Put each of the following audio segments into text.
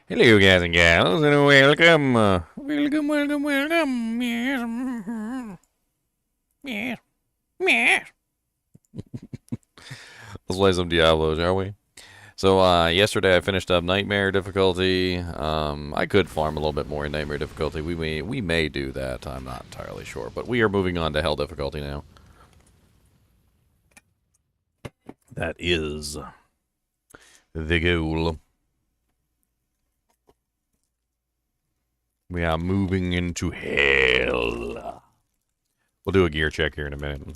Hello, guys and gals, and welcome. Welcome. Yes. Yes. Let's play some Diablo, shall we? So, yesterday I finished up Nightmare difficulty. I could farm a little bit more in Nightmare difficulty. We may do that. I'm not entirely sure, but we are moving on to Hell difficulty now. That is the goal. We are moving into hell. We'll do a gear check here in a minute.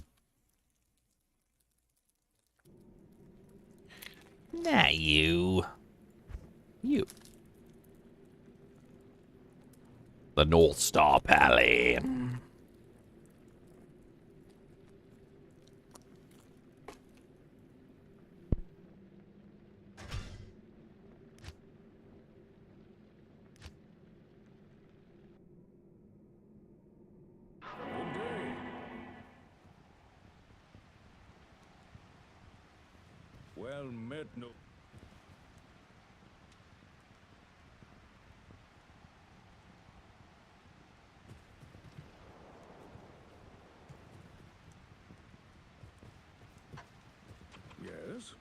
Not you. You. The North Star Paladin. Well met, no. Yes?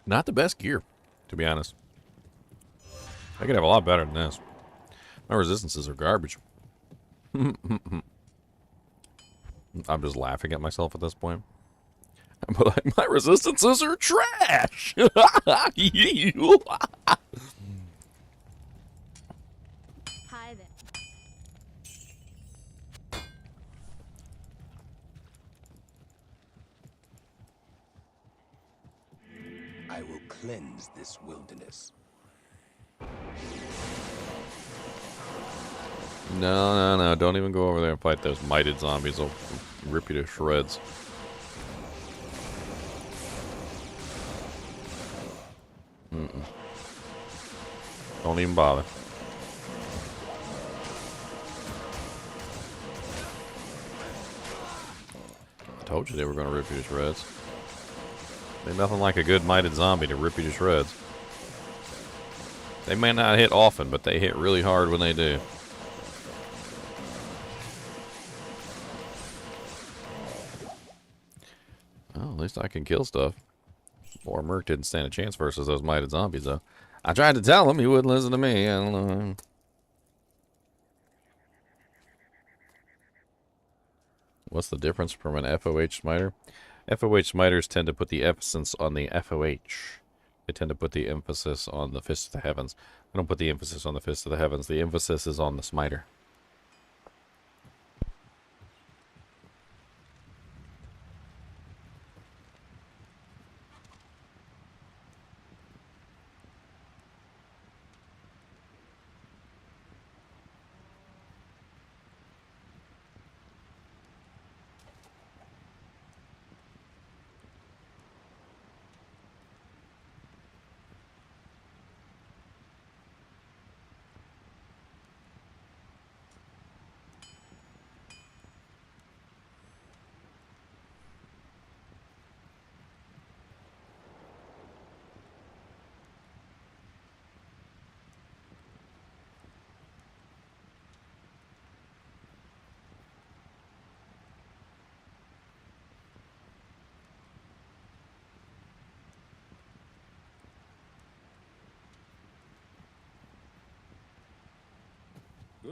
Not the best gear, to be honest. I could have a lot better than this. My resistances are garbage. I'm just laughing at myself at this point. But like, my resistances are trash. Hi there. I will cleanse this wilderness. No. Don't even go over there and fight those mighted zombies. They'll rip you to shreds. Don't even bother. I told you they were going to rip you to shreds. Ain't nothing like a good mighted zombie to rip you to shreds. They may not hit often, but they hit really hard when they do. Well, at least I can kill stuff. Or Merc didn't stand a chance versus those mighted zombies, though. I tried to tell him, he wouldn't listen to me. I don't know. What's the difference from an FOH smiter? FOH smiters tend to put the emphasis on the FOH. They tend to put the emphasis on the Fist of the Heavens. I don't put the emphasis on the Fist of the Heavens. The emphasis is on the smiter.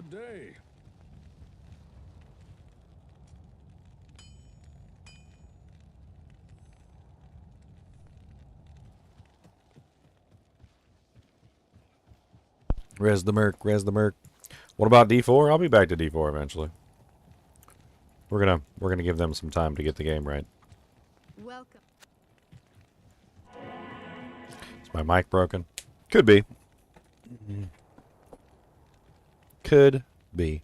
Good day. Res the merc, res the merc. What about D4? I'll be back to D4 eventually. We're gonna give them some time to get the game right. Welcome. Is my mic broken? Could be. Could be.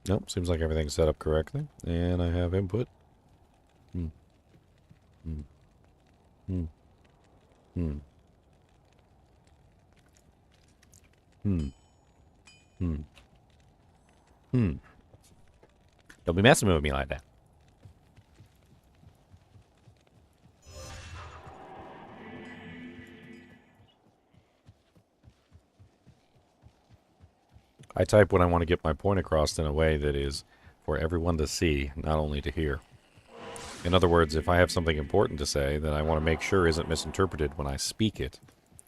Nope, seems like everything's set up correctly. And I have input. Hmm. Hmm. Hmm. Hmm. Hmm. Hmm. Hmm. Don't be messing with me like that. I type when I want to get my point across in a way that is for everyone to see, not only to hear. In other words, if I have something important to say that I want to make sure isn't misinterpreted when I speak it,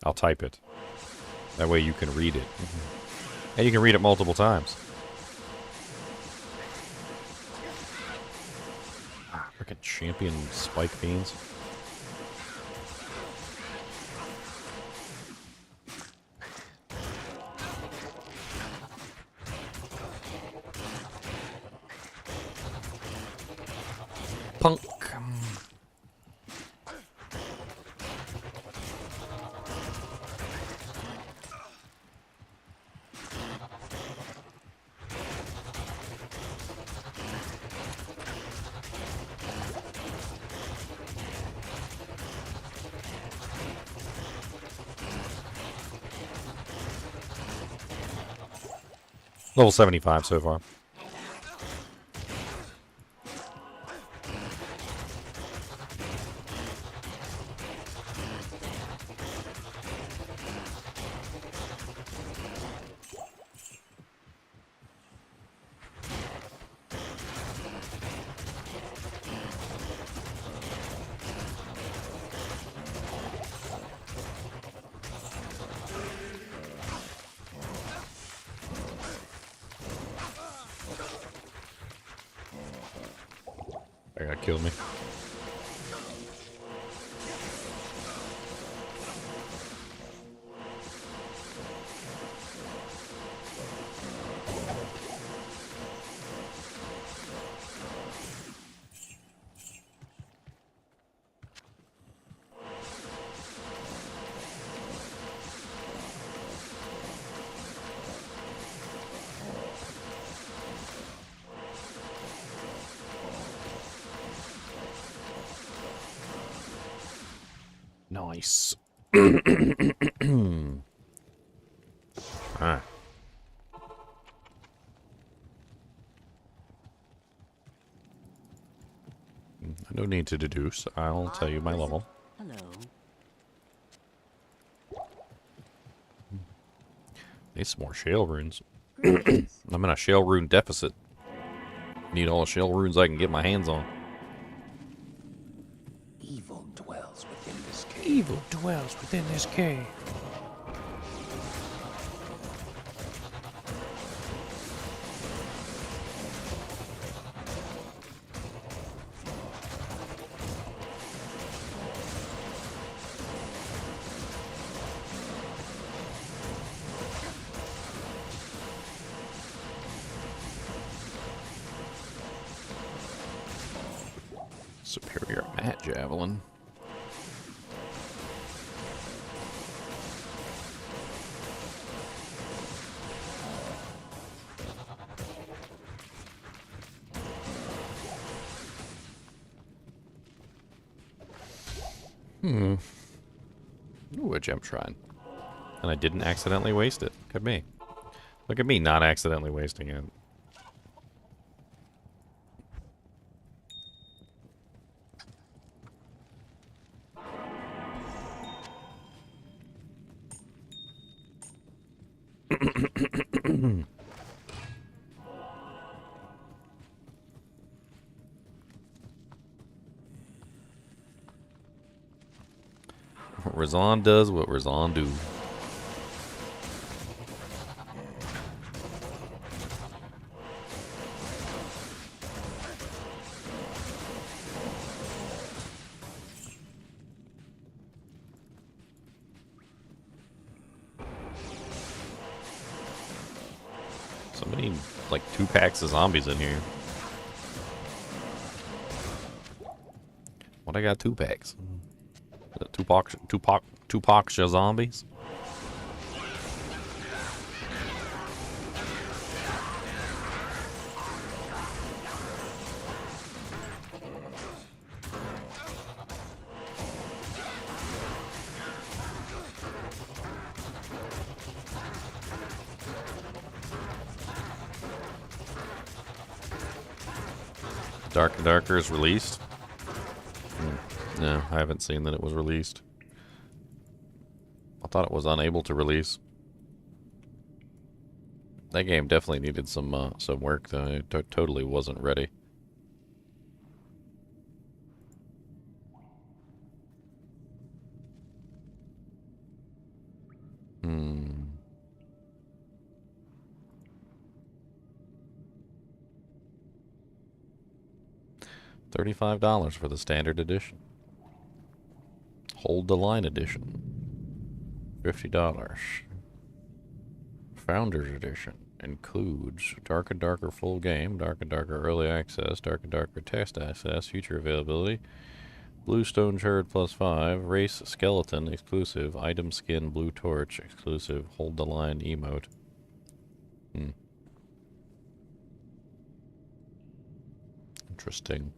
I'll type it. That way you can read it. And you can read it multiple times. Frickin' champion spike beans. Punk. Level 75 so far. That guy killed me. Nice. Ah. No need to deduce. I'll tell you my level. Hello. Need some more shale runes. Greetings. I'm in a shale rune deficit. Need all the shale runes I can get my hands on. Evil dwells within this cave. Evil dwells within this cave. Superior mat javelin. Ooh, a gem shrine. And I didn't accidentally waste it. Look at me. Look at me not accidentally wasting it. Razan does what Razan do. Somebody, like 2 packs of zombies in here. What, I got 2 packs? Tupac zombies? Dark and Darker is released? No, I haven't seen that it was released. I thought it was unable to release. That game definitely needed some work, though. It totally wasn't ready. $35 for the standard edition. Hold the Line edition. $50. Founders edition includes Dark and Darker full game, Dark and Darker early access, Dark and Darker test access, future availability, Bluestone Shard +5, Race Skeleton exclusive, Item Skin Blue Torch exclusive, Hold the Line emote. Interesting.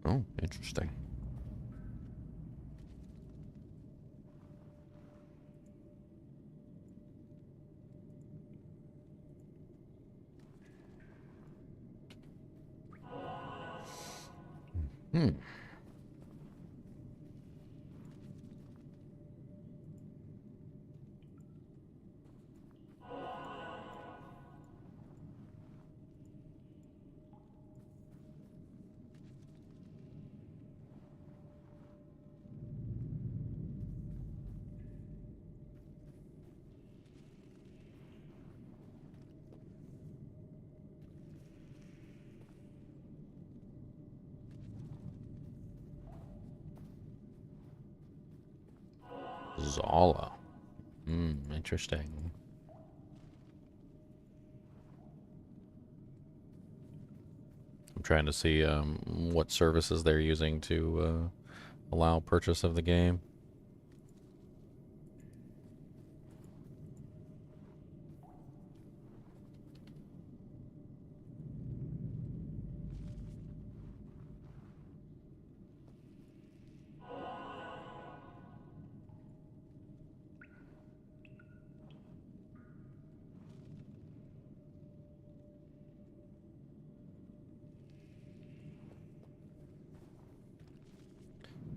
Oh, interesting. Zala. Interesting. I'm trying to see what services they're using to allow purchase of the game.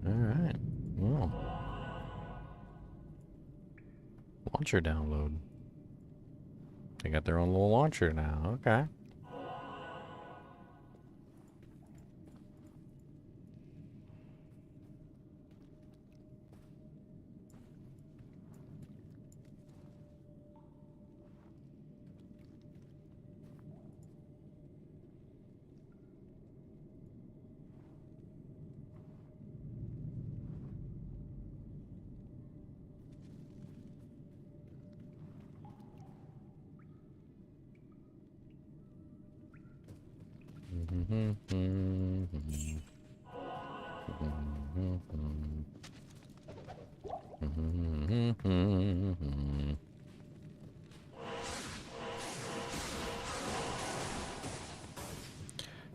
Alright. Well. Launcher download. They got their own little launcher now. Okay. I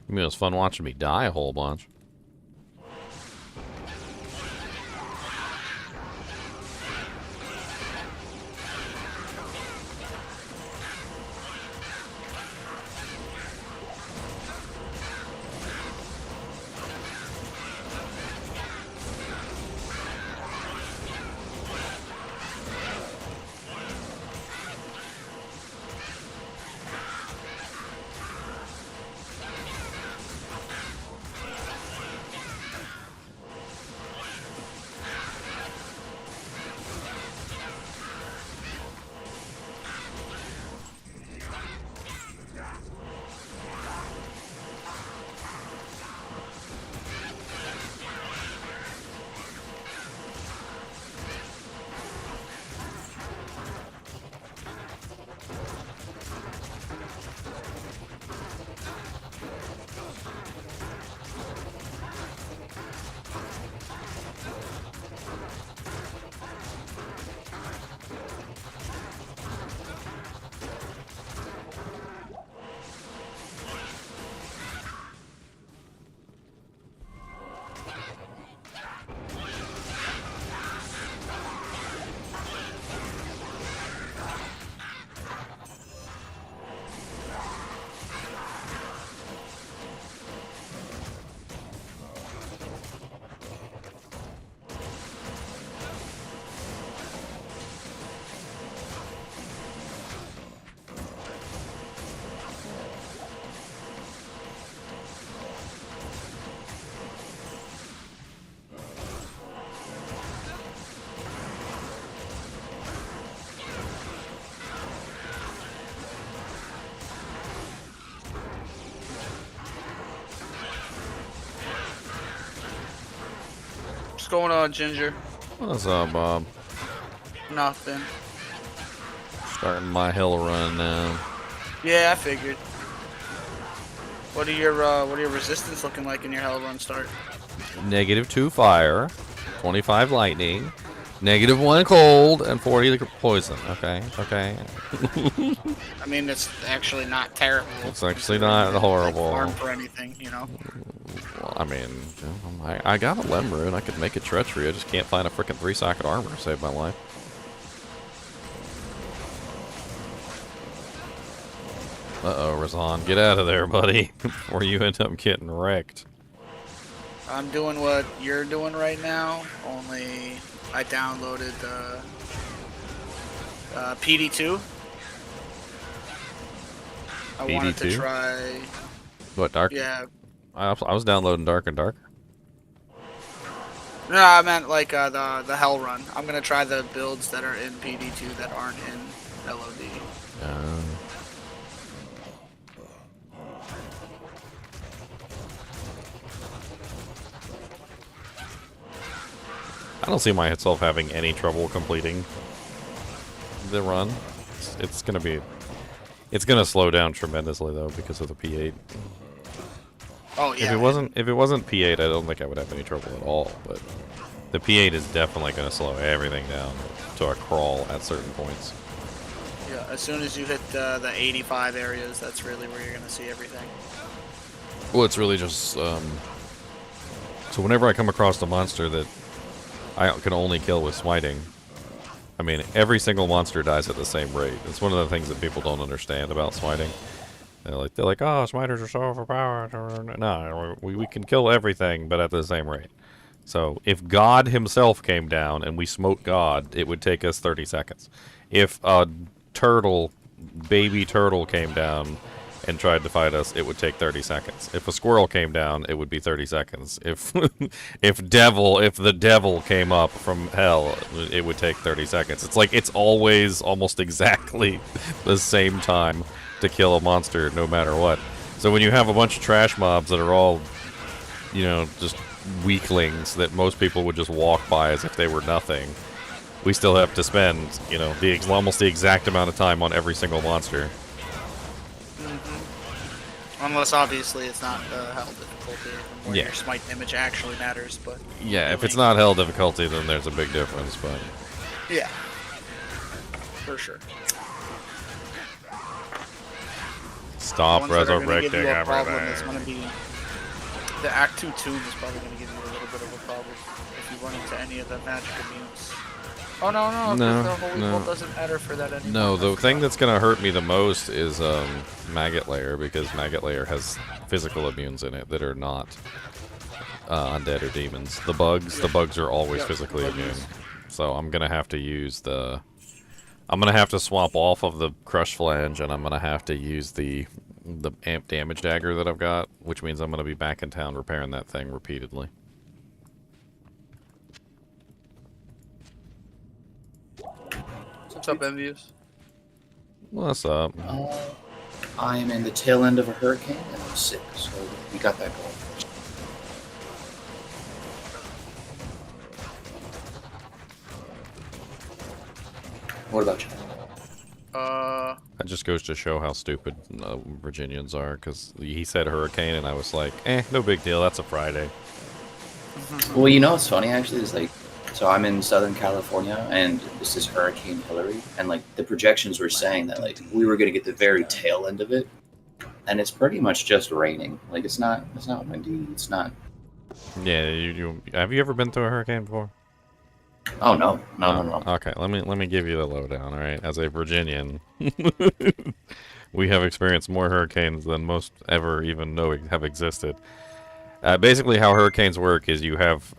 mean, it was fun watching me die a whole bunch. What's going on, Ginger? What's up, Bob? Nothing. Starting my hill run now. Yeah, I figured. What are your resistance looking like in your hell run start? -2 fire, 25 lightning, -1 cold, and 40 poison. Okay, okay. I mean, it's actually not terrible. It's actually not horrible. Like farm for anything, you know. Well, I mean, I got a Lem Rune. I could make it treachery. I just can't find a freaking 3-socket armor to save my life. Uh-oh, Razan. Get out of there, buddy, before you end up getting wrecked. I'm doing what you're doing right now, only I downloaded PD2. I wanted to PD2? try... What, Dark? Yeah. I was downloading Dark and Dark. No, I meant like the hell run. I'm gonna try the builds that are in PD2 that aren't in LOD. I don't see myself having any trouble completing the run. It's gonna slow down tremendously though because of the P8. Oh yeah. If it wasn't P8, I don't think I would have any trouble at all. But the P8 is definitely gonna slow everything down to a crawl at certain points. Yeah, as soon as you hit the 85 areas, that's really where you're gonna see everything. Well, it's really just so whenever I come across a monster that I can only kill with smiting, I mean, every single monster dies at the same rate. It's one of the things that people don't understand about smiting. They're like, oh, smiters are so overpowered. No, we can kill everything, but at the same rate. So if God himself came down and we smote God, it would take us 30 seconds. If a baby turtle came down and tried to fight us, it would take 30 seconds. If a squirrel came down, it would be 30 seconds. If the devil came up from hell, it would take 30 seconds. It's like it's always almost exactly the same time to kill a monster no matter what. So when you have a bunch of trash mobs that are all, you know, just weaklings that most people would just walk by as if they were nothing, we still have to spend, you know, almost the exact amount of time on every single monster. Unless obviously it's not hell difficulty, where Yeah. your smite damage actually matters. But Yeah, if it's not hell difficulty, then there's a big difference. But yeah, for sure. stop The ones that are gonna give resurrecting you a problem is everything. going to be the Act 2 tomb is probably going to give you a little bit of a problem if you run into any of the magic immunes. Oh no, no, No, because the holy no. bolt doesn't matter for that anymore. No, the I thing forgot. that's gonna hurt me the most is maggot lair, because maggot lair has physical immunes in it that are not undead or demons. The bugs are always Yeah, physically buggies. immune. So I'm gonna have to use the. I'm gonna have to swap off of the crush flange, and I'm gonna have to use the amp damage dagger that I've got, which means I'm gonna be back in town repairing that thing repeatedly. What's up, envious? What's up? I am in the tail end of a hurricane and I'm sick, so we got that going. What about you? That just goes to show how stupid Virginians are, because he said hurricane, and I was like, no big deal, that's a Friday. Well, you know what's funny actually is like, so I'm in Southern California and this is Hurricane Hillary, and like the projections were saying that like we were gonna get the very tail end of it, and it's pretty much just raining. Like it's not windy. It's not. Yeah, have you ever been through a hurricane before? Oh no. Okay, let me give you the lowdown. All right, as a Virginian, we have experienced more hurricanes than most ever even know have existed. Basically, how hurricanes work is you have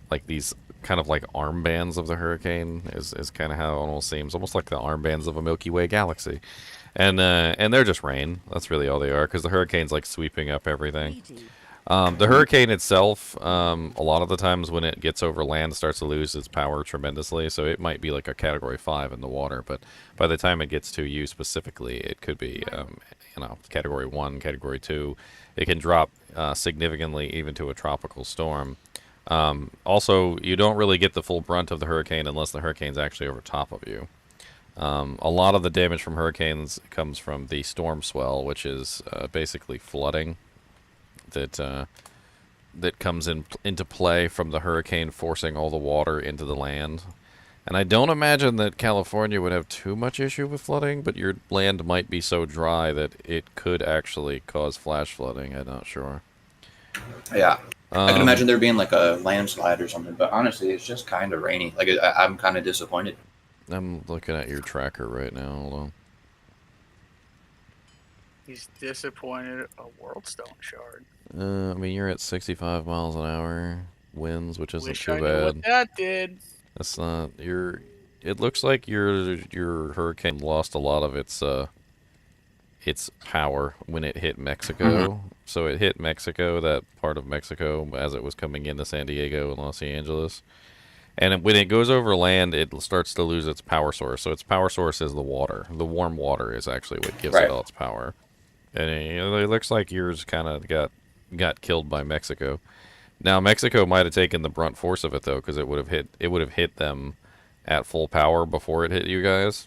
like these kind of like armbands of the hurricane is kind of how it almost seems, almost like the armbands of a Milky Way galaxy, and they're just rain. That's really all they are, because the hurricane's like sweeping up everything. The hurricane itself, a lot of the times when it gets over land, starts to lose its power tremendously. So it might be like a Category 5 in the water, but by the time it gets to you specifically, it could be, Category 1, Category 2. It can drop significantly even to a tropical storm. Also, you don't really get the full brunt of the hurricane unless the hurricane's actually over top of you. A lot of the damage from hurricanes comes from the storm swell, which is basically flooding that comes into play from the hurricane forcing all the water into the land. And I don't imagine that California would have too much issue with flooding, but your land might be so dry that it could actually cause flash flooding. I'm not sure. Yeah. I can imagine there being like a landslide or something, but honestly, it's just kind of rainy. Like I'm kind of disappointed. I'm looking at your tracker right now. Hold on. He's disappointed. A world stone shard. I mean, you're at 65 miles an hour winds, which isn't Wish too I knew bad. what that did. That's not your. It looks like your hurricane lost a lot of its power when it hit Mexico. So it hit Mexico, that part of Mexico, as it was coming into San Diego and Los Angeles. And when it goes over land, it starts to lose its power source. So its power source is the water. The warm water is actually what gives it all its power. And it looks like yours kind of got killed by Mexico. Now Mexico might have taken the brunt force of it though, because it would have hit them at full power before it hit you guys.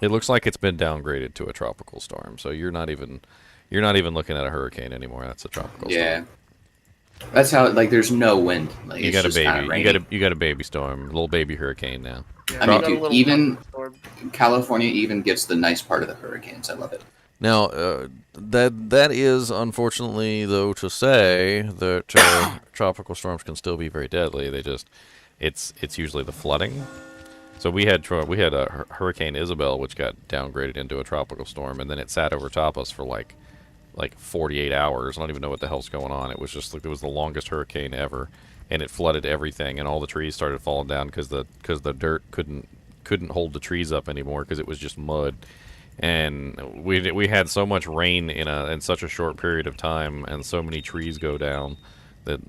It looks like it's been downgraded to a tropical storm, so you're not even looking at a hurricane anymore. That's a tropical storm. That's how like there's no wind. Like, You it's got a just kinda baby. rainy. You got a baby storm, little baby hurricane now. Yeah, I we mean, got a dude, little even- thunderstorm. California even gets the nice part of the hurricanes. I love it. Now, that is unfortunately, though, to say that tropical storms can still be very deadly. It's usually the flooding. So we had a Hurricane Isabel, which got downgraded into a tropical storm, and then it sat over top us for like 48 hours. I don't even know what the hell's going on. It was just like it was the longest hurricane ever, and it flooded everything, and all the trees started falling down because the dirt couldn't hold the trees up anymore because it was just mud. And we had so much rain in such a short period of time, and so many trees go down that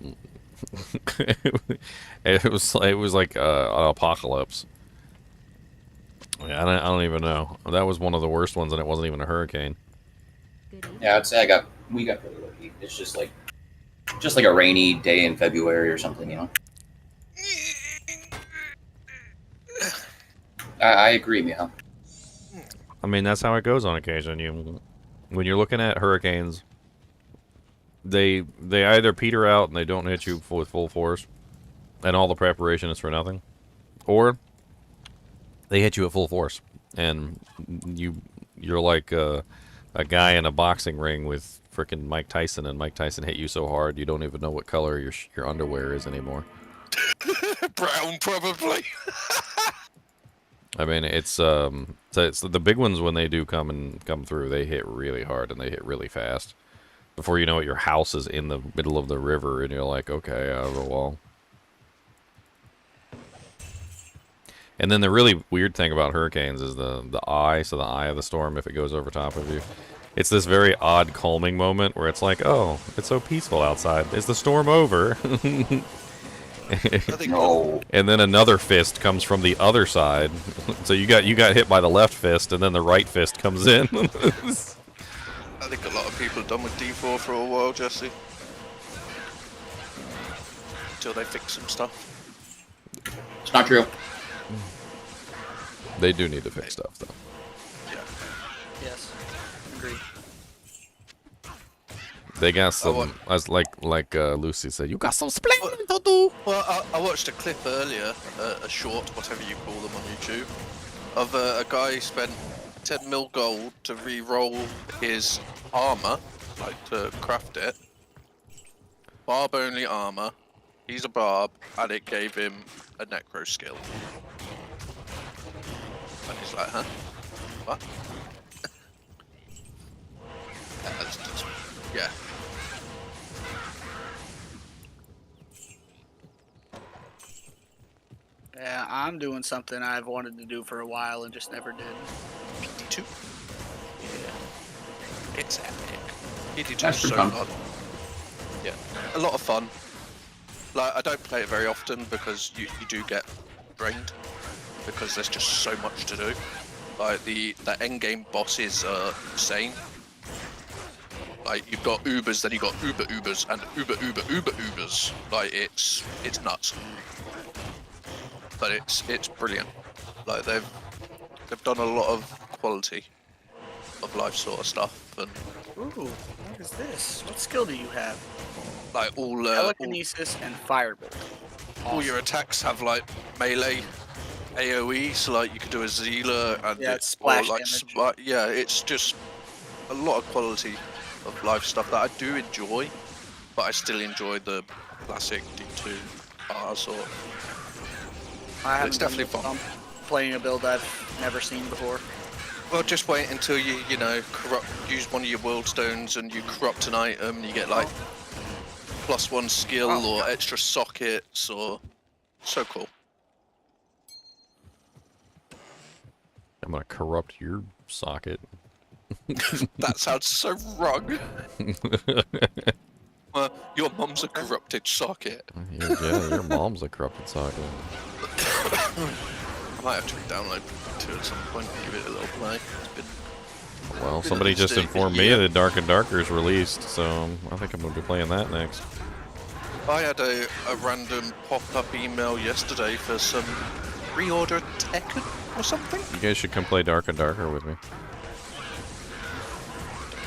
it was like an apocalypse. Yeah, I don't even know. That was one of the worst ones, and it wasn't even a hurricane. Yeah, I'd say we got pretty lucky. It's just like a rainy day in February or something, you know. I agree, Mia. I mean, that's how it goes on occasion. when you're looking at hurricanes, they either peter out and they don't hit you with full force, and all the preparation is for nothing, or they hit you at full force, and you're like a guy in a boxing ring with frickin' Mike Tyson, and Mike Tyson hit you so hard you don't even know what color your underwear is anymore. Brown, probably. I mean, it's the big ones when they do come through, they hit really hard and they hit really fast. Before you know it, your house is in the middle of the river, and you're like, okay, out of the wall. And then the really weird thing about hurricanes is the eye, so the eye of the storm, if it goes over top of you. It's this very odd calming moment where it's like, oh, it's so peaceful outside. Is the storm over? No. And then another fist comes from the other side. So you got hit by the left fist, and then the right fist comes in. I think a lot of people done with D4 for a while, Jesse. Until they fix some stuff. It's not true. They do need to fix stuff, though. Yeah. Yes. Agreed. They got some, as like Lucy said, you got some splaining to do. Well, I watched a clip earlier, a short, whatever you call them on YouTube, of a guy who spent 10 mil gold to re-roll his armor, like to craft it. Barb only armor. He's a barb, and it gave him a necro skill. And he's like, huh? What? Yeah. Yeah, I'm doing something I've wanted to do for a while and just never did. PD2. Yeah. It's epic. PD2 That's is so pretty fun. Yeah. A lot of fun. Like, I don't play it very often because you do get drained. Because there's just so much to do. Like, the endgame bosses are insane. Like, you've got Ubers, then you've got Ubers, and Ubers. Like, it's nuts. But it's brilliant. Like, they've done a lot of quality of life sort of stuff, and Ooh, what is this? What skill do you have? like all Telekinesis and firebolt. all your attacks have like melee AoE, so like you could do a Zealer and Yeah, it's splash or, like, damage. yeah, it's just a lot of quality of life stuff that I do enjoy, but I still enjoy the classic D2R sort. I It's haven't definitely done fun. this. I'm playing a build I've never seen before. Well, just wait until you know, use one of your world stones and you corrupt an item and you get like +1 skill or extra sockets or so cool. I'm gonna corrupt your socket. That sounds so wrong. Your mum's a corrupted socket. Yeah, your mom's a corrupted socket. I might have to re-download two at some point and give it a little play. It's been Well, been somebody a just mistake, informed me yeah. that Dark and Darker is released, so I think I'm gonna be playing that next. I had a random pop-up email yesterday for some reorder Tekken or something. You guys should come play Dark and Darker with me.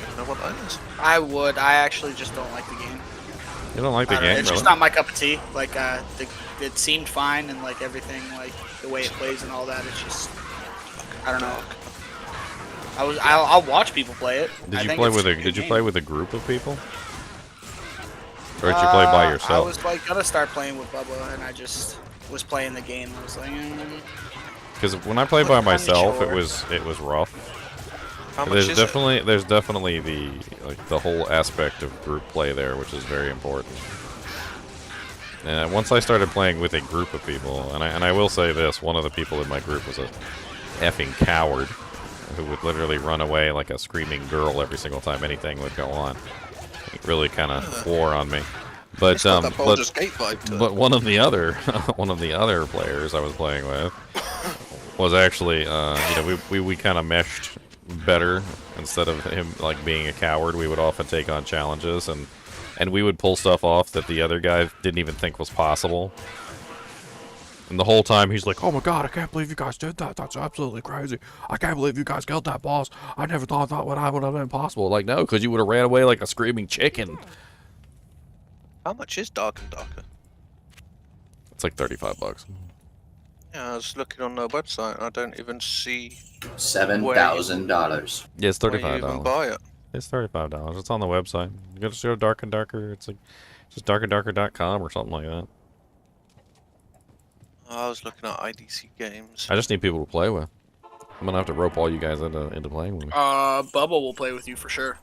I don't know what that is. I would. I actually just don't like the game. You don't like the I don't know, game, it's just really? not my cup of tea. Like, it seemed fine and like everything, like the way it plays and all that. It's just, I don't know. I'll watch people play it. Did you play with a group of people? Or did you play by I yourself? was like gonna start playing with Bubba, and I just was playing the game. I was like, Because when I played by I'm myself, sure. it was rough. How much There's is definitely the whole aspect of group play there, which is very important. And once I started playing with a group of people, and I will say this, one of the people in my group was a effing coward who would literally run away like a screaming girl every single time anything would go on. It really kind of wore on me. But It's got that Baldur's Gate vibe to it. but one of the other players I was playing with was actually we kind of meshed better. Instead of him like being a coward, we would often take on challenges and we would pull stuff off that the other guy didn't even think was possible. And the whole time he's like, "Oh my god, I can't believe you guys did that. That's absolutely crazy. I can't believe you guys killed that boss. I never thought that would have been possible." Like, no, because you would have ran away like a screaming chicken. How much is Dark and Darker? It's like $35. Yeah, I was looking on their website and I don't even see $7,000. Yeah, it's where you $35. even buy it. It's $35. It's on the website. You go to Dark and Darker. It's like just darkanddarker.com or something like that. I was looking at IDC games. I just need people to play with. I'm gonna have to rope all you guys into playing with me. Bubba will play with you for sure.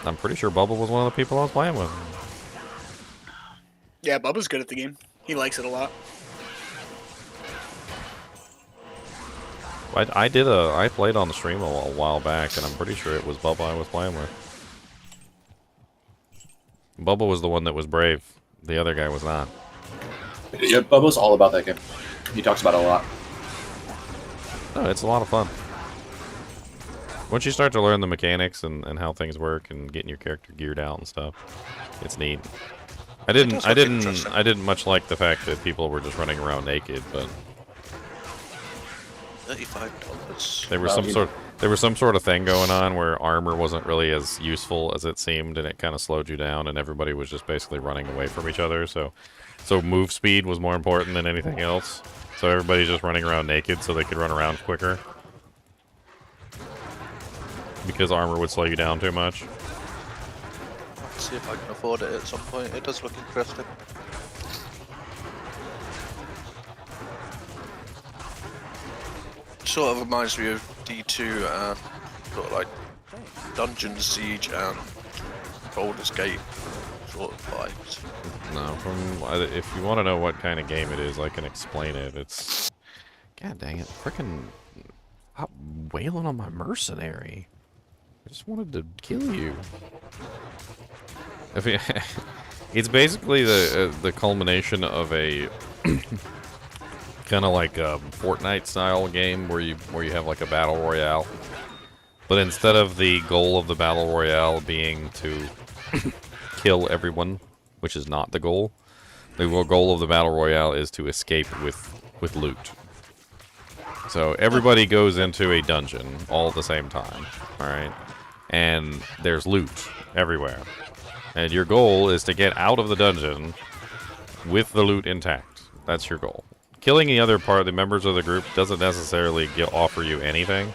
I'm pretty sure Bubba was one of the people I was playing with. Yeah, Bubba's good at the game. He likes it a lot. I played on the stream a while back, and I'm pretty sure it was Bubba I was playing with. Bubba was the one that was brave. The other guy was not. Yeah, Bubba's all about that game. He talks about it a lot. No, it's a lot of fun. Once you start to learn the mechanics and how things work and getting your character geared out and stuff, it's neat. I didn't much like the fact that people were just running around naked, but $35. there was some sort of thing going on where armor wasn't really as useful as it seemed, and it kind of slowed you down, and everybody was just basically running away from each other. So move speed was more important than anything else. So everybody's just running around naked so they could run around quicker. Because armor would slow you down too much. Let's see if I can afford it at some point. It does look interesting. Sort of reminds me of D2 and sort of like Dungeon Siege and Baldur's Gate sort of vibes. No, if you want to know what kind of game it is, I can explain it. It's... God dang it. Frickin' stop wailing on my mercenary. I just wanted to kill you. It's basically the culmination of a kind of like a Fortnite style game where you have like a battle royale, but instead of the goal of the battle royale being to kill everyone, which is not the goal of the battle royale is to escape with loot. So everybody goes into a dungeon all at the same time, all right, and there's loot everywhere. And your goal is to get out of the dungeon with the loot intact. That's your goal. Killing the members of the group doesn't necessarily offer you anything.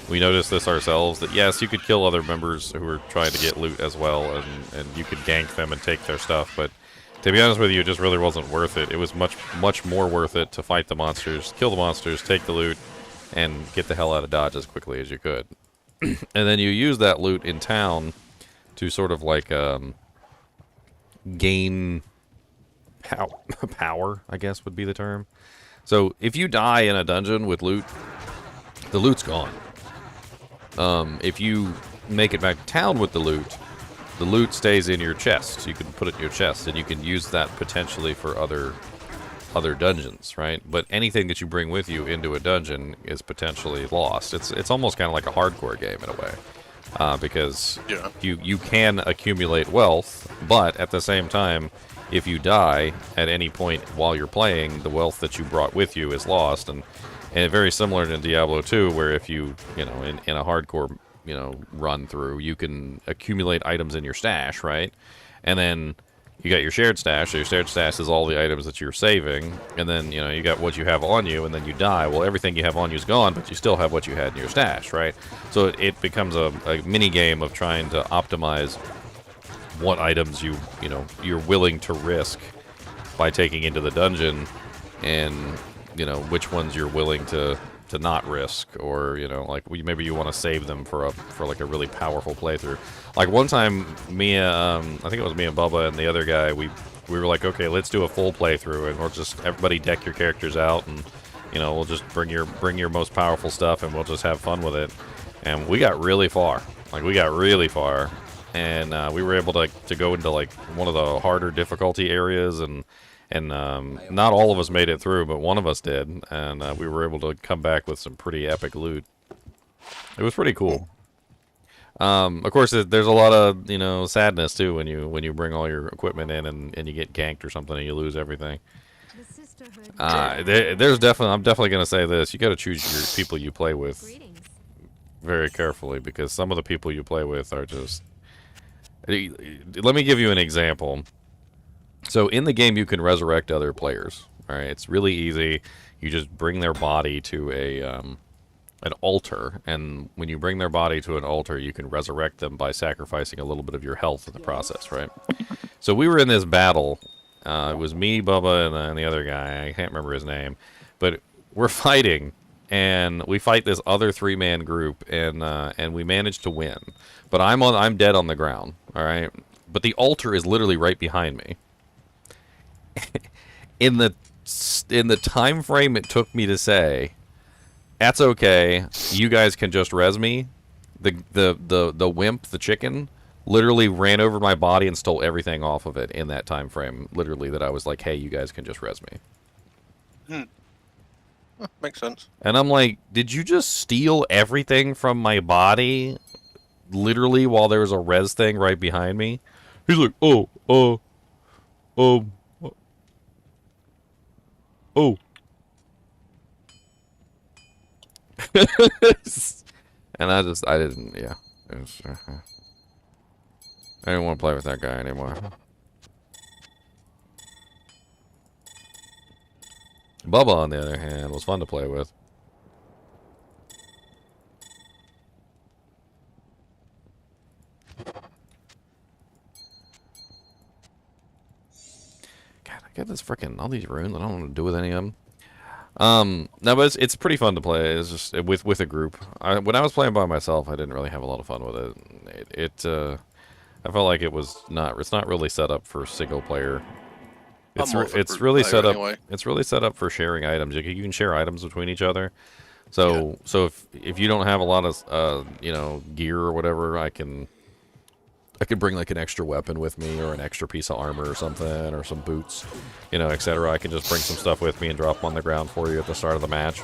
We noticed this ourselves, that yes, you could kill other members who are trying to get loot as well, and you could gank them and take their stuff, but to be honest with you, it just really wasn't worth it. It was much more worth it to fight the monsters, kill the monsters, take the loot, and get the hell out of Dodge as quickly as you could. And then you use that loot in town to sort of like gain power, I guess would be the term. So if you die in a dungeon with loot, the loot's gone. If you make it back to town with the loot stays in your chest. You can put it in your chest, and you can use that potentially for other dungeons, right? But anything that you bring with you into a dungeon is potentially lost. It's almost kind of like a hardcore game in a way. Because you can accumulate wealth, but at the same time, if you die at any point while you're playing, the wealth that you brought with you is lost, and very similar to Diablo 2, where if you in a hardcore run through, you can accumulate items in your stash, right? And then you got your shared stash. So your shared stash is all the items that you're saving, and then you got what you have on you, and then you die. Well, everything you have on you is gone, but you still have what you had in your stash, right? So it becomes a mini game of trying to optimize what items you're willing to risk by taking into the dungeon, and which ones you're willing to not risk, or like maybe you want to save them for like a really powerful playthrough. Like one time, I think it was me and Bubba and the other guy, we were like, okay, let's do a full playthrough, and we'll just everybody deck your characters out, and we'll just bring your most powerful stuff, and we'll just have fun with it. And we got really far, and we were able to go into like one of the harder difficulty areas, and not all of us made it through, but one of us did, and we were able to come back with some pretty epic loot. It was pretty cool. Of course, there's a lot of sadness too when you bring all your equipment in and you get ganked or something and you lose everything. sisterhood. There's definitely. I'm definitely gonna say this. You got to choose your people you play with Greetings. very carefully because some of the people you play with are just. Let me give you an example. So in the game, you can resurrect other players. All right, it's really easy. You just bring their body to an altar, and when you bring their body to an altar, you can resurrect them by sacrificing a little bit of your health in the process, right? So we were in this battle. It was me, Bubba, and the other guy. I can't remember his name, but we're fighting, and we fight this other 3-man group, and we managed to win. But I'm dead on the ground. All right, but the altar is literally right behind me. in the time frame it took me to say, that's okay, you guys can just res me, the wimp, the chicken, literally ran over my body and stole everything off of it in that time frame. Literally, that I was like, hey, you guys can just res me. Makes sense. And I'm like, did you just steal everything from my body? Literally, while there was a res thing right behind me? He's like, oh. And I didn't, yeah. It was, I didn't want to play with that guy anymore. Bubba, on the other hand, was fun to play with. God, I got this freaking, all these runes, I don't know what to do with any of them. No, but it's pretty fun to play. It's just with a group. When I was playing by myself, I didn't really have a lot of fun with it. I felt like it's not really set up for single player. It's really set up. Anyway. It's really set up for sharing items. You can share items between each other. So if you don't have a lot of gear or whatever, I could bring like an extra weapon with me or an extra piece of armor or something or some boots, etc. I can just bring some stuff with me and drop them on the ground for you at the start of the match.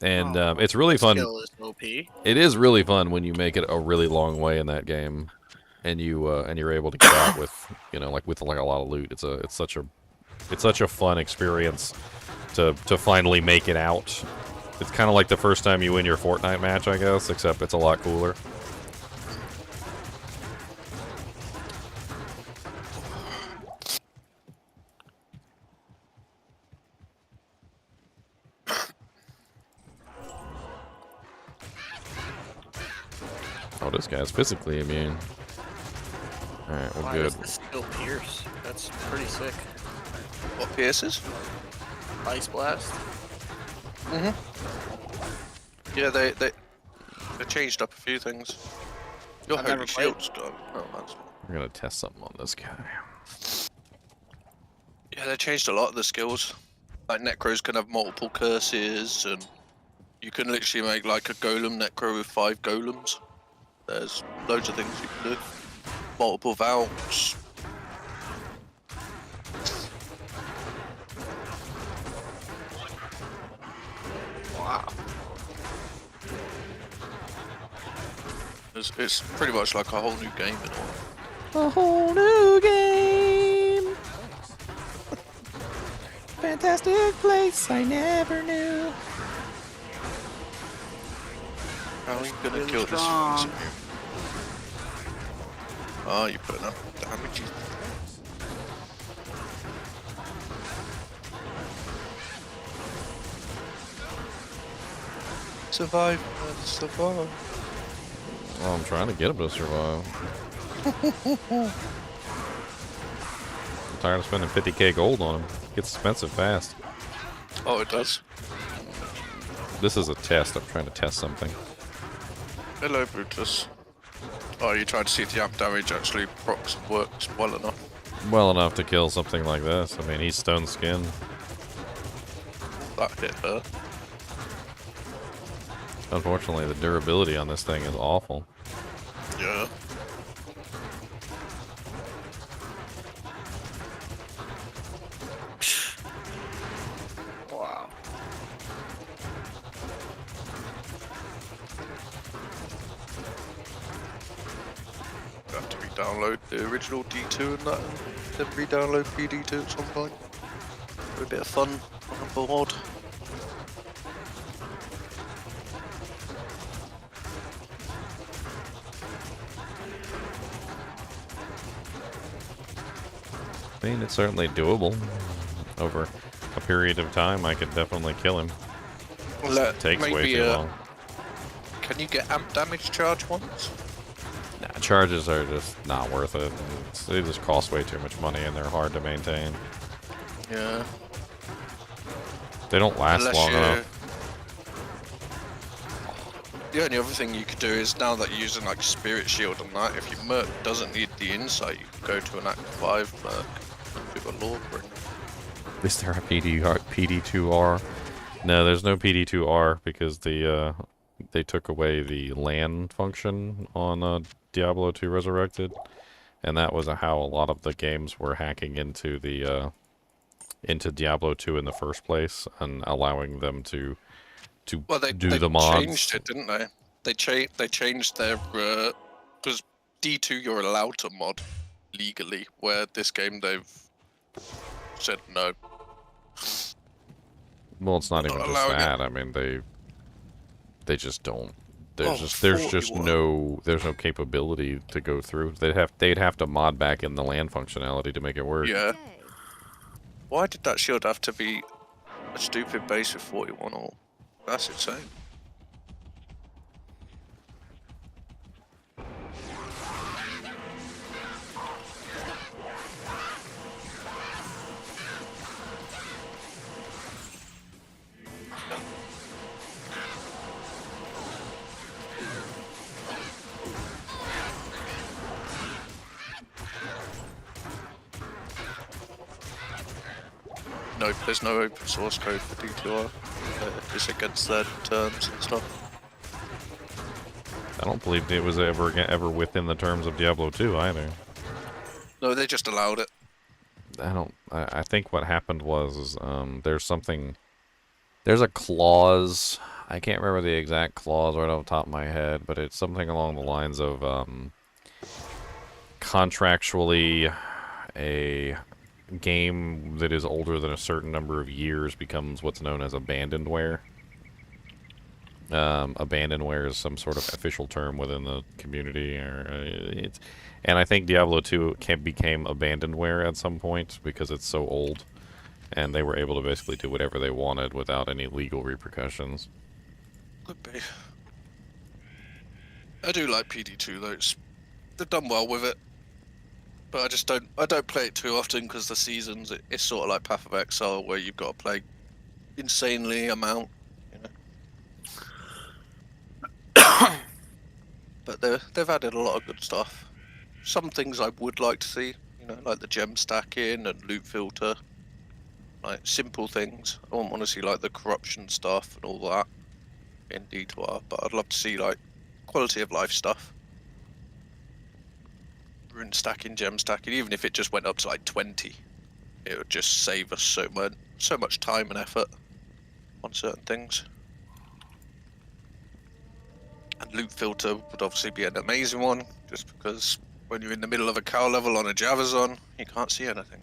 And it's really fun. Skill is OP. It is really fun when you make it a really long way in that game, and you're able to get out with with a lot of loot. It's such a fun experience to finally make it out. It's kind of like the first time you win your Fortnite match, I guess, except it's a lot cooler. Oh, this guy's physically immune. Alright, well, good. Does this skill pierce? That's pretty sick. What pierces? Ice blast. Yeah, they changed up a few things. Your I've never holy played. shield's gone. Oh, that's... We're gonna test something on this guy. Yeah, they changed a lot of the skills. Like Necros can have multiple curses, and you can literally make like a golem Necro with 5 golems. There's loads of things you can do. Multiple valves. Wow. It's pretty much like a whole new game in all. A whole new game. Fantastic place I never knew. How are you gonna Really kill strong. this? Oh, you put enough damage. Survive, man, survive. Well, I'm trying to get him to survive. I'm tired of spending 50k gold on him. It gets expensive fast. Oh, it does. This is a test. I'm trying to test something. Hello, Brutus. Oh, you trying to see if the amp damage actually works well enough? Well enough to kill something like this. I mean, he's stone skinned. That hit her. Unfortunately, the durability on this thing is awful. Yeah. Wow. download the original D2 and that, and then re-download PD2 at some point. For a bit of fun on a board. I mean, it's certainly doable. Over a period of time, I could definitely kill him. It takes way too long. Can you get amp damage charge once? Nah, charges are just not worth it. They just cost way too much money and they're hard to maintain. Yeah. They don't last Unless long you... enough. The only other thing you could do is, now that you're using like Spirit Shield and that, if your merc doesn't need the insight, you can go to an Act 5 merc and do a law bring. Is there a PD2R? No, there's no PD2R because they took away the LAN function on Diablo 2 Resurrected, and that was how a lot of the games were hacking into the into Diablo 2 in the first place and allowing them to do the mods. They changed it, didn't they? They changed their because D2 you're allowed to mod legally, where this game they've said no. Well, it's not even just that. I mean, they just don't. There's no capability to go through. They'd have to mod back in the LAN functionality to make it work. Yeah. Why did that shield have to be a stupid base with 41 all? That's insane. Nope, there's no open source code for D2R. It's against their terms and stuff. I don't believe it was ever within the terms of Diablo 2 either. No, they just allowed it. I think what happened was there's a clause. I can't remember the exact clause right off the top of my head, but it's something along the lines of contractually a game that is older than a certain number of years becomes what's known as abandonware. Abandonware is some sort of official term within the community, and I think Diablo 2 became abandonware at some point because it's so old, and they were able to basically do whatever they wanted without any legal repercussions. Could be. I do like PD2 though. They've done well with it. But I don't play it too often because the seasons, it's sort of like Path of Exile where you've got to play insanely amount, you know. But they've added a lot of good stuff. Some things I would like to see, you know, like the gem stacking and loot filter. Like simple things. I wouldn't want to see like the corruption stuff and all that in D2R, but I'd love to see like quality of life stuff. Rune stacking, gem stacking, even if it just went up to like 20, it would just save us so much time and effort on certain things. And loot filter would obviously be an amazing one, just because when you're in the middle of a cow level on a Bowazon, you can't see anything.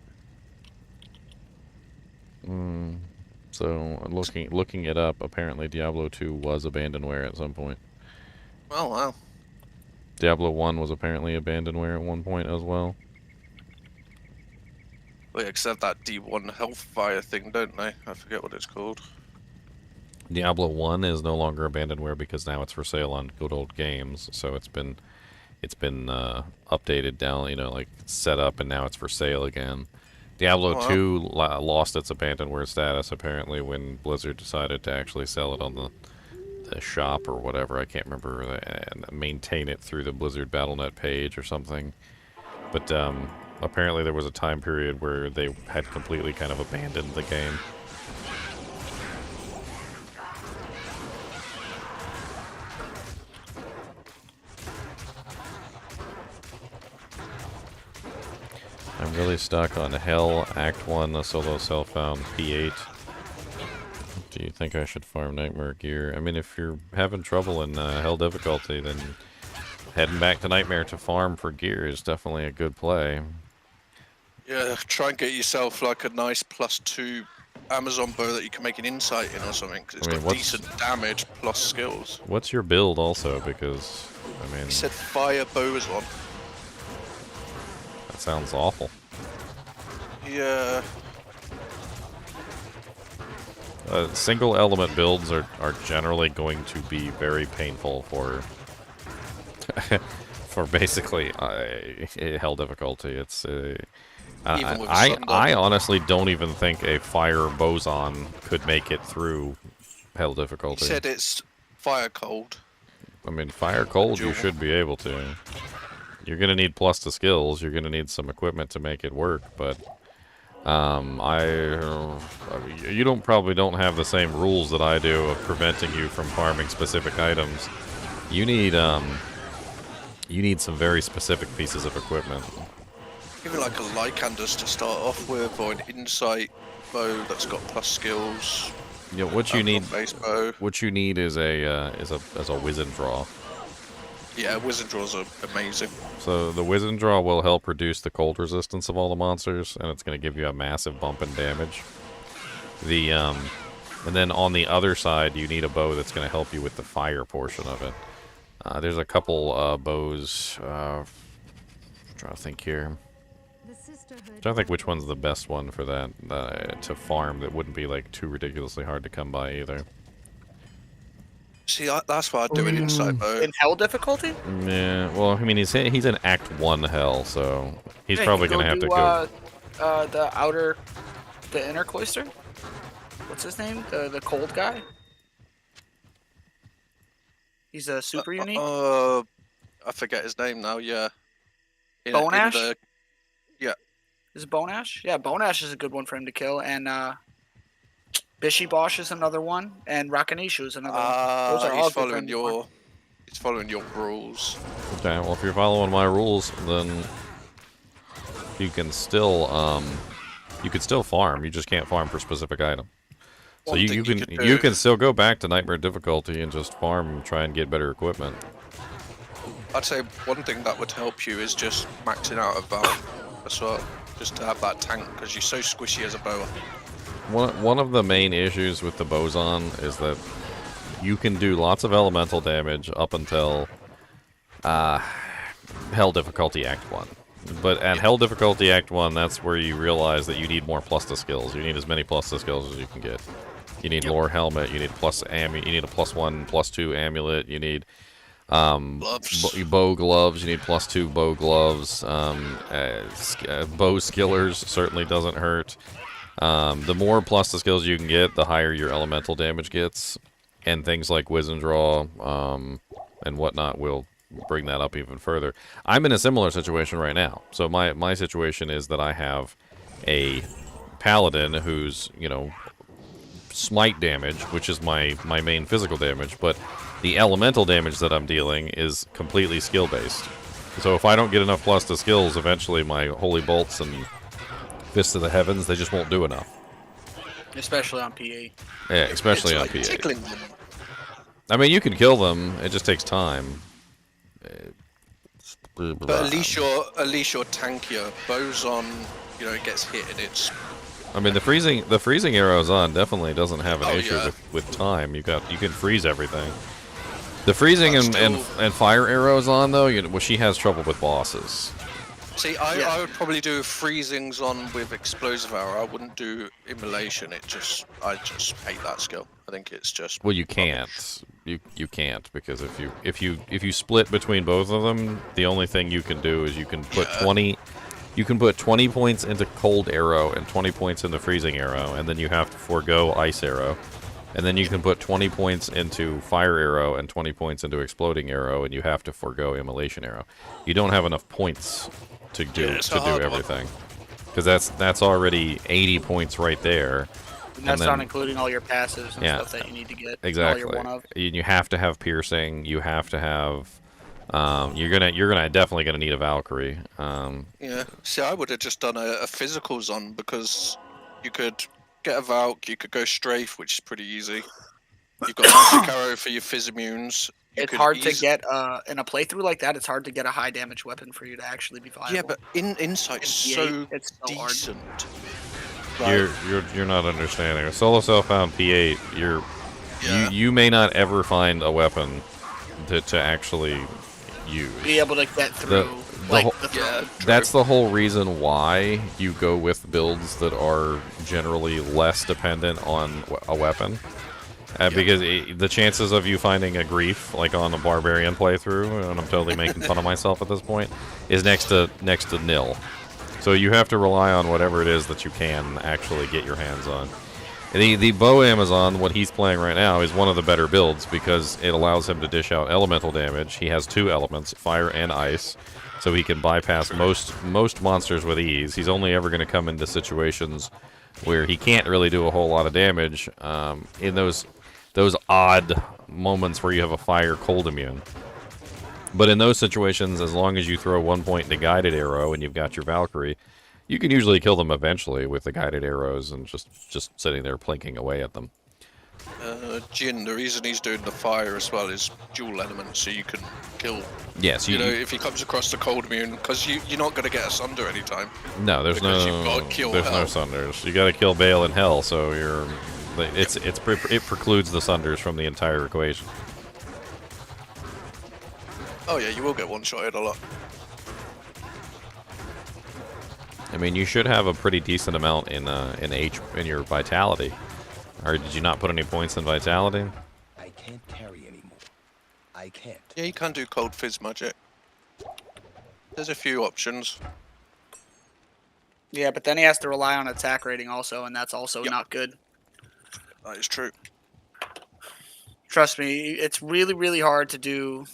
So looking it up, apparently Diablo 2 was abandonware at some point. Oh wow. Diablo 1 was apparently abandonware at one point as well. Well, yeah, 'cause they have that D1 Hellfire thing, don't they? I forget what it's called. Diablo 1 is no longer abandonware because now it's for sale on Good Old Games. So it's been updated down, you know, like set up, and now it's for sale again. Diablo 2 lost its abandonware status apparently when Blizzard decided to actually sell it on the shop or whatever. I can't remember, and maintain it through the Blizzard Battle.net page or something. But apparently there was a time period where they had completely kind of abandoned the game. I'm really stuck on Hell Act 1, the solo self-found P8. Do you think I should farm Nightmare gear? I mean, if you're having trouble in Hell difficulty, then heading back to Nightmare to farm for gear is definitely a good play. Yeah, try and get yourself like a nice +2 Amazon bow that you can make an insight in or something. 'Cause it's got decent damage plus skills. What's your build also? Because, I mean... He said fire Bowazon. That sounds awful. Yeah. Single element builds are generally going to be very painful for... for basically hell difficulty. It's... I honestly don't even think a fire Bowazon could make it through hell difficulty. He said it's fire cold. I mean, fire cold you should be able to. You're gonna need plus to skills. You're gonna need some equipment to make it work, but you probably don't have the same rules that I do of preventing you from farming specific items. You need some very specific pieces of equipment. Even like a Lycandus to start off with, or an insight bow that's got plus skills. Yeah, what you need is a Wizen Draw. Yeah, Wizen Draws are amazing. So the Wizen Draw will help reduce the cold resistance of all the monsters, and it's going to give you a massive bump in damage. And then on the other side, you need a bow that's going to help you with the fire portion of it. There's a couple bows. I'm trying to think here. I'm trying to think which one's the best one for that to farm that wouldn't be like too ridiculously hard to come by either. See, that's what I'd do an insight bow. In hell difficulty? Yeah, well, I mean, he's in Act 1 hell, so he's probably going to have to go... the inner cloister? What's his name? The cold guy? He's a super unique? I forget his name now, yeah. Bone Ash? Yeah. Is it Bone Ash? Yeah, Bone Ash is a good one for him to kill, and Bishy Bosch is another one, and Rakanishu is another one. Those are all he's following your rules. Okay, well, if you're following my rules, then you can still farm. You just can't farm for specific item. So you can still go back to Nightmare difficulty and just farm and try and get better equipment. I'd say one thing that would help you is just maxing out a Valve as well, just to have that tank, because you're so squishy as a boa. One of the main issues with the Bowazon is that you can do lots of elemental damage up until Hell Difficulty Act 1. But at Hell Difficulty Act 1, that's where you realize that you need more plus to skills. You need as many plus to skills as you can get. You need Lore Helmet, you need you need a +1, +2 amulet, you need bow gloves, you need +2 bow gloves, bow skillers certainly doesn't hurt. The more plus to skills you can get, the higher your elemental damage gets, and things like Wizen Draw and whatnot will bring that up even further. I'm in a similar situation right now. So my situation is that I have a Paladin who's, you know, smite damage, which is my main physical damage, but the elemental damage that I'm dealing is completely skill-based. So if I don't get enough plus to skills, eventually my Holy Bolts and Fists of the Heavens, they just won't do enough. Especially on PA. Yeah, especially on PA. Tickling them. I mean, you can kill them. It just takes time. But at least you're tankier. Bowazon, you know, it gets hit and it's... I mean, the freezing arrows on definitely doesn't have an issue with time. You can freeze everything. The freezing and fire arrows on though, well, she has trouble with bosses. See, I would probably do freezings on with explosive arrow. I wouldn't do immolation. I just hate that skill. I think it's just... Well, you can't. You can't, because if you split between both of them, the only thing you can do is you can put 20 points into cold arrow and 20 points into freezing arrow, and then you have to forego ice arrow. And then you can put 20 points into fire arrow and 20 points into exploding arrow, and you have to forego immolation arrow. You don't have enough points to do everything, because that's already 80 points right there. And that's not including all your passives and stuff that you need to get. Exactly. You have to have piercing. You have to have. You're definitely gonna need a Valkyrie. Yeah. See, I would have just done a physicals on, because you could get a Valk, you could go strafe, which is pretty easy. You've got Magic Arrow for your Phys immunes, it's could hard to get in a playthrough like that. It's hard to get a high damage weapon for you to actually be viable. Yeah, but insight's In so P8, it's so hard. decent. Like, You're not understanding. A solo self-found P8, yeah. you may not ever find a weapon to actually use. Be able to get through like whole- the throw. Yeah, That's the whole reason why you go with builds that are generally less dependent on a weapon. Because the chances of you finding a grief, like on a barbarian playthrough, and I'm totally making fun of myself at this point, is next to nil. So you have to rely on whatever it is that you can actually get your hands on. The Bow Amazon, what he's playing right now, is one of the better builds because it allows him to dish out elemental damage. He has 2 elements, fire and ice, so he can bypass most monsters with ease. He's only ever going to come into situations where he can't really do a whole lot of damage in those odd moments where you have a fire cold immune. But in those situations, as long as you throw 1 point into guided arrow and you've got your Valkyrie, you can usually kill them eventually with the guided arrows and just sitting there plinking away at them. Jin, the reason he's doing the fire as well is dual element, so you can kill. Yes, You know, if he comes across the cold immune, because you're not going to get asunder anytime. no, there's because you've got to kill there's no hell. sunders. You got to kill Bale and Hell, so it precludes the sunders from the entire equation. Oh yeah, you will get one-shotted a lot. I mean, you should have a pretty decent amount in your vitality. Or did you not put any points in vitality? I can't carry anymore. I can't. Yeah, you can do cold fizz magic. There's a few options. Yeah, but then he has to rely on attack rating also, and that's also Yep. not good. That is true. Trust me, it's really, really hard to do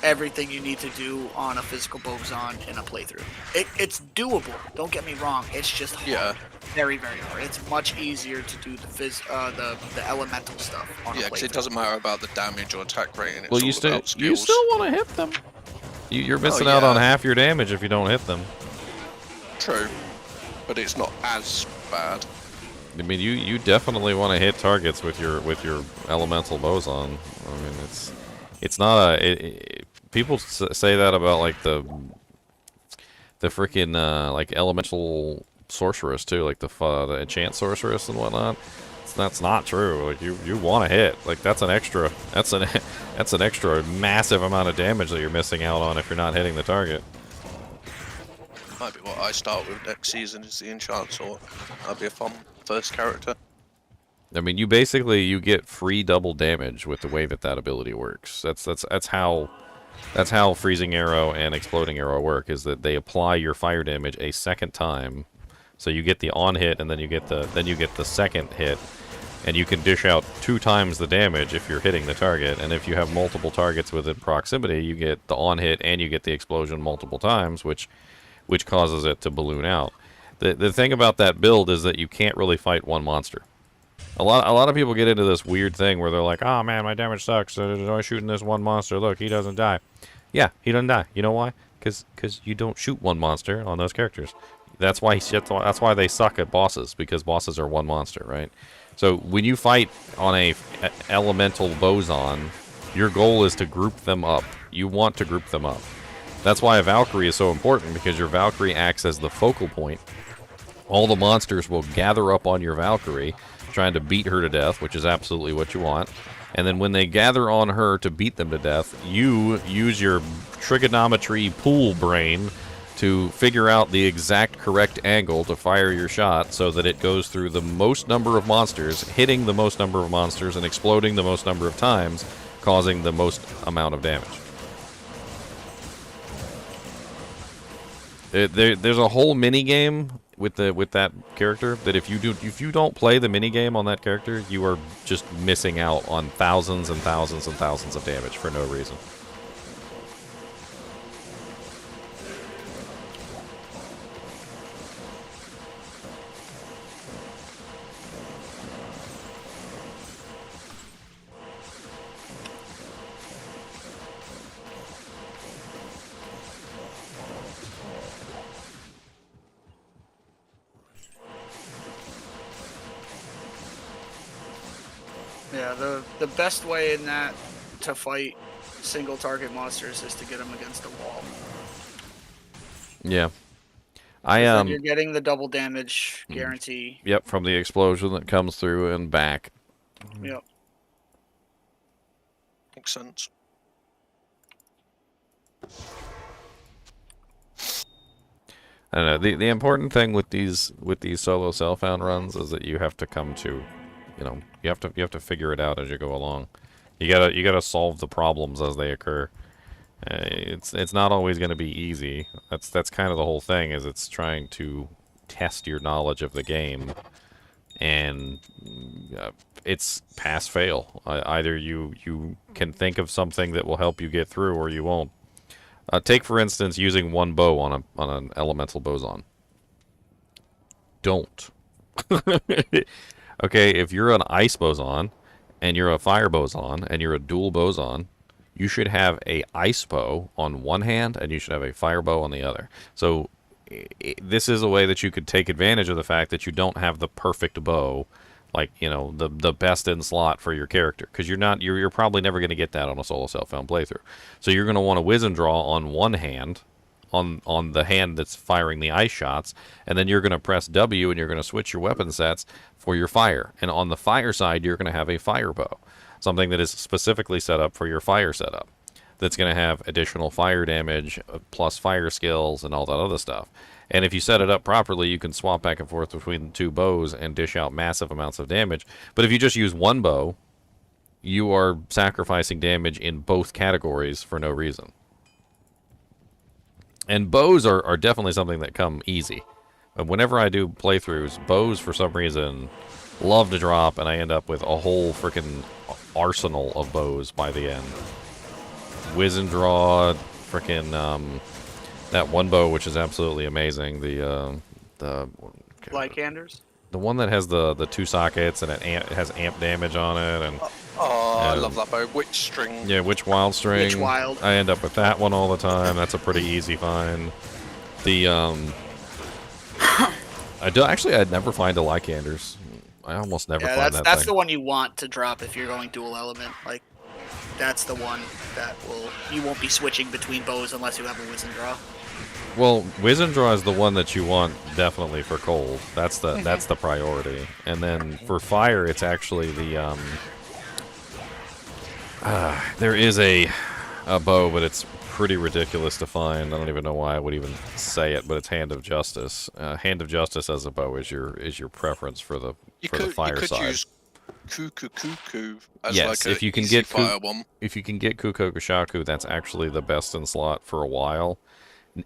everything you need to do on a physical Bowazon in a playthrough. It's doable. Don't get me wrong. It's just hard. Yeah. Very, very hard. It's much easier to do the elemental stuff on Yeah, a because it playthrough. doesn't matter about the damage or attack rating. It's Well, all you about skills. still want to hit them. You're missing out yeah. on half your damage if you don't hit them. True, but it's not as bad. I mean, you definitely want to hit targets with your elemental Bowazon. I mean, it's not a. People say that about like the freaking like elemental sorceress too, like the enchant sorceress and whatnot. That's not true. Like you want to hit. Like that's an extra massive amount of damage that you're missing out on if you're not hitting the target. Might be what I start with next season is the enchant sword. That'd be a fun first character. I mean, you get free double damage with the way that ability works. That's how freezing arrow and exploding arrow work. Is that they apply your fire damage a second time, so you get the on hit and then you get the second hit, and you can dish out 2 times the damage if you're hitting the target. And if you have multiple targets within proximity, you get the on hit and you get the explosion multiple times, which causes it to balloon out. The thing about that build is that you can't really fight one monster. A lot of people get into this weird thing where they're like, oh man, my damage sucks. I'm shooting this one monster. Look, he doesn't die. Yeah, he doesn't die. You know why? Because you don't shoot one monster on those characters. That's why they suck at bosses, because bosses are one monster, right? So when you fight on a elemental Bowazon, your goal is to group them up. You want to group them up. That's why a Valkyrie is so important, because your Valkyrie acts as the focal point. All the monsters will gather up on your Valkyrie, trying to beat her to death, which is absolutely what you want. And then when they gather on her to beat them to death, you use your trigonometry pool brain to figure out the exact correct angle to fire your shot so that it goes through the most number of monsters, hitting the most number of monsters, and exploding the most number of times, causing the most amount of damage. There's a whole mini game with that character that if you don't play the mini game on that character, you are just missing out on thousands and thousands and thousands of damage for no reason. Yeah, the best way in that to fight single target monsters is to get them against the wall. Yeah. 'Cause then you're getting the double damage guarantee. Yep, from the explosion that comes through and back. Yep. Makes sense. I don't know. The important thing with these solo self-found runs is that you have to come to, you have to figure it out as you go along. You gotta solve the problems as they occur. It's not always going to be easy. That's kind of the whole thing. Is it's trying to test your knowledge of the game, and it's pass fail. Either you can think of something that will help you get through, or you won't. Take for instance using one bow on an elemental Bowazon. Don't. Okay, if you're an ice Bowazon, and you're a fire Bowazon, and you're a dual Bowazon, you should have a ice bow on one hand, and you should have a fire bow on the other. So this is a way that you could take advantage of the fact that you don't have the perfect bow, like the best in slot for your character, because you're probably never going to get that on a solo self-found playthrough. So you're going to want to whiz and draw on one hand, on the hand that's firing the ice shots, and then you're going to press W and you're going to switch your weapon sets for your fire. And on the fire side, you're going to have a fire bow, something that is specifically set up for your fire setup, that's going to have additional fire damage plus fire skills and all that other stuff. And if you set it up properly, you can swap back and forth between the two bows and dish out massive amounts of damage. But if you just use one bow, you are sacrificing damage in both categories for no reason. And bows are definitely something that come easy. And whenever I do playthroughs, bows for some reason love to drop, and I end up with a whole freaking arsenal of bows by the end. Whiz and draw, freaking that one bow, which is absolutely amazing. The Lycanders? The one that has the two sockets and it has amp damage on it, and I love that bow. Witch string. Yeah, Witch Wild String. Witch Wild. I end up with that one all the time. That's a pretty easy find. The I'd never find a Lycanders. I almost never find that that's thing. the one you want to drop if you're going dual element. Like, that's the one that you won't be switching between bows unless you have a whiz and draw. Well, Whiz and Draw is the one that you want definitely for cold. That's the priority. And then for fire, it's actually the there is a bow, but it's pretty ridiculous to find. I don't even know why I would even say it, but it's Hand of Justice. Hand of Justice as a bow is your preference for the fire you could side. Use Cuckoo as Yes, like if you can easy get fire one. if you can get Kukokushaku, that's actually the best in slot for a while.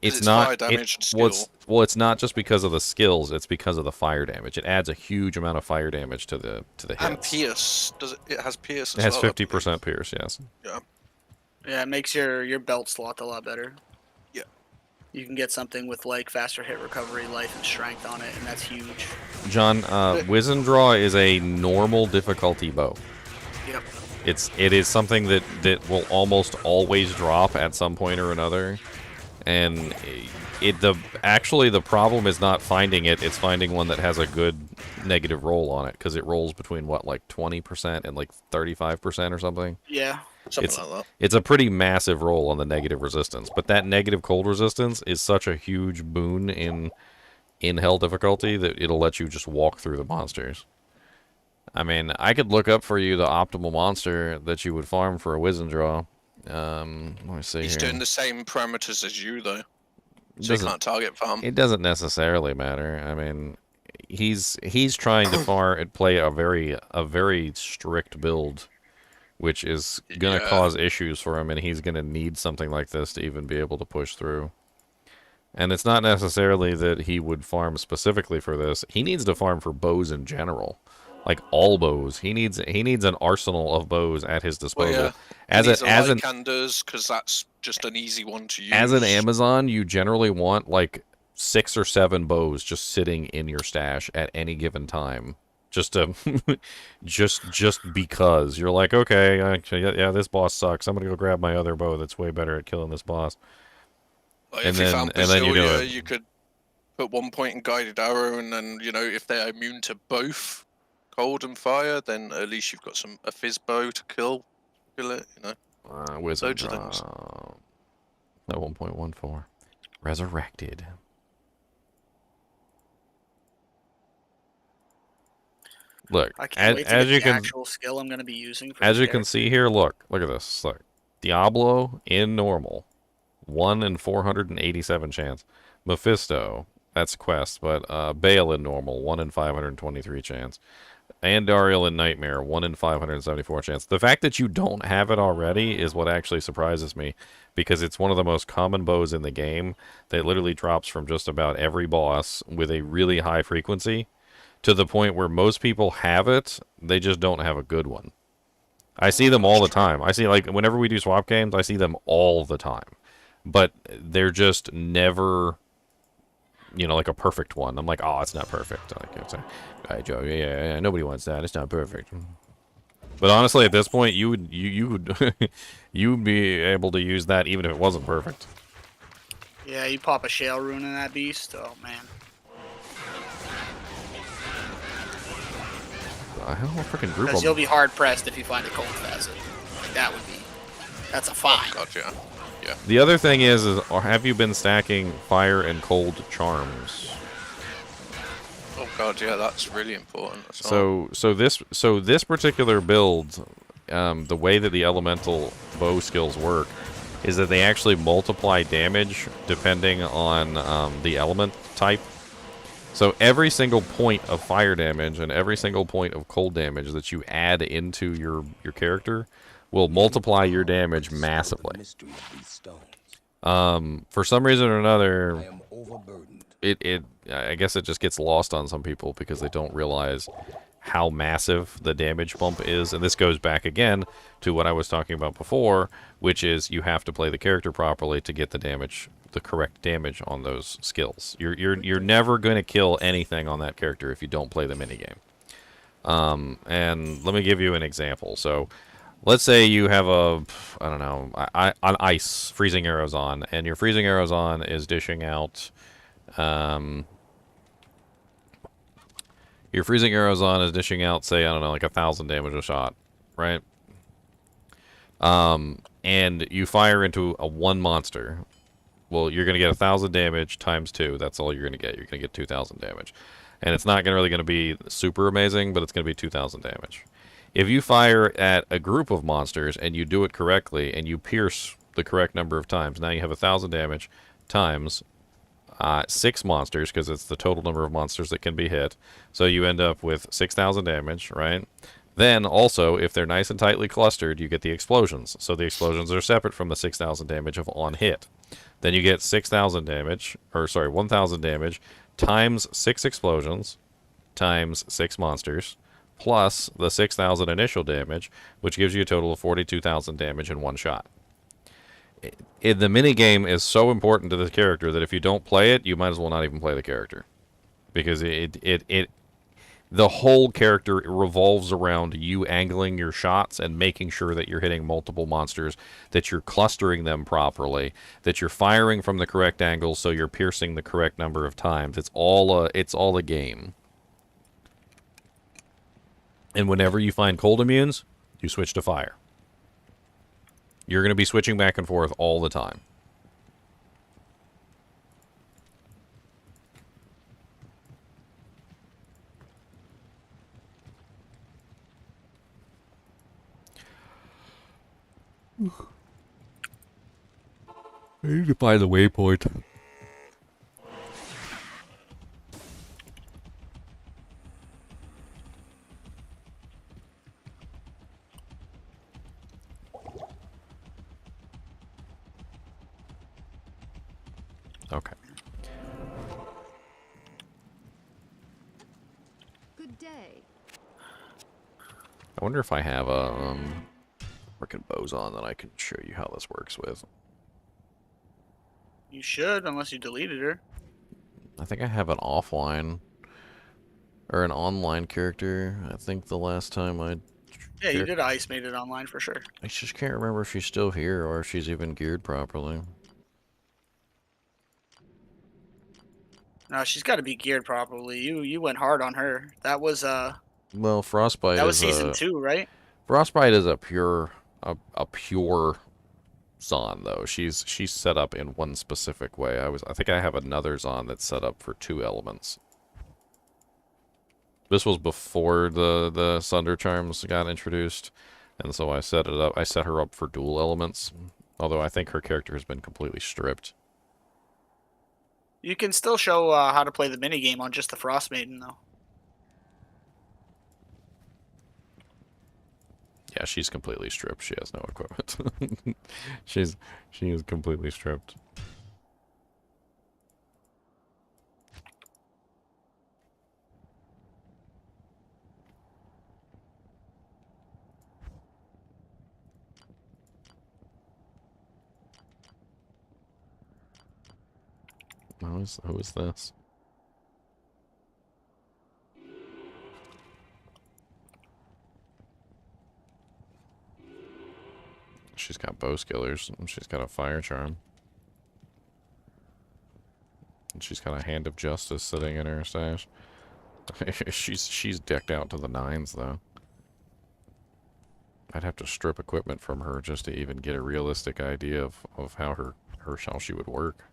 It's It's not fire damage and it's not just because of the skills, it's because of the fire damage. It adds a huge amount of fire damage to the hits. And pierce. It has pierce as It has well, 50% pierce, yes. Yeah. Yeah, it makes your belt slot a lot better. Yeah. You can get something with like faster hit recovery, life, and strength on it, and that's huge. John, Whiz and Draw is a normal difficulty bow. Yep. It is something that will almost always drop at some point or another. And the problem is not finding it, it's finding one that has a good negative roll on it, because it rolls between what, like 20% and like 35% or something. Yeah. Something like that. It's a pretty massive roll on the negative resistance, but that negative cold resistance is such a huge boon in hell difficulty that it'll let you just walk through the monsters. I mean, I could look up for you the optimal monster that you would farm for a Whiz and Draw. Let me see He's here. doing the same parameters as you, though. So you can't target farm. It doesn't necessarily matter. I mean, he's trying to play a very strict build, which is gonna cause issues for him, and he's gonna need something like this to even be able to push through. And it's not necessarily that he would farm specifically for this. He needs to farm for bows in general, like all bows. He needs an arsenal of bows at his disposal. Well, yeah. As an Lycanders, because that's just an easy one to use. As an Amazon, you generally want like 6 or 7 bows just sitting in your stash at any given time, just to just because you're like, okay, actually, yeah, this boss sucks. I'm gonna go grab my other bow that's way better at killing this boss. Like and if you then found and then you do Basilia, it. you could put one point in guided arrow, and then if they're immune to both cold and fire, then at least you've got a fizz bow to kill it. Wizard Loads of things. At 1.14. Resurrected. Look, I can't wait to as get you the can actual skill I'm going to be using. For as the you can see here, look at this. Look, Diablo in normal, 1 in 487 chance. Mephisto, that's quest, but Baal in normal, 1 in 523 chance. Andariel in Nightmare, 1 in 574 chance. The fact that you don't have it already is what actually surprises me, because it's one of the most common bows in the game that literally drops from just about every boss with a really high frequency, to the point where most people have it, they just don't have a good one. I see them all the time. I see, like, whenever we do swap games, I see them all the time. But they're just never, you know, like a perfect one. I'm like, oh, it's not perfect. Like, it's like, all right, Joe, yeah, nobody wants that. It's not perfect. But honestly, at this point, you would you would be able to use that even if it wasn't perfect. Yeah, you pop a shale rune in that beast. Oh man. Hell, a freaking group Because of you'll be hard pressed if you find a cold facet. Like, that's a fine. God, yeah. Yeah. The other thing is have you been stacking fire and cold charms? Oh god, yeah, that's really important. As well. So this particular build, the way that the elemental bow skills work is that they actually multiply damage depending on the element type. So every single point of fire damage and every single point of cold damage that you add into your character will multiply your damage massively. For some reason or another, I guess it just gets lost on some people because they don't realize how massive the damage bump is. And this goes back again to what I was talking about before, which is you have to play the character properly to get the correct damage on those skills. You're never going to kill anything on that character if you don't play the minigame. And let me give you an example. So let's say you have on ice, freezing arrows on, and your freezing arrows on is dishing out, say, I don't know, like 1,000 damage a shot, right? And you fire into a one monster. Well, you're going to get 1,000 damage times 2. That's all you're going to get. You're going to get 2,000 damage. And it's not really going to be super amazing, but it's going to be 2,000 damage. If you fire at a group of monsters and you do it correctly and you pierce the correct number of times, now you have 1,000 damage times 6 monsters, because it's the total number of monsters that can be hit. So you end up with 6,000 damage, right? Then also, if they're nice and tightly clustered, you get the explosions. So the explosions are separate from the 6,000 damage of on hit. Then you get 1,000 damage times 6 explosions times 6 monsters plus the 6,000 initial damage, which gives you a total of 42,000 damage in one shot. The minigame is so important to the character that if you don't play it, you might as well not even play the character. Because the whole character revolves around you angling your shots and making sure that you're hitting multiple monsters, that you're clustering them properly, that you're firing from the correct angle so you're piercing the correct number of times. It's all a game. And whenever you find cold immunes, you switch to fire. You're going to be switching back and forth all the time. I need to find the waypoint. Okay. Good day. I wonder if I have a freaking Bowazon that I can show you how this works with. You should, unless you deleted her. I think I have an offline or an online character. I think the last time Yeah, you did ice made it online for sure. I just can't remember if she's still here or if she's even geared properly. No, she's got to be geared properly. You went hard on her. That was Well, Frostbite that was is season 2, right? Frostbite is a pure a pure Zon though. She's set up in one specific way. I think I have another Zon that's set up for 2 elements. This was before the Sunder Charms got introduced, and so I set it up. I set her up for dual elements. Although I think her character has been completely stripped. You can still show how to play the minigame on just the Frost Maiden, though. Yeah, she's completely stripped. She has no equipment. she is completely stripped. Who is this? She's got bow skillers, and she's got a fire charm. And she's got a hand of justice sitting in her stash. she's decked out to the nines though. I'd have to strip equipment from her just to even get a realistic idea of how how she would work.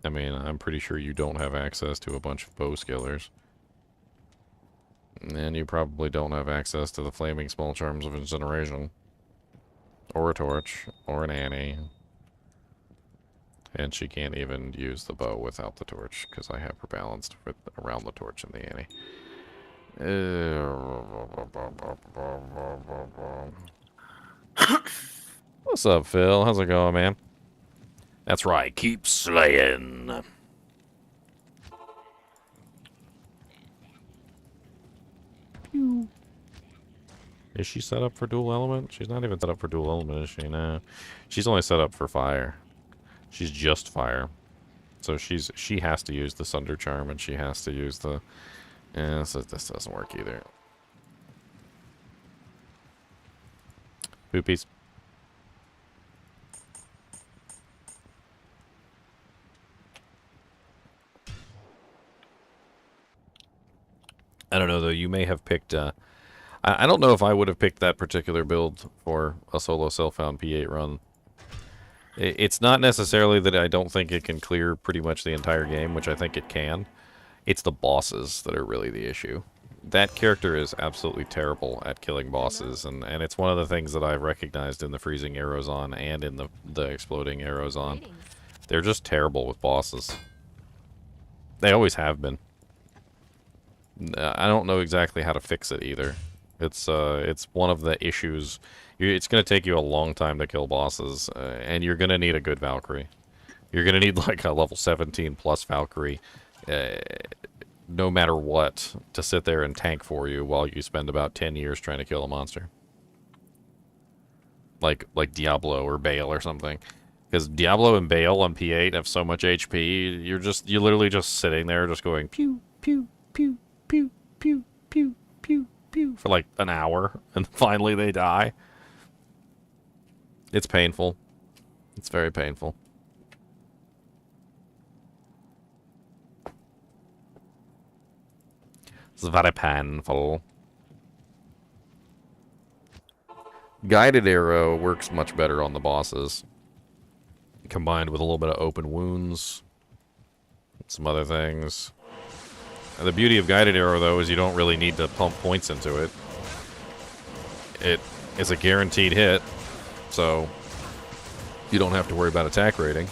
I mean, I'm pretty sure you don't have access to a bunch of bow skillers. And you probably don't have access to the flaming small charms of incineration. Or a torch. Or an Annie. And she can't even use the bow without the torch, because I have her balanced with around the torch and the Annie. What's up, Phil? How's it going, man? That's right, keep slaying. Is she set up for dual element? She's not even set up for dual element, is she? No. She's only set up for fire. She's just fire. So she has to use the Sunder Charm, and she has to use the... Yeah, so this doesn't work either. Poopies. I don't know, though. You may have picked... I don't know if I would have picked that particular build for a solo self-found P8 run. It's not necessarily that I don't think it can clear pretty much the entire game, which I think it can. It's the bosses that are really the issue. That character is absolutely terrible at killing bosses, and it's one of the things that I've recognized in the freezing arrows on and in the exploding arrows on. They're just terrible with bosses. They always have been. I don't know exactly how to fix it either. It's one of the issues. It's going to take you a long time to kill bosses, and you're going to need a good Valkyrie. You're going to need like a level 17 plus Valkyrie, no matter what, to sit there and tank for you while you spend about 10 years trying to kill a monster. Like Diablo or Bale or something. Because Diablo and Bale on P8 have so much HP, you're literally just sitting there just going pew, pew, pew, pew, pew, pew, pew, pew, for like an hour, and finally they die. It's painful. It's very painful. It's very painful. Guided arrow works much better on the bosses. Combined with a little bit of open wounds. Some other things. And the beauty of guided arrow, though, is you don't really need to pump points into it. It is a guaranteed hit, so you don't have to worry about attack rating.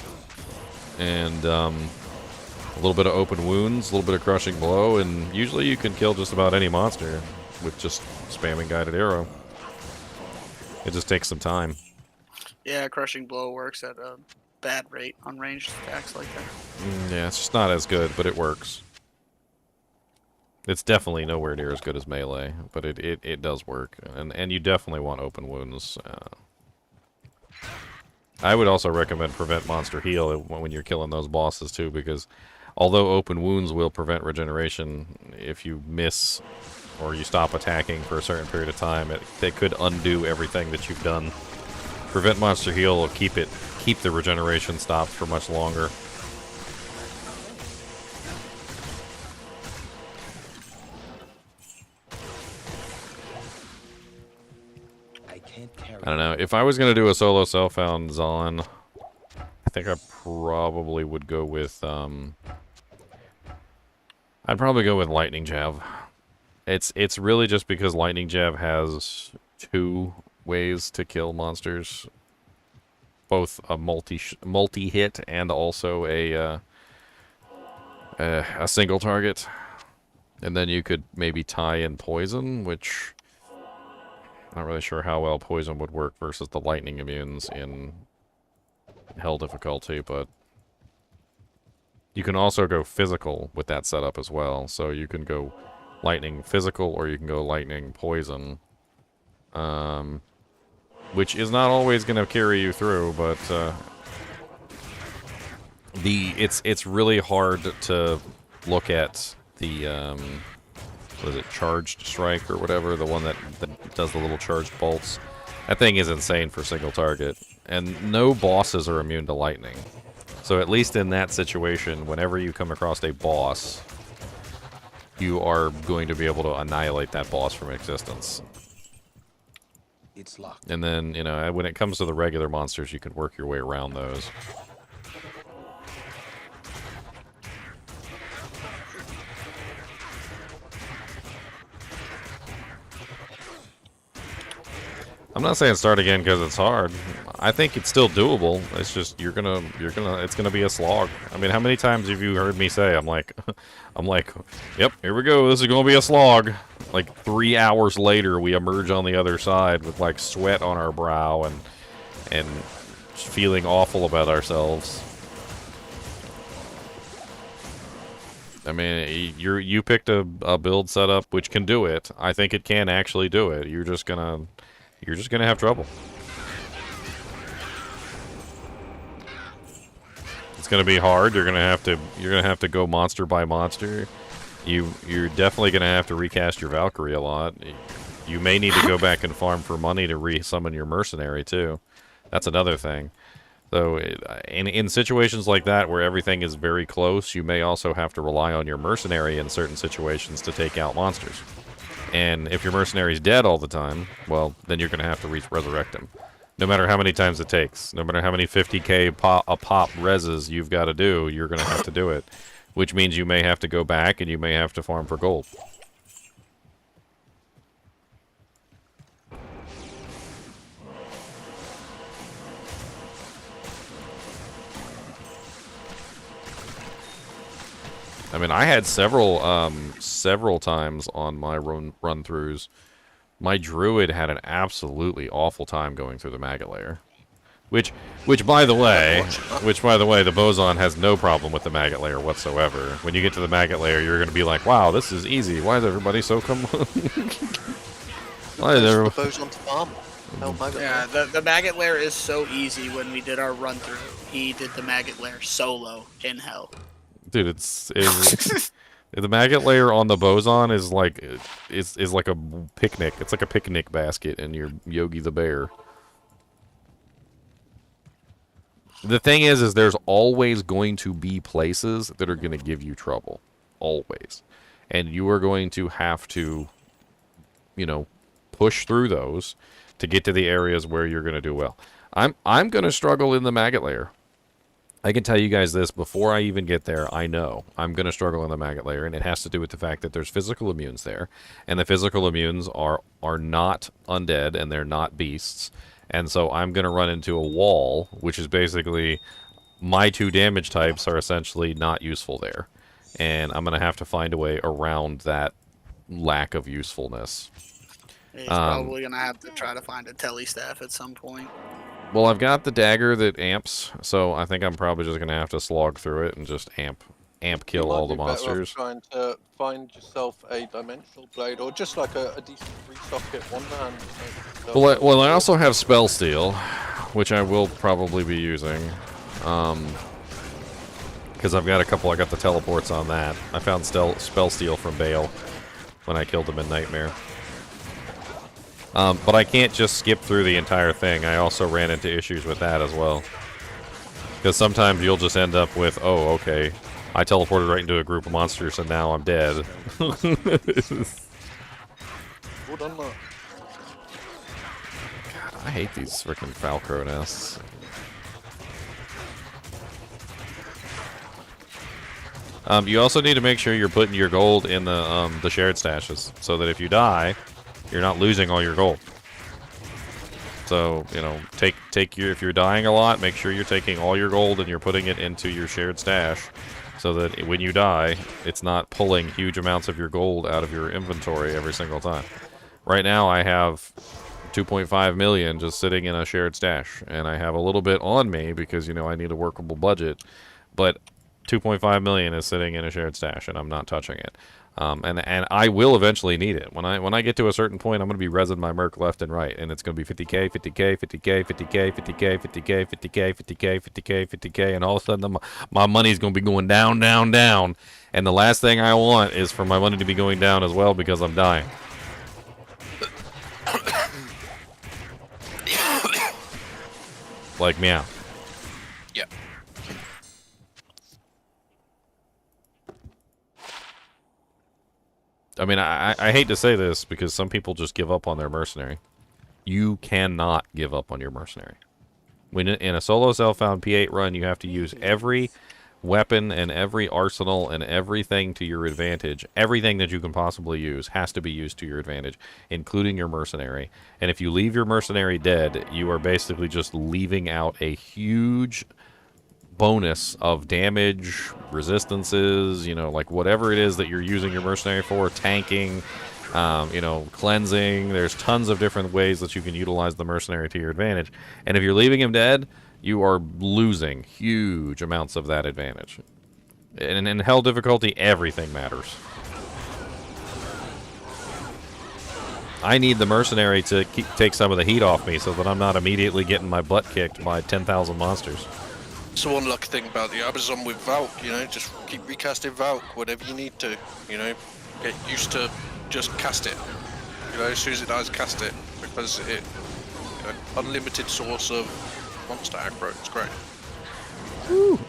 And a little bit of open wounds, a little bit of crushing blow, and usually you can kill just about any monster with just spamming guided arrow. It just takes some time. Yeah, crushing blow works at a bad rate on ranged attacks like that. Yeah, it's just not as good, but it works. It's definitely nowhere near as good as melee, but it does work. And you definitely want open wounds. I would also recommend prevent monster heal when you're killing those bosses too, because although open wounds will prevent regeneration, if you miss or you stop attacking for a certain period of time, they could undo everything that you've done. Prevent monster heal will keep the regeneration stopped for much longer. I can't don't know. If I was going to do a solo self-found Zon, I think I probably would go with, I'd probably go with Lightning Jab. It's really just because Lightning Jab has 2 ways to kill monsters. Both a multi-hit and also a single target. And then you could maybe tie in poison, which I'm not really sure how well poison would work versus the lightning immunes in hell difficulty, but you can also go physical with that setup as well. So you can go lightning physical or you can go lightning poison. Which is not always going to carry you through, but it's really hard to look at the what is it, charged strike or whatever, the one that does the little charged bolts. That thing is insane for single target, and no bosses are immune to lightning. So at least in that situation, whenever you come across a boss, you are going to be able to annihilate that boss from existence. It's locked. And then, you know, when it comes to the regular monsters, you can work your way around those. I'm not saying start again because it's hard. I think it's still doable. It's just it's gonna be a slog. I mean, how many times have you heard me say I'm like, yep, here we go. This is gonna be a slog. Like 3 hours later, we emerge on the other side with like sweat on our brow and feeling awful about ourselves. I mean, you picked a build setup which can do it. I think it can actually do it. You're just gonna have trouble. It's gonna be hard. You're gonna have to go monster by monster. You're definitely gonna have to recast your Valkyrie a lot. You may need to go back and farm for money to re-summon your mercenary too. That's another thing. So in situations like that where everything is very close, you may also have to rely on your mercenary in certain situations to take out monsters. And if your mercenary's dead all the time, well, then you're going to have to resurrect him. No matter how many times it takes, no matter how many 50k pop reses you've got to do, you're going to have to do it. Which means you may have to go back and you may have to farm for gold. I mean, I had several times on my run-throughs. My druid had an absolutely awful time going through the maggot lair, which by the way, the Bowazon has no problem with the maggot lair whatsoever. When you get to the maggot lair, you're going to be like, "Wow, this is easy. Why is everybody so Why is everybody? Bowazon to farm. Yeah, the maggot lair is so easy. When we did our run-through, he did the maggot lair solo in hell. Dude, it's the maggot layer on the Bowazon is like a picnic. It's like a picnic basket, and you're Yogi the Bear. The thing is there's always going to be places that are going to give you trouble, always, and you are going to have to, you know, push through those to get to the areas where you're going to do well. I'm going to struggle in the maggot layer. I can tell you guys this, before I even get there, I know I'm going to struggle in the maggot layer, and it has to do with the fact that there's physical immunes there, and the physical immunes are not undead, and they're not beasts, and so I'm going to run into a wall, which is basically my 2 damage types are essentially not useful there, and I'm going to have to find a way around that lack of usefulness. He's probably going to have to try to find a telly staff at some point. Well, I've got the dagger that amps, so I think I'm probably just going to have to slog through it and just amp kill all the monsters. Trying to find yourself a dimensional blade, or just like a decent 3-socket one-man. Well, I also have spell steal, which I will probably be using, because I've got a couple. I got the teleports on that. I found spell steal from Bale when I killed him in Nightmare. But I can't just skip through the entire thing. I also ran into issues with that as well. Because sometimes you'll just end up with, oh, okay, I teleported right into a group of monsters and now I'm dead. Well done, Mark. I hate these freaking Falcro nests. You also need to make sure you're putting your gold in the shared stashes, so that if you die, you're not losing all your gold. So, you know, if you're dying a lot, make sure you're taking all your gold and you're putting it into your shared stash, so that when you die, it's not pulling huge amounts of your gold out of your inventory every single time. Right now, I have 2.5 million just sitting in a shared stash, and I have a little bit on me because, you know, I need a workable budget, but 2.5 million is sitting in a shared stash, and I'm not touching it. And I will eventually need it. When I get to a certain point, I'm going to be resin my merc left and right, and it's going to be 50k, 50k, 50k, 50k, 50k, 50k, 50k, 50k, 50k, 50k, and all of a sudden my money's going to be going down, down, down. And the last thing I want is for my money to be going down as well because I'm dying. Like meow. Yeah. I mean, I hate to say this because some people just give up on their mercenary. You cannot give up on your mercenary. When in a solo self-found P8 run, you have to use every weapon and every arsenal and everything to your advantage. Everything that you can possibly use has to be used to your advantage, including your mercenary. And if you leave your mercenary dead, you are basically just leaving out a huge bonus of damage, resistances, you know, like whatever it is that you're using your mercenary for, tanking, you know, cleansing. There's tons of different ways that you can utilize the mercenary to your advantage. And if you're leaving him dead, you are losing huge amounts of that advantage. And in hell difficulty, everything matters. I need the mercenary to take some of the heat off me so that I'm not immediately getting my butt kicked by 10,000 monsters. So one lucky thing about the Amazon with Valk, you know, just keep recasting Valk whenever you need to, you know, get used to just cast it, you know, as soon as it dies, cast it, because it, you know, unlimited source of monster aggro, it's great. Woo.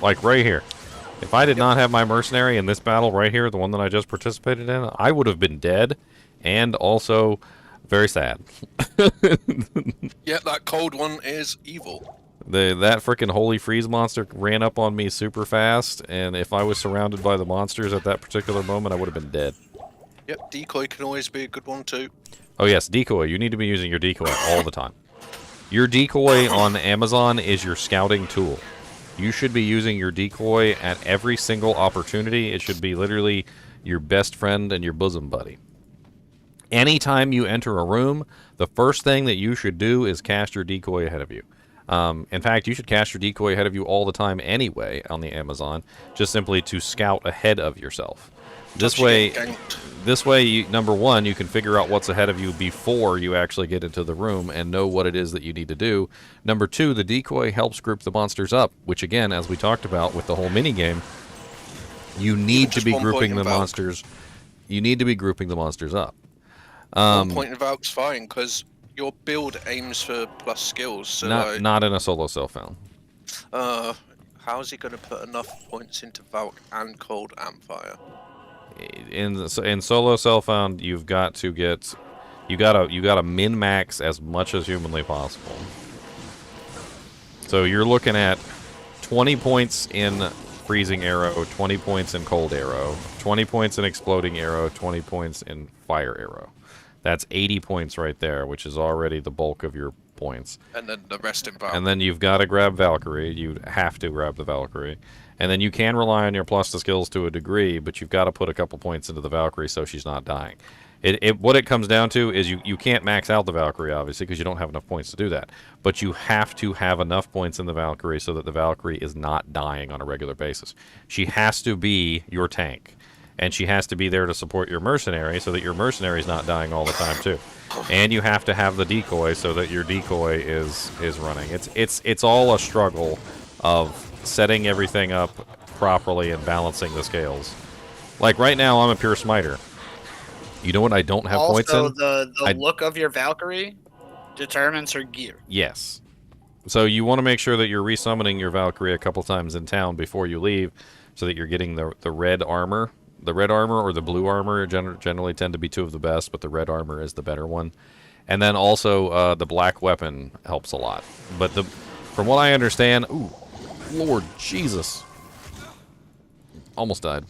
Like right here. If I did not have my mercenary in this battle right here, the one that I just participated in, I would have been dead and also very sad. Yeah, that cold one is evil. That freaking holy freeze monster ran up on me super fast, and if I was surrounded by the monsters at that particular moment, I would have been dead. Yep, decoy can always be a good one too. Oh yes, decoy. You need to be using your decoy all the time. Your decoy on Amazon is your scouting tool. You should be using your decoy at every single opportunity. It should be literally your best friend and your bosom buddy. Anytime you enter a room, the first thing that you should do is cast your decoy ahead of you. In fact, you should cast your decoy ahead of you all the time anyway on the Amazon, just simply to scout ahead of yourself. This way, number one, you can figure out what's ahead of you before you actually get into the room and know what it is that you need to do. Number two, the decoy helps group the monsters up, which again, as we talked about with the whole minigame, you need to be grouping the monsters. You need to be grouping the monsters up. 1 point in Valk's fine, because your build aims for plus skills. So not in a solo self-found. How is he going to put enough points into Valk and Cold and Fire? In solo self-found, you've got to get, you gotta min-max as much as humanly possible. So you're looking at 20 points in freezing arrow, 20 points in cold arrow, 20 points in exploding arrow, 20 points in fire arrow. That's 80 points right there, which is already the bulk of your points. And then the rest in Valk. And then you've got to grab Valkyrie. You have to grab the Valkyrie. And then you can rely on your plus to skills to a degree, but you've got to put a couple points into the Valkyrie so she's not dying. What it comes down to is you can't max out the Valkyrie, obviously, because you don't have enough points to do that. But you have to have enough points in the Valkyrie so that the Valkyrie is not dying on a regular basis. She has to be your tank. And she has to be there to support your mercenary so that your mercenary is not dying all the time too. And you have to have the decoy so that your decoy is running. It's all a struggle of setting everything up properly and balancing the scales. Like right now, I'm a pure smiter. You know what I don't have points in? Also, the look of your Valkyrie determines her gear. Yes. So you want to make sure that you're resummoning your Valkyrie a couple times in town before you leave so that you're getting the red armor. The red armor or the blue armor generally tend to be two of the best, but the red armor is the better one. And then also the black weapon helps a lot. But from what I understand, ooh, Lord Jesus, almost died.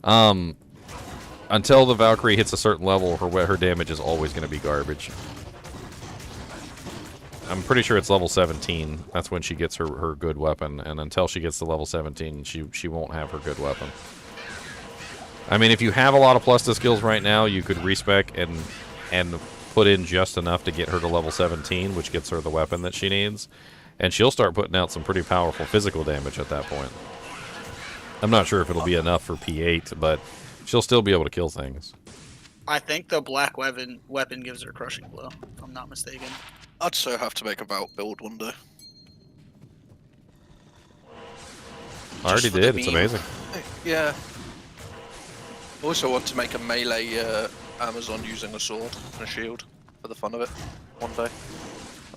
Until the Valkyrie hits a certain level, her damage is always going to be garbage. I'm pretty sure it's level 17. That's when she gets her good weapon, and until she gets to level 17, she won't have her good weapon. I mean, if you have a lot of plus to skills right now, you could respec and put in just enough to get her to level 17, which gets her the weapon that she needs, and she'll start putting out some pretty powerful physical damage at that point. I'm not sure if it'll be enough for P8, but she'll still be able to kill things. I think the black weapon gives her crushing blow, if I'm not mistaken. I'd so have to make a Valk build one day. I already Just for did. the It's meme. amazing. Yeah. Also want to make a melee Amazon using a sword and a shield for the fun of it one day.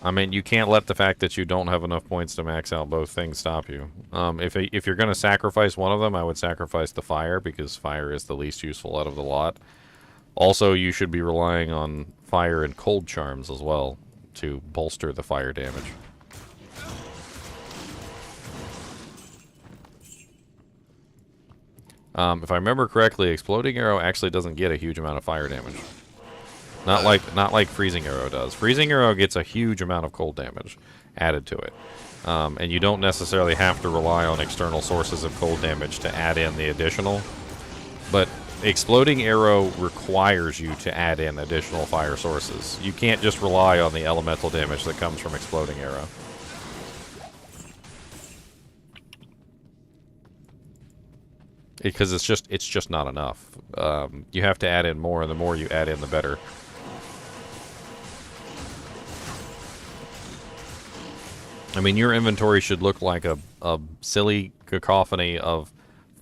I mean, you can't let the fact that you don't have enough points to max out both things stop you. If you're going to sacrifice one of them, I would sacrifice the fire, because fire is the least useful out of the lot. Also, you should be relying on fire and cold charms as well to bolster the fire damage. If I remember correctly, exploding arrow actually doesn't get a huge amount of fire damage. Not like freezing arrow does. Freezing arrow gets a huge amount of cold damage added to it, and you don't necessarily have to rely on external sources of cold damage to add in the additional. But exploding arrow requires you to add in additional fire sources. You can't just rely on the elemental damage that comes from exploding arrow. Because it's just not enough. You have to add in more, and the more you add in, the better. I mean, your inventory should look like a silly cacophony of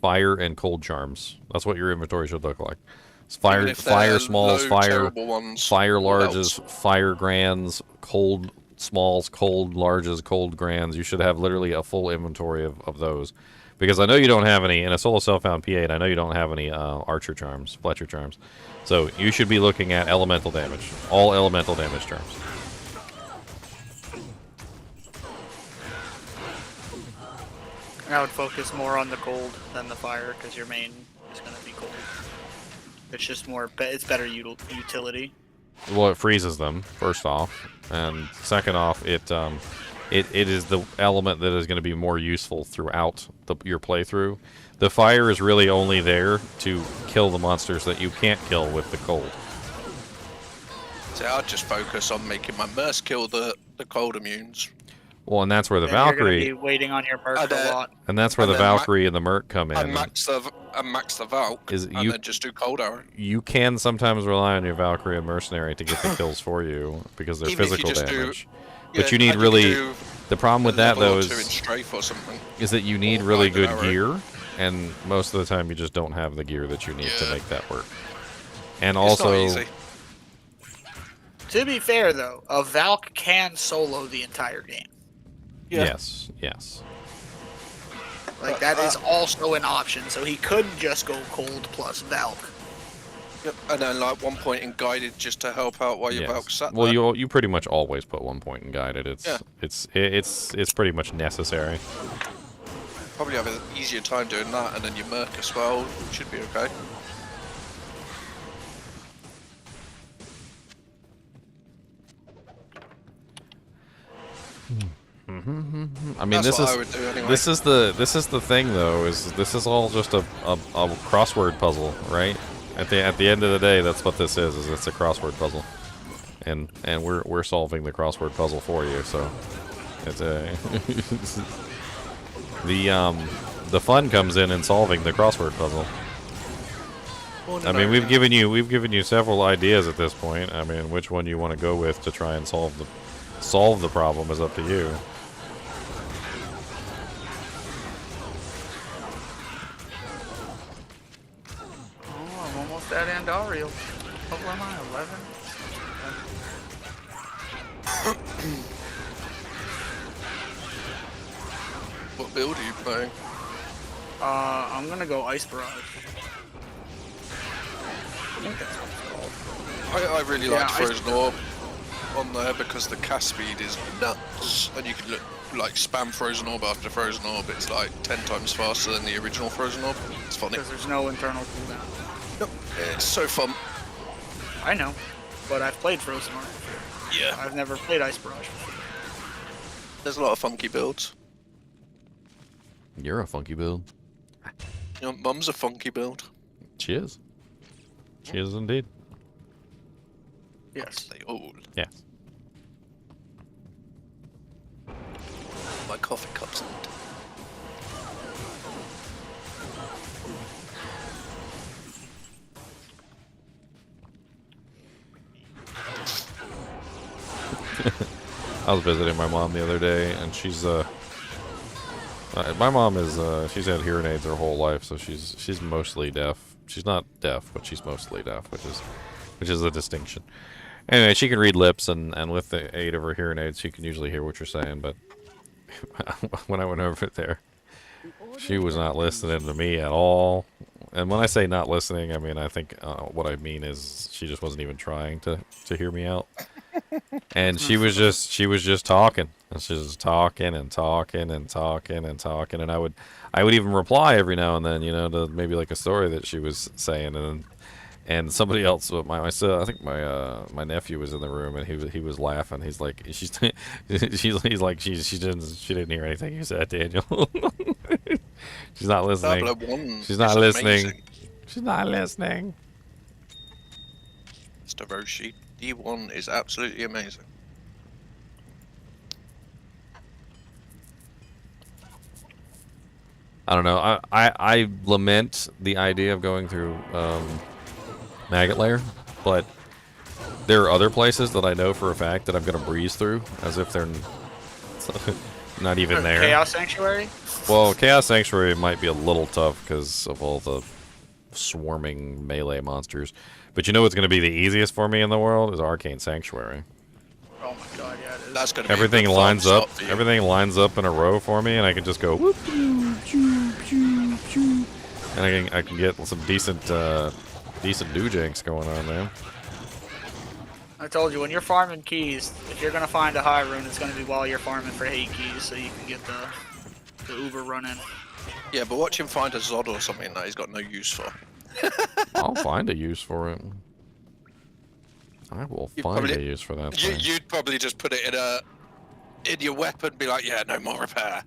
fire and cold charms. That's what your inventory should look like. It's fire smalls, fire larges, fire grands, cold smalls, cold larges, cold grands. You should have literally a full inventory of those. Because I know you don't have any, in a solo self-found P8, I know you don't have any archer charms, Fletcher charms. So you should be looking at elemental damage. All elemental damage charms. I would focus more on the cold than the fire, because your main is going to be cold. It's just more, it's better utility. Well, it freezes them, first off. And second off, it is the element that is going to be more useful throughout your playthrough. The fire is really only there to kill the monsters that you can't kill with the cold. So I'd just focus on making my merc kill the cold immunes. Well, and that's where the Then you're Valkyrie... gonna be waiting on your merc a lot. And that's where the Valkyrie and the merc come in. And max the Valk, and then just do cold arrow. You can sometimes rely on your Valkyrie and mercenary to get the kills for you, because they're Even if you physical just damage. Yeah, but you need and really... do The problem with that, level though, or two in strafe or something. is that you need Or really guided good arrow. gear, and most of the time you just don't have the gear that you need to Yeah. make that work. And It's not also... easy. To be fair, though, a Valk can solo the entire game. Yeah. Yes. Like, that is also an option, so he could just go cold plus Valk. Yep. And then like one point in guided just to help out while your Yes. Valk sat Well, there. you pretty much always put 1 point in guided. It's pretty much necessary. Probably have an easier time doing that, and then your merc as well should be okay. I mean, That's what I would do anyway. this is the thing, though. This is all just a crossword puzzle, right? At the end of the day, that's what this is it's a crossword puzzle, and we're solving the crossword puzzle for you. So it's a the fun comes in solving the crossword puzzle. I mean, we've given you several ideas at this point. I mean, which one you want to go with to try and solve the problem is up to you. Oh, I'm almost at Andariel. What am I, 11? What build are you playing? I'm gonna go Ice Barrage. think that's what it's called. I really Yeah, liked Frozen Orb on there because the cast speed is nuts, and you can like spam Frozen Orb after Frozen Orb. It's like 10 times faster than the original Frozen Orb. It's funny. Because there's no internal cooldown. Yep. It's so fun. I know, but I've played Frozen Orb. Yeah. I've never played Ice Barrage. There's a lot of funky builds. You're a funky build. You know, Mum's a funky build. She is. She is indeed. Yes. They all. Yes. My coffee cup's empty. I was visiting my mom the other day, and she's my mom is she's had hearing aids her whole life, so she's mostly deaf. She's not deaf, but she's mostly deaf, which is a distinction. Anyway, she can read lips, and with the aid of her hearing aids, she can usually hear what you're saying. But when I went over there, she was not listening to me at all. And when I say not listening, I mean I think what I mean is she just wasn't even trying to hear me out. And she was just talking. And she was just talking and talking and talking and talking. And I would even reply every now and then, you know, to maybe like a story that she was saying. And somebody else, I think my nephew was in the room, and he was laughing. He's like, he's like she didn't hear anything you said, Daniel. She's not listening. She's not listening. Amazing. She's not listening. Mr. Roshi, D1 is absolutely amazing. I don't know. I lament the idea of going through maggot lair, but there are other places that I know for a fact that I'm going to breeze through as if they're not even there. Chaos Sanctuary? Well, Chaos Sanctuary might be a little tough because of all the swarming melee monsters. But you know what's going to be the easiest for me in the world is Arcane Sanctuary. Oh my god, yeah, it is. That's going to be Everything a good lines farm up. spot for you. Everything lines up in a row for me, and I can just go whoop, and I can get some decent doojanks going on there. I told you, when you're farming keys, if you're gonna find a high rune, it's gonna be while you're farming for hate keys, so you can get the Uber running. Yeah, but watch him find a Zod or something that he's got no use for. I'll find a use for it. I will find a use for that thing. You'd probably just put it in your weapon, be like, yeah, no more repair.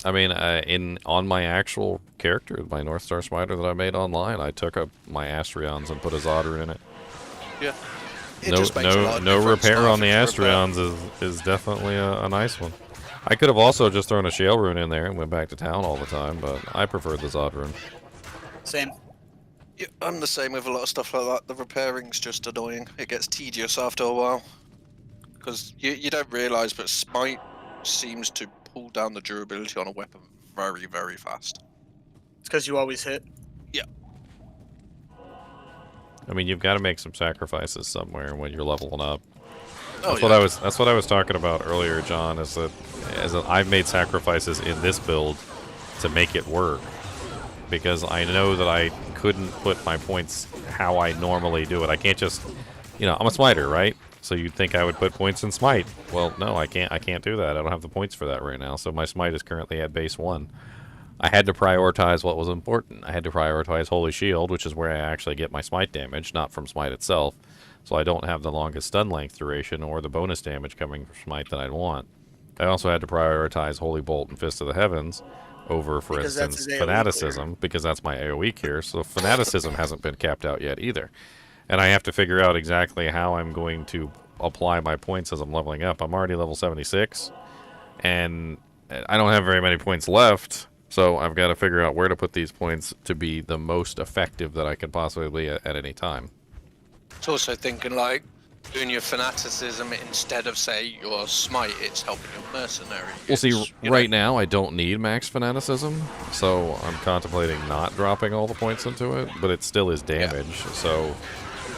I mean, on my actual character, my North Star Smiter that I made online, I took up my Astrions and put a Zod rune in it. Yeah. It just makes a lot of No difference repair now on the if you repair. Astrions is definitely a nice one. I could have also just thrown a Shale rune in there and went back to town all the time, but I preferred the Zod rune. Same. Yeah, I'm the same with a lot of stuff like that. The repairing's just annoying. It gets tedious after a while. Because you don't realise, but Smite seems to pull down the durability on a weapon very, very fast. It's because you always hit. Yeah. I mean, you've got to make some sacrifices somewhere when you're leveling up. Oh, That's what I was talking about earlier, John. Is that I've made sacrifices in this build to make it work, because I know that I couldn't put my points how I normally do it. I can't just, I'm a smiter, right? So you'd think I would put points in smite. Well, no, I can't. I can't do that. I don't have the points for that right now. So my smite is currently at base 1. I had to prioritize what was important. I had to prioritize Holy Shield, which is where I actually get my smite damage, not from smite itself. So I don't have the longest stun length duration or the bonus damage coming from smite that I'd want. I also had to prioritize Holy Bolt and Fist of the Heavens over, for Because that's instance, his AoE Fanaticism, because that's my AoE cure. So Fanaticism hasn't been capped out yet either. And I have to figure out exactly how I'm going to apply my points as I'm leveling up. I'm already level 76, and I don't have very many points left. So I've got to figure out where to put these points to be the most effective that I could possibly be at any time. It's also thinking like doing your fanaticism instead of say your smite. It's helping your mercenary. Well, see, It's, you know, right now I don't need max fanaticism, so I'm contemplating not dropping all the points into it, but it still is damage. So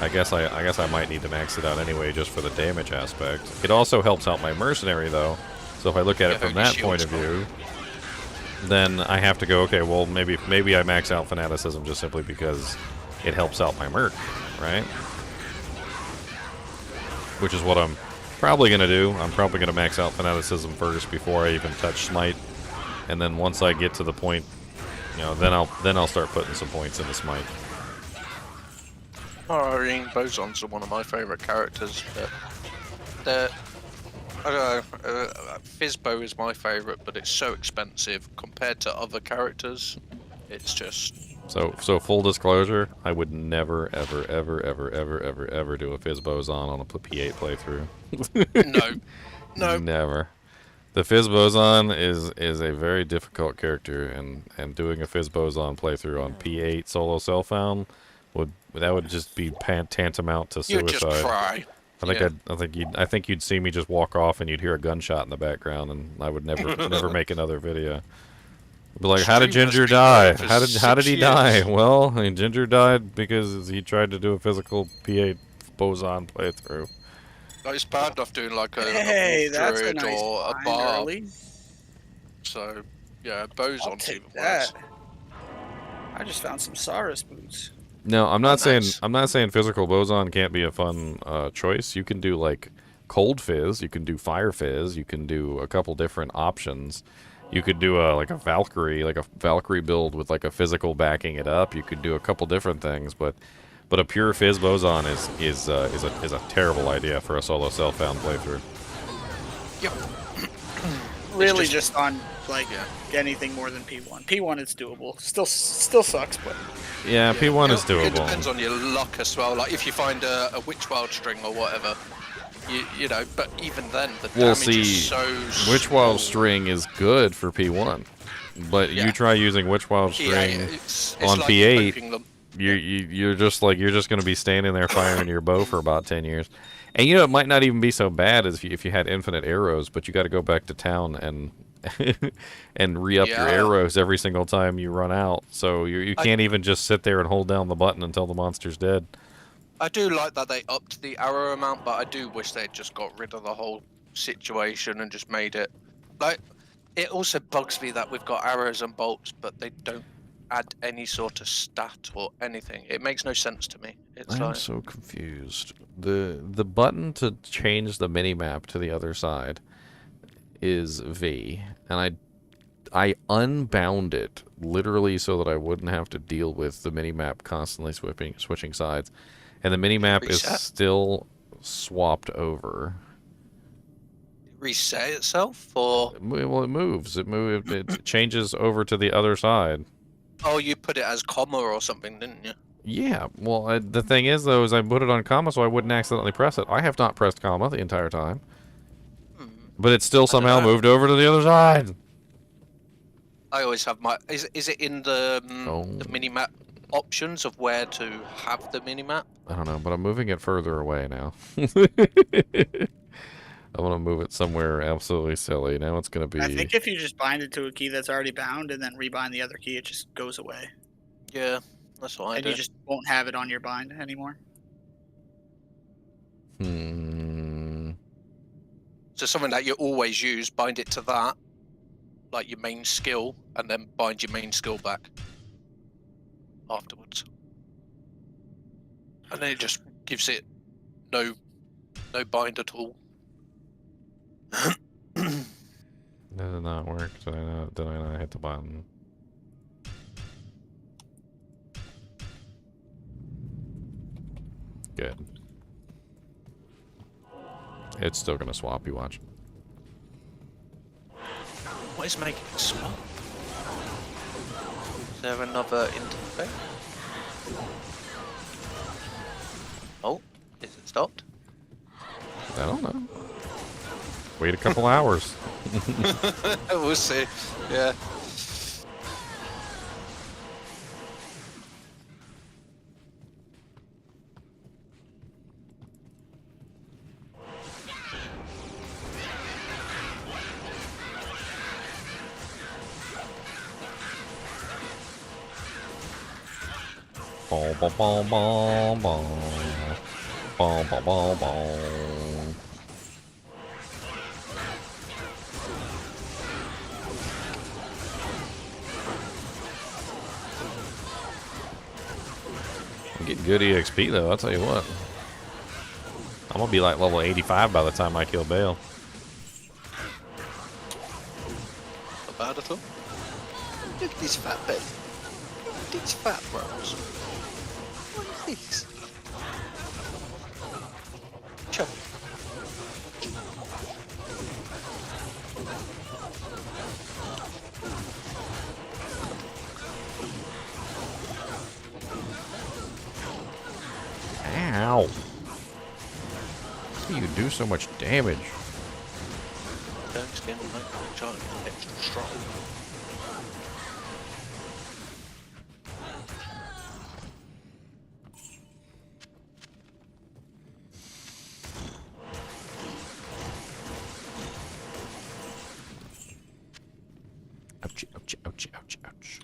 I guess I might need to max it out anyway, just for the damage aspect. It also helps out my mercenary though. So if I look at it from that point of view, then I have to go, okay, well maybe I max out fanaticism just simply because it helps out my merc, right? Which is what I'm probably going to do. I'm probably going to max out fanaticism first before I even touch smite. And then once I get to the point, you know, then I'll start putting some points into smite. Oh, I mean, Bowazons are one of my favourite characters. They're I don't know, Fizzbow is my favourite, but it's so expensive compared to other characters. It's just... So full disclosure, I would never, ever, ever, ever, ever, ever, ever do a Fizzbowazon on a P8 playthrough. No. Never. The Fizzbowazon is a very difficult character, and doing a Fizzbowazon playthrough on P8 solo self-found would just be tantamount to suicide. You'd just cry. I think you'd see me just walk off, and you'd hear a gunshot in the background, and I would never make another video. Be like, how did Ginger die? How did he die? Well, I mean, Ginger died because he tried to do a physical P8 Bowazon playthrough. Like, it's bad enough doing like a that's a druid nice or a find bar. early. So yeah, I'll Bowazon's take even that. worse. I just found some Saurus boots. No, I'm not saying nice. physical Bowazon can't be a fun choice. You can do like cold fizz, you can do fire fizz, you can do a couple different options. You could do like a Valkyrie build with like a physical backing it up. You could do a couple different things, but a pure fizz Bowazon is a terrible idea for a solo self-found playthrough. Yep. Really, just on like anything more than P1. P1 is doable. Still sucks, but Yeah, P1 is doable. It depends on your luck as well. Like if you find a Witch Wild string or whatever, you know. But even then, the damage is so Witch Wild string is good for P1, but you try using Witch Wild string it's on like P8. poking them. You're just going to be standing there firing your bow for about 10 years. And you know, it might not even be so bad as if you had infinite arrows, but you got to go back to town and and re-up your arrows every single time you run out. So you can't even just sit there and hold down the button until the monster's dead. I do like that they upped the arrow amount, but I do wish they'd just got rid of the whole situation and just made it like. It also bugs me that we've got arrows and bolts, but they don't add any sort of stat or anything. It makes no sense to me. I'm so confused. The button to change the minimap to the other side is V, and I unbound it literally so that I wouldn't have to deal with the minimap constantly switching sides, and the minimap is still swapped over. Reset itself, or well, it moves. It changes over to the other side. Oh, you put it as comma or something, didn't you? Yeah, well, the thing is, though, is I put it on comma so I wouldn't accidentally press it. I have not pressed comma the entire time. But it's still somehow moved over to the other side. I always have my... Is it in the minimap options of where to have the minimap? I don't know, but I'm moving it further away now. I want to move it somewhere absolutely silly. Now it's going to be... I think if you just bind it to a key that's already bound and then rebind the other key, it just goes away. Yeah, that's what I do. And you just won't have it on your bind anymore. So something that you always use, bind it to that, like your main skill, and then bind your main skill back afterwards. And then it just gives it no bind at all. That did not work. Did I not hit the button? Good. It's still gonna swap, you watch. What is making it swap? Is there another interface? Oh, is it stopped? I don't know. Wait a couple hours. We'll see. Yeah. Bom, bom, bom, bom, bom. Bom, bom, bom, bom. good EXP though, I'll tell you what. I'm gonna be like level 85 by the time I kill Bale. Not bad at all. Look at these fat bits. Look at these fat bros. What is this? Chop. Ow. You do so much damage. Don't skin like giant extra strong. Ouch, ouch, ouch, ouch, ouch.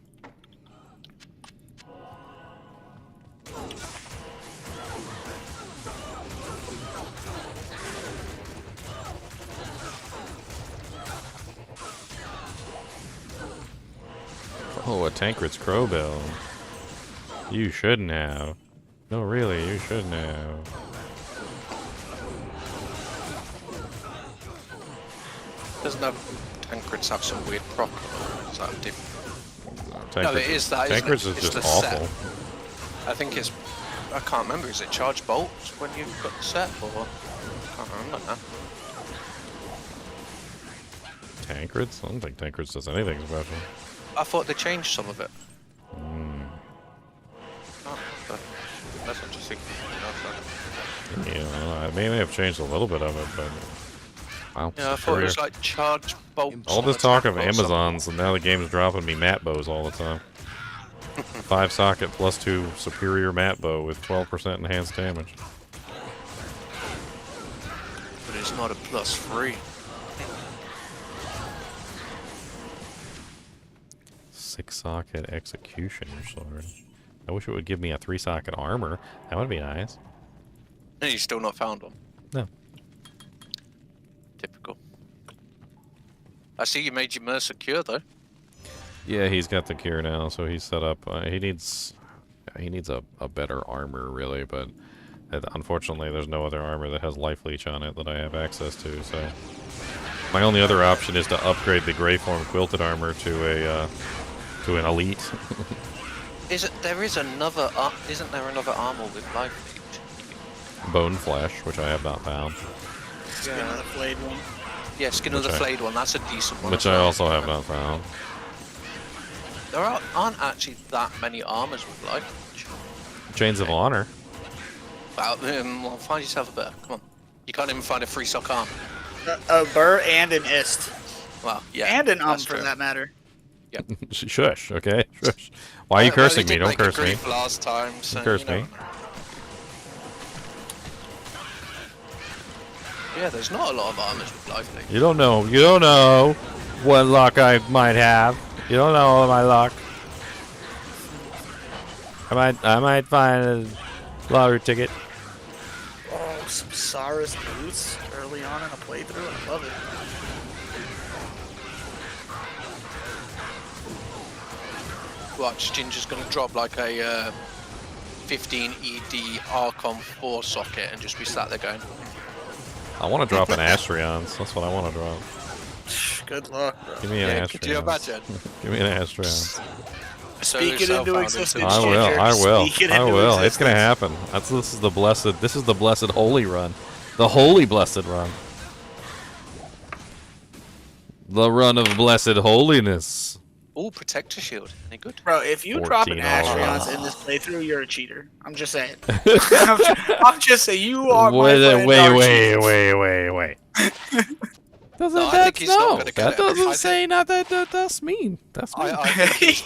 Oh, a Tancred's Crowbell. You shouldn't have. No, really, you shouldn't have. Doesn't have Tancred's have some weird proc? Is that different? Tancred's, No, it is that. Isn't Tancred's it? is It's just the awful. Set. I think it's. I can't remember. Is it charge bolts when you've got the set, or I can't remember now. Tancred's? I don't think Tancred's does anything special. I thought they changed some of it. Mm. Oh, okay. That's interesting. Yeah, I mean, they have changed a little bit of it, but... Wow, Yeah, I thought it was like charge bolts. all on this the talk of tackle or something. Amazons, and now the game's dropping me mat bows all the time. 5 socket plus 2 superior mat bow with 12% enhanced damage. But it's not a +3. 6 socket executioner sword. I wish it would give me a 3 socket armor. That would be nice. And you still not found one. No. Typical. I see you made your merc secure though. Yeah, he's got the cure now, so he's set up. He needs a better armor, really, but unfortunately, there's no other armor that has life leech on it that I have access to. So my only other option is to upgrade the gray form quilted armor to an elite. There is another? Isn't there another armor with life leech? Bone flesh, which I have not found, Skin of the flayed one. Yeah, skin of the Which I- flayed one. That's a decent one. which as I well. also have not found. There aren't actually that many armors with life leech. Chains of Honor. Well, find yourself a better. Come on. You can't even find a free sock arm. A burr and an ist. Well, yeah. And an that's for true. that matter. Shush, okay? Shush. Why are you Well, cursing they me? did Don't make a curse me. grief last time, so Don't curse you know. me. Yeah, there's not a lot of armors with life leech. You don't know. You don't know what luck I might have. You don't know my luck. I might find a lottery ticket. Oh, some Saurus boots early on in a playthrough. I love it. Watch, Ginger's gonna drop like a 15 ED Archon 4 socket and just be sat there going, I want to drop an Astrions. That's what I want to drop. Good luck, bro. Give me an yeah, could you Astrions. imagine? Give me an Astrions. Speak it into existence. I will. Ginger. I will. Speak it I into will. It's gonna existence. happen. This is the blessed. This is the blessed holy run. The holy blessed run. The run of blessed holiness. Oh, protector shield. Any good? Bro, if you drop an 14 Astrions in this playthrough, you're a cheater. I'm just saying. I'm just saying, you are my friend, are cheaters. Wait. Doesn't No, I that think he's not no? gonna get That it. doesn't I say not that. That's mean. That's mean. I think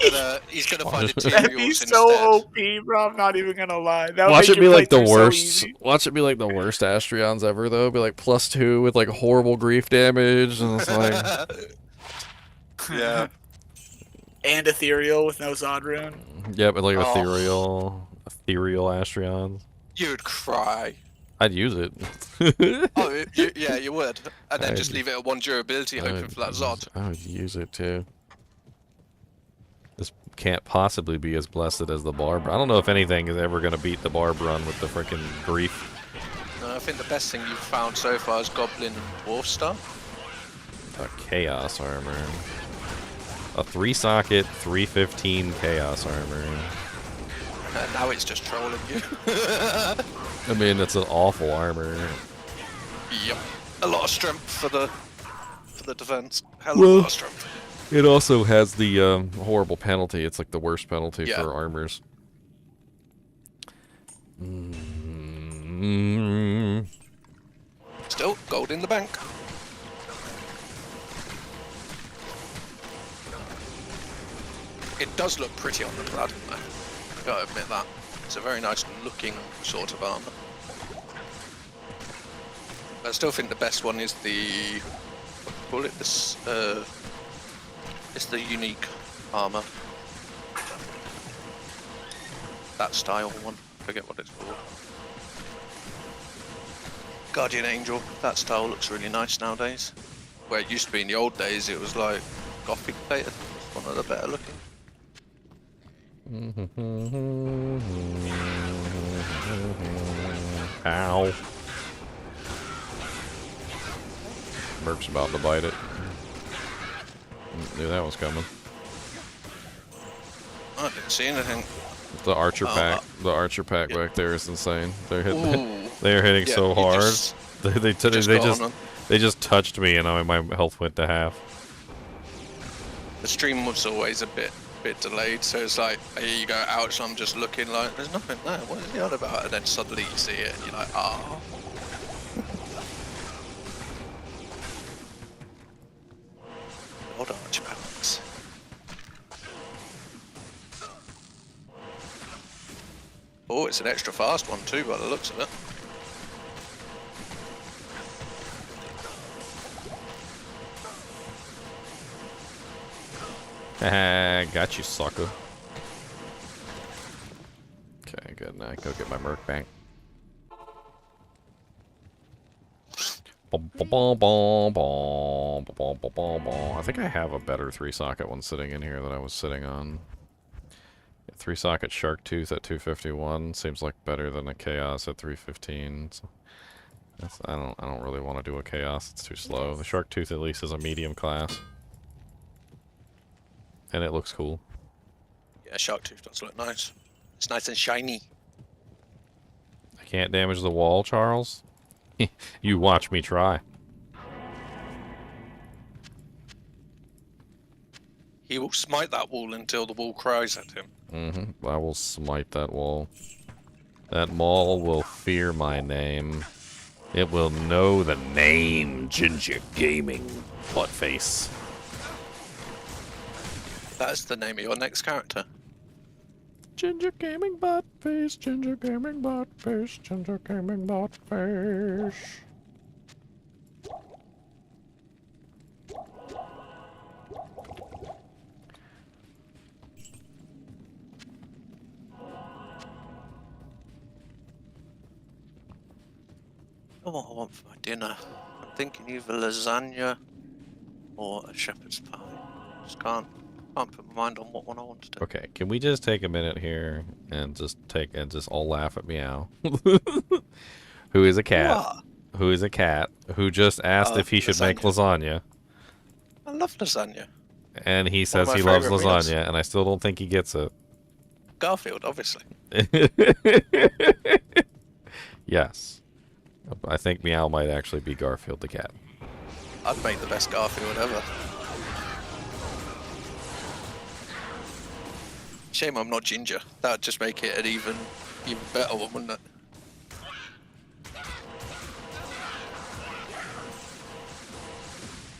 he's gonna find That'd be materials so instead. OP, bro. I'm not even gonna lie. That would Watch make it be your like the playthrough so worst. easy. Watch it be like the worst Astrions ever, though. Be like +2 with like horrible grief damage, and it's like, Yeah. And ethereal with no Zod rune. yeah, but like Oh. ethereal Astrions. You'd cry. I'd use it. Oh, yeah, you would. And then just leave it at 1 durability, hoping for that Zod. I would use it too. can't possibly be as blessed as the barb. I don't know if anything is ever going to beat the barb run with the freaking grief. No, I think the best thing you've found so far is Goblin and Dwarf Star. A chaos armor. A 3-socket, 315 chaos armor. And now it's just trolling you. I mean, it's an awful armor. Yep. A lot of strength for the defense. Hell of a lot of strength. It also has the horrible penalty. It's like the worst penalty Yeah. for armors. Still, gold in the bank. It does look pretty on the Paladin, though. Gotta admit that. It's a very nice looking sort of armor. I still think the best one is the... what do you call it? This, it's the unique armor. That style one. Forget what it's called. Guardian Angel. That style looks really nice nowadays. Where it used to be in the old days, it was like Gothic plated. It's one of the better looking. Ow. Merc's about to bite it. Knew that was coming. I didn't see anything. The archer pack, back there is insane. They're hitting, Ooh. they're hitting Yeah, so you hard. just- They just touched me, and my health went to half. The stream was always a bit delayed, so it's like, here you go, ouch, I'm just looking like, there's nothing there, what is he on about? And then suddenly you see it, and you're like, ah. Old archbacks. Oh, it's an extra fast one too, by the looks of it. Got you, sucker. Okay, good. Now I go get my merc back. I think I have a better 3-socket one sitting in here that I was sitting on. 3-socket shark tooth at 251 seems like better than a chaos at 315. So I don't really want to do a chaos. It's too slow. The shark tooth at least is a medium class. And it looks cool. Yeah, shark tooth does look nice. It's nice and shiny. I can't damage the wall, Charles. You watch me try. He will smite that wall until the wall cries at him. I will smite that wall. That wall will fear my name. It will know the name Ginger Gaming Buttface. That's the name of your next character. Ginger Gaming Buttface, Ginger Gaming Buttface, Ginger Gaming Buttface. Oh, what I want for my dinner? I'm thinking either lasagna or a shepherd's pie. Just can't put my mind on what one I want to do. Okay, can we just take a minute here and just all laugh at Meow, who is a cat, What? who just asked if he should make lasagna, I love lasagna. and he says my he loves favourite meals. lasagna, and I still don't think he gets it. Garfield, obviously. Yes, I think Meow might actually be Garfield the cat. I'd make the best Garfield ever. Shame I'm not ginger. That would just make it an even better one, wouldn't it?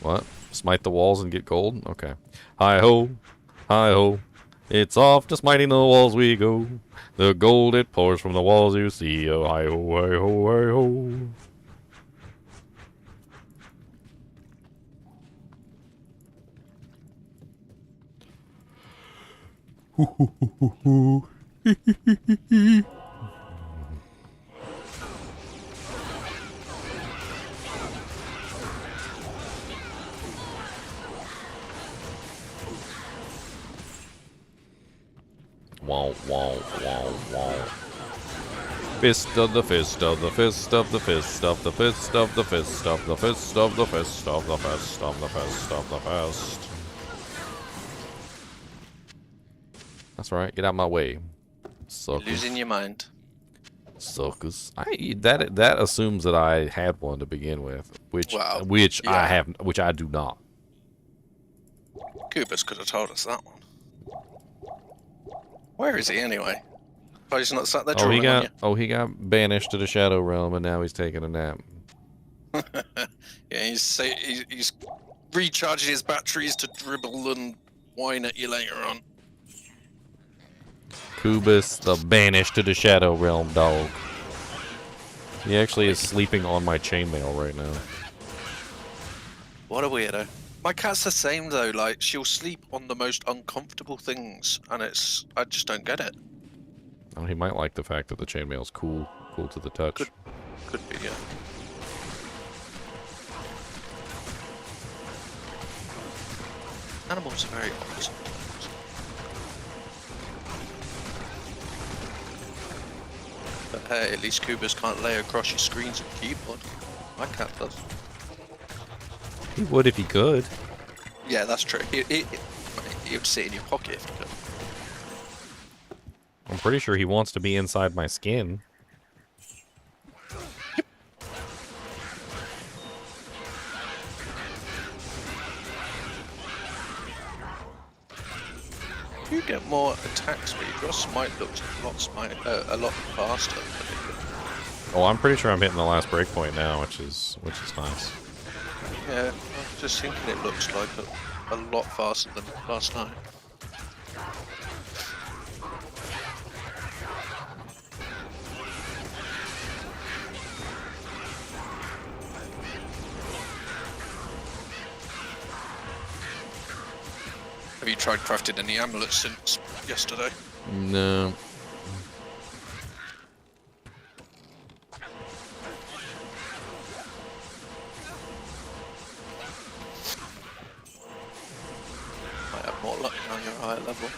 What? Smite the walls and get gold? Okay. Hi ho, hi ho. It's off to smiting the walls we go. The gold it pours from the walls you see. Oh hi ho, hi ho, hi ho. Wow, wow, wow, wow. Fist of the fist of the fist of the fist of the fist of the fist of the fist of the fist of the fist of the fist of the fist. That's right. Get out of my way. Suckers. Losing your mind. Suckers. That assumes that I had one to begin with, which Wow. I Yeah. have, which I do not. Kubus could have told us that one. Where is he anyway? Oh, he's not sat there drawing on you. He got banished to the Shadow Realm, and now he's taking a nap. Yeah, he's recharging his batteries to dribble and whine at you later on. Kubus, the banished to the Shadow Realm dog. He actually is sleeping on my chainmail right now. What a weirdo. My cat's the same though, like she'll sleep on the most uncomfortable things, and I just don't get it. Oh, he might like the fact that the chainmail's cool to the touch. Could be, yeah. Animals are very odd sometimes. But hey, at least Kubus can't lay across your screens and keyboard. My cat does. He would if he could. Yeah, that's true. He would sit in your pocket if he could. I'm pretty sure he wants to be inside my skin. You get more attack speed. Your smite looks a lot faster. Oh, I'm pretty sure I'm hitting the last breakpoint now, which is nice. Yeah, I'm just thinking it looks like a lot faster than last night. Have you tried crafting any amulets since yesterday? No. Might have more luck now you're higher level.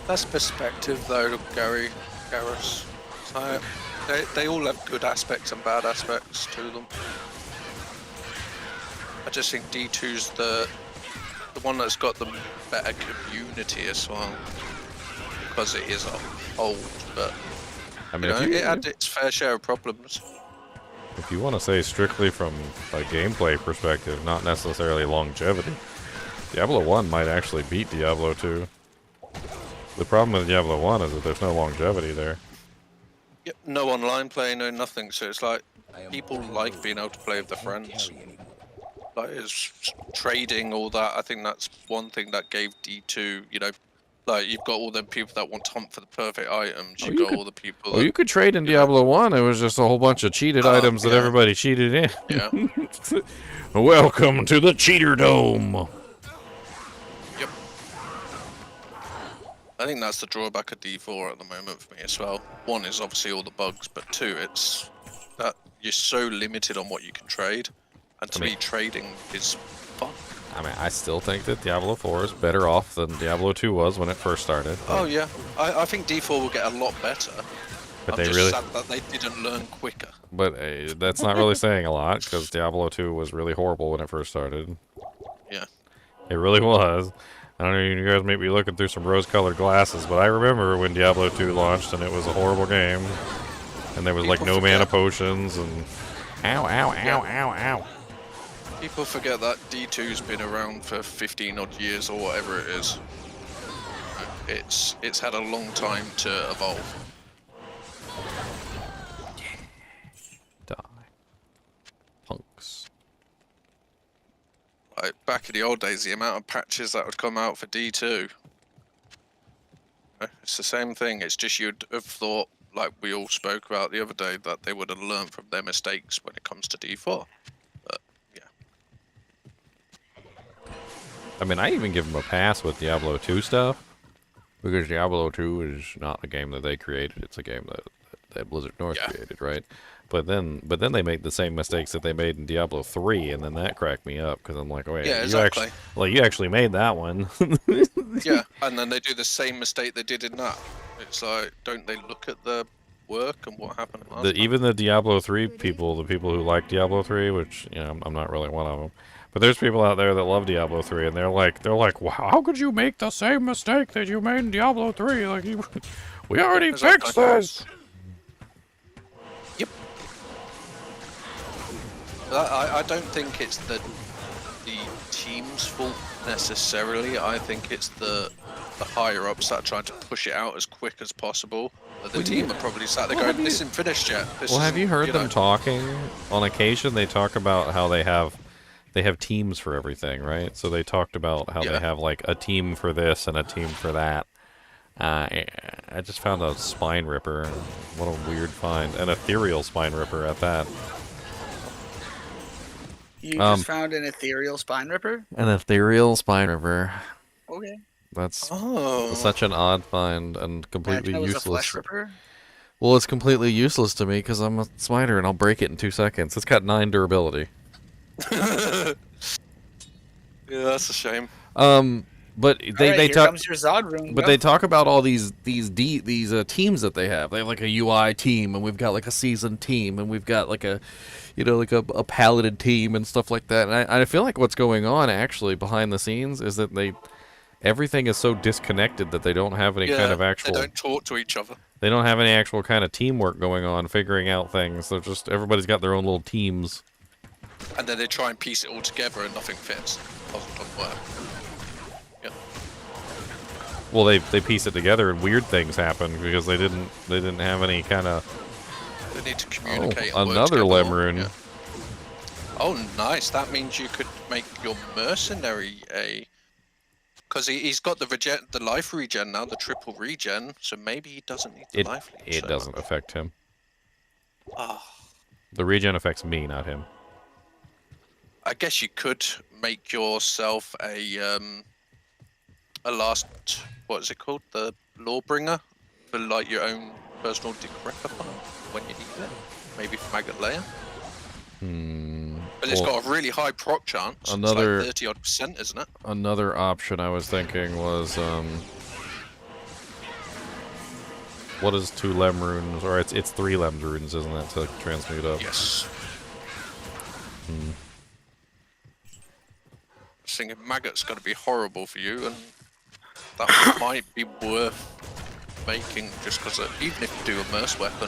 That's perspective though, Garrus. So, they all have good aspects and bad aspects to them. I just think D2's the one that's got the better community as well. Because it is old, but I mean, it had its fair share of problems. if you want to say strictly from a gameplay perspective, not necessarily longevity, Diablo 1 might actually beat Diablo 2. The problem with Diablo 1 is that there's no longevity there. Yep, no online play, no nothing, so it's like people like being able to play with their friends. Like it's trading, all that. I think that's one thing that gave D2, you know, like you've got all them people that want to hunt for the perfect items. You've got all the people that, you could trade in Diablo 1. It was just a whole bunch of cheated items that everybody cheated in. Yeah. Welcome to the Cheater Dome. Yep. I think that's the drawback of D4 at the moment for me as well. One is obviously all the bugs, but two, it's that you're so limited on what you can trade. And to me, trading is fun. I mean, I still think that Diablo 4 is better off than Diablo 2 was when it first started. Oh yeah, I think D4 will get a lot better. But I'm they just really sad that they didn't learn quicker. But that's not really saying a lot, because Diablo 2 was really horrible when it first started. Yeah. It really was. I don't know, you guys may be looking through some rose-colored glasses, but I remember when Diablo 2 launched and it was a horrible game. And there was like no mana potions and... Ow, ow, ow, ow, ow. People forget that D2's been around for 15 odd years or whatever it is. It's had a long time to evolve. Die. Punks. Like back in the old days, the amount of patches that would come out for D2. It's the same thing, it's just you'd have thought, like we all spoke about the other day, that they would have learned from their mistakes when it comes to D4. But, yeah. I mean, I even give them a pass with Diablo 2 stuff, because Diablo 2 is not a game that they created. It's a game that Blizzard North created, right? But then they make the same mistakes that they made in Diablo 3, and then that cracked me up because I'm like, wait, Yeah, exactly. you actually made that one. Yeah, and then they do the same mistake they did in that. It's like, don't they look at the work and what happened last time? Even the Diablo 3 people, the people who like Diablo 3, which, you know, I'm not really one of them, but there's people out there that love Diablo 3, and they're like, wow, how could you make the same mistake that you made in Diablo 3? Like, we already fixed this. Yep. I don't think it's the team's fault necessarily. I think it's the higher ups that are trying to push it out as quick as possible. But the team are probably sat there going, "This isn't finished yet." Well, have you heard them talking? On occasion, they talk about how they have teams for everything, right? So they talked about how they have like a team for this and a team for that. I just found a spine ripper. What a weird find. An ethereal spine ripper at that. You just found an ethereal spine ripper? An ethereal spine ripper. Okay. That's such an odd find and completely Imagine it was useless. a flesh ripper? Well, it's completely useless to me because I'm a smiter and I'll break it in 2 seconds. It's got 9 durability. Yeah, that's a shame. But they talk. Comes your Zod rune, but they talk about all these teams that they have. They have like a UI team, and we've got like a seasoned team, and we've got like a, you know, like a Paladin team and stuff like that. And I feel like what's going on actually behind the scenes is that everything is so disconnected that they don't have any kind of actual. They don't talk to each other. They don't have any actual kind of teamwork going on, figuring out things. They're just everybody's got their own little teams. And then they try and piece it all together, and nothing fits. Doesn't work. Yeah. Well, they piece it together and weird things happen because they didn't have any kind of. They need to communicate. Oh, another lem rune. Yeah. Oh, nice. That means you could make your mercenary because he's got the life regen now, the triple regen. So maybe he doesn't need the life regen. It doesn't affect him. Oh. The regen affects me, not him. I guess you could make yourself a last, what is it called? The Lawbringer? For like your own personal decrepify when you need it. Maybe for maggot lair. But it's got a really high proc chance. Another, it's like 30-odd%, isn't it? Another option I was thinking was, what is 2 lem runes? Or it's 3 lem runes, isn't it, to transmute up? Yes. Thinking maggot's got to be horrible for you, and that might be worth making just because even if you do a merc weapon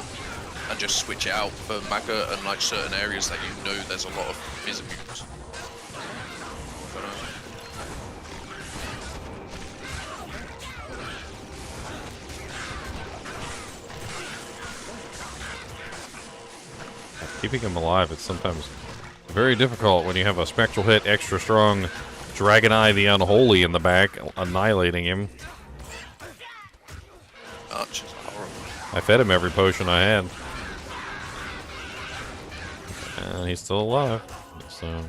and just switch it out for maggot and like certain areas that you know there's a lot of visibutes. Keeping him alive is sometimes very difficult when you have a spectral hit, extra strong Dragon Eye the Unholy in the back, annihilating him. Arch is horrible. I fed him every potion I had. And he's still alive, so...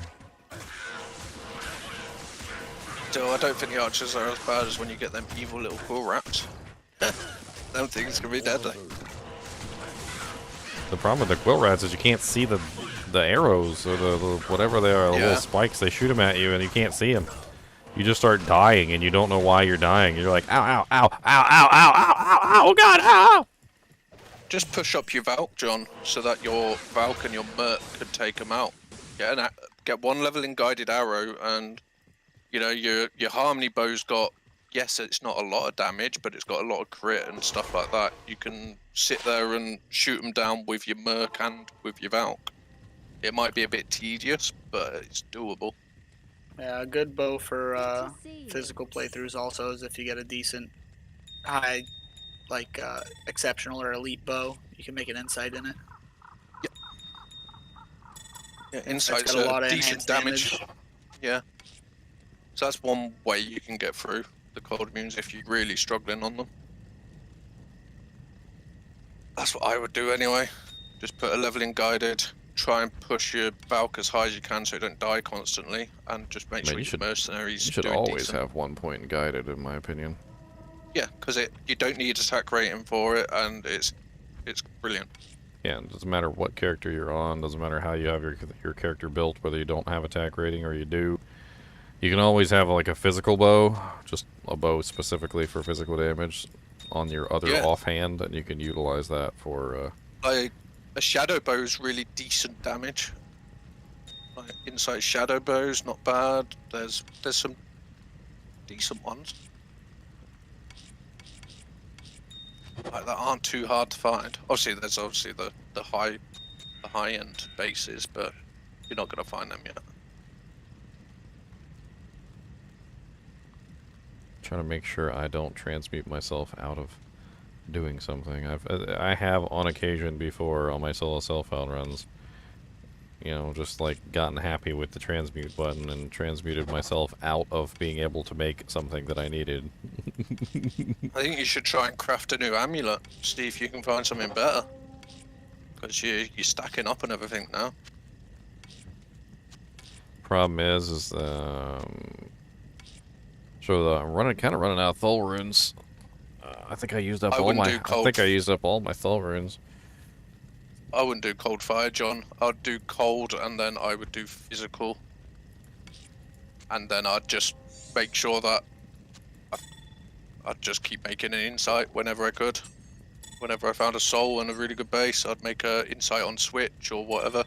So I don't think the archers are as bad as when you get them evil little cool rats. Them things can be deadly. The problem with the quill rats is you can't see the arrows or the whatever they are, the little spikes. They shoot them at you and you can't see them. You just start dying and you don't know why you're dying. You're like, ow, ow, ow, ow, ow, ow, ow, ow, oh god, ow! Just push up your Valk, John, so that your Valk and your Merc could take them out. Get 1 level in guided arrow, and you know your Harmony bow's got, yes, it's not a lot of damage, but it's got a lot of crit and stuff like that. You can sit there and shoot them down with your Merc and with your Valk. It might be a bit tedious, but it's doable. Yeah, a good bow for physical playthroughs also is if you get a decent high, like exceptional or elite bow, you can make an insight in it. Yep. Yeah, insight's a decent damage. Yeah. So that's one way you can get through the cold immunes if you're really struggling on them. That's what I would do anyway. Just put a level in guided, try and push your Valk as high as you can so you don't die constantly, and just make Man, sure you your should- mercenaries You should doing always decent. have 1 point guided, in my opinion. Yeah, because you don't need attack rating for it, and it's brilliant. Yeah, it doesn't matter what character you're on, doesn't matter how you have your character built, whether you don't have attack rating or you do. You can always have like a physical bow, just a bow specifically for physical damage on your other Yeah. offhand, and you can utilize that for, Like a shadow bow's really decent damage. Like insight shadow bow's not bad. There's some decent ones. Like that aren't too hard to find. Obviously, there's the high end bases, but you're not gonna find them yet. trying to make sure I don't transmute myself out of doing something. I have on occasion before on my solo self-out runs, you know, just like gotten happy with the transmute button and transmuted myself out of being able to make something that I needed. I think you should try and craft a new amulet. See if you can find something better. Because you're stacking up and everything now. Problem is so I'm kind of running out of Thul runes. I think I used up I all wouldn't my. do I cold. think I used up all my Thul runes. I wouldn't do cold fire, John. I'd do cold and then I would do physical. And then I'd just make sure that I'd just keep making an insight whenever I could. Whenever I found a soul and a really good base, I'd make an insight on switch or whatever.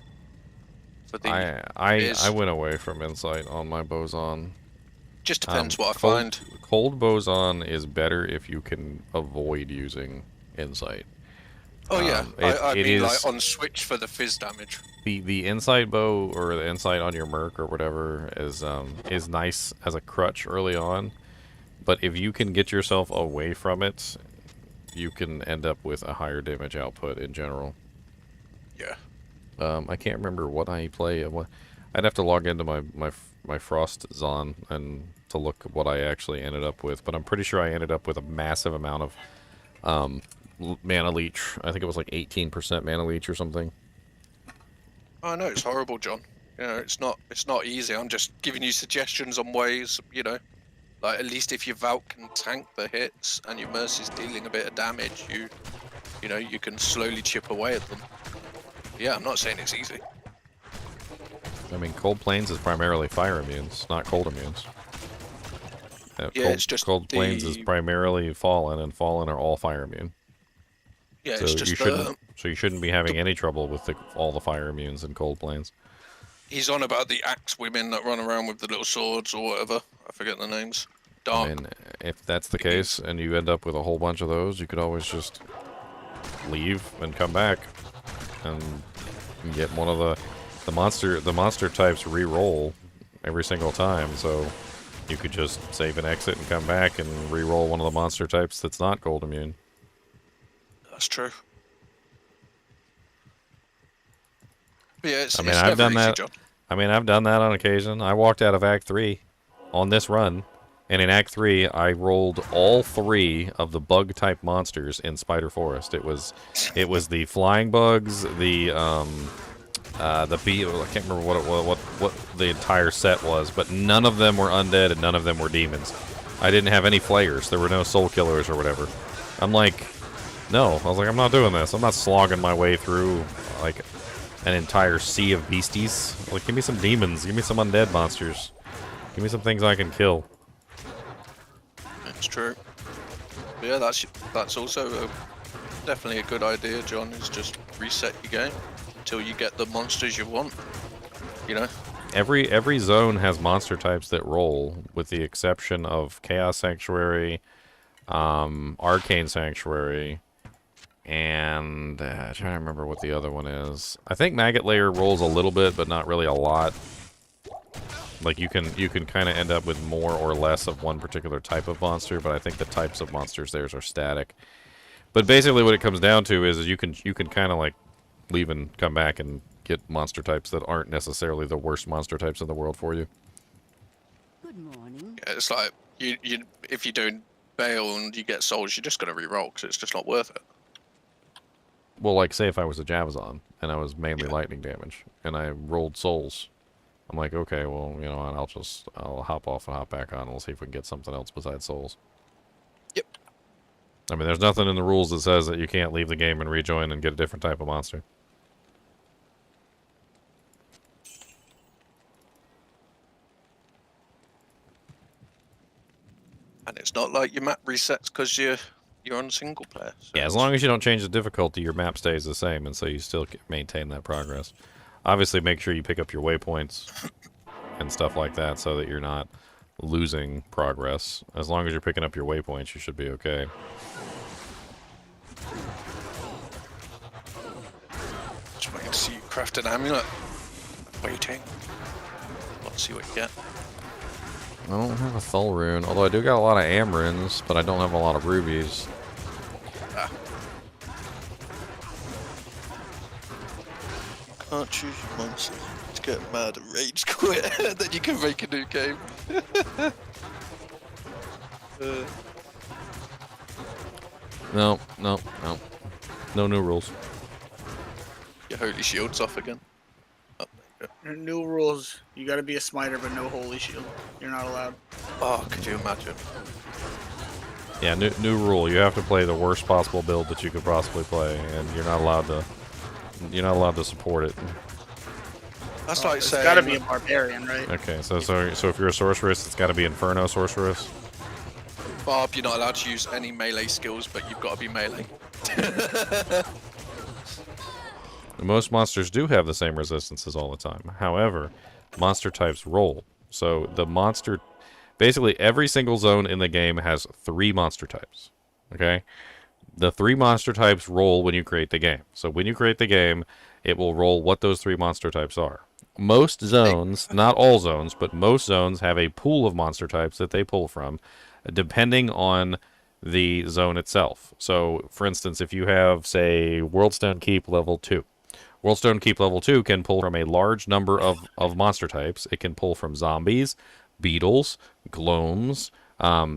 For the I went away from insight on my Bowazon. just depends what I cold, find. Cold Bowazon is better if you can avoid using insight. Oh yeah, I it mean is like on switch for the fizz damage. the insight bow or the insight on your merc or whatever is nice as a crutch early on, but if you can get yourself away from it, you can end up with a higher damage output in general. Yeah. I can't remember what I play. I'd have to log into my Frost Zon and to look at what I actually ended up with, but I'm pretty sure I ended up with a massive amount of mana leech. I think it was like 18% mana leech or something. I know it's horrible, John. You know, it's not easy. I'm just giving you suggestions on ways, you know. Like at least if your Valk can tank the hits and your Mercy's dealing a bit of damage, you know, you can slowly chip away at them. Yeah, I'm not saying it's easy. I mean, Cold Plains is primarily fire immunes, not cold immunes. Yeah, it's just Cold Plains is primarily Fallen, and Fallen are all fire immune. Yeah, So it's just you shouldn't be having any trouble with all the fire immunes in Cold Plains. he's on about the axe women that run around with the little swords or whatever. I forget the names. Dark. And if that's the case, and you end up with a whole bunch of those, you could always just leave and come back, and get one of the monster types re-roll every single time. So you could just save and exit and come back and re-roll one of the monster types that's not cold immune. That's true. But yeah, it's, I mean, it's I've never done easy, that. John. I mean, I've done that on occasion. I walked out of Act 3 on this run, and in Act 3, I rolled all 3 of the bug-type monsters in Spider Forest. It was the flying bugs, the bee. I can't remember what the entire set was, but none of them were undead and none of them were demons. I didn't have any flayers. There were no soul killers or whatever. I'm like, no. I was like, I'm not doing this. I'm not slogging my way through like an entire sea of beasties. Like, give me some demons. Give me some undead monsters. Give me some things I can kill. It's true. But yeah, that's also definitely a good idea, John. Is just reset your game until you get the monsters you want. You know. Every zone has monster types that roll, with the exception of Chaos Sanctuary, Arcane Sanctuary, and I'm trying to remember what the other one is. I think Maggot Lair rolls a little bit, but not really a lot. Like you can kind of end up with more or less of one particular type of monster, but I think the types of monsters theirs are static. But basically, what it comes down to is you can kind of like leave and come back and get monster types that aren't necessarily the worst monster types in the world for you. Good morning. Yeah, it's like you if you're doing Bale and you get souls, you're just gonna re-roll because it's just not worth it. Well, like say if I was a Javazon and I was mainly lightning damage, and I rolled souls. I'm like, okay, well, you know, I'll hop off and hop back on, and we'll see if we can get something else besides souls. Yep. I mean, there's nothing in the rules that says that you can't leave the game and rejoin and get a different type of monster. And it's not like your map resets because you're on single player. So Yeah, as long as you don't change the difficulty, your map stays the same, and so you still maintain that progress. Obviously, make sure you pick up your waypoints and stuff like that so that you're not losing progress. As long as you're picking up your waypoints, you should be okay. Just waiting to see you craft an amulet. Waiting. Let's see what you get. I don't have a Thull rune, although I do got a lot of Amrins, but I don't have a lot of rubies. Ah. Can't choose your monster. Just get mad and rage quit, then you can make a new game. No. No new rules. Your holy shield's off again. Oh, there you New rules. You gotta be a smiter, but no holy shield. You're not allowed. go. Oh, could you imagine? Yeah, new rule. You have to play the worst possible build that you could possibly play, and you're not allowed to support it. That's like It's saying. gotta be a barbarian, right? Okay, so if you're a sorceress, it's got to be Inferno sorceress. Bob, you're not allowed to use any melee skills, but you've got to be melee. Most monsters do have the same resistances all the time. However, monster types roll. So basically every single zone in the game has 3 monster types. Okay? The 3 monster types roll when you create the game. So when you create the game, it will roll what those 3 monster types are. Most zones, not all zones, but most zones have a pool of monster types that they pull from, depending on the zone itself. So, for instance, if you have, say, Worldstone Keep level 2, Worldstone Keep level 2 can pull from a large number of monster types. It can pull from zombies, beetles, glomes,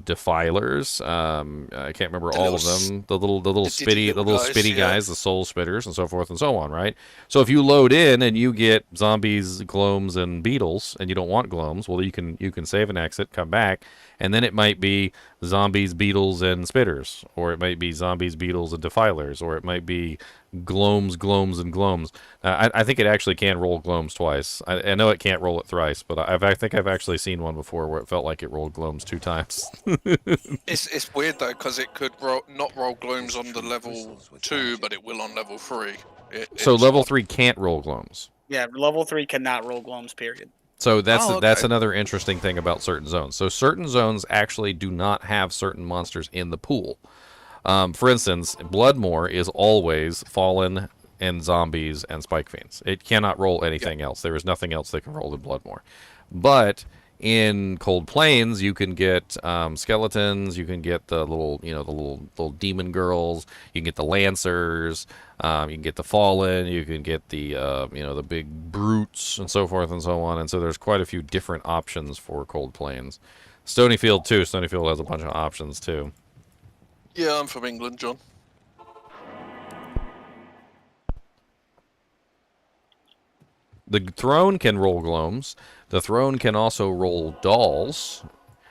defilers. I can't remember all of them. The little spitty guys, the soul spitters, and so forth and so on. Right. So if you load in and you get zombies, glomes, and beetles, and you don't want glomes, well, you can save and exit, come back, and then it might be zombies, beetles, and spitters, or it might be zombies, beetles, and defilers, or it might be glomes, and glomes. I think it actually can roll glomes twice. I know it can't roll it thrice, but I think I've actually seen one before where it felt like it rolled glomes 2 times. It's weird though, because it could not roll glooms on the level 2, but it will on level 3. So level 3 can't roll glomes. Yeah, level 3 cannot roll glomes, period. So that's okay. that's another interesting thing about certain zones. So certain zones actually do not have certain monsters in the pool. For instance, Bloodmoor is always Fallen and Zombies and Spike Fiends. It cannot roll anything else. There is nothing else that can roll in Bloodmoor. But in Cold Plains, you can get skeletons. You can get the little demon girls. You can get the lancers. You can get the Fallen. You can get the the big brutes and so forth and so on. And so there's quite a few different options for Cold Plains. Stonyfield too. Stonyfield has a bunch of options too. Yeah, I'm from England, John. The throne can roll glomes. The throne can also roll dolls.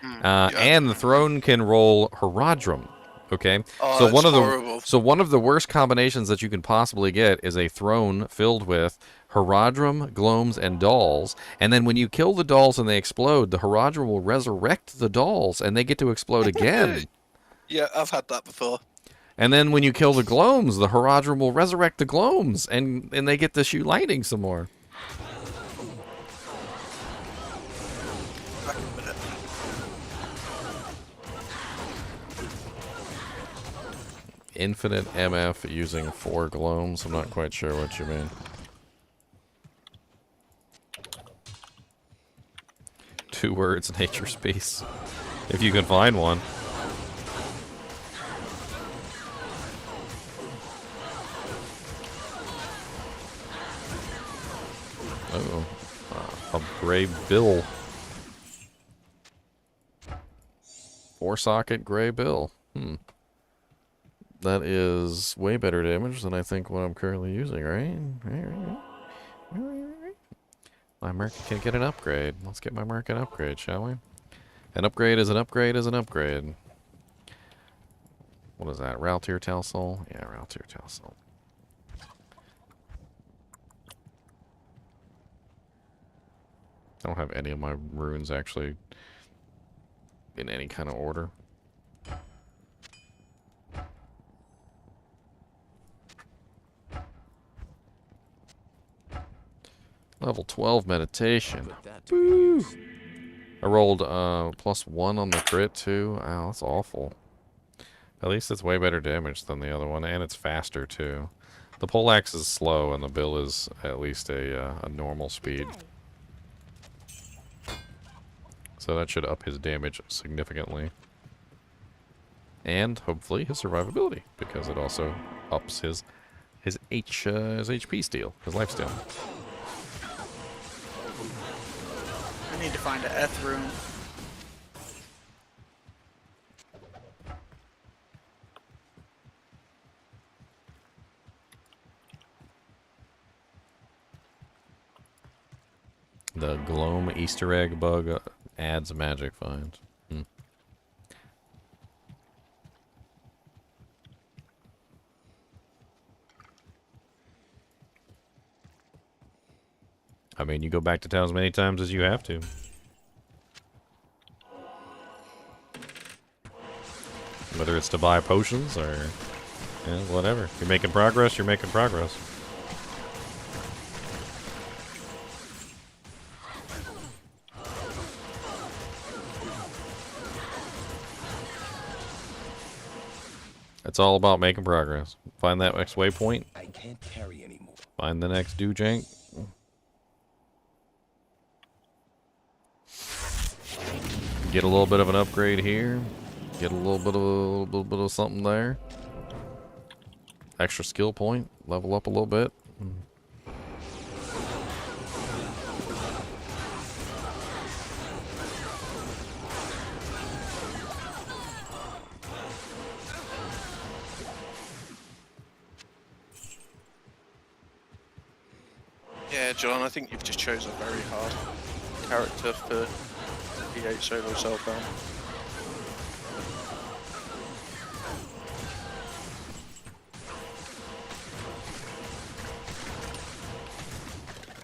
And the throne can roll Herodrum. Okay? Oh, so that's one of the worst combinations that you can possibly get is a throne filled with Herodrum, glomes, and dolls. And then when you kill the dolls and they explode, the Herodrum will resurrect the dolls and they get to explode again. Yeah, I've had that before. And then when you kill the glomes, the Herodrum will resurrect the glomes and they get to shoot lightning some more. Back in a minute. Infinite MF using 4 glomes. I'm not quite sure what you mean. 2 words, nature space. If you can find one. Uh-oh. A gray bill. 4-socket gray bill. That is way better damage than I think what I'm currently using, right? My merc can get an upgrade. Let's get my merc an upgrade, shall we? An upgrade is an upgrade is an upgrade. What is that? Raltier Talsol? Yeah, Raltier Talsol. I don't have any of my runes actually in any kind of order. Level 12 meditation. Woo! I rolled +1 on the crit too. Ow, that's awful. At least it's way better damage than the other one, and it's faster too. The poleaxe is slow, and the bill is at least a normal speed. So that should up his damage significantly. And hopefully his survivability, because it also ups his HP steal, his life steal. I need to find an Eth rune. The Gloam Easter egg bug adds magic find. I mean, you go back to town as many times as you have to. Whether it's to buy potions or whatever. If you're making progress, you're making progress. It's all about making progress. Find that next waypoint. I can't carry anymore. Find the next doojank. Get a little bit of an upgrade here. Get a little bit of something there. Extra skill point. Level up a little bit. Yeah, John, I think you've just chosen a very hard character for E8 solo self-bound.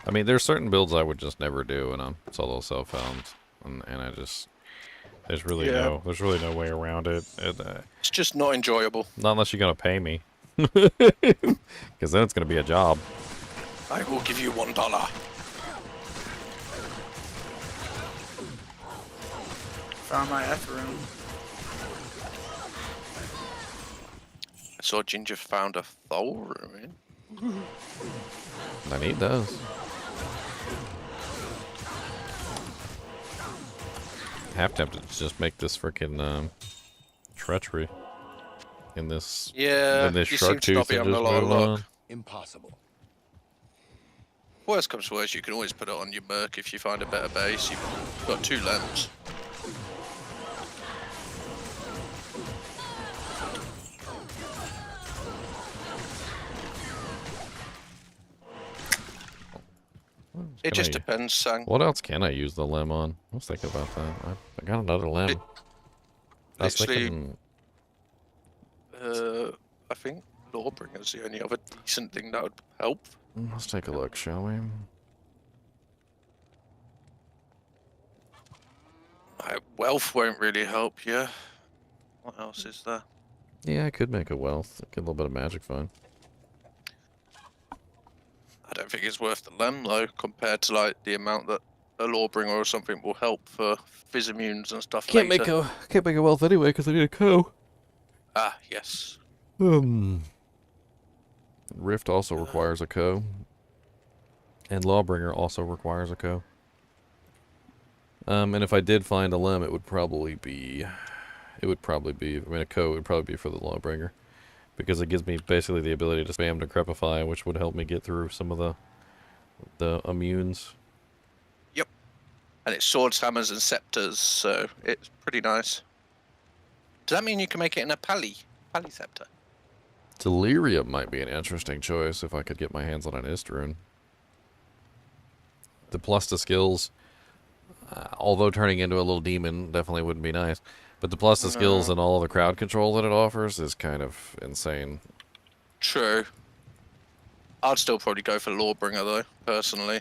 I mean, there's certain builds I would just never do in a solo self-found, and I just there's really no way around it. It's just not enjoyable. Not unless you're gonna pay me, because then it's gonna be a job. I will give you $1. Found my Eth rune. I saw Ginger found a Thol rune. I need those. Half tempted to just make this freaking treachery in this. Yeah, in this you shark seem to not tooth be and having a just lot of move luck. on. Impossible. Worst comes to worst, you can always put it on your merc if you find a better base. You've got 2 lamps. It just depends, Sang. What else can I use the limb on? I was thinking about that. I got another limb. I was thinking. I think Lawbringer's the only other decent thing that would help. Let's take a look, shall we? Wealth won't really help you. What else is there? Yeah, I could make a wealth. Get a little bit of magic fun. I don't think it's worth the lem though, compared to like the amount that a Lawbringer or something will help for fizz immunes and stuff. Can't make a wealth anyway because I need a co. Ah, yes. Rift also requires a co. And Lawbringer also requires a co. And if I did find a limb, it would probably be, I mean, a co would probably be for the Lawbringer. Because it gives me basically the ability to spam Decrepify, which would help me get through some of the immunes. Yep. And it's swords, hammers, and scepters, so it's pretty nice. Does that mean you can make it in a pally scepter? Delirium might be an interesting choice if I could get my hands on an Istrune. The plus to skills, although turning into a little demon definitely wouldn't be nice, but the plus to skills and all of the crowd control that it offers is kind of insane. True. I'd still probably go for Lawbringer though, personally.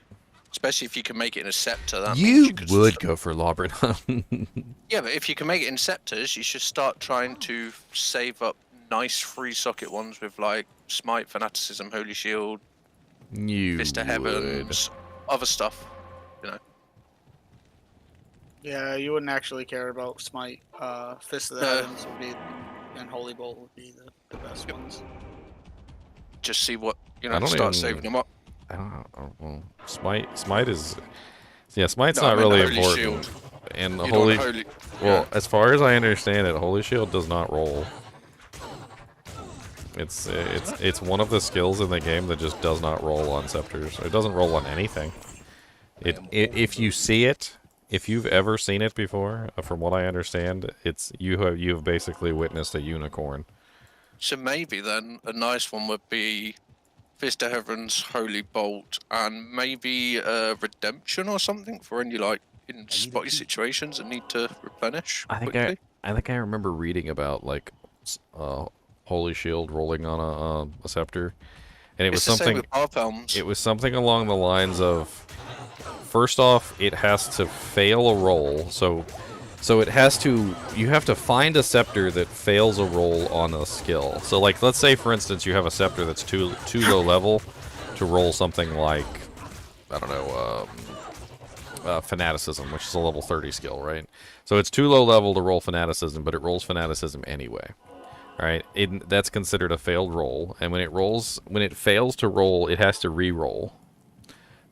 Especially if you can make it in a scepter. That means You you could would go for Lawbringer. Yeah, but if you can make it in scepters, you should start trying to save up nice free socket ones with like Smite, Fanaticism, Holy Shield, You Fist of would. Heavens, other stuff. You know. Yeah, you wouldn't actually care about Smite. Fist of the Heavens would be, and Holy Bolt would be the best ones. Just see what I start don't saving them up. I don't know. Well, Smite is... Yeah, Smite's No, I not mean really Holy important. Shield. And the You don't Holy... yeah. Well, as far as I understand it, Holy Shield does not roll. It's one of the skills in the game that just does not roll on scepters. It doesn't roll on anything. If you see it, if you've ever seen it before, from what I understand, you have basically witnessed a unicorn. So maybe then a nice one would be Fist of Heavens, Holy Bolt, and maybe Redemption or something for any like in spotty situations that need to replenish quickly. I think I remember reading about like Holy Shield rolling on a scepter, and it was It's the same something. with Barpelms. It was something along the lines of, first off, it has to fail a roll, so it has to. You have to find a scepter that fails a roll on a skill. So like, let's say for instance you have a scepter that's too low level to roll something like, I don't know, Fanaticism, which is a level 30 skill, right? So it's too low level to roll Fanaticism, but it rolls Fanaticism anyway. Right? That's considered a failed roll, and when it fails to roll, it has to re-roll.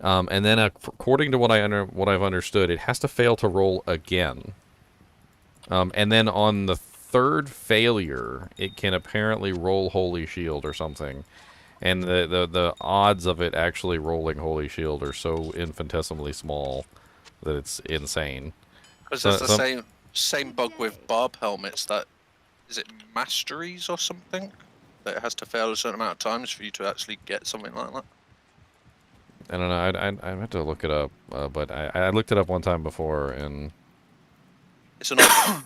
And then according to what I've understood, it has to fail to roll again. And then on the third failure, it can apparently roll Holy Shield or something. And the odds of it actually rolling Holy Shield are so infinitesimally small that it's insane. Because there's the same bug with barb helmets that, is it masteries or something? That it has to fail a certain amount of times for you to actually get something like that? I don't know, I have to look it up, but I looked it up one time before, and... It's an odd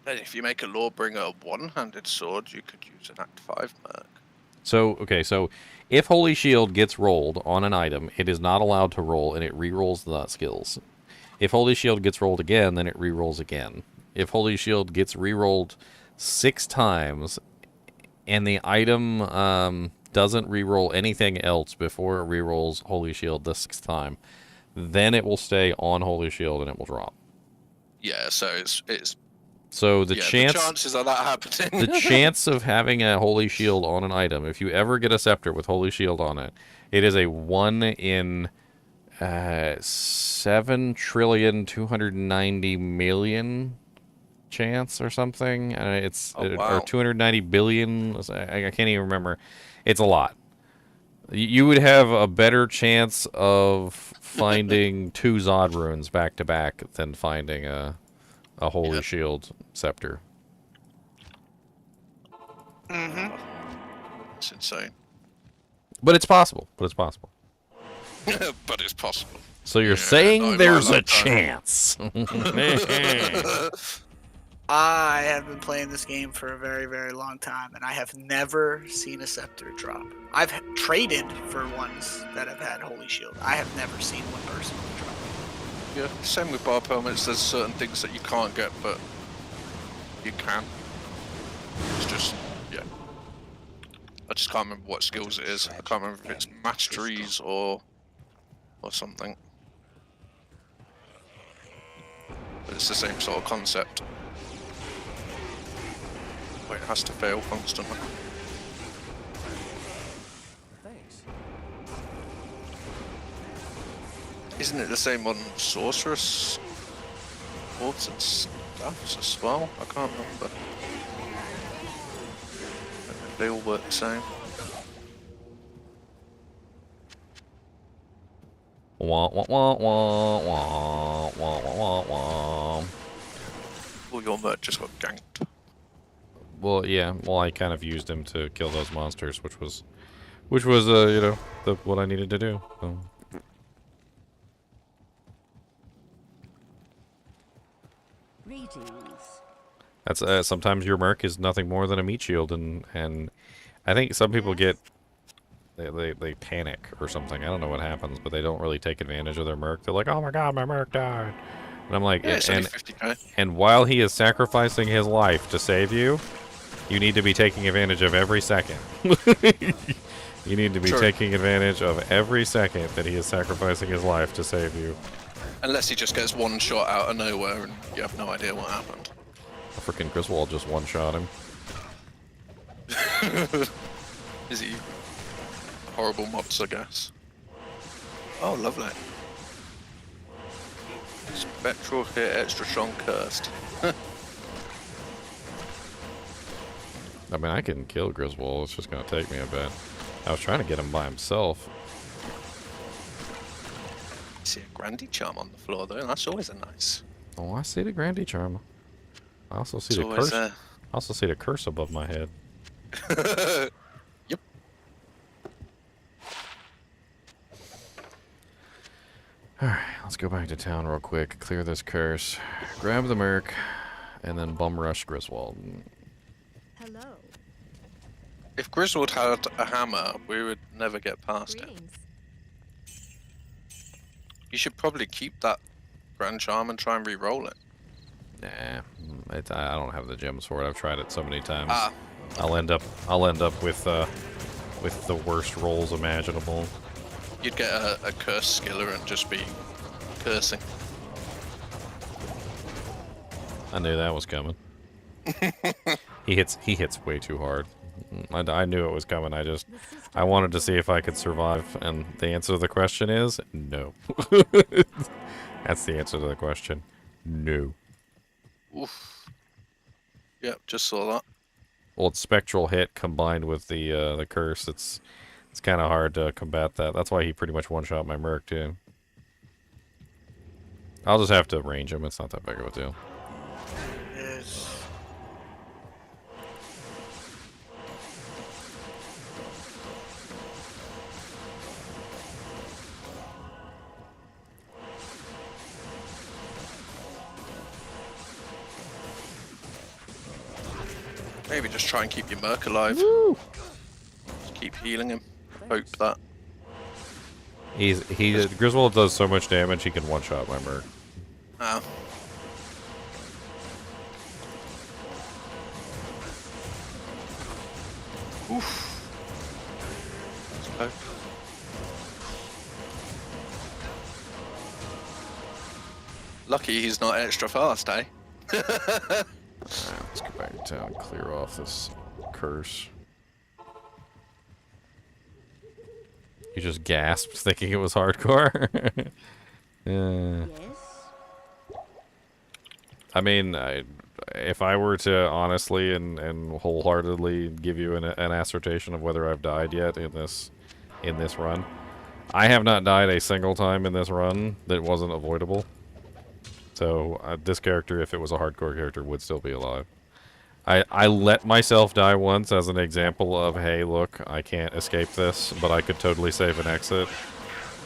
And if you make a Lawbringer a one-handed sword, you could use an Act 5 merc. So, okay, so if Holy Shield gets rolled on an item, it is not allowed to roll, and it re-rolls the skills. If Holy Shield gets rolled again, then it re-rolls again. If Holy Shield gets re-rolled 6 times, and the item doesn't re-roll anything else before it re-rolls Holy Shield the 6th time, then it will stay on Holy Shield and it will drop. Yeah, so it's So the the chance... chances of that happening. The chance of having a Holy Shield on an item, if you ever get a scepter with Holy Shield on it, it is a 1 in 7,290,000,000,000 chance or something. Or 290 billion. I can't even remember. It's a lot. You would have a better chance of finding 2 Zod runes back to back than finding a Holy Shield scepter. Mm-hmm. It's insane. But it's possible. But it's possible. But it's possible. So you're Yeah, saying I there's like a that. chance. I have been playing this game for a very, very long time, and I have never seen a scepter drop. I've traded for ones that have had Holy Shield. I have never seen one personally drop. Yeah, same with barb helmets. There's certain things that you can't get, but you can. It's just, yeah. I just can't remember what skills it is. I can't remember if it's masteries or something. But it's the same sort of concept. Where it has to fail constantly. Isn't it the same on sorceress swords and stuff as well? I can't remember. They all work the same. Wah, wah, wah, wah, wah, wah, wah, wah. All your merch just got ganked. Well, yeah. Well, I kind of used him to kill those monsters, which was, you know, what I needed to do. So. Greetings. That's sometimes your merc is nothing more than a meat shield, and I think some people get they panic or something. I don't know what happens, but they don't really take advantage of their merc. They're like, "Oh my god, my merc died," and I'm like, Yeah, it's only 50k. and while he is sacrificing his life to save you, you need to be taking advantage of every second. You need to be Sure. taking advantage of every second that he is sacrificing his life to save you. Unless he just gets one shot out of nowhere and you have no idea what happened. Freaking Griswold just one-shot him. Is he horrible mods, I guess? Oh, lovely. Spectral hit, extra strong cursed. I mean, I can kill Griswold. It's just gonna take me a bit. I was trying to get him by himself. See a Grandy Charm on the floor though, that's always a nice. Oh, I see the Grandy Charm. I also see It's the always, curse. I also see the curse above my head. Yep. Alright, let's go back to town real quick, clear this curse, grab the merc, and then bum rush Griswold. Hello. If Griswold had a hammer, we would never get past it. Greetings. You should probably keep that Grand Charm and try and re-roll it. Nah, I don't have the gems for it. I've tried it so many times. Ah. I'll end up with the worst rolls imaginable. You'd get a curse skiller and just be cursing. I knew that was coming. He hits way too hard. I knew it was coming. I wanted to see if I could survive, and the answer to the question is no. That's the answer to the question. No. Oof. Yep, just saw that. Well, it's spectral hit combined with the curse. It's kind of hard to combat that. That's why he pretty much one-shot my merc too. I'll just have to range him. It's not that big of a deal. Yes. Maybe just try and keep your merc alive. Woo! Just keep healing him. Hope that. Griswold does so much damage he can one-shot my merc. Ah. Oof. Let's go. Lucky he's not extra fast, eh? Alright, let's go back to town and clear off this curse. You just gasped thinking it was hardcore? Yes. I mean, if I were to honestly and wholeheartedly give you an assertion of whether I've died yet in this run, I have not died a single time in this run that wasn't avoidable. So this character, if it was a hardcore character, would still be alive. I let myself die once as an example of, hey, look, I can't escape this, but I could totally save an exit.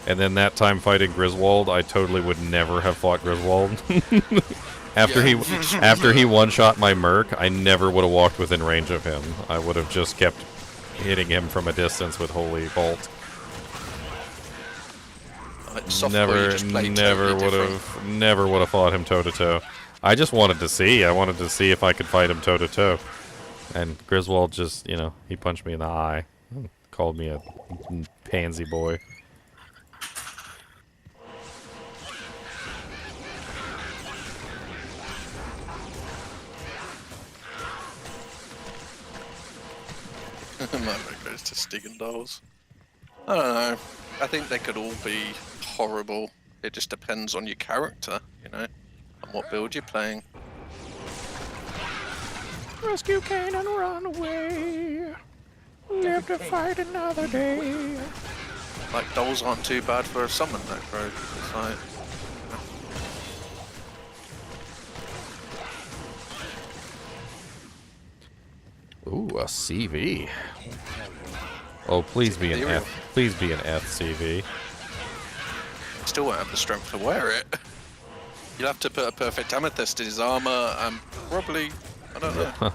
And then that time fighting Griswold, I totally would never have fought Griswold. After he one-shot my merc, I never would have walked within range of him. I would have just kept hitting him from a distance with Holy Bolt. Never would have fought him toe to toe. I just wanted to see. I wanted to see if I could fight him toe to toe. And Griswold just, he punched me in the eye, and called me a pansy boy. My merc goes to Stiggin Dolls. I don't know. I think they could all be horrible. It just depends on your character, and what build you're playing. Rescue Kane and run away. Live to fight another day. like dolls aren't too bad for a summon deck, bro. It's like, Ooh, a CV. Oh, please be an Ethereal. F. Please be an F CV. still won't have the strength to wear it. You'll have to put a perfect amethyst in his armor and probably, I don't know.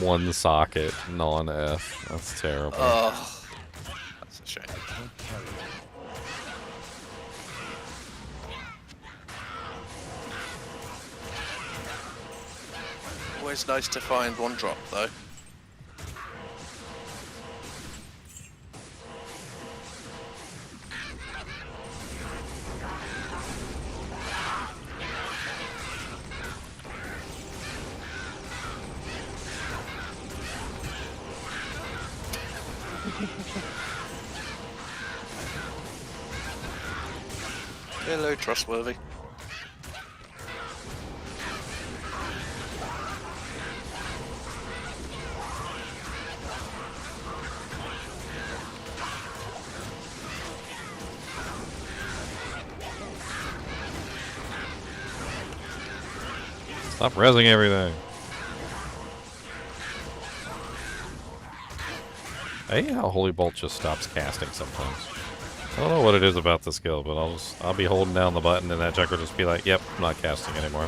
One socket, non-F. That's terrible. Oh, that's a shame. Always nice to find one drop though. Hello, trustworthy. Stop rezzing everything. I hate how Holy Bolt just stops casting sometimes. I don't know what it is about the skill, but I'll be holding down the button and that check will just be like, yep, I'm not casting anymore.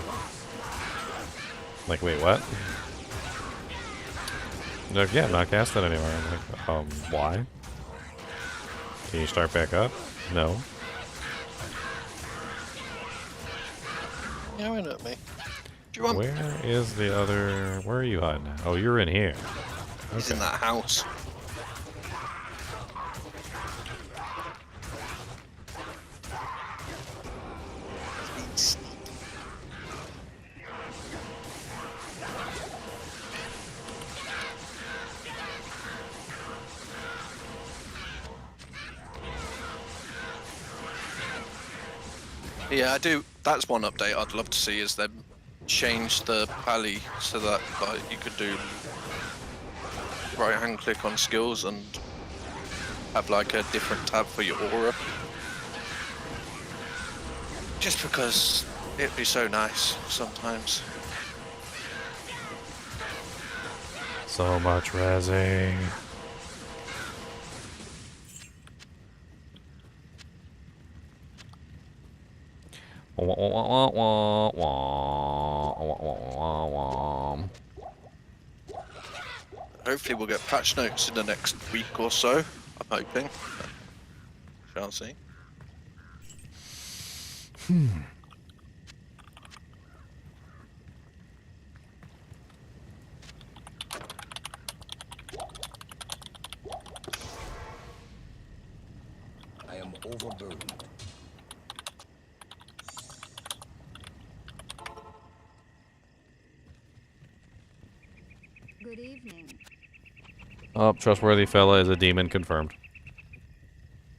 Like, wait, what? Like, yeah, I'm not casting anymore. I'm like, why? Can you start back up? No. Yelling at me. Do you want? Where is the other... Where are you hiding now? Oh, you're in here. He's in that house. Yeah, I do. That's one update I'd love to see, is them change the pally so that like you could do right hand click on skills and have like a different tab for your aura. Just because it'd be so nice sometimes. So much rezzing. Hopefully we'll get patch notes in the next week or so. I'm hoping. Shall see. I am overburdened. Good evening. Oh, trustworthy fella is a demon confirmed.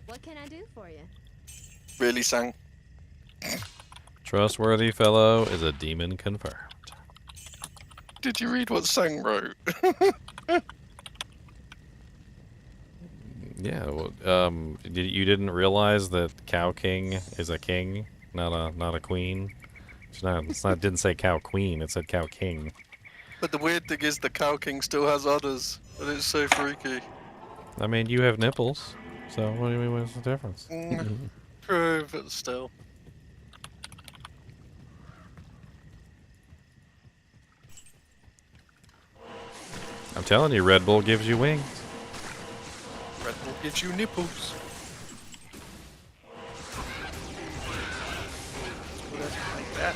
What can I do for you? Really, Sang? Trustworthy fellow is a demon confirmed. Did you read what Sang wrote? Yeah, well, you didn't realize that Cow King is a king, not a queen. Didn't say Cow Queen, it said Cow King. But the weird thing is the Cow King still has udders, and it's so freaky. I mean, you have nipples, so what do you mean? What's the difference? True, but still. I'm telling you, Red Bull gives you wings. Red Bull gives you nipples. Like that.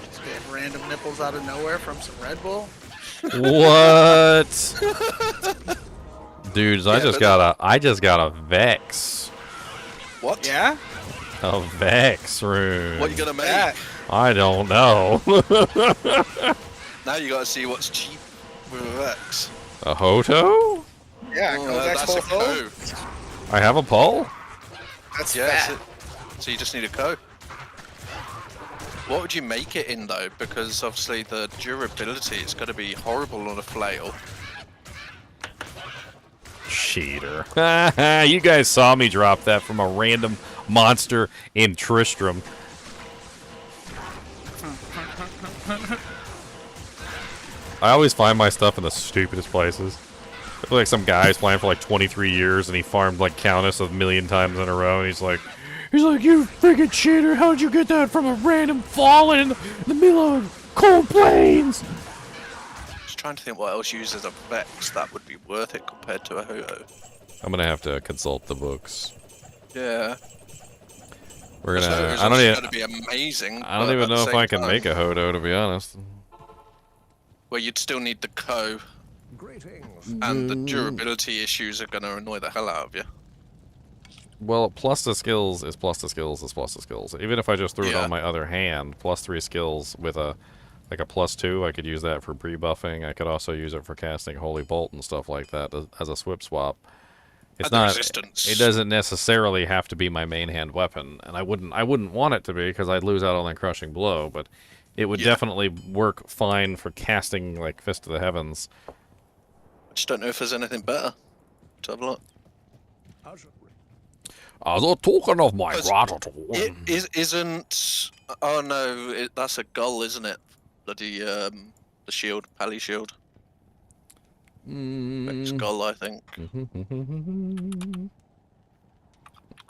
Just get random nipples out of nowhere from some Red Bull. What? Dudes, I Yeah, just got a Vex. What? Yeah? A Vex rune. What you gonna make? That. I don't know. Now you gotta see what's cheap with a Vex. A Hoto? Yeah, That's a Kozax co. I have a Pull? That's Yeah, fat. so you just need a co. What would you make it in though? Because obviously the durability is gonna be horrible on a flail. Shit. cheater. You guys saw me drop that from a random monster in Tristram. I always find my stuff in the stupidest places. I feel like some guy's playing for like 23 years and he farmed like Countess 1,000,000 times in a row and he's like, you freaking cheater, how'd you get that from a random fallen in the middle of cold plains? Just trying to think what else uses a Vex that would be worth it compared to a Ho-Oh. I'm gonna have to consult the books. Yeah. We're gonna. Ho-Oh's I don't also even. gonna be amazing. I don't but even at the know if same I can time, make a Hodo, to be honest. Well, you'd still need the Co, Greetings. and the durability issues are gonna annoy the hell out of you. Well, plus the skills is plus the skills is plus the skills. Even if I just threw it Yeah. on my other hand, plus 3 skills with a like a +2, I could use that for pre-buffing. I could also use it for casting Holy Bolt and stuff like that as a swip swap. It's And the not. resistance. It doesn't necessarily have to be my main hand weapon, and I wouldn't want it to be because I'd lose out on the crushing blow. But it would Yeah. definitely work fine for casting like Fist of the Heavens. I just don't know if there's anything better. Let's have a look. As a token of my Because gratitude. It isn't. Oh no, that's a gull, isn't it? Bloody the shield, Pally shield. Vex gull, I think.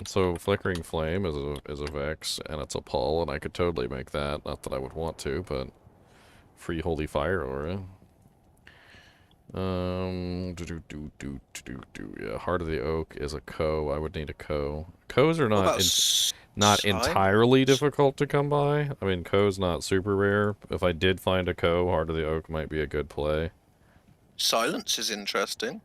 So Flickering Flame is a Vex, and it's a Pull, and I could totally make that. Not that I would want to, but free Holy Fire Aura. Yeah, Heart of the Oak is a Co. I would need a Co. Co's are What not about not Silence? entirely difficult to come by. I mean, Co's not super rare. If I did find a Co, Heart of the Oak might be a good play. Silence is interesting.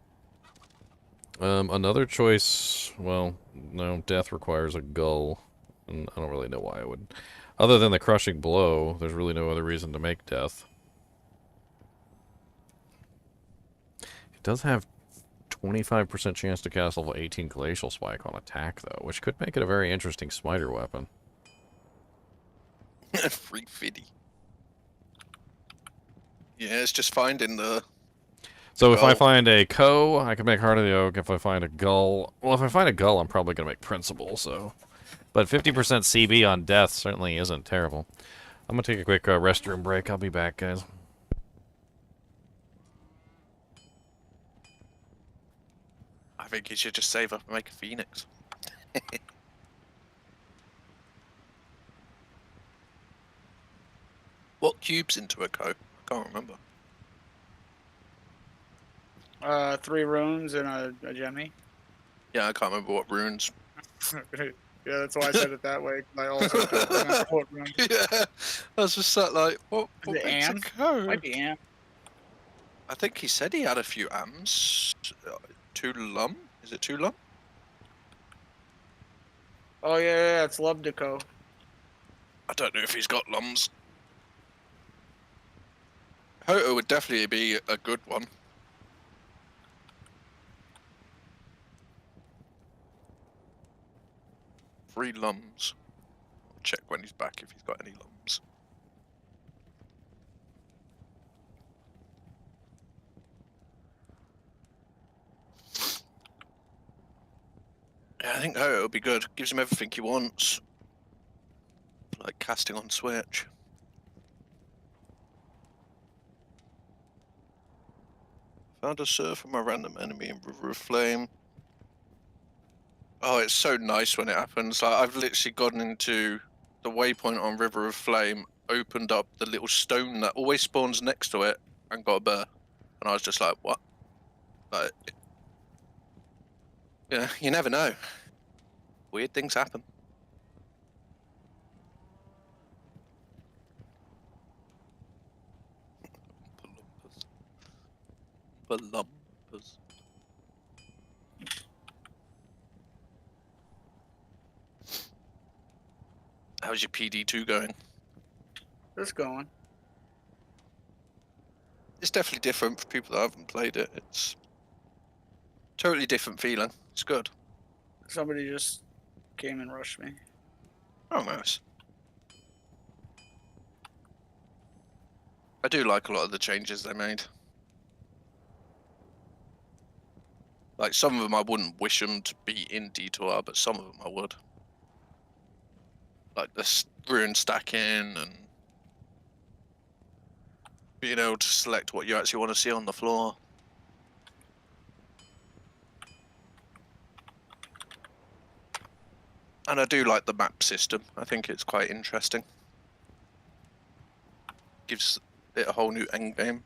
Another choice, well, no, Death requires a Gull, and I don't really know why I would. Other than the Crushing Blow, there's really no other reason to make Death. It does have 25% chance to cast level 18 Glacial Spike on attack, though, which could make it a very interesting smiter weapon. Free fiddy. Yeah, it's just finding the. So if I Gull. find a Co, I can make Heart of the Oak. If I find a Gull... Well, if I find a Gull, I'm probably going to make Principal, so... But 50% CB on Death certainly isn't terrible. I'm going to take a quick restroom break. I'll be back, guys. I think you should just save up and make a Phoenix. What cube's into a Co? I can't remember. 3 runes and a gemmy. Yeah, I can't remember what runes. Yeah, that's why I said it that way. 'Cause I also don't remember what runes. Yeah, I was just sat like, what Is it makes a Am? Co? Might be Am. I think he said he had a few AMs. 2 Lum? Is it 2 Lum? Oh yeah, it's Lubdico. I don't know if he's got Lums. Hoto would definitely be a good one. Three Lums. I'll check when he's back if he's got any Lums. Yeah, I think Hoto would be good. Gives him everything he wants. Like casting on Switch. Found a surf from a random enemy in River of Flame. Oh, it's so nice when it happens. Like, I've literally gone into the waypoint on River of Flame, opened up the little stone that always spawns next to it, and got a bear. And I was just like, what? Like, yeah, you never know. Weird things happen. Balumpers. How's your PD2 going? It's going. It's definitely different for people that haven't played it. It's totally different feeling. It's good. Somebody just came and rushed me. Oh, nice. I do like a lot of the changes they made. Like, some of them I wouldn't wish them to be in D2R, but some of them I would. Like the rune stacking and being able to select what you actually want to see on the floor. And I do like the map system. I think it's quite interesting. Gives it a whole new endgame.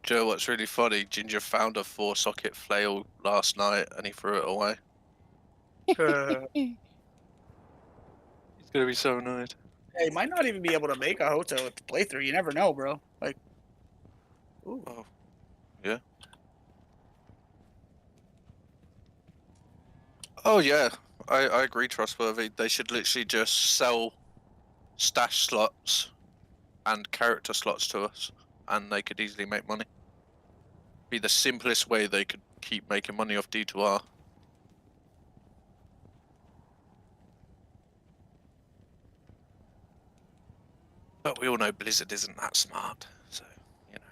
Do you know what's really funny? Ginger found a 4-socket flail last night and he threw it away. He's gonna be so annoyed. Hey, might not even be able to make a hotel with the playthrough. You never know, bro. Like, ooh. Oh, yeah. Oh yeah, I agree. Trustworthy. They should literally just sell stash slots and character slots to us, and they could easily make money. Be the simplest way they could keep making money off D2R. But we all know Blizzard isn't that smart, so, you know.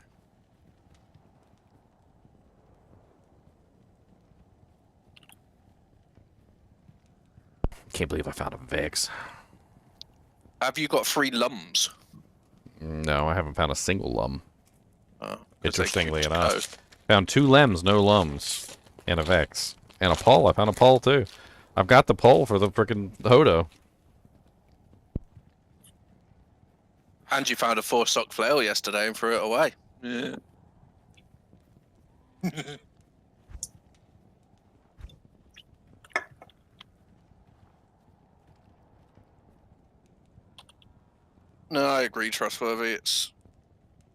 Can't believe I found a Vex. Have you got 3 lums? No, I haven't found a single lum. 'Cause Interestingly they keep enough. closed. Found 2 lems, no lums. And a Vex. And a pole. I found a pole too. I've got the pole for the frickin' Hodo. And you found a 4-sock flail yesterday and threw it away. Yeah. No, I agree, Trustworthy.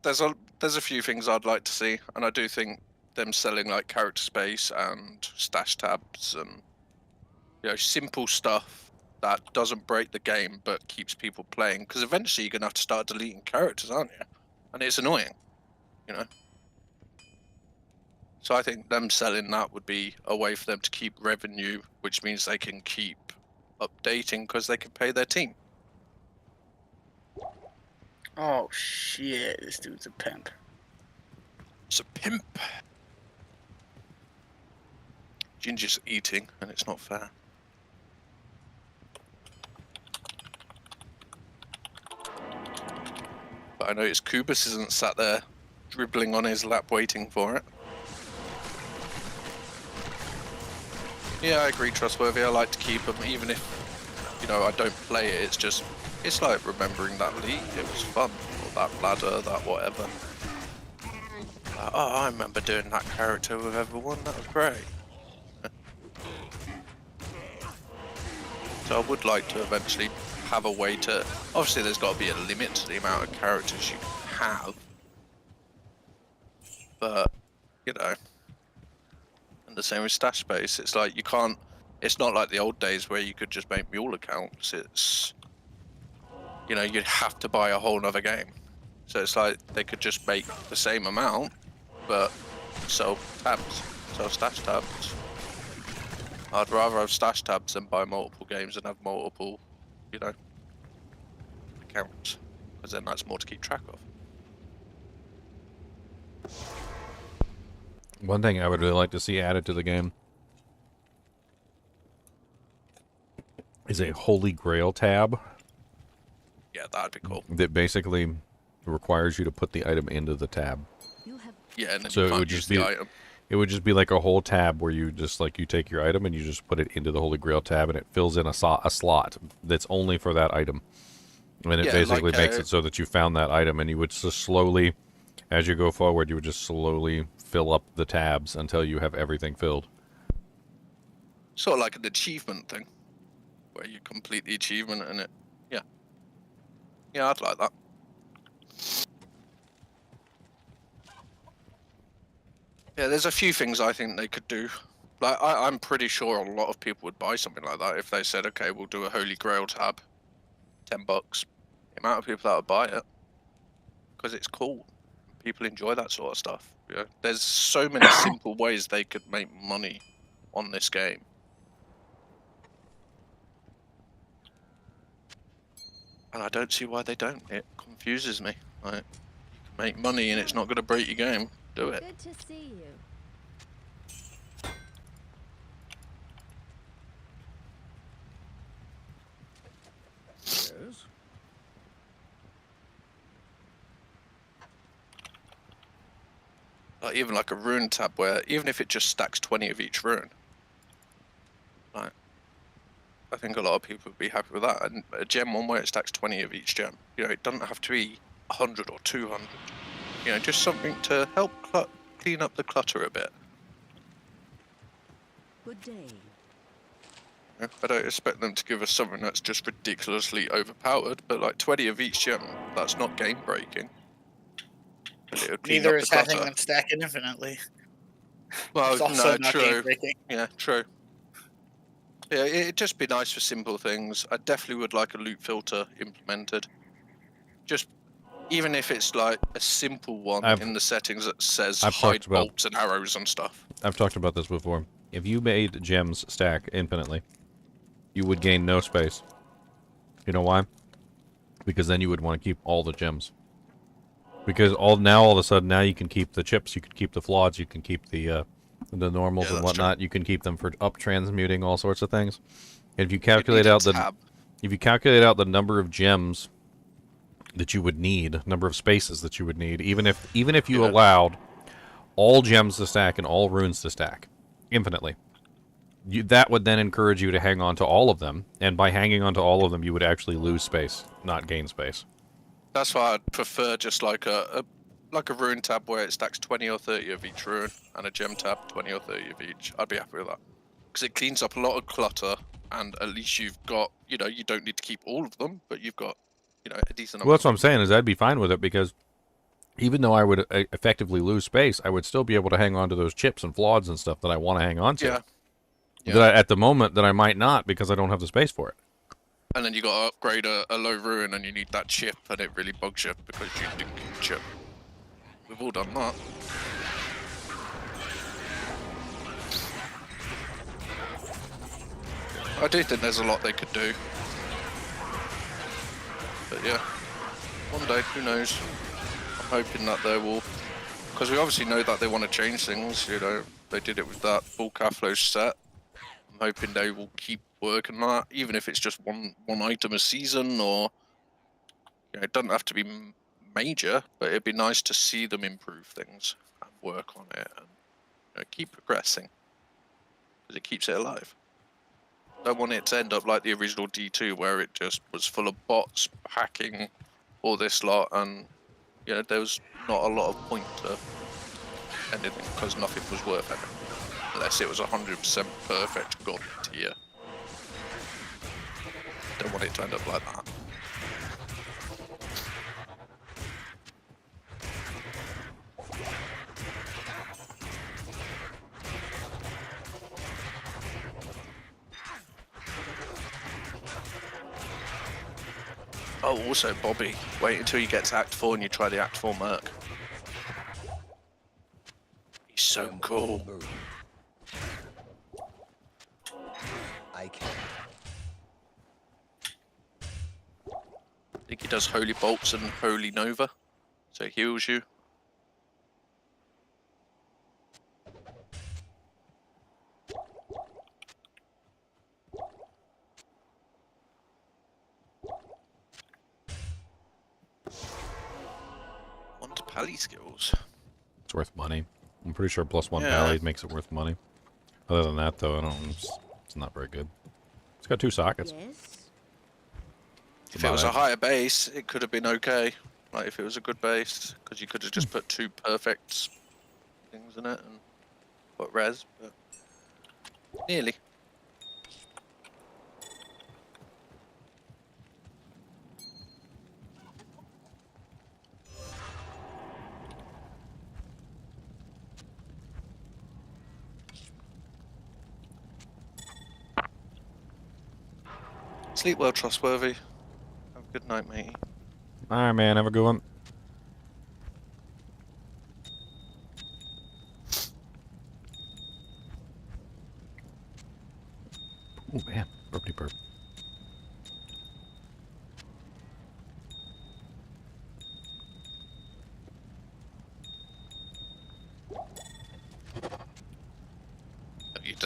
There's a few things I'd like to see, and I do think them selling like character space and stash tabs and simple stuff that doesn't break the game but keeps people playing. Because eventually you're gonna have to start deleting characters, aren't you? And it's annoying, you know. So I think them selling that would be a way for them to keep revenue, which means they can keep updating because they can pay their team. Oh shit! This dude's a pimp. It's a pimp. Ginger's eating, and it's not fair. But I notice Kubus isn't sat there dribbling on his lap waiting for it. Yeah, I agree, Trustworthy. I like to keep them, even if, I don't play it. It's like remembering that league. It was fun. Or that ladder, that whatever. Oh, I remember doing that character with everyone. That was great. So I would like to eventually have a way to... Obviously, there's got to be a limit to the amount of characters you can have. But, and the same with stash space. It's like you can't... It's not like the old days where you could just make mule accounts. It's... you'd have to buy a whole nother game. So it's like they could just make the same amount, but sell tabs, sell stash tabs. I'd rather have stash tabs than buy multiple games and have multiple, accounts, because then that's more to keep track of. One thing I would really like to see added to the game is a Holy Grail tab. Yeah, that'd be cool. That basically requires you to put the item into the tab. Yeah, and then So you it can't would use just the be item. it would just be like a whole tab where you just you take your item and you just put it into the Holy Grail tab and it fills in a slot that's only for that item. And it Yeah, basically like, makes it so that you found that item and you would just slowly, as you go forward, you would just slowly fill up the tabs until you have everything filled. Sort of like an achievement thing, where you complete the achievement and it, yeah, I'd like that. Yeah, there's a few things I think they could do. Like, I'm pretty sure a lot of people would buy something like that if they said, okay, we'll do a Holy Grail tab, $10. The amount of people that would buy it, because it's cool. people enjoy that sort of stuff. You know, there's so many simple ways they could make money on this game. And I don't see why they don't. It confuses me. Like, you can make money and it's not going to break your game. Do it. Good to see you. Yes. Like, even like a rune tab where, even if it just stacks 20 of each rune, like, I think a lot of people would be happy with that. And a gem one where it stacks 20 of each gem, you know, it doesn't have to be 100 or 200. You know, just something to help clean up the clutter a bit. Good day. You know, I don't expect them to give us something that's just ridiculously overpowered, but like 20 of each gem, that's not game breaking. Neither is having them stack infinitely. Well, It's also no, not true. game-breaking. Yeah, true. Yeah, it'd just be nice for simple things. I definitely would like a loot filter implemented. Just, even if it's like a simple one in the settings that says hide bolts and arrows and stuff. I've talked about this before. If you made gems stack infinitely, you would gain no space. You know why? Because then you would want to keep all the gems. Because all of a sudden now you can keep the chips, you can keep the flaweds, you can keep the normals and whatnot. True. You can keep them for up transmuting all sorts of things. And if you calculate out the number of gems that you would need, number of spaces that you would need, even if you allowed all gems to stack and all runes to stack infinitely, that would then encourage you to hang on to all of them. And by hanging on to all of them, you would actually lose space, not gain space. That's why I'd prefer just like a rune tab where it stacks 20 or 30 of each rune, and a gem tab 20 or 30 of each. I'd be happy with that, because it cleans up a lot of clutter, and at least you've got, you know, you don't need to keep all of them, but you've got, you know, a decent amount. Well, that's what I'm saying, is I'd be fine with it, because even though I would effectively lose space, I would still be able to hang on to those chips and flaweds and stuff that I want to hang on to. Yeah. That at the moment that I might not, because I don't have the space for it. And then you got to upgrade a low ruin, and you need that chip, and it really bugs you because you didn't get the chip. We've all done that. I do think there's a lot they could do. But yeah, one day, who knows? I'm hoping that they will, because we obviously know that they want to change things. You know, they did it with that full Caflo set. I'm hoping they will keep working on that, even if it's just one item a season, or, you know, it doesn't have to be major, but it'd be nice to see them improve things and work on it, and, you know, keep progressing, because it keeps it alive. Don't want it to end up like the original D2, where it just was full of bots, hacking, all this lot, and, you know, there was not a lot of point to anything, because nothing was worth anything, unless it was 100% perfect god tier. Don't want it to end up like that. Oh, also, Bobby, wait until you get to Act 4 and you try the Act 4 Merc. He's so cool. I can. I think he does Holy Bolts and Holy Nova, so it heals you. Pally skills. It's worth money. I'm pretty sure +1 pally makes it worth money. Other than that, though, it's not very good. It's got 2 sockets. Yes. If it was a higher base, it could have been okay. Like if it was a good base, because you could have just put 2 perfect things in it and put res, but nearly. Sleep well, trustworthy. Have a good night, matey. Alright, man. Have a good one.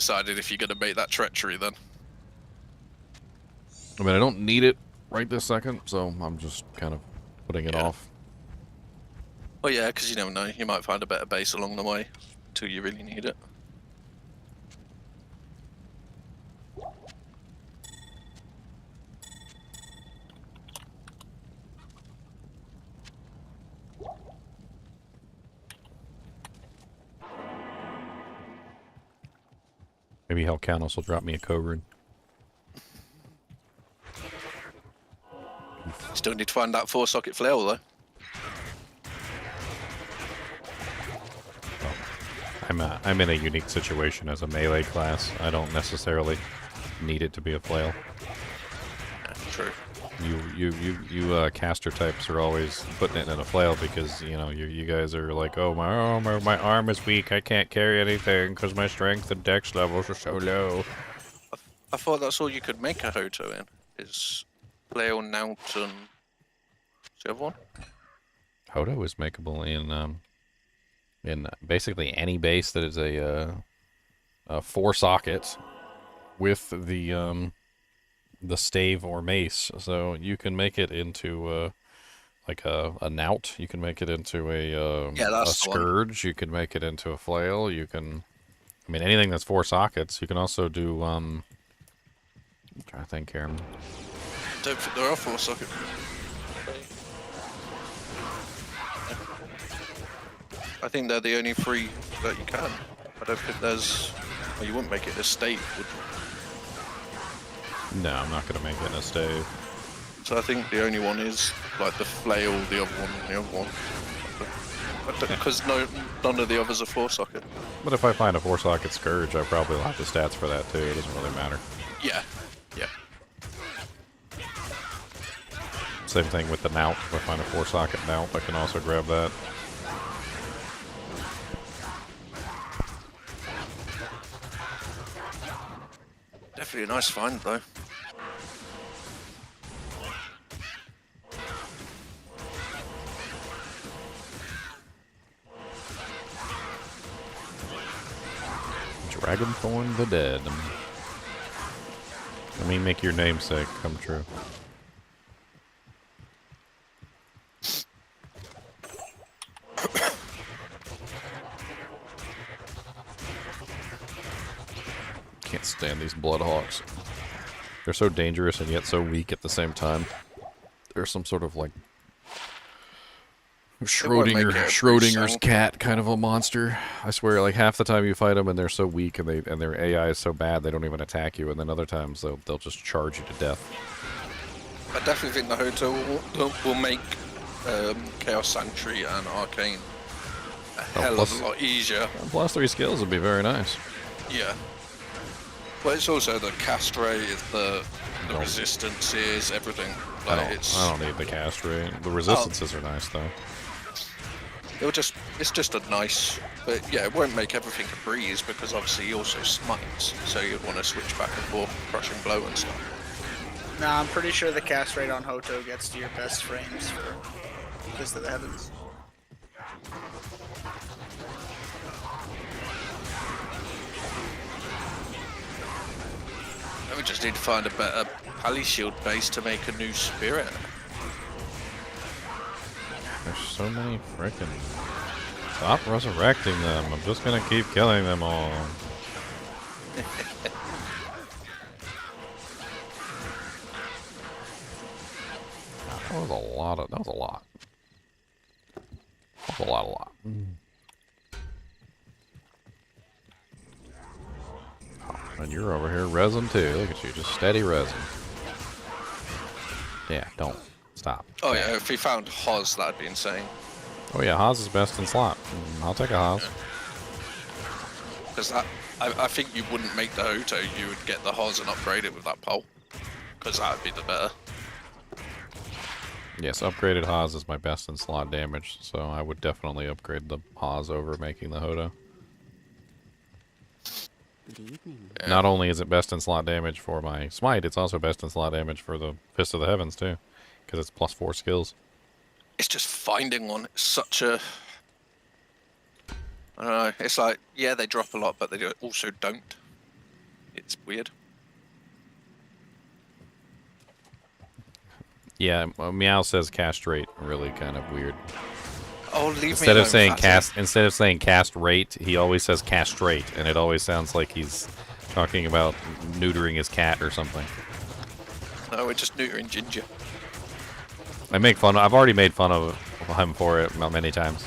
decided if you're going to make that treachery then? I mean, I don't need it right this second, so I'm just kind of putting it off. Well, yeah, because you never know. You might find a better base along the way till you really need it. Maybe Hellcanos will drop me a code. Still need to find that 4-socket flail though. I'm in a unique situation as a melee class. I don't necessarily need it to be a flail. True. You caster types are always putting it in a flail because you guys are like, oh my arm is weak, I can't carry anything because my strength and dex levels are so low. I thought that's all you could make a Hoto in, is flail, Nout, and what's the other one? Hoto is makeable in basically any base that is a 4-socket with the stave or mace, so you can make it into like a knout. You can make it into a scourge. You can make it into a flail. You can, I mean, anything that's 4 sockets. You can also do I'm trying to think here. Don't think there are 4-socket. I think they're the only 3 that you can. I don't think there's. Well, you wouldn't make it a stave, would you? No, I'm not going to make it in a stave. So I think the only one is like the flail, the other one, and the other one. Because none of the others are 4-socket. But if I find a 4-socket scourge, I probably will have the stats for that too. It doesn't really matter. Yeah, yeah. Same thing with the knout. If I find a 4-socket knout, I can also grab that. Definitely a nice find though. Dragonthorn the Dead. Let me make your namesake come true. Can't stand these Bloodhawks. They're so dangerous and yet so weak at the same time. They're some sort of like Schrodinger's cat kind of a monster. I swear, like half the time you fight them and they're so weak and their AI is so bad they don't even attack you, and then other times they'll just charge you to death. I definitely think the Hoto will make Chaos Sanctuary and Arcane a hell of a lot easier. Plus 3 skills would be very nice. Yeah. But it's also the cast rate, the resistances, everything. Like I don't need the cast rate. The resistances are nice though. It's just a nice, but yeah, it won't make everything a breeze because obviously he also smites, so you'd want to switch back and forth, crushing blow and stuff. Nah, I'm pretty sure the cast rate on Hoto gets to your best frames for Fist of the Heavens. We just need to find a better Pally Shield base to make a new spirit. There's so many frickin'... Stop resurrecting them. I'm just gonna keep killing them all. That was a lot. That was a lot. And you're over here resin too. Look at you, just steady resin. Yeah, don't. Stop. Oh yeah, if we found Hoz, that'd be insane. Oh yeah, Haas is best in slot. I'll take a Haas. Because I think you wouldn't make the Hoto, you would get the Hoz and upgrade it with that pole. Because that would be the better. Yes, upgraded Haas is my best in slot damage, so I would definitely upgrade the Haas over making the Hoto. Good evening. Yeah. Not only is it best in slot damage for my smite, it's also best in slot damage for the Fist of the Heavens too, because it's plus 4 skills. It's just finding one. It's such a... I don't know. It's like, yeah, they drop a lot, but they also don't. It's weird. Yeah, Meow says castrate. Really kind of weird. Oh, leave Instead me of alone, saying Fatty. instead of saying castrate, he always says castrate, and it always sounds like he's talking about neutering his cat or something. No, we're just neutering Ginger. I've already made fun of him for it many times.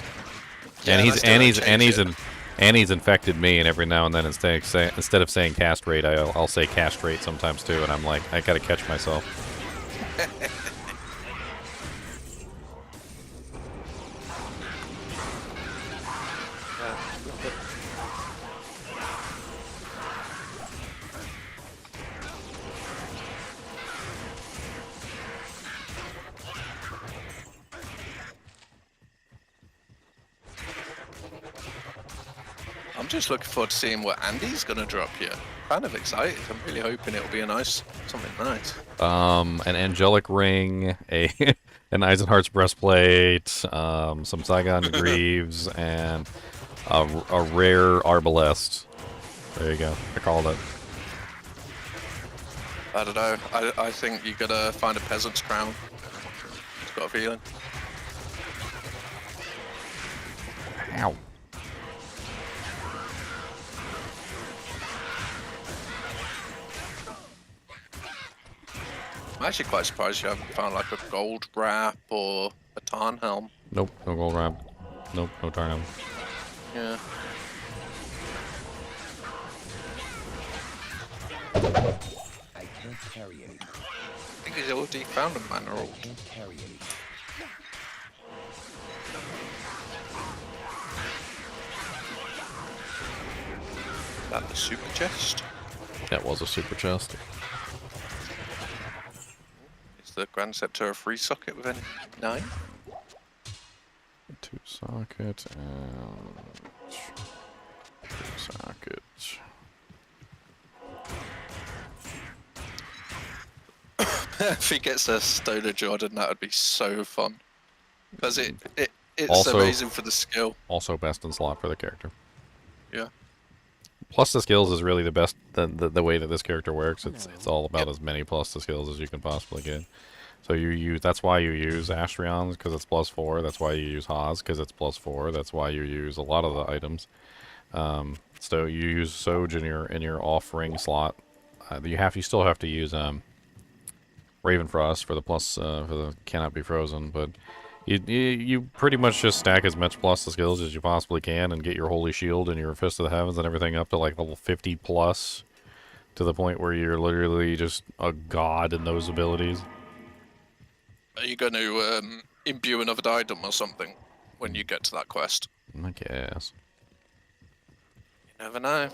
Yeah, and I still haven't changed it. he's infected me, and every now and then instead of saying castrate, I'll say castrate sometimes too, and I'm like, I gotta catch myself. I'm just looking forward to seeing what Andy's gonna drop here. Kind of excited. I'm really hoping it'll be something nice. An angelic ring, an Eisenhart's breastplate, some Saigon greaves, and a rare arbalest. There you go. I called it. I don't know. I think you gotta find a peasant's crown. It's got a feeling. Ow. I'm actually quite surprised you haven't found like a gold wrap or a tarn helm. Nope, no gold wrap. Nope, no tarnum. Yeah. I can't carry any. I think he's already found a mana orb. Can't carry any. That the super chest. That was a super chest. Is the Grand Scepter a free socket with any 9? 2 socket and 2 socket. If he gets a Stoner Jordan, that would be so fun. Because it's Also- amazing for the skill. Also best in slot for the character. Yeah. Plus the skills is really the best, the way that this character works. It's all about as many plus the skills as you can possibly get. So that's why you use Astrions, because it's +4. That's why you use Haas, because it's +4. That's why you use a lot of the items. So you use Soj in your off-ring slot. You still have to use Ravenfrost for the plus for the cannot be frozen, but you pretty much just stack as much plus the skills as you possibly can and get your Holy Shield and your Fist of the Heavens and everything up to like level 50 plus, to the point where you're literally just a god in those abilities. Are you going to imbue another item or something when you get to that quest? I guess. You never know.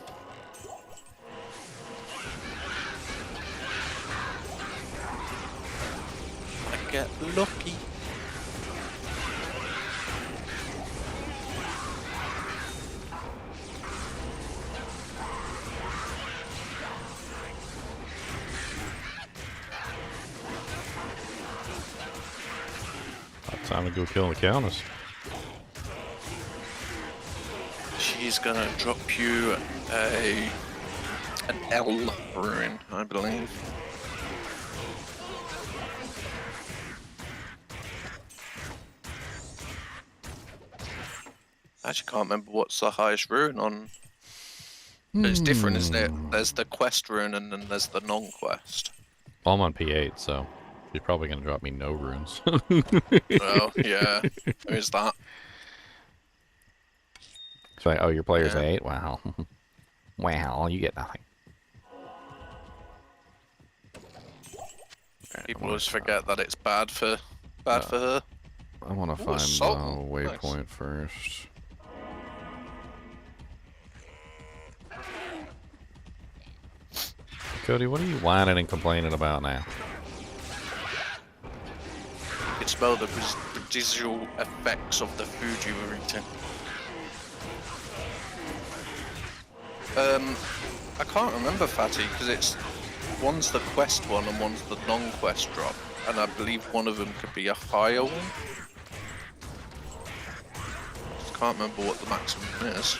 I get lucky. Time to go kill the Countess. She's gonna drop you an L rune, I believe. I actually can't remember what's the highest rune on. But it's different, isn't it? There's the quest rune and then there's the non-quest. Well, I'm on P8, so she's probably gonna drop me no runes. Well, yeah, there is that. It's like, oh, your player's Yeah. 8? Wow. Wow, you get nothing. People always forget that it's bad for her. I want to Ooh, find salt. the waypoint first. Cody, what are you whining and complaining about now? You can smell the residual effects of the food you were eating. I can't remember, Fatty, because one's the quest one and one's the non-quest drop, and I believe one of them could be a higher one. Just can't remember what the maximum is.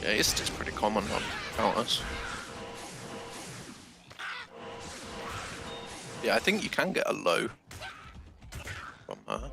Yeah, it's pretty common on counters. Yeah, I think you can get a low from her.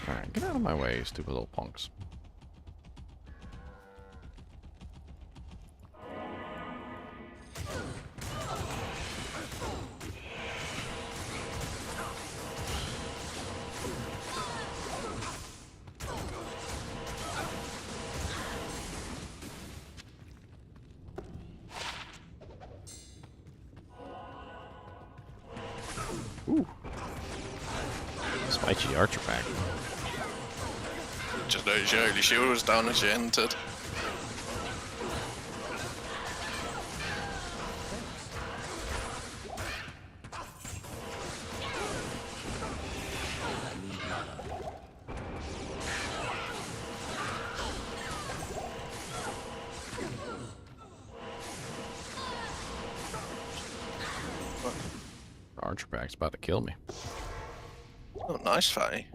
Alright, get out of my way, stupid little punks. Ooh. Spicy archer pack. Just noticed your holy shield was down as you entered. Archer pack's about to kill me. Oh, nice, Fatty.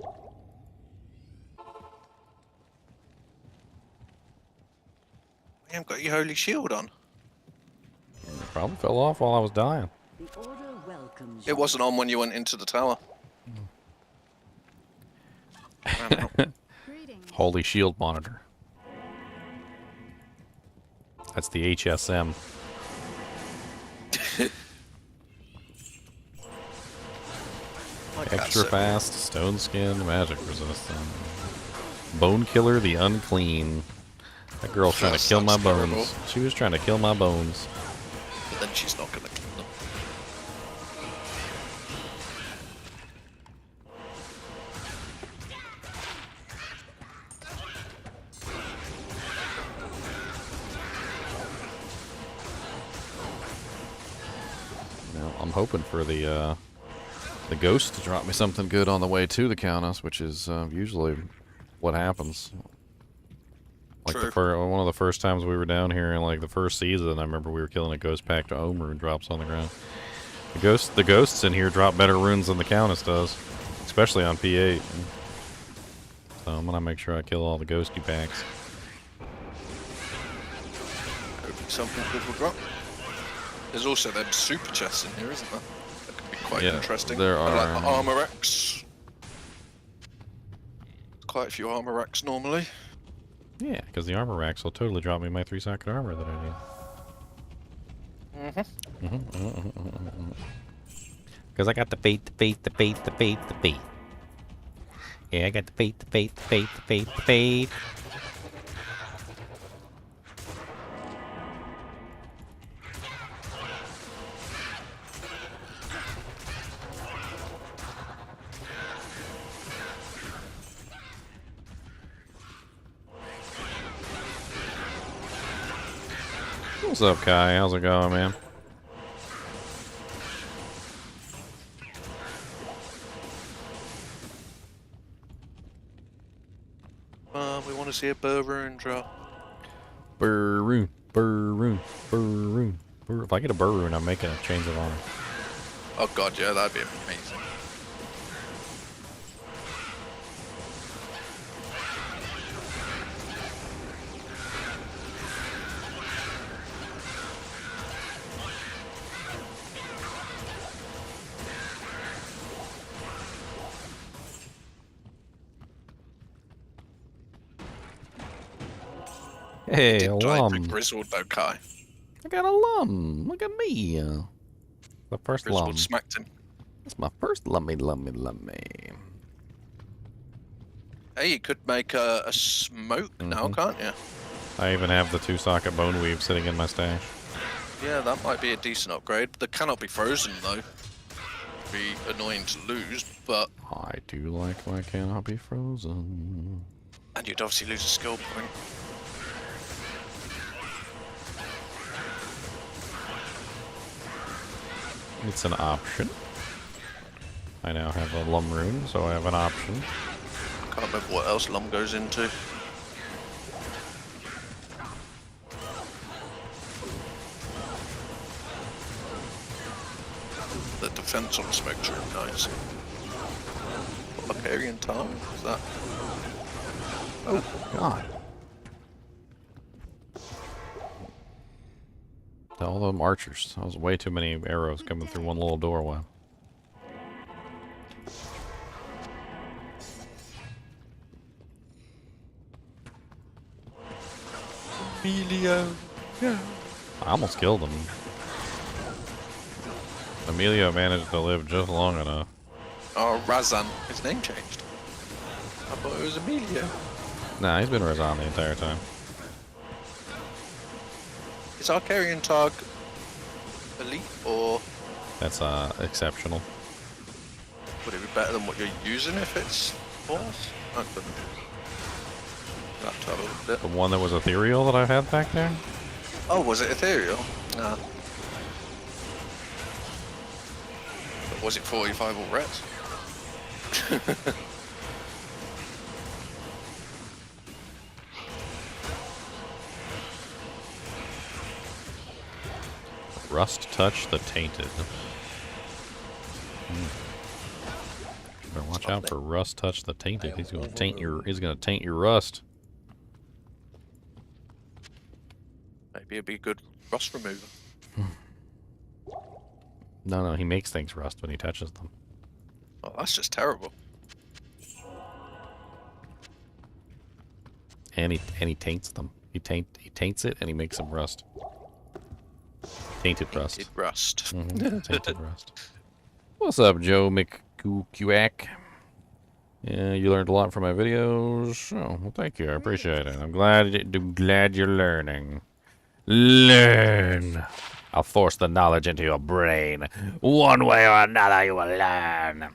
You haven't got your holy shield on. It probably fell off while I was dying. The order welcomes It wasn't on when you went into the tower. Greetings. Holy shield monitor. That's the HSM. Extra fast, stone skin, magic resistant. Bone killer, the unclean. That girl's trying to kill my sounds terrible. bones. She was trying to kill my bones. But then she's not gonna kill them. Now, I'm hoping for the ghost to drop me something good on the way to the Countess, which is usually what happens. Like one of the first times we were down here in like the first season, I remember we were killing a ghost pack to Omer and drops on the ground. The ghosts in here drop better runes than the Countess does, especially on P8. So I'm gonna make sure I kill all the ghosty packs. Hoping something good will drop. There's also them super chests in here, isn't there? That could be quite interesting. There I like are. the armor racks. Quite a few armor racks normally. Yeah, because the armor racks will totally drop me my 3-socket armor that I need. Because I got the faith, the faith, the faith, the faith, the faith. Yeah, I got the faith, the faith, the faith, the faith, the faith. What's up, Kai? How's it going, man? We want to see a Burroon drop. Burroon, Burroon, Burroon, Burroon. If I get a Burroon, I'm making a change of honor. Oh god, yeah, that'd be amazing. Hey, Did die alum. Grizzled though, Kai. I got a lum. Look at me. The first lum. Grizzled smacked him. That's my first lummy. Hey, you could make a smoke now, can't you? I even have the 2-socket bone weave sitting in my stash. Yeah, that might be a decent upgrade. They cannot be frozen though. Be annoying to lose, but I do like my cannot be frozen. and you'd obviously lose a skill point. It's an option. I now have a Lum rune, so I have an option. Can't remember what else Lum goes into. The defense on Spectre, nice. Barbarian Tarn, is that? Oh, God. All them archers. That was way too many arrows coming through one little doorway. Emilio. Yeah. I almost killed him. Emilio managed to live just long enough. Oh, Razan. His name changed. I thought it was Emilio. Nah, he's been Razan the entire time. Is Arcarian Targ elite or That's exceptional. would it be better than what you're using if it's force? I couldn't. Have to have a look at The it. one that was ethereal that I had back there? Oh, was it ethereal? Nah. But was it 45 or ret? Rust touch the tainted. Better watch out for rust touch the tainted. He's gonna taint your rust. Maybe it'd be a good rust remover. No, he makes things rust when he touches them. Oh, that's just terrible. And he taints them. He taints it and he makes them rust. Tainted rust. Tainted rust. Tainted rust. What's up, Joe McCuack? Yeah, you learned a lot from my videos. Oh, well, thank you. I appreciate it. I'm glad you're learning. Learn. I'll force the knowledge into your brain. One way or another, you will learn.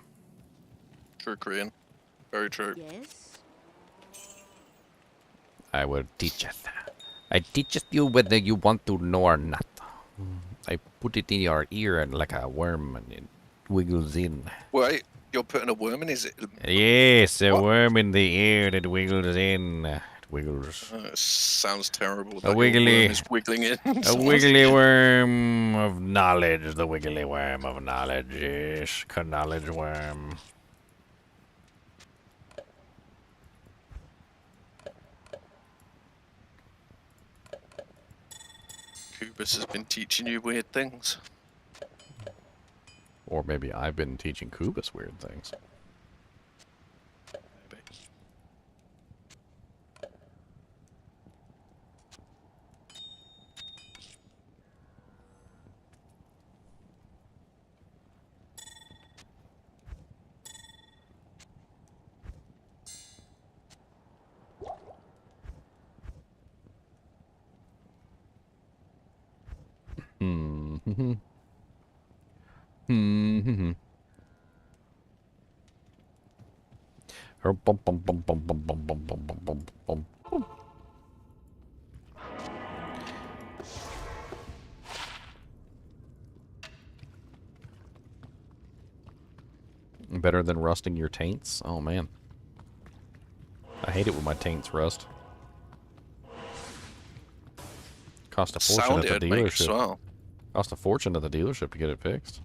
True, Korean. Very true. Yes. I will teacheth. I teacheth you whether you want to know or not. I put it in your ear and like a worm and it wiggles in. Wait, you're putting a worm in? Is it? Yes, a What? worm in the ear that wiggles in. It wiggles. It sounds terrible. A That your wiggly- worm is wiggling in. A wiggly worm of knowledge. The wiggly worm of knowledge. Yes, knowledge worm. Kubus has been teaching you weird things. Or maybe I've been teaching Kubus weird things. Maybe. Hmm. Hmm. Bum bum bum bum bum bum bum bum bum bum bum bum. Better than rusting your taints? Oh man. I hate it when my taints rust. Cost a fortune Sound at it the would make as dealership. well. Cost a fortune at the dealership to get it fixed.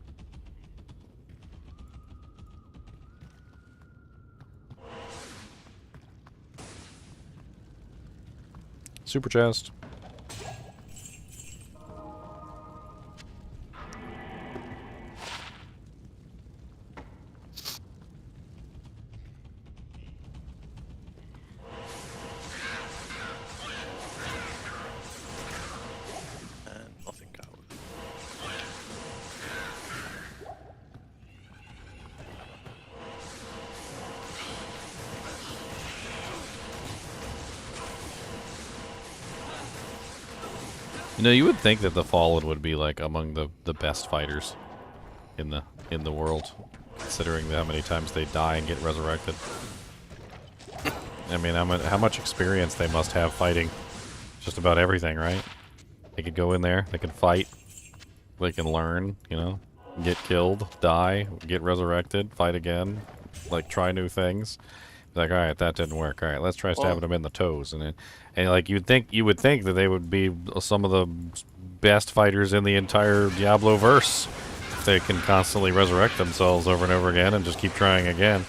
Super chest. And nothing out. You know, you would think that the Fallen would be like among the best fighters in the world, considering how many times they die and get resurrected. I mean, how much experience they must have fighting just about everything, right? They could go in there, they can fight, they can learn, you know? get killed, die, get resurrected, fight again, like try new things. Like, all right, that didn't work. All right, let's try stabbing them in the toes, and like you would think that they would be some of the best fighters in the entire Diablo verse. If they can constantly resurrect themselves over and over again and just keep trying again.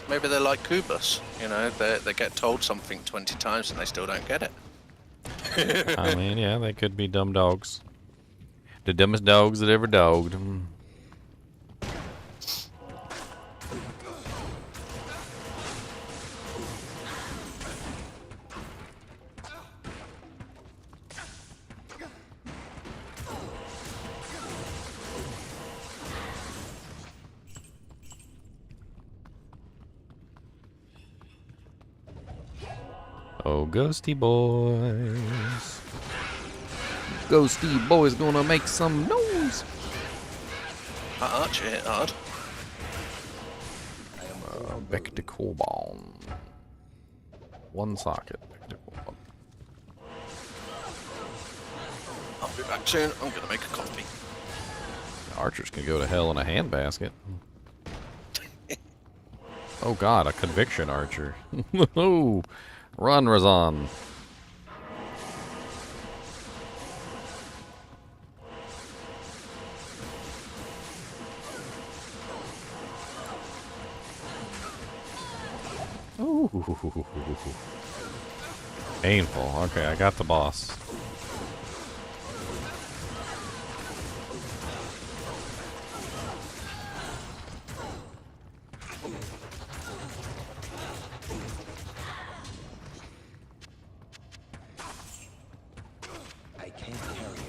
Maybe they're like Kubus, you know, they get told something 20 times and they still don't get it. I mean, yeah, they could be dumb dogs. The dumbest dogs that ever dogged. Oh, ghosty boys. Ghosty boys gonna make some noise. Archer hit hard. Back to cobble. One socket. Back to cobble. I'll be back soon. I'm gonna make a coffee. Archers can go to hell in a handbasket. Oh god, a conviction archer. Oh, run, Razan. Ooh. Painful. Okay, I got the boss. I can't carry it.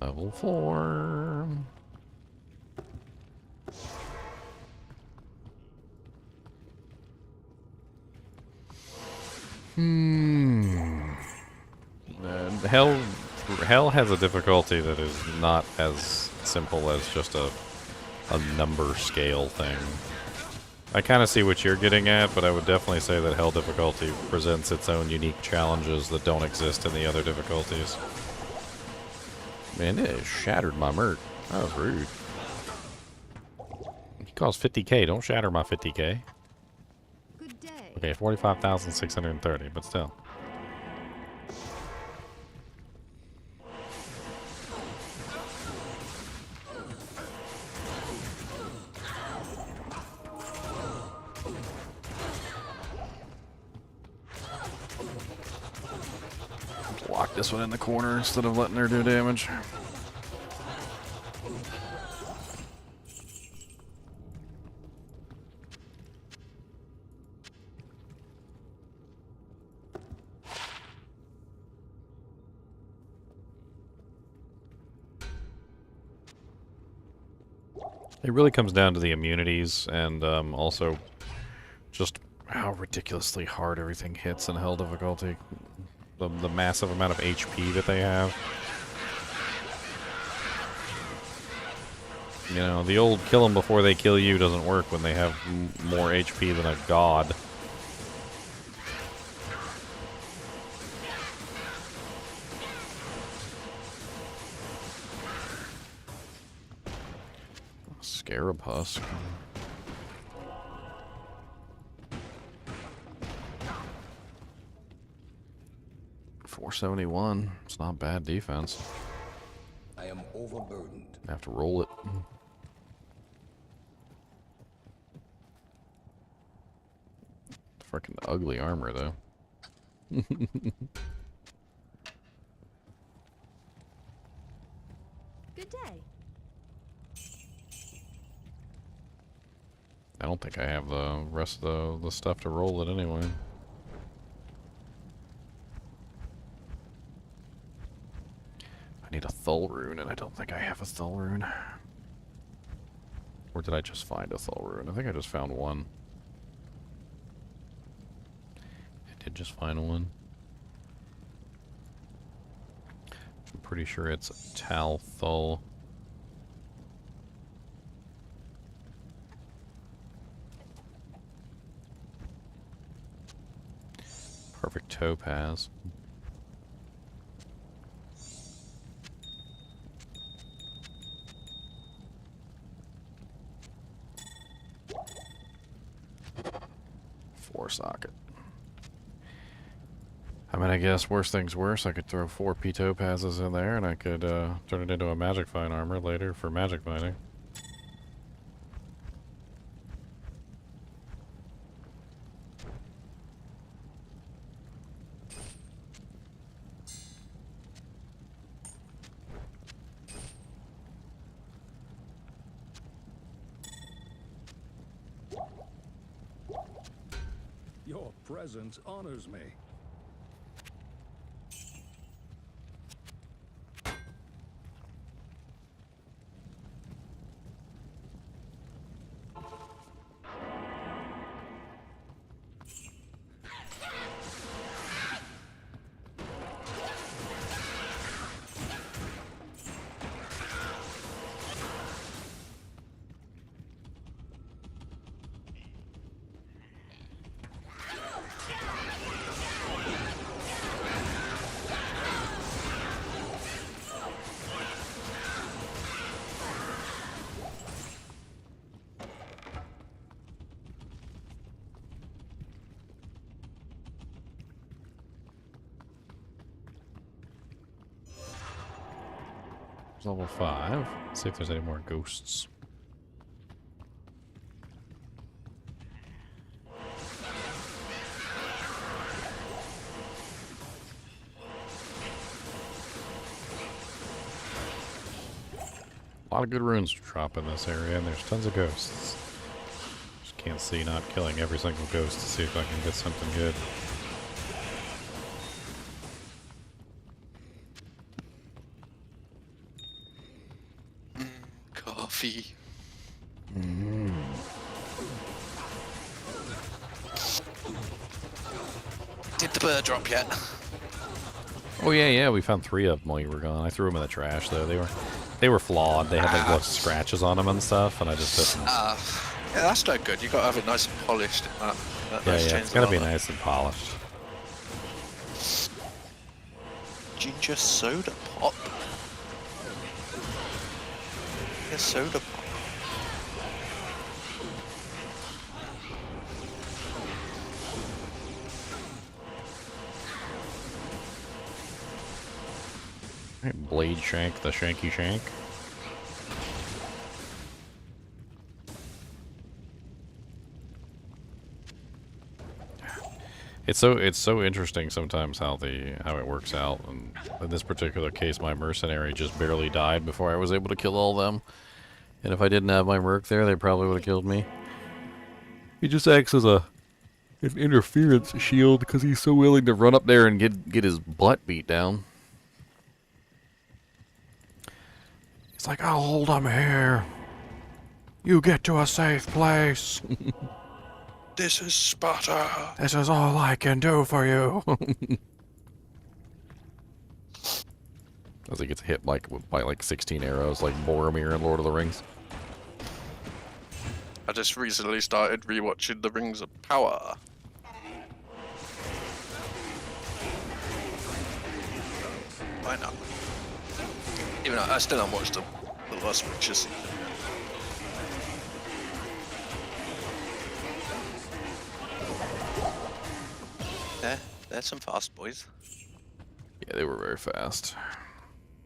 Level 4. Hell has a difficulty that is not as simple as just a number scale thing. I kind of see what you're getting at, but I would definitely say that Hell difficulty presents its own unique challenges that don't exist in the other difficulties. Man, it shattered my merc. That was rude. He costs 50k. Don't shatter my 50k. Good day. Okay, 45,630, but still. Lock this one in the corner instead of letting her do damage. It really comes down to the immunities and also just how ridiculously hard everything hits in Hell difficulty. The massive amount of HP that they have. You know, the old kill them before they kill you doesn't work when they have more HP than a god. Scarab husk. .471. It's not bad defense. I am overburdened. I have to roll it. Freaking ugly armor, though. Good day. I don't think I have the rest of the stuff to roll it anyway. I need a Thull rune, and I don't think I have a Thull rune. Or did I just find a Thal rune? I think I just found one. I did just find one. I'm pretty sure it's Tal Thal. Perfect topaz. Four socket. I mean, I guess worst things worse, I could throw 4 P topazes in there and I could turn it into a magic fine armor later for magic mining. Your presence honors me. Level 5. Let's see if there's any more ghosts. A lot of good runes to drop in this area, and there's tons of ghosts. Just can't see not killing every single ghost to see if I can get something good. Coffee. Did the bird drop yet? Oh yeah, we found 3 of them while you were gone. I threw them in the trash though. They were flawed. They had like lots of scratches on them and stuff, and I just didn't. Yeah, that's no good. You got to have it nice and polished. Yeah, it's gotta be nice and polished. Ginger soda pop. Yeah, soda pop. Blade shank, the shanky shank. It's so interesting sometimes how it works out. And in this particular case, my mercenary just barely died before I was able to kill all of them. And if I didn't have my merc there, they probably would have killed me. He just acts as an interference shield because he's so willing to run up there and get his butt beat down. It's like, I'll hold him here. You get to a safe place. This is Sparta. This is all I can do for you. As he gets hit by like 16 arrows, like Boromir in Lord of the Rings. I just recently started rewatching The Rings of Power. Why not? Even though I still haven't watched the last Witcher season. They're some fast boys. Yeah, they were very fast.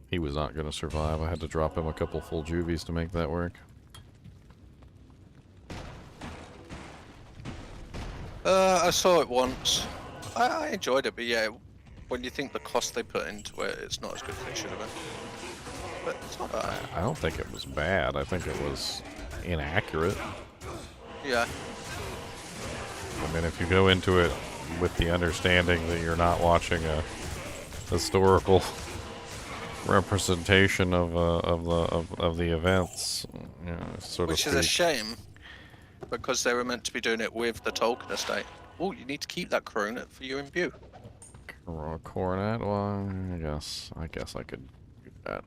He was not going to survive. I had to drop him a couple full juvies to make that work. I saw it once. I enjoyed it, but yeah, when you think the cost they put into it, it's not as good as it should have been. But it's not bad. I don't think it was bad. I think it was inaccurate. Yeah. I mean, if you go into it with the understanding that you're not watching a historical representation of the events, sort Which of is a speak. shame, because they were meant to be doing it with the Tolkien estate. Oh, you need to keep that coronet for your imbue. Coronet? Well, I guess I could do that.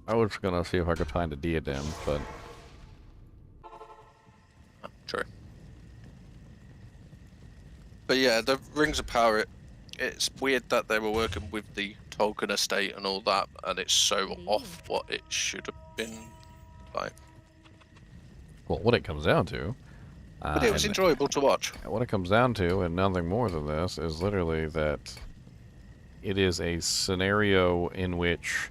I was gonna see if I could find a diadem, but True. But yeah, the Rings of Power, it's weird that they were working with the Tolkien estate and all that, and it's so off what it should have been like. well, what it comes down to, But it was and enjoyable to watch. what it comes down to, and nothing more than this, is literally that it is a scenario in which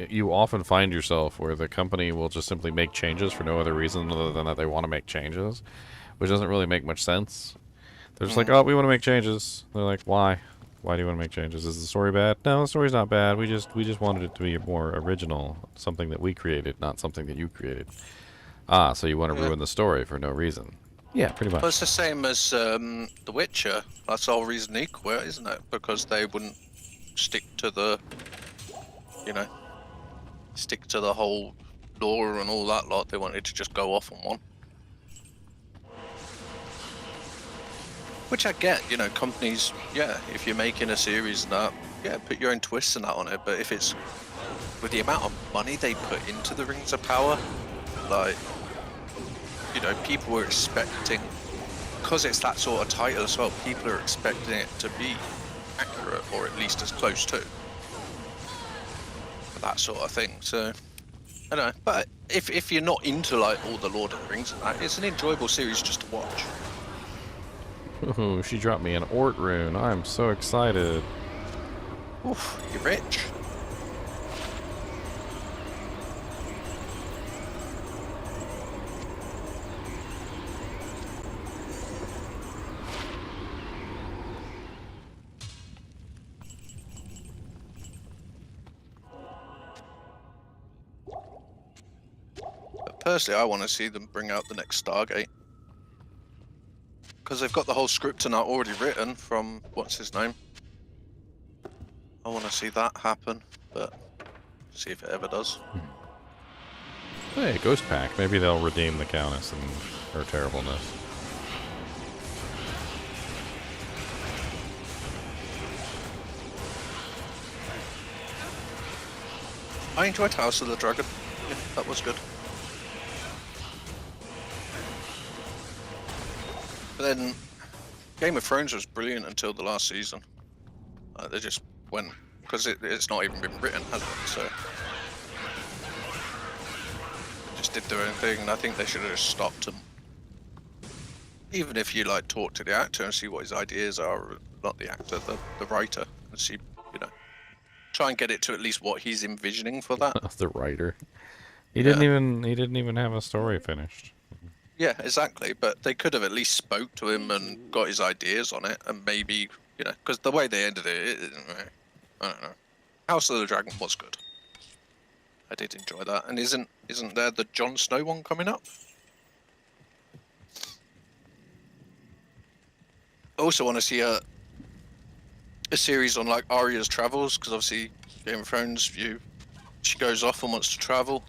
you often find yourself where the company will just simply make changes for no other reason other than that they want to make changes, which doesn't really make much sense. They're just like, oh, we want to make changes. They're like, why? Why do you want to make changes? Is the story bad? No, the story's not bad. We just wanted it to be more original, something that we created, not something that you created. Ah, so you want to ruin the story for no reason? Yeah, pretty much. Well, it's the same as The Witcher. That's all reason equal, isn't it? Because they wouldn't stick to the, stick to the whole lore and all that lot. They wanted to just go off on one. Which I get, companies, if you're making a series and that, put your own twists and that on it. But if it's with the amount of money they put into the Rings of Power, like, people were expecting, because it's that sort of title as well, people are expecting it to be accurate, or at least as close to that sort of thing. So, I don't know. But if you're not into, like, all the Lord of the Rings and that, it's an enjoyable series just to watch. Ooh, she dropped me an Ort rune. I'm so excited. Oof, you're rich. But personally, I want to see them bring out the next Stargate. Because they've got the whole script and that already written from, what's his name? I want to see that happen, but see if it ever does. Hey, Ghost Pack. Maybe they'll redeem the Countess and her terribleness. I enjoyed House of the Dragon. Yeah, that was good. But then, Game of Thrones was brilliant until the last season. They just went, because it's not even been written, has it? So, they just did their own thing, and I think they should have just stopped them. Even if you like talk to the actor and see what his ideas are, not the actor, the writer, and see, try and get it to at least what he's envisioning for that. The writer. He didn't even have a story finished. Yeah, exactly. But they could have at least spoke to him and got his ideas on it, and maybe, because the way they ended it, I don't know. House of the Dragon was good. I did enjoy that. And isn't there the Jon Snow one coming up? I also want to see a series on like Arya's travels, because obviously Game of Thrones, she goes off and wants to travel.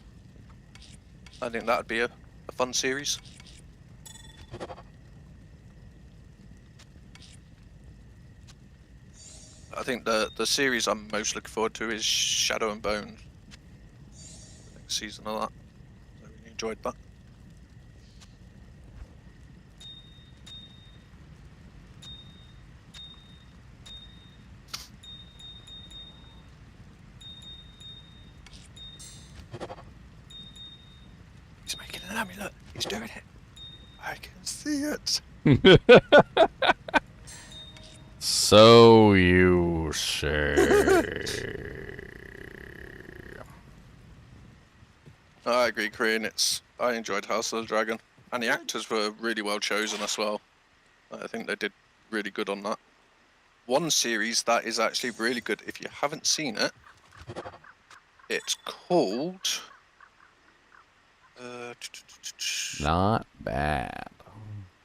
I think that'd be a fun series. I think the series I'm most looking forward to is Shadow and Bone. The next season of that. I really enjoyed that. He's making an amulet. He's doing it. I can see it. So you say. I agree, Korean. I enjoyed House of the Dragon, and the actors were really well chosen as well. I think they did really good on that. One series that is actually really good, if you haven't seen it, it's called... Not bad.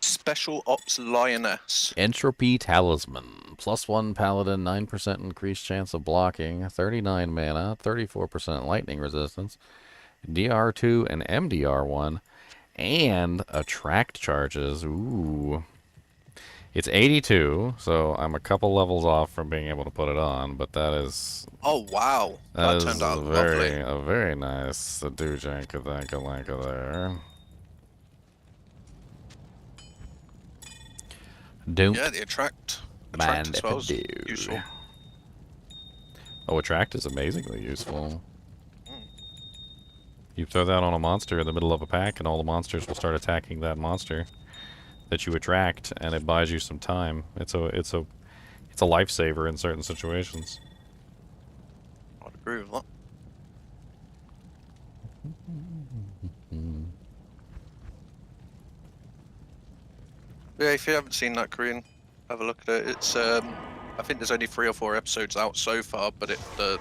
Special Ops Lioness. Entropy Talisman. +1 Paladin, 9% increased chance of blocking, 39 mana, 34% lightning resistance, DR2 and MDR1, and attract charges. Ooh. It's 82, so I'm a couple levels off from being able to put it on, but that is... Oh, wow. That turned out lovely. a very nice do-janka-thanka-lanka there. Don't Yeah, the attract mind as if well I is do. useful. Oh, attract is amazingly useful. Mm. You throw that on a monster in the middle of a pack, and all the monsters will start attacking that monster that you attract, and it buys you some time. It's a lifesaver in certain situations. I'd agree with that. Yeah, if you haven't seen that, Korean, have a look at it. It's I think there's only 3 or 4 episodes out so far, but the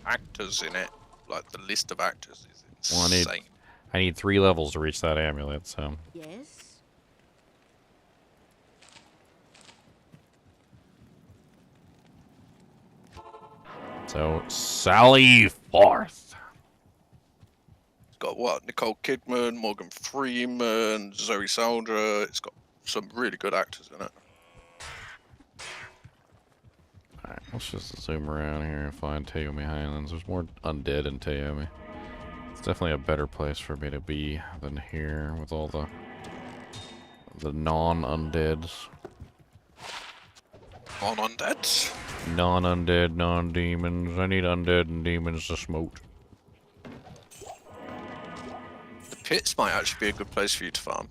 actors in it, like the list of actors, is Well, insane. I need 3 levels to reach that amulet, so... Yes. So, sally forth. It's got what? Nicole Kidman, Morgan Freeman, Zoe Saldana. It's got some really good actors in it. Alright, let's just zoom around here and find Taomi Highlands. There's more undead in Taomi. It's definitely a better place for me to be than here with all the non-undeads. Non-undeads? Non-undead, non-demons. I need undead and demons to smote. The pits might actually be a good place for you to farm.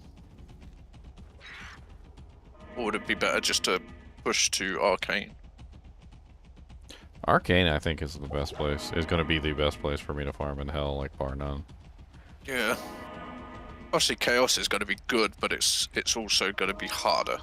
Or would it be better just to push to Arcane? Arcane, I think, is the best place. Is going to be the best place for me to farm in hell, like bar none. Yeah. Obviously, Chaos is going to be good, but it's also going to be harder.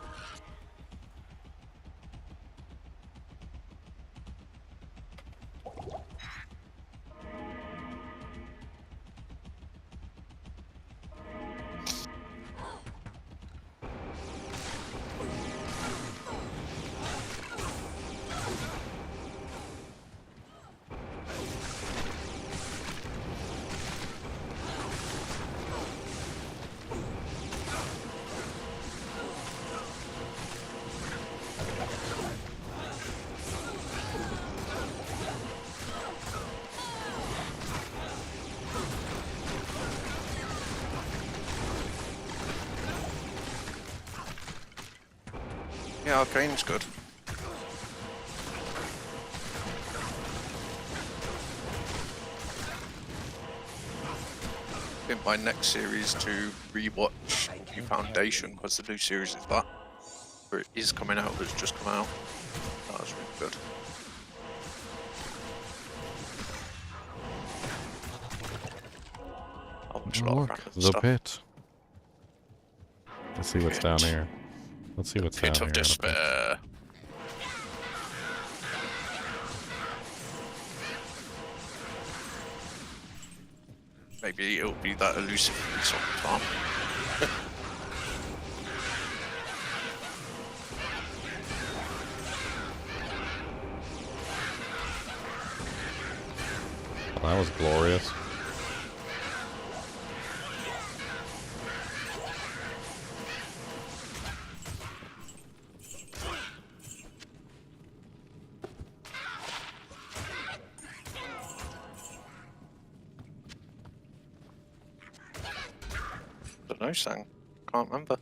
Yeah, Arcane's good. I think my next series to rewatch New Foundation, because the new series is that. Or it is coming out, but it's just come out. That was really good. I'll watch a lot of Look, random the stuff. pit. Let's see what's down Pit. here. Let's see what's down Pit here. of Despair. Maybe it'll be that elusive piece on the farm. Well, that was glorious. Don't know, Sang. Can't remember.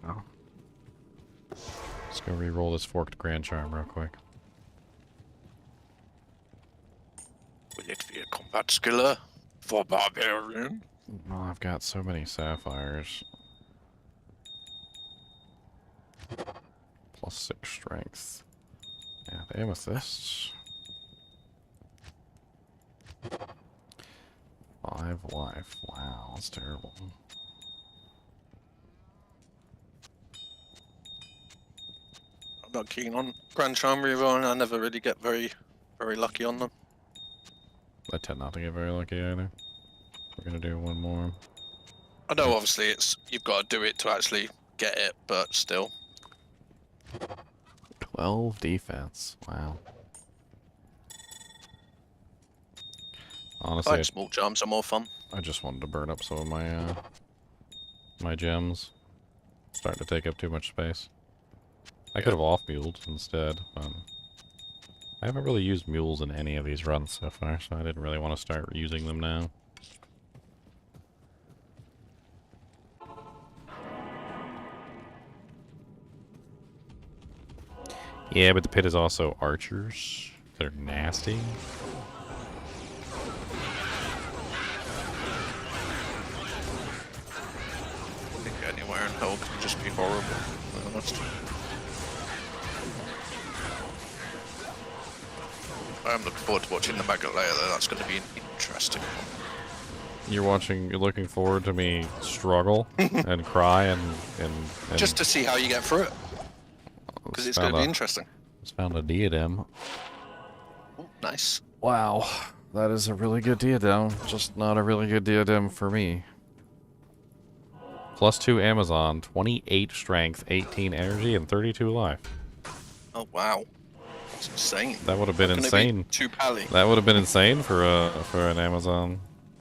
Oh. Let's go re-roll this forked grand charm real quick. Will it be a combat skiller for barbarian? Oh, I've got so many sapphires. Plus 6 strength. Yeah, the amethysts. 5 life. Wow, that's terrible. I'm not keen on Grand Charm reroll, and I never really get very lucky on them. I tend not to get very lucky either. We're gonna do one more. I know obviously you've got to do it to actually get it, but still. 12 defense. Wow. I Honestly, like small jumps are more fun. I just wanted to burn up some of my my gems. Starting to take up too much space. I could have off-muled instead, but I haven't really used mules in any of these runs so far, so I didn't really want to start using them now. Yeah, but the pit is also archers. They're nasty. I think anywhere in hell can just be horrible, to be honest. I am looking forward to watching the maggot layer though, that's going to be interesting. You're looking forward to me struggle and cry and Just to see how you get through it. Because it's going to be interesting. Just found a diadem. Ooh, nice. Wow, that is a really good diadem, just not a really good diadem for me. +2 Amazon, 28 strength, 18 energy, and 32 life. Oh wow, that's insane. That would have been insane. 2 pally. That would have been insane for an Amazon.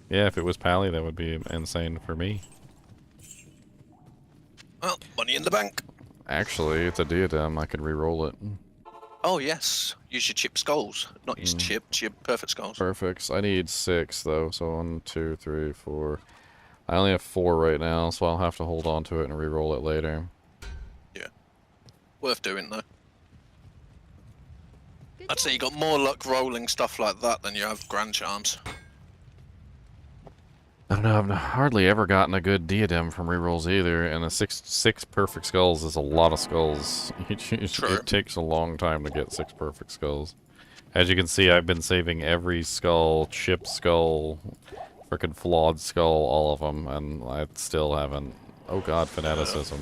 Yeah, if it was pally, that would be insane for me. Well, money in the bank. Actually, it's a diadem. I could re-roll it. Oh yes, use your chip skulls, not use chips, your perfect skulls. Perfect. I need 6 though, so 1, 2, 3, 4. I only have 4 right now, so I'll have to hold on to it and re-roll it later. Yeah, worth doing though. Good I'd say you day. got more luck rolling stuff like that than you have grand charms. I don't know, I've hardly ever gotten a good diadem from rerolls either, and a six perfect skulls is a lot of skulls. It takes a long time to get 6 perfect skulls. As you can see, I've been saving every skull, chip skull, frickin' flawed skull, all of them, and I still haven't. Oh god, fanaticism.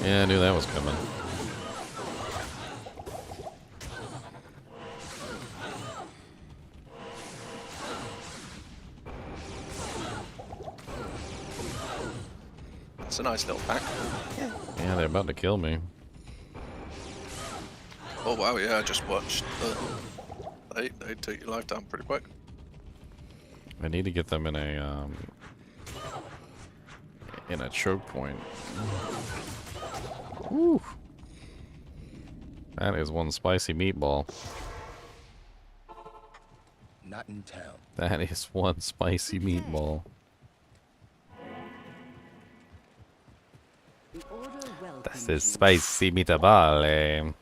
Yeah, I knew that was coming. It's a nice little pack. Yeah, they're about to kill me. Oh wow, yeah, I just watched. They take your life down pretty quick. I need to get them in a choke point. Woo. That is one spicy meatball. Not in town. That is one spicy meatball. The order welcomes This you. is spicy meatball.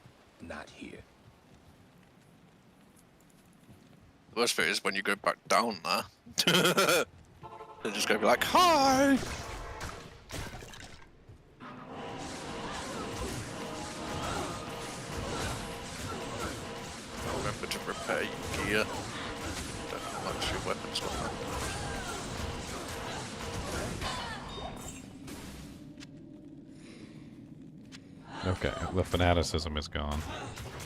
Not here. The worst bit is when you go back down there. They're just gonna be like, hi! Remember to repair your gear. Don't know how much your weapons got that. Okay, the fanaticism is gone.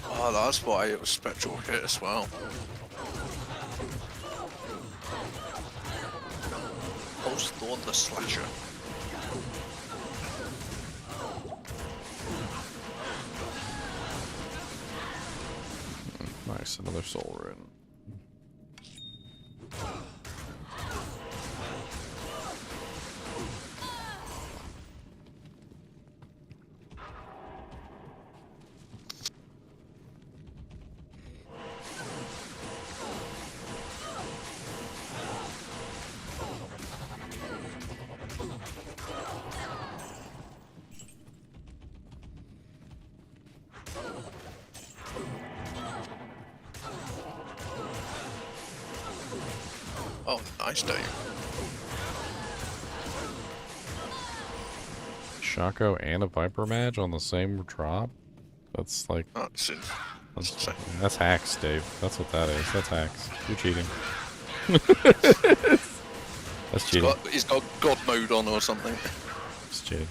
Oh, that's why it was spectral hit as well. Post Thorn the Slasher. Nice, another soul rune. Oh, nice day. Shaco and a Viper Mage on the same drop? That's like... That's it. That's hacks, Dave. That's what that is. That's hacks. You're cheating. That's cheating. He's got God mode on or something. It's cheating.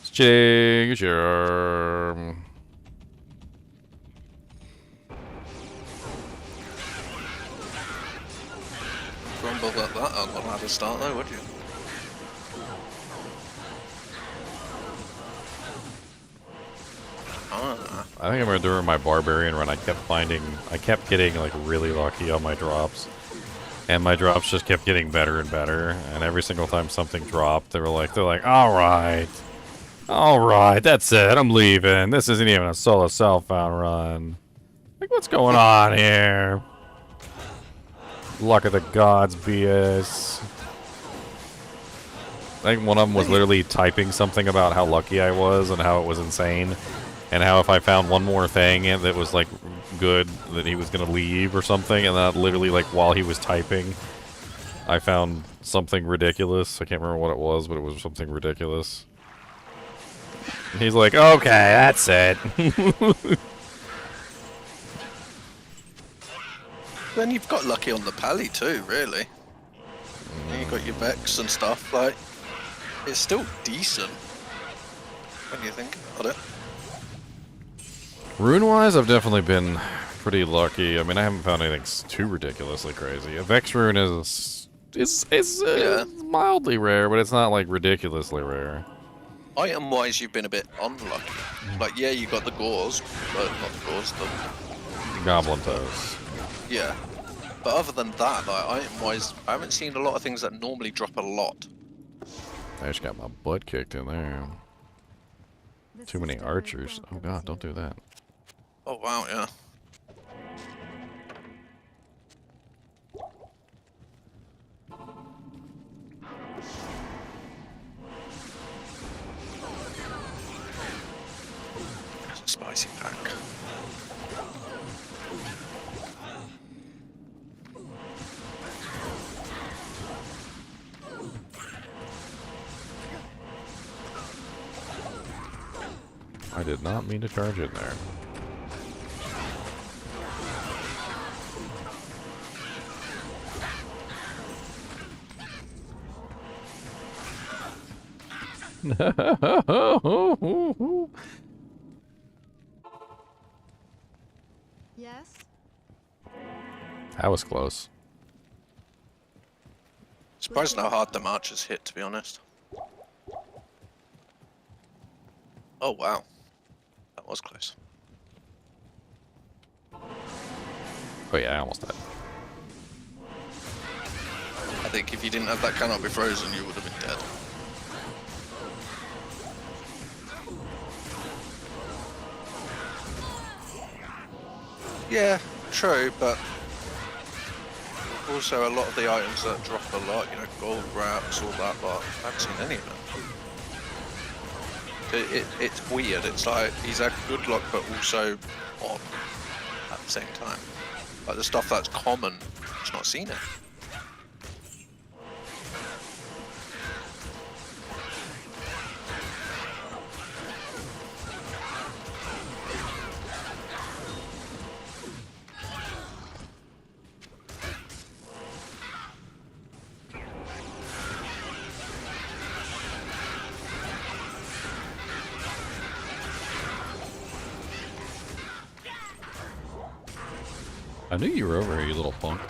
It's cheating. It's your... From gamble like that on the ladder start though, would you? Ah. I think I remember during my barbarian run, I kept getting like really lucky on my drops. And my drops just kept getting better and better. And every single time something dropped, they're like, alright, that's it, I'm leaving. This isn't even a solo self-found run. Like, what's going on here? Luck of the gods, BS. I think one of them was literally typing something about how lucky I was and how it was insane. And how if I found one more thing that was, like, good, that he was gonna leave or something. And that literally, like, while he was typing, I found something ridiculous. I can't remember what it was, but it was something ridiculous. And he's like, okay, that's it. Then you've got lucky on the pally too, really. And you got your Vex and stuff, like, it's still decent when you think about it. Rune-wise, I've definitely been pretty lucky. I mean, I haven't found anything too ridiculously crazy. A Vex rune is mildly rare, but it's not, like, ridiculously rare. Item-wise, you've been a bit unlucky. Like, yeah, you got the gauze, but not the gauze, the Goblin toes. yeah. But other than that, like, item-wise, I haven't seen a lot of things that normally drop a lot. I just got my butt kicked in there. Too many archers. Oh god, don't do that. Oh wow, yeah. Spicy pack. I did not mean to charge in there. Yes? That was close. Surprised how hard the marchers hit, to be honest. Oh wow. That was close. Oh yeah, I almost died. I think if you didn't have that cannot be frozen, you would have been dead. Yeah, true, but also a lot of the items that drop a lot, you know, gold wraps, all that lot, I haven't seen any of them. It's weird, it's like, he's had good luck but also odd at the same time. Like the stuff that's common, just not seen it. I knew you were over here, you little punk.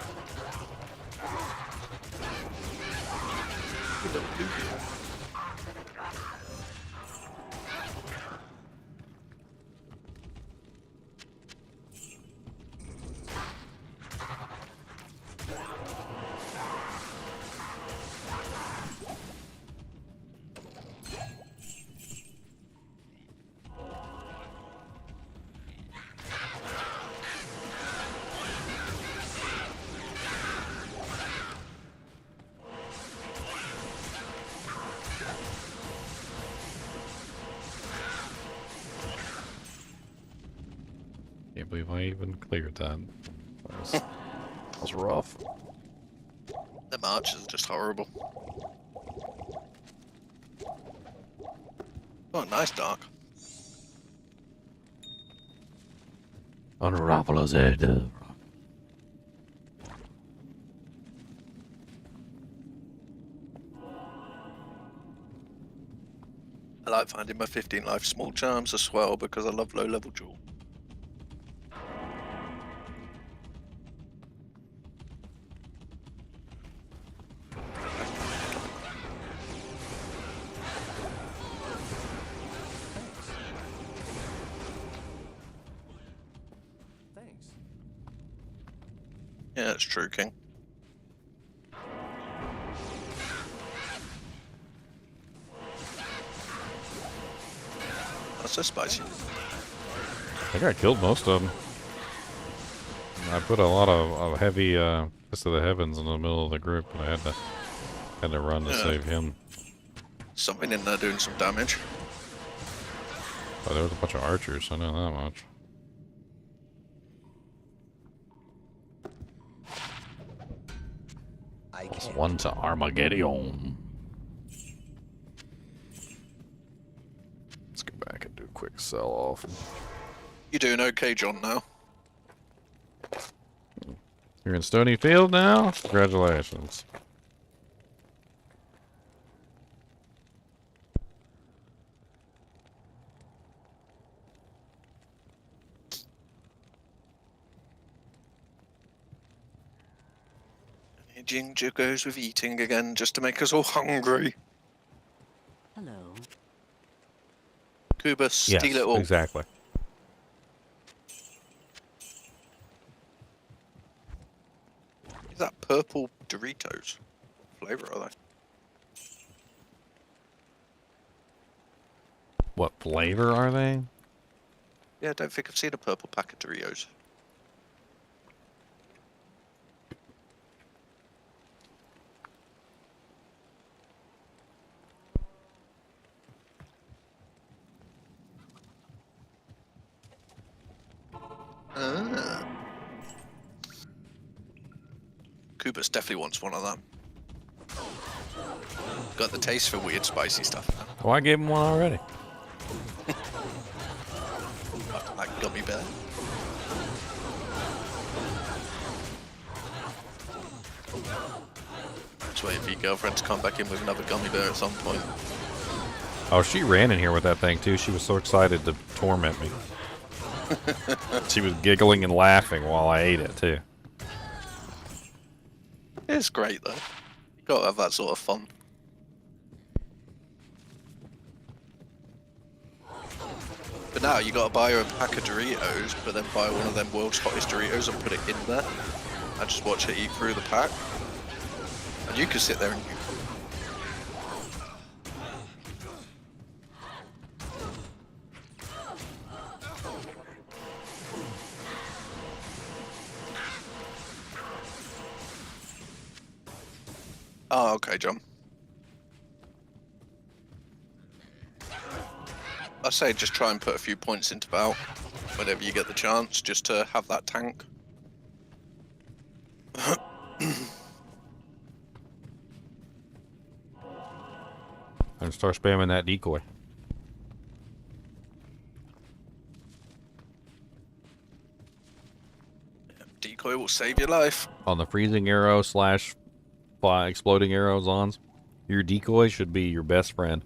Can't believe I even cleared that. That was rough. The marches are just horrible. Oh, nice dark. Unravel head. I like finding my 15 life small charms as well because I love low level jewel. Yeah, it's true, King. That's so spicy. I think I killed most of them. I put a lot of heavy Fist of the Heavens in the middle of the group, and I had to run to save him. Something in there doing some damage. Oh, there was a bunch of archers. I know that much. It's one to Armageddon. Let's go back and do a quick sell off. You doing okay, John, now? You're in Stony Field now? Congratulations. Ginger goes with eating again just to make us all hungry. Hello. Kuba, steal it all. Exactly. Is that purple Doritos? What flavor are they? What flavor are they? Yeah, I don't think I've seen a purple pack of Doritos. Kubus definitely wants one of them. Got the taste for weird spicy stuff. Oh, I gave him one already. After that gummy bear. Just waiting for your girlfriend to come back in with another gummy bear at some point. Oh, she ran in here with that thing too. She was so excited to torment me. She was giggling and laughing while I ate it too. It's great though. You gotta have that sort of fun. But now you gotta buy her a pack of Doritos, but then buy one of them world's hottest Doritos and put it in there. And just watch her eat through the pack. And you can sit there and oh, okay, John. I say just try and put a few points into bout whenever you get the chance, just to have that tank. And start spamming that decoy. Decoy will save your life. On the freezing arrow slash exploding arrow zones, your decoy should be your best friend.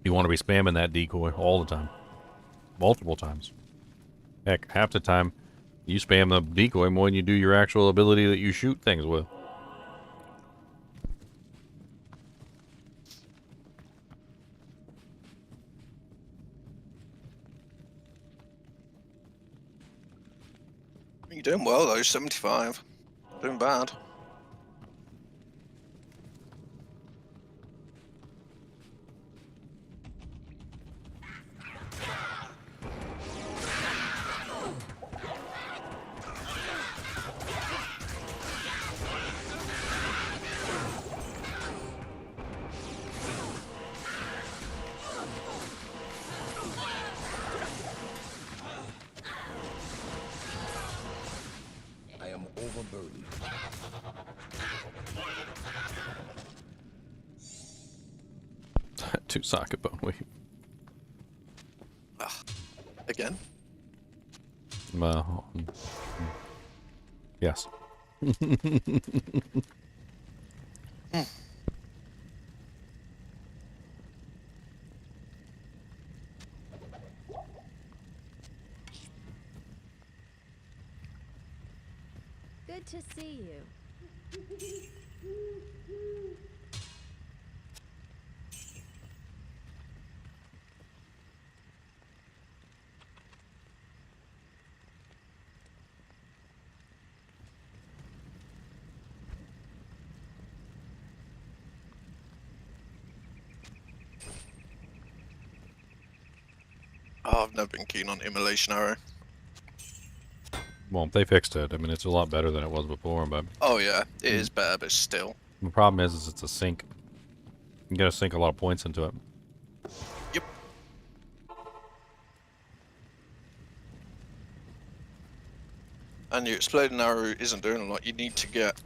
You want to be spamming that decoy all the time. Multiple times. Heck, half the time you spam the decoy more than you do your actual ability that you shoot things with. You're doing well though, 75. Doing bad. I am overburdened. Two socket bone weave. Again? Yes. Good to see you. Oh, I've never been keen on immolation arrow. Well, they fixed it. I mean, it's a lot better than it was before, but Oh yeah, it is better, but still. the problem is it's a sink. You gotta sink a lot of points into it. Yep. And your exploding arrow isn't doing a lot. You need to get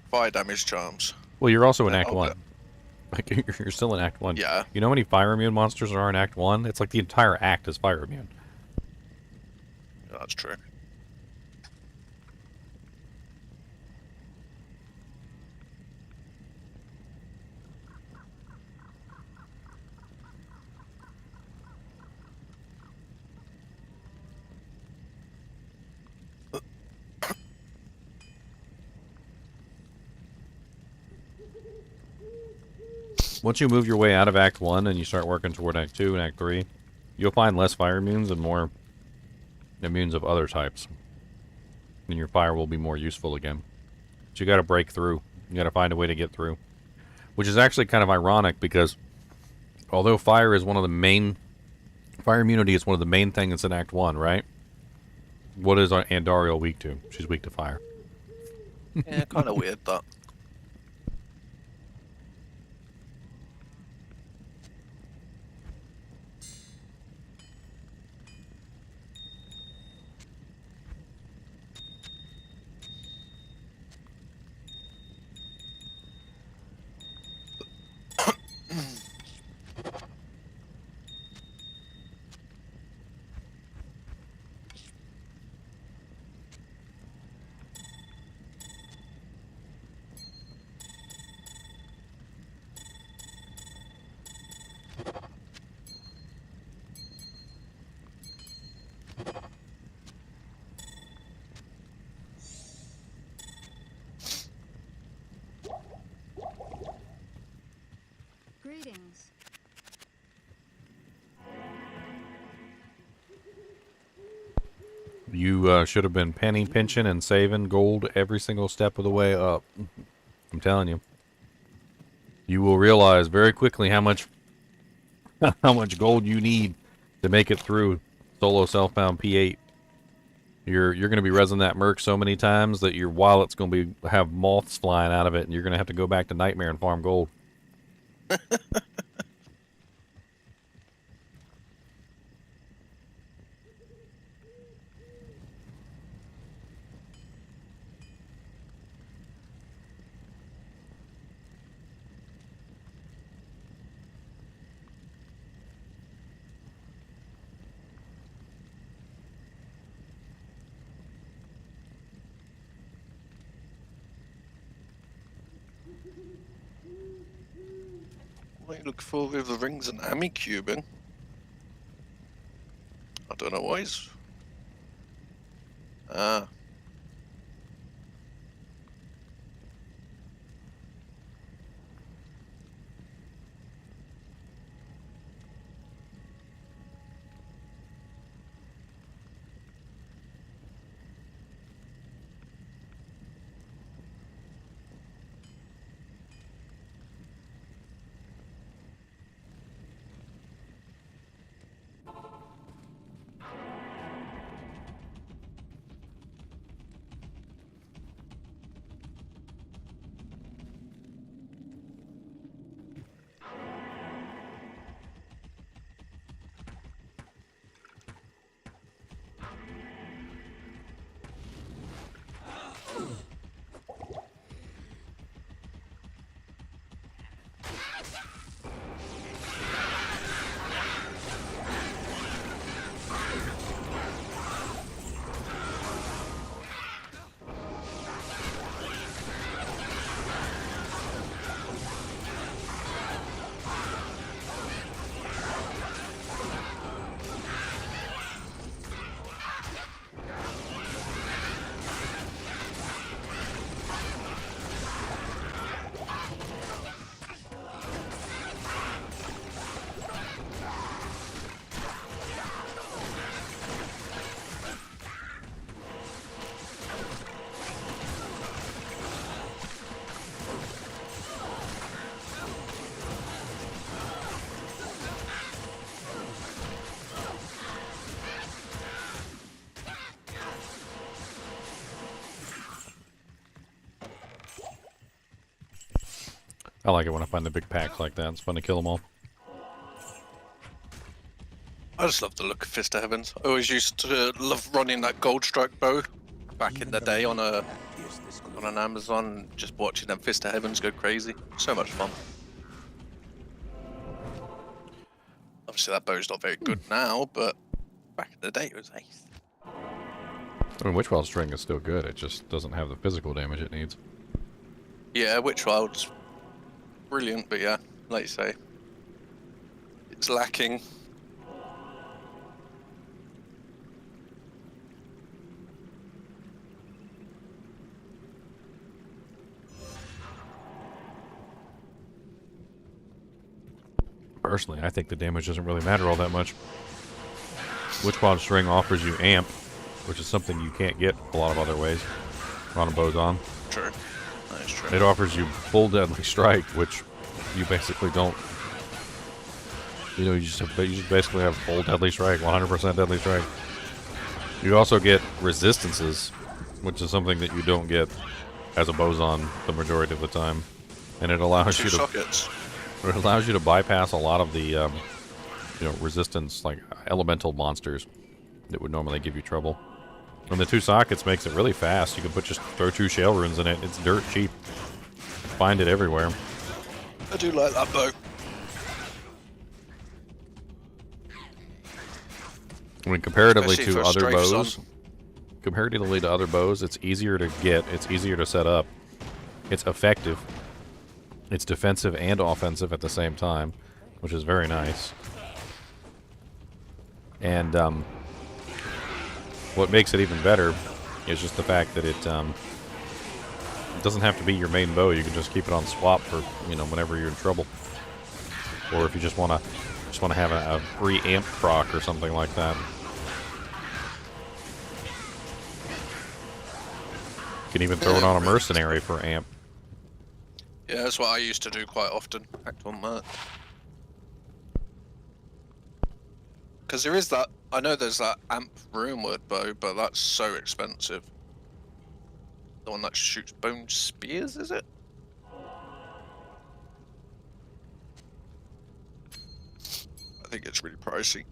fire damage charms. Well, you're also in Yeah, Act I'll 1. bet. Like, you're still in Act 1. Yeah. You know how many fire immune monsters there are in Act 1? It's like the entire act is fire immune. That's true. Once you move your way out of Act 1 and you start working toward Act 2 and Act 3, you'll find less fire immunes and more immunes of other types. And your fire will be more useful again. But you gotta break through. You gotta find a way to get through. Which is actually kind of ironic because although fire is one of the main... Fire immunity is one of the main things in Act 1, right? What is Andariel weak to? She's weak to fire. Yeah, kind of weird that. Greetings. You should have been penny pinching and saving gold every single step of the way up. I'm telling you. You will realize very quickly how much how much gold you need to make it through solo self-bound P8. You're going to be resin that merc so many times that your wallet's going to be have moths flying out of it, and you're going to have to go back to Nightmare and farm gold. What are you looking for with the rings and amicubing? I don't know why he's... Ah. I like it when I find the big packs like that. It's fun to kill them all. I just love the look of Fist of Heavens. I always used to love running that gold strike bow back in the day on an Amazon, just watching them Fist of Heavens go crazy. So much fun. Obviously that bow's not very good now, but back in the day it was ace. I mean, Witchwild String is still good. It just doesn't have the physical damage it needs. Yeah, Witchwild's brilliant, but yeah, like you say, it's lacking. Personally, I think the damage doesn't really matter all that much. Witchwild String offers you amp, which is something you can't get a lot of other ways on a Bowazon. True. That is true. It offers you full deadly strike, which you basically don't. You know, you just basically have full deadly strike, 100% deadly strike. You also get resistances, which is something that you don't get as a Bowazon the majority of the time, and it allows you to. Sockets. It allows you to bypass a lot of the, you know, resistance, like elemental monsters that would normally give you trouble. And the 2 sockets makes it really fast. You can just throw 2 shell runes in it. It's dirt cheap. Find it everywhere. I do like that bow. I mean, comparatively Especially to for other strafes bows, it's easier to get. It's easier to set up. It's effective. It's defensive and offensive at the same time, which is very nice. And what makes it even better is just the fact that it doesn't have to be your main bow. You can just keep it on swap for, you know, whenever you're in trouble, or if you just want to have a free amp proc or something like that. You can even throw it on a mercenary for amp. Yeah, that's what I used to do quite often. Act on that. Because there is that. I know there's that amp ruinword bow, but that's so expensive. The one that shoots bone spears, is it? I think it's really pricey.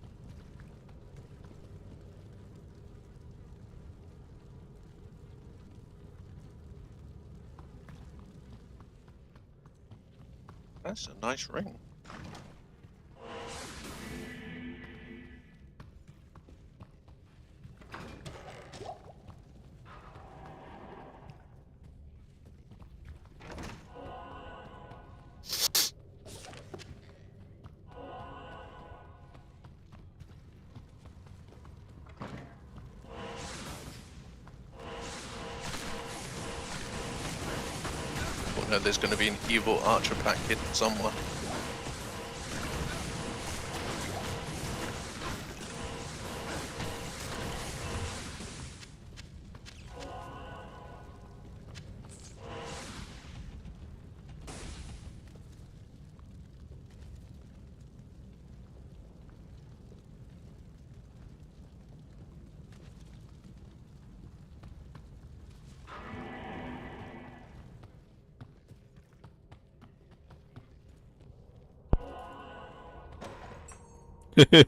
That's a nice ring. Well, no, there's going to be an evil archer pack hidden somewhere. I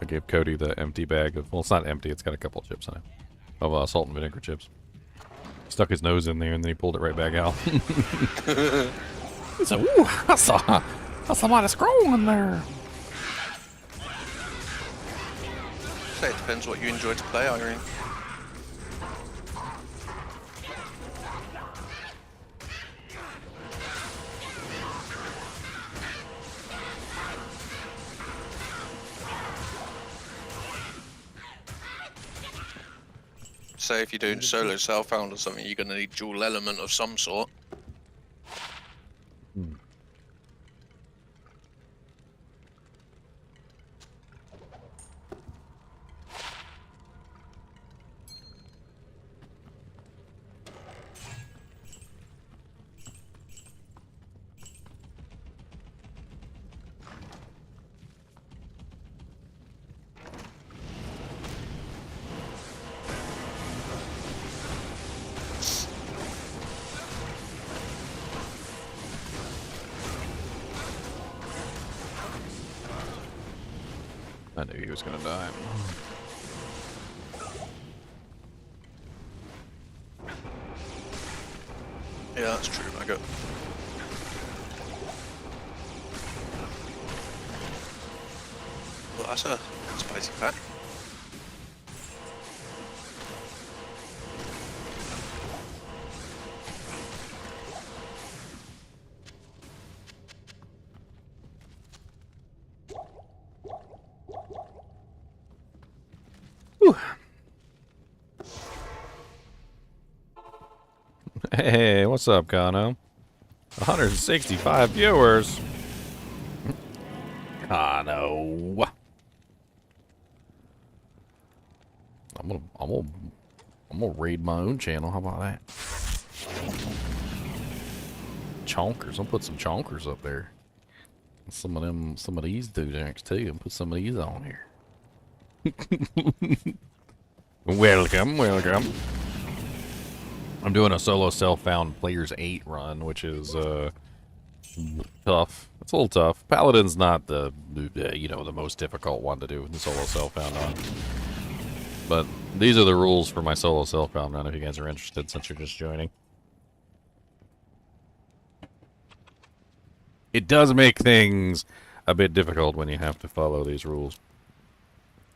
gave Cody the empty bag of, well, it's not empty, it's got a couple of chips in it, of salt and vinegar chips. Stuck his nose in there and then he pulled it right back out. He said, "Ooh, that's a mighty scroll in there." Say it depends what you enjoy to play, Irene. Say if you're doing solo Southbound or something, you're going to need dual element of some sort. I knew he was gonna die. Yeah, that's true, maggot. Well, that's a spicy patty. Whew. Hey, what's up, Kano? 165 viewers. Kano. I'm gonna raid my own channel. How about that? Chonkers. I'll put some chonkers up there. Some of these dudes too. And put some of these on here. Welcome, welcome. I'm doing a solo self-found Players 8 run, which is tough. It's a little tough. Paladin's not the the most difficult one to do the solo self-found on. But these are the rules for my solo self-found run if you guys are interested since you're just joining. It does make things a bit difficult when you have to follow these rules.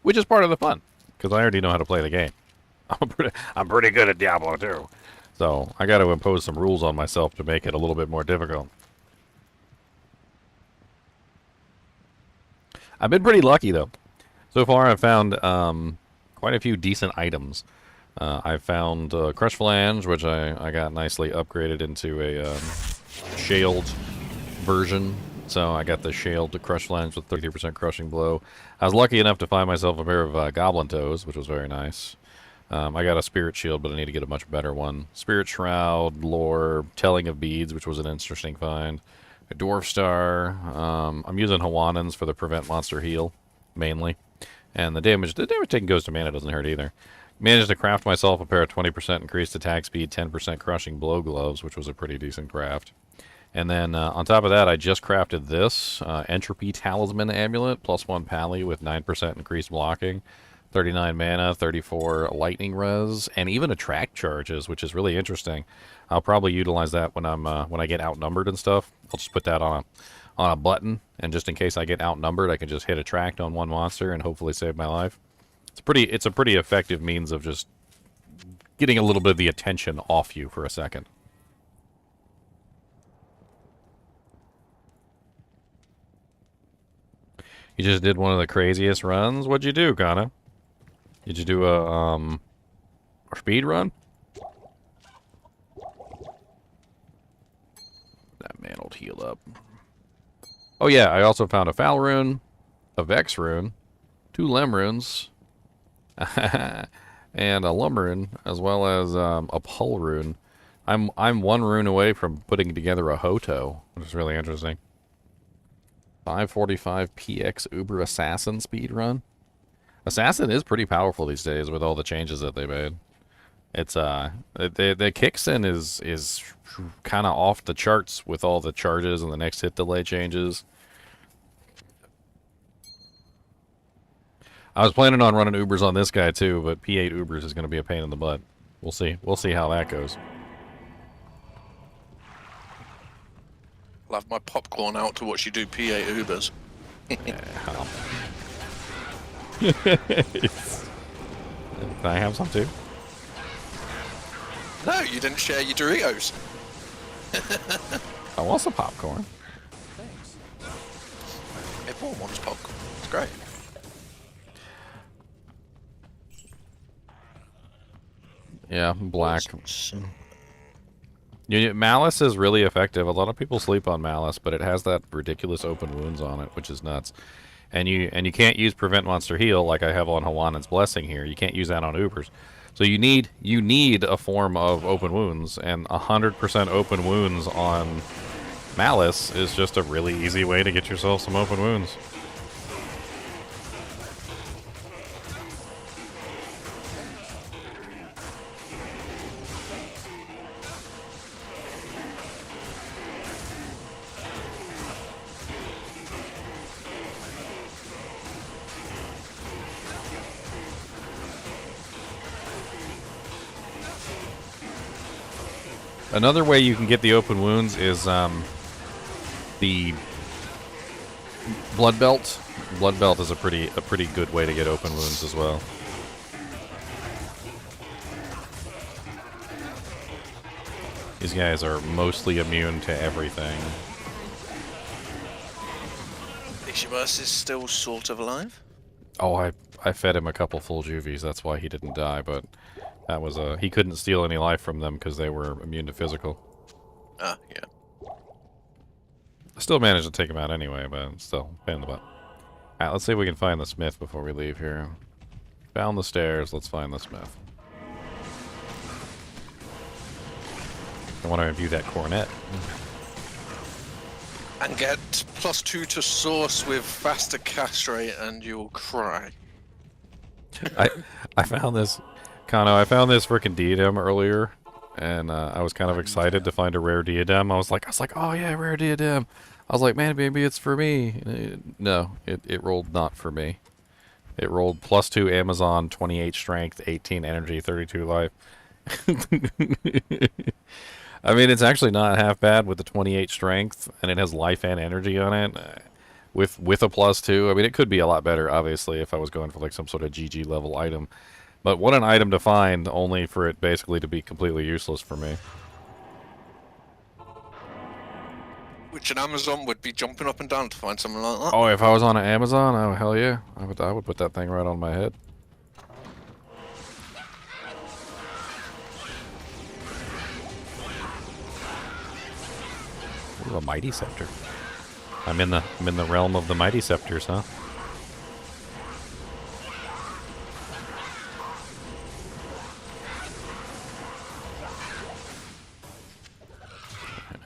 Which is part of the fun, because I already know how to play the game. I'm pretty good at Diablo too. So I got to impose some rules on myself to make it a little bit more difficult. I've been pretty lucky though. So far I've found quite a few decent items. I've found Crush Flange, which I got nicely upgraded into a shaled version. So I got the shaled Crush Flange with 33% crushing blow. I was lucky enough to find myself a pair of Goblin Toes, which was very nice. I got a Spirit Shield, but I need to get a much better one. Spirit Shroud, Lore, Telling of Beads, which was an interesting find. A Dwarf Star. I'm using Hawannans for the Prevent Monster Heal, mainly. And the damage taken goes to mana doesn't hurt either. Managed to craft myself a pair of 20% increased attack speed, 10% crushing blow gloves, which was a pretty decent craft. And then on top of that, I just crafted this Entropy Talisman Amulet, +1 Pally with 9% increased blocking, 39 mana, 34 lightning res, and even attract charges, which is really interesting. I'll probably utilize that when I get outnumbered and stuff. I'll just put that on a button, and just in case I get outnumbered, I can just hit attract on one monster and hopefully save my life. It's a pretty effective means of just getting a little bit of the attention off you for a second. You just did one of the craziest runs? What'd you do, Kana? Did you do a speed run? That man will heal up. Oh yeah, I also found a Foul Rune, a Vex Rune, 2 Lem Runes, and a Lum Rune, as well as a Pull Rune. I'm 1 rune away from putting together a Hoto, which is really interesting. 545 PX Uber Assassin speedrun. Assassin is pretty powerful these days with all the changes that they made. It's the kicksin is kind of off the charts with all the charges and the next hit delay changes. I was planning on running Ubers on this guy too, but P8 Ubers is going to be a pain in the butt. We'll see. We'll see how that goes. I'll have my popcorn out to watch you do PA Ubers. Can I have some too? No, you didn't share your Doritos. I want some popcorn. Thanks. Everyone wants popcorn. It's great. Yeah, black. Malice is really effective. A lot of people sleep on Malice, but it has that ridiculous open wounds on it, which is nuts. And you can't use Prevent Monster Heal like I have on Hawannan's Blessing here. You can't use that on Ubers. So you need a form of open wounds, and 100% open wounds on Malice is just a really easy way to get yourself some open wounds. Another way you can get the open wounds is the blood belt. Blood belt is a pretty good way to get open wounds as well. These guys are mostly immune to everything. Ishimus is still sort of alive. Oh, I fed him a couple full juvies. That's why he didn't die. But that was he couldn't steal any life from them because they were immune to physical. Ah, yeah. I still managed to take him out anyway, but still pain in the butt. Alright, let's see if we can find the smith before we leave here. Down the stairs. Let's find the smith. I want to review that coronet. And get +2 to source with faster cast rate, and you'll cry. I found this, Kano. I found this freaking diadem earlier, and I was kind of excited to find a rare diadem. I was like, oh yeah, rare diadem. I was like, man, maybe it's for me. No, it rolled not for me. It rolled +2 Amazon, 28 strength, 18 energy, 32 life. I mean, it's actually not half bad with the 28 strength, and it has life and energy on it, with a +2. I mean, it could be a lot better, obviously, if I was going for like some sort of GG level item. But what an item to find, only for it basically to be completely useless for me. Which an Amazon would be jumping up and down to find something like that. Oh, if I was on an Amazon, oh hell yeah, I would put that thing right on my head. Ooh, a mighty scepter. I'm in the realm of the mighty scepters, huh?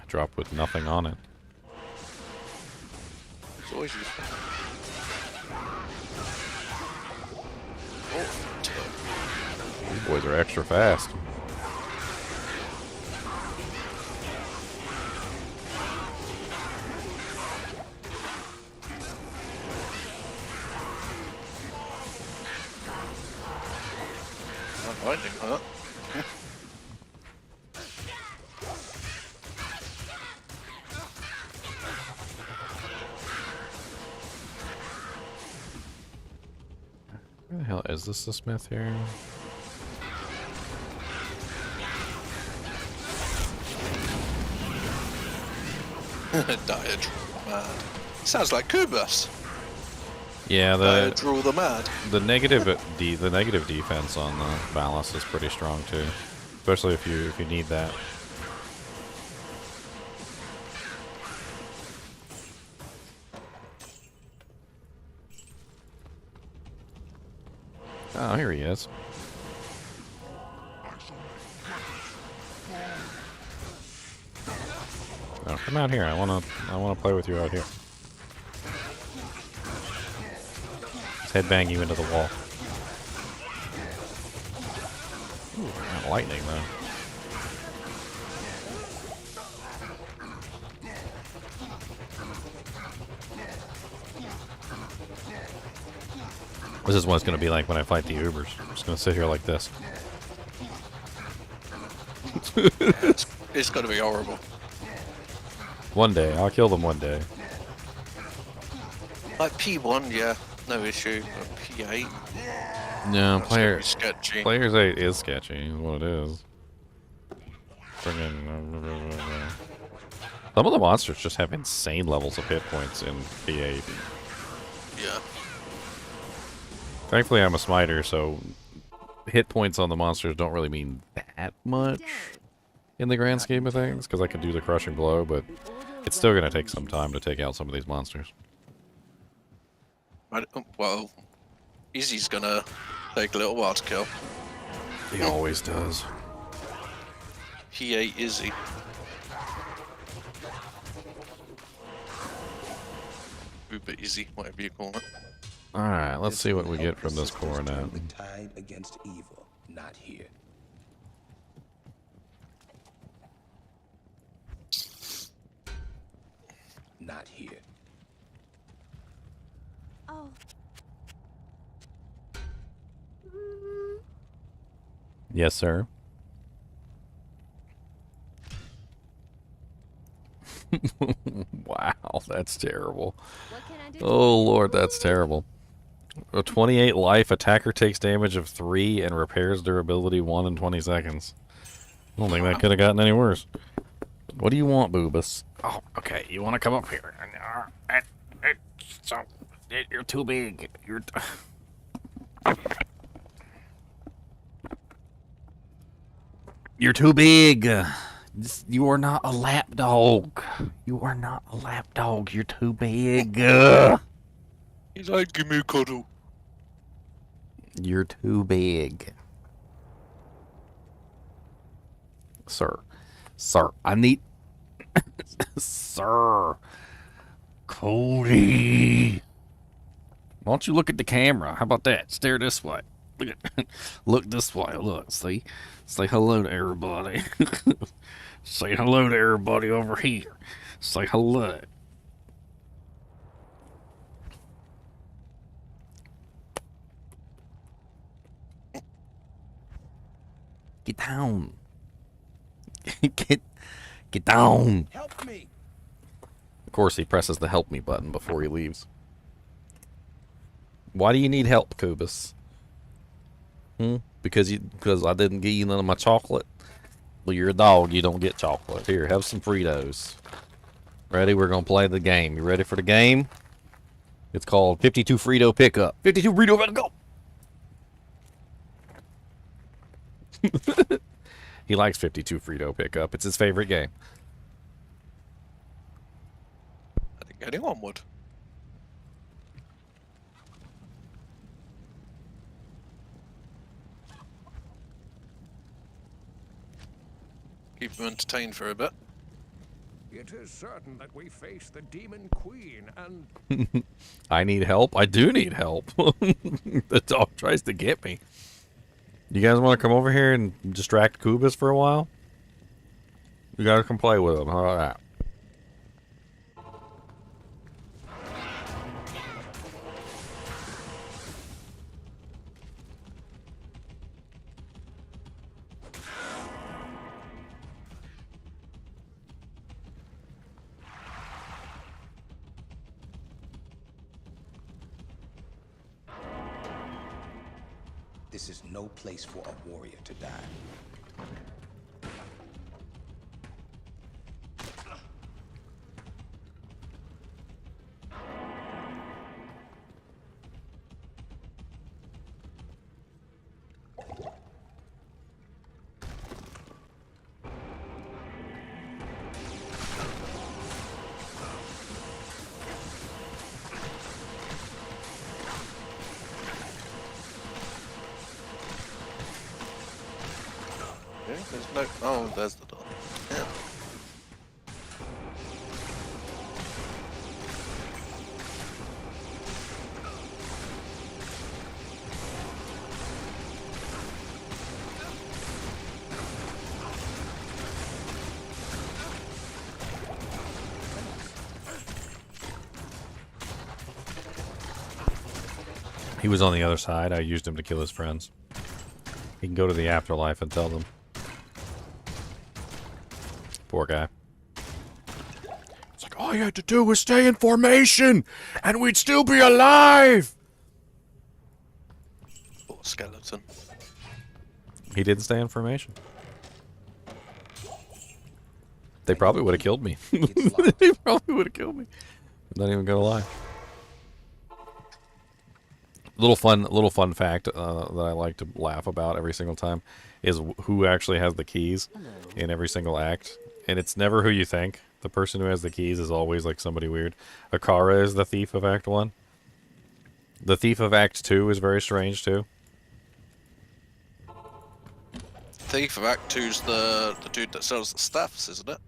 Drop with nothing on it. It's always useful. Oh, These boys are extra fast. lightning, huh? Where the hell is this the smith here? Diet mad. Sounds like Kubus. Yeah, the Draw the mad. the negative defense on the Ballast is pretty strong too, especially if you need that. Oh, here he is. Oh, come out here. I wanna play with you out here. Let's headbang you into the wall. Ooh, not lightning though. This is what it's gonna be like when I fight the Ubers. I'm just gonna sit here like this. It's gonna be horrible. One day, I'll kill them one day. Like P1, yeah, no issue. But P8, No, that's gonna be sketchy. Players 8 is sketchy, is what it is. Friggin' some of the monsters just have insane levels of hit points in P8. Yeah. Thankfully, I'm a smiter, so hit points on the monsters don't really mean that much in the grand scheme of things, because I can do the crushing blow, but it's still going to take some time to take out some of these monsters. Well, Izzy's gonna take a little while to kill. He always does. P8 Izzy. Uber Izzy, whatever you call it. Alright, let's see what we get from this coronet. The tide against evil, not here. Not here. Oh. Yes, sir. Wow, that's terrible. What can I do? Oh lord, that's terrible. A 28 life, attacker takes damage of 3 and repairs durability 1 in 20 seconds. I don't think that could have gotten any worse. What do you want, Boobus? Oh, okay, you want to come up here. You're too big. You're too big. You are not a lap dog. You are not a lap dog. You're too big. He's like, give me a cuddle. You're too big. Sir. Sir, I need... Sir. Cody. Why don't you look at the camera? How about that? Stare this way. Look this way. Look, see? Say hello to everybody. Say hello to everybody over here. Say hello. Get down. Get down. Help me. Of course, he presses the help me button before he leaves. Why do you need help, Kubus? Because I didn't give you none of my chocolate? Well, you're a dog. You don't get chocolate. Here, have some Fritos. Ready? We're going to play the game. You ready for the game? It's called 52 Frito Pickup. 52 Frito Pickup. He likes 52 Frito Pickup. It's his favorite game. I think anyone would. Keep them entertained for a bit. It is certain that we face the Demon Queen and... I need help. I do need help. The dog tries to get me. You guys want to come over here and distract Kubus for a while? You gotta come play with him. How about that? This is no place for a warrior to die. There's no... Oh, there's the door. Yeah. He was on the other side. I used him to kill his friends. He can go to the afterlife and tell them. Poor guy. It's like, all you had to do was stay in formation, and we'd still be alive! Poor skeleton. He didn't stay in formation. They probably would have killed me. They probably would have killed me. I'm not even gonna lie. Little fun fact that I like to laugh about every single time is who actually has the keys in every single act. And it's never who you think. The person who has the keys is always like somebody weird. Akara is the thief of Act 1. The thief of Act 2 is very strange too. Thief of Act 2's the dude that sells the staffs, isn't it?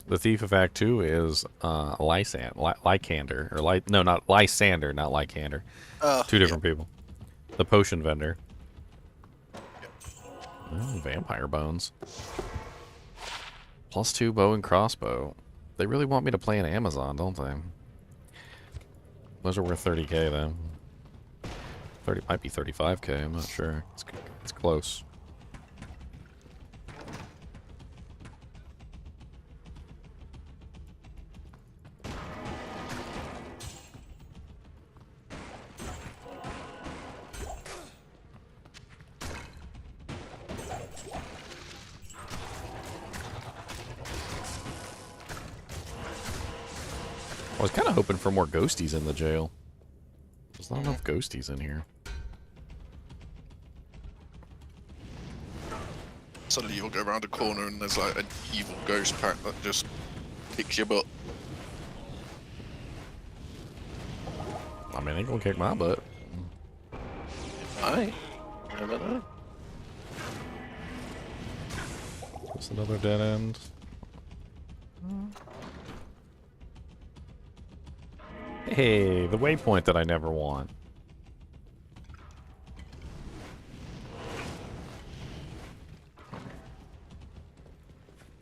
The thief of Act 2 is Lycander. No, not Lysander, not Lycander. Two different people. The potion vendor. Oh, vampire bones. +2 bow and crossbow. They really want me to play an Amazon, don't they? Those are worth 30k though. 30 might be 35k, I'm not sure. It's close. I was kind of hoping for more ghosties in the jail. There's not enough ghosties in here. Suddenly you'll go around a corner and there's like an evil ghost pack that just kicks your butt. I mean, they gonna kick my butt. Aye. Never know. Just another dead end. Hey, the waypoint that I never want.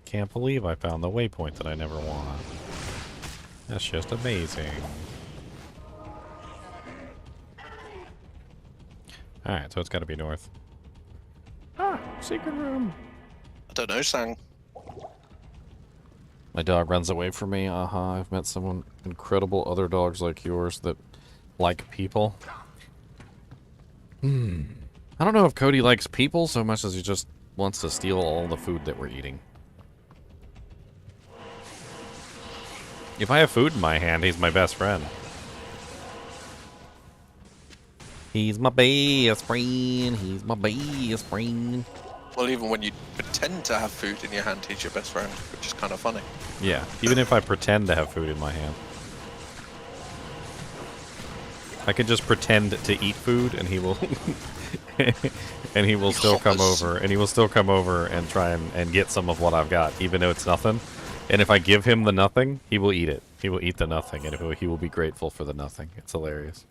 Can't believe I found the waypoint that I never want. That's just amazing. Alright, so it's gotta be north. Ah, secret room. I don't know, Sang. My dog runs away from me. I've met some incredible other dogs like yours that like people. I don't know if Cody likes people so much as he just wants to steal all the food that we're eating. If I have food in my hand, he's my best friend. He's my best friend. He's my best friend. Well, even when you pretend to have food in your hand, he's your best friend, which is kind of funny. Yeah, even if I pretend to have food in my hand. I could just pretend to eat food and he will and he will still come over and he will still come over and try and get some of what I've got, even though it's nothing. And if I give him the nothing, he will eat it. He will eat the nothing, and he will be grateful for the nothing. It's hilarious.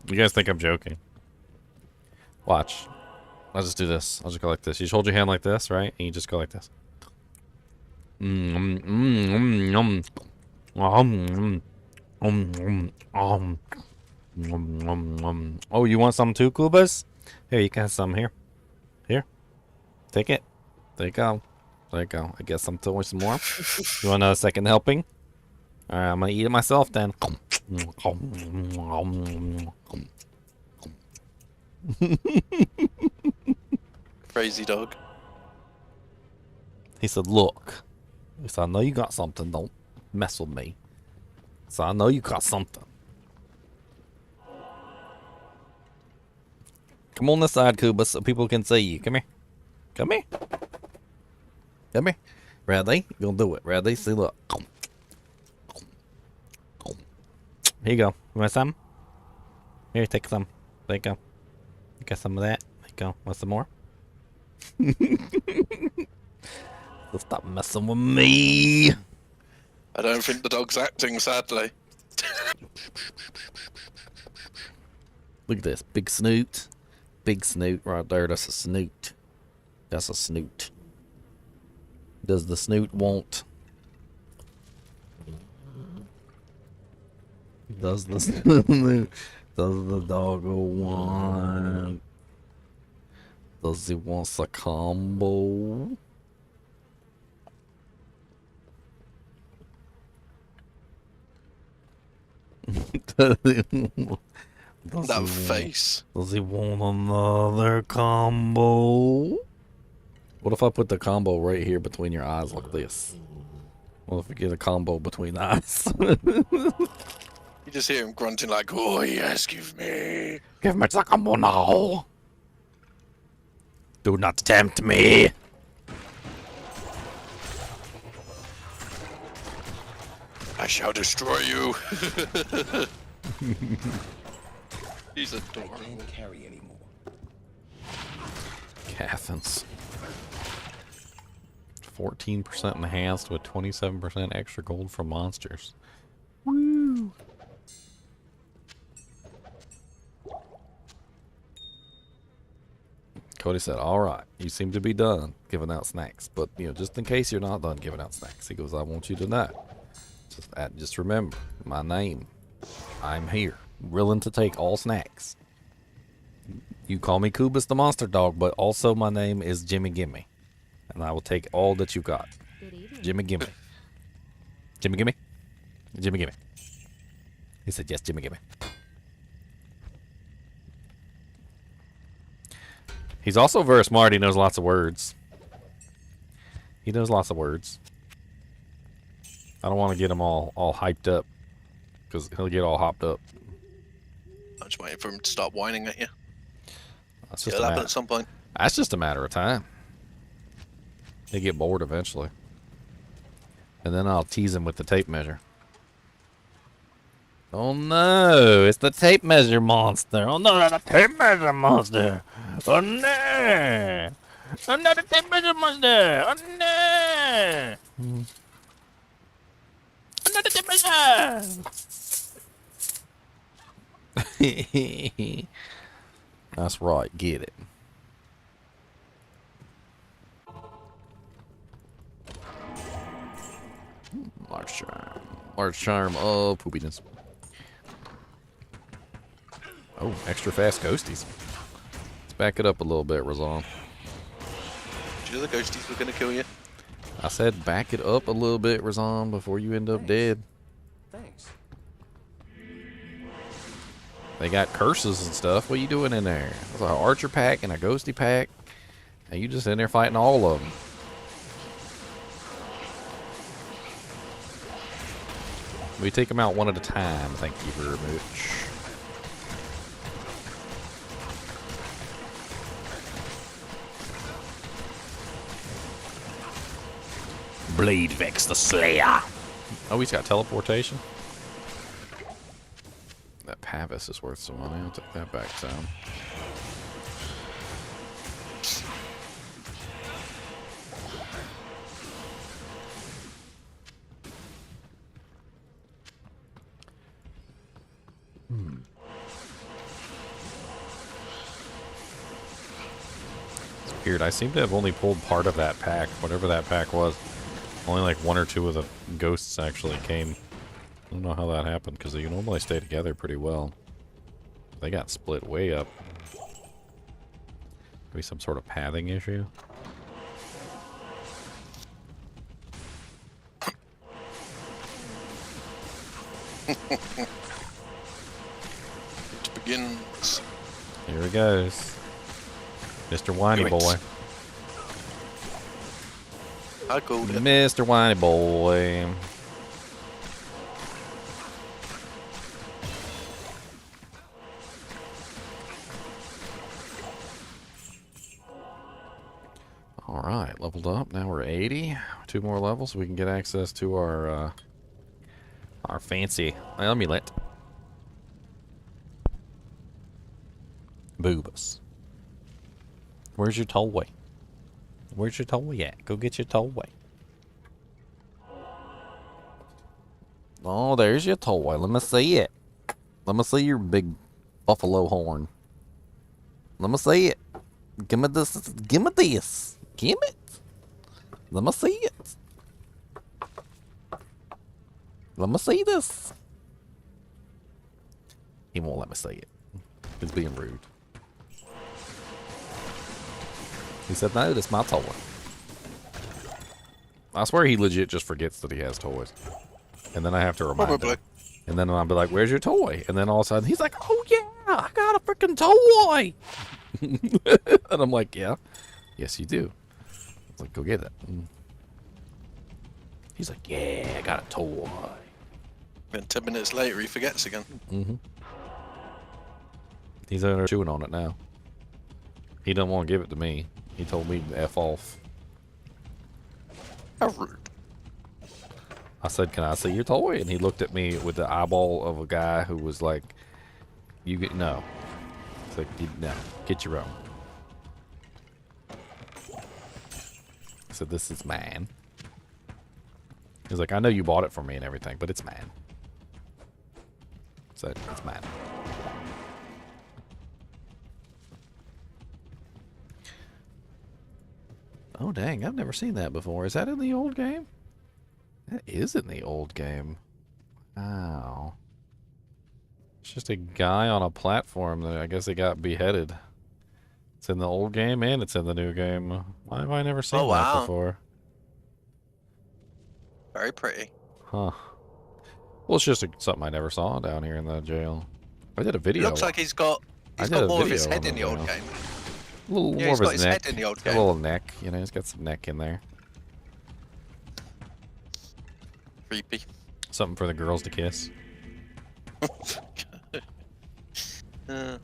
You guys think I'm joking? Watch. I'll just do this. I'll just go like this. You just hold your hand like this, right? And you just go like this. Oh, you want some too, Kubas? Here, you can have some here. Here. Take it. There you go. There you go. I guess I'm throwing some more. You want a second helping? Alright, I'm gonna eat it myself then. Crazy dog. He said, look. He said, I know you got something. Don't mess with me. So I know you got something. Come on this side, Kuba, so people can see you. Come here. Come here. Come here. Ready? You're gonna do it. Ready? See, look. Here you go. You want some? Here, take some. There you go. You got some of that? There you go. Want some more? So stop messing with me. I don't think the dog's acting, sadly. Look at this. Big snoot. Big snoot right there. That's a snoot. That's a snoot. Does the snoot want? Does the snoot? Does the doggo want? Does he want a combo? That face. Does he want another combo? What if I put the combo right here between your eyes like this? What if we get a combo between the eyes? You just hear him grunting like, oh yes, give me. Give me the combo now. Do not tempt me. I shall destroy you. He's adorable. Can't carry anymore. Cathans. 14% enhanced with 27% extra gold from monsters. Woo! Cody said, alright, you seem to be done giving out snacks. But, you know, just in case you're not done giving out snacks. He goes, I want you to know. Just remember, my name. I'm here. Willing to take all snacks. You call me Kubas the Monster Dog, but also my name is Jimmy Gimme. And I will take all that you got. Good evening. Jimmy Gimme. Jimmy Gimme? Jimmy Gimme. He said, yes, Jimmy Gimme. He's also very smart. He knows lots of words. He knows lots of words. I don't want to get him all hyped up, because he'll get all hopped up. I'm just waiting for him to start whining at you. That's just It'll a happen matter. at some point. That's just a matter of time. He'll get bored eventually. And then I'll tease him with the tape measure. Oh no, it's the tape measure monster. Oh no, that's the tape measure monster. Oh no. Oh no, the tape measure monster. Oh no. Oh no, the tape measure. That's right, get it. Large charm. Large charm of poopiness. Oh, extra fast ghosties. Let's back it up a little bit, Razan. Do you know the ghosties were going to kill you? I said back it up a little bit, Razan, before you end up dead. Thanks. They got curses and stuff. What are you doing in there? There's an archer pack and a ghosty pack. And you just in there fighting all of them. We take them out one at a time. Thank you very much. Blade Vex the Slayer. Oh, he's got teleportation. That Pavis is worth some money. I'll take that back down. It's weird. I seem to have only pulled part of that pack, whatever that pack was. Only like one or two of the ghosts actually came. I don't know how that happened, because they normally stay together pretty well. They got split way up. Maybe some sort of pathing issue. It begins. Here he goes. Mr. Whiny Do it. Boy. I called it. Mr. Whiny Boy. Alright, leveled up. Now we're 80. 2 more levels so we can get access to our fancy amulet. Boobas. Where's your toy? Where's your toy at? Go get your toy. Oh, there's your toy. Let me see it. Let me see your big buffalo horn. Let me see it. Give me this. Give me this. Give it. Let me see it. Let me see this. He won't let me see it. He's being rude. He said, no, that's my toy. I swear he legit just forgets that he has toys. And then I have to remind him. And then I'll be like, where's your toy? And then all of a sudden he's like, oh yeah, I got a freaking toy. And I'm like, yeah. Yes, you do. I was like, go get it. He's like, yeah, I got a toy. And 10 minutes later, he forgets again. Mm-hmm. He's over there chewing on it now. He don't want to give it to me. He told me to F off. How rude. I said, can I see your toy? And he looked at me with the eyeball of a guy who was like, you get, no. It's like, no, get your own. I said, this is mine. He's like, I know you bought it for me and everything, but it's mine. So it's mine. Oh, dang, I've never seen that before. Is that in the old game? That is in the old game. Wow. It's just a guy on a platform that I guess he got beheaded. It's in the old game and it's in the new game. Why have I never seen that before? Very pretty. Huh. Well, it's just something I never saw down here in the jail. I did a video. It looks like he's got more of his head in the old game. A little Yeah, more he's of got his his neck. head in the old Got a game. little neck, you know, he's got some neck in there. Creepy. Something for the girls to kiss. Uh,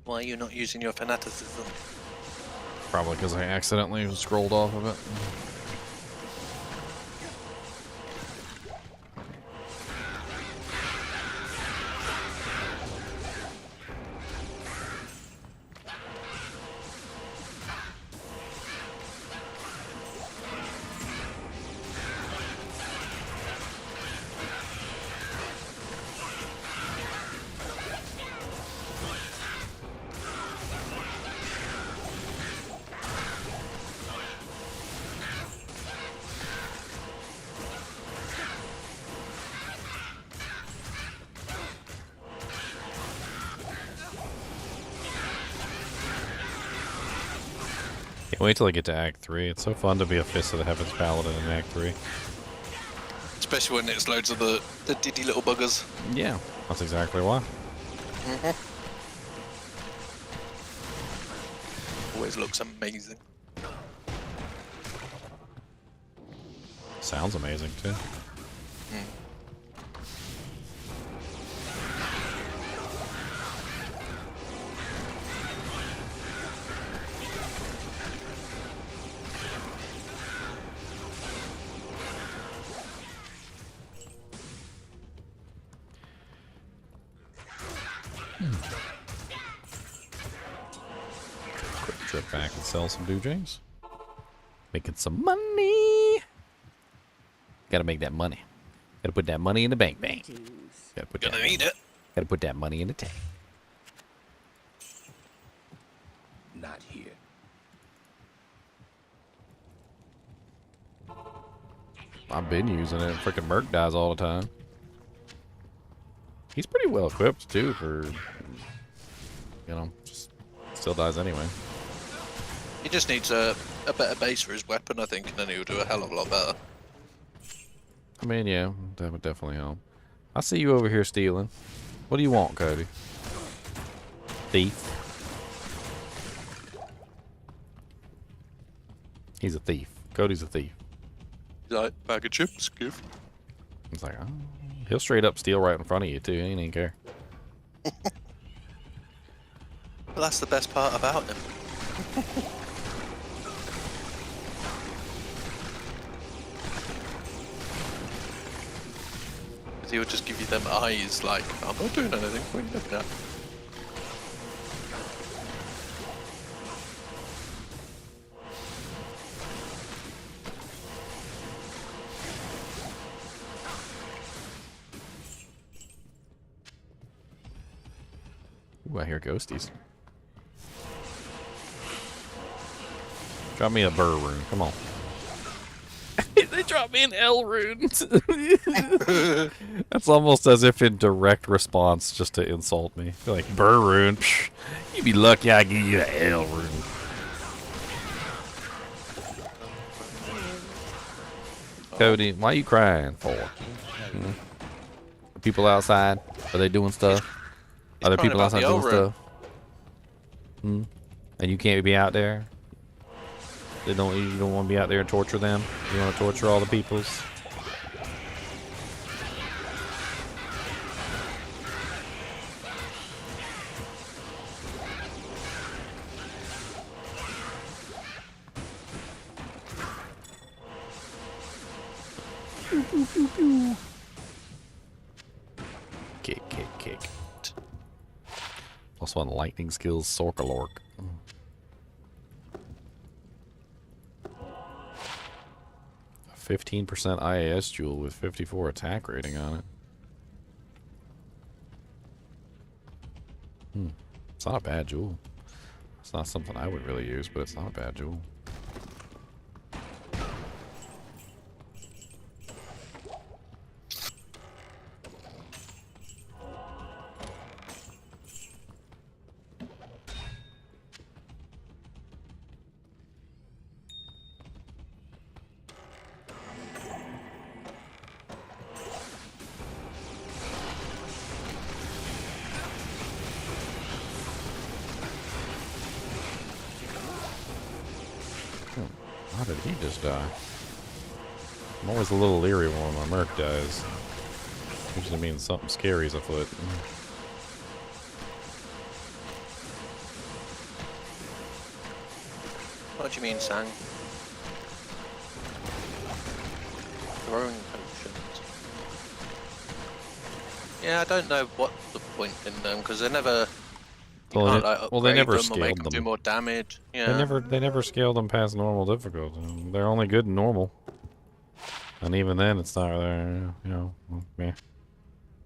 Why are you not using your fanaticism? Probably because I accidentally scrolled off of it. Can't wait till I get to Act 3. It's so fun to be a Fist of the Heavens Paladin in Act 3. Especially when it's loads of the diddy little buggers. Yeah, that's exactly why. Always looks amazing. Sounds amazing, too. Quick trip back and sell some DJs. Making some money. Gotta make that money. Gotta put that money in the bank. Gotta put Gonna that, need it. gotta put that money in the tank. Not here. I've been using it. Freaking Merc dies all the time. He's pretty well equipped too for, you know, just still dies anyway. He just needs a better base for his weapon, I think, and then he'll do a hell of a lot better. I mean, yeah, that would definitely help. I see you over here stealing. What do you want, Cody? Thief. He's a thief. Cody's a thief. He's like, bag of chips, give. He's like, oh, he'll straight up steal right in front of you too. He ain't even care. Well, that's the best part about him. He would just give you them eyes like, I'm not doing anything, what are you looking at? Ooh, I hear ghosties. Drop me a burr rune, come on. They dropped me an L rune. That's almost as if in direct response just to insult me. They're like, burr rune, psh, you be lucky I give you an L rune. Cody, why are you crying for? Hmm? Are people outside? Are they doing stuff? Are there crying people about outside the doing L stuff? Hmm? And you can't be out there? You don't want to be out there and torture them? You want to torture all the peoples? Kick. Also on lightning skills, Sorkalork. 15% IAS jewel with 54 attack rating on it. It's not a bad jewel. It's not something I would really use, but it's not a bad jewel. How did he just die? I'm always a little leery when my merc dies. Usually means something scary's afoot. What do you mean, Sang? Throwing potions. Yeah, I don't know what the point in them because they never. You can't, like, Well, they never upgrade them or make scaled them do them. more damage. Yeah. They never scaled them past normal difficulty. They're only good in normal. And even then, it's not there, you know, yeah.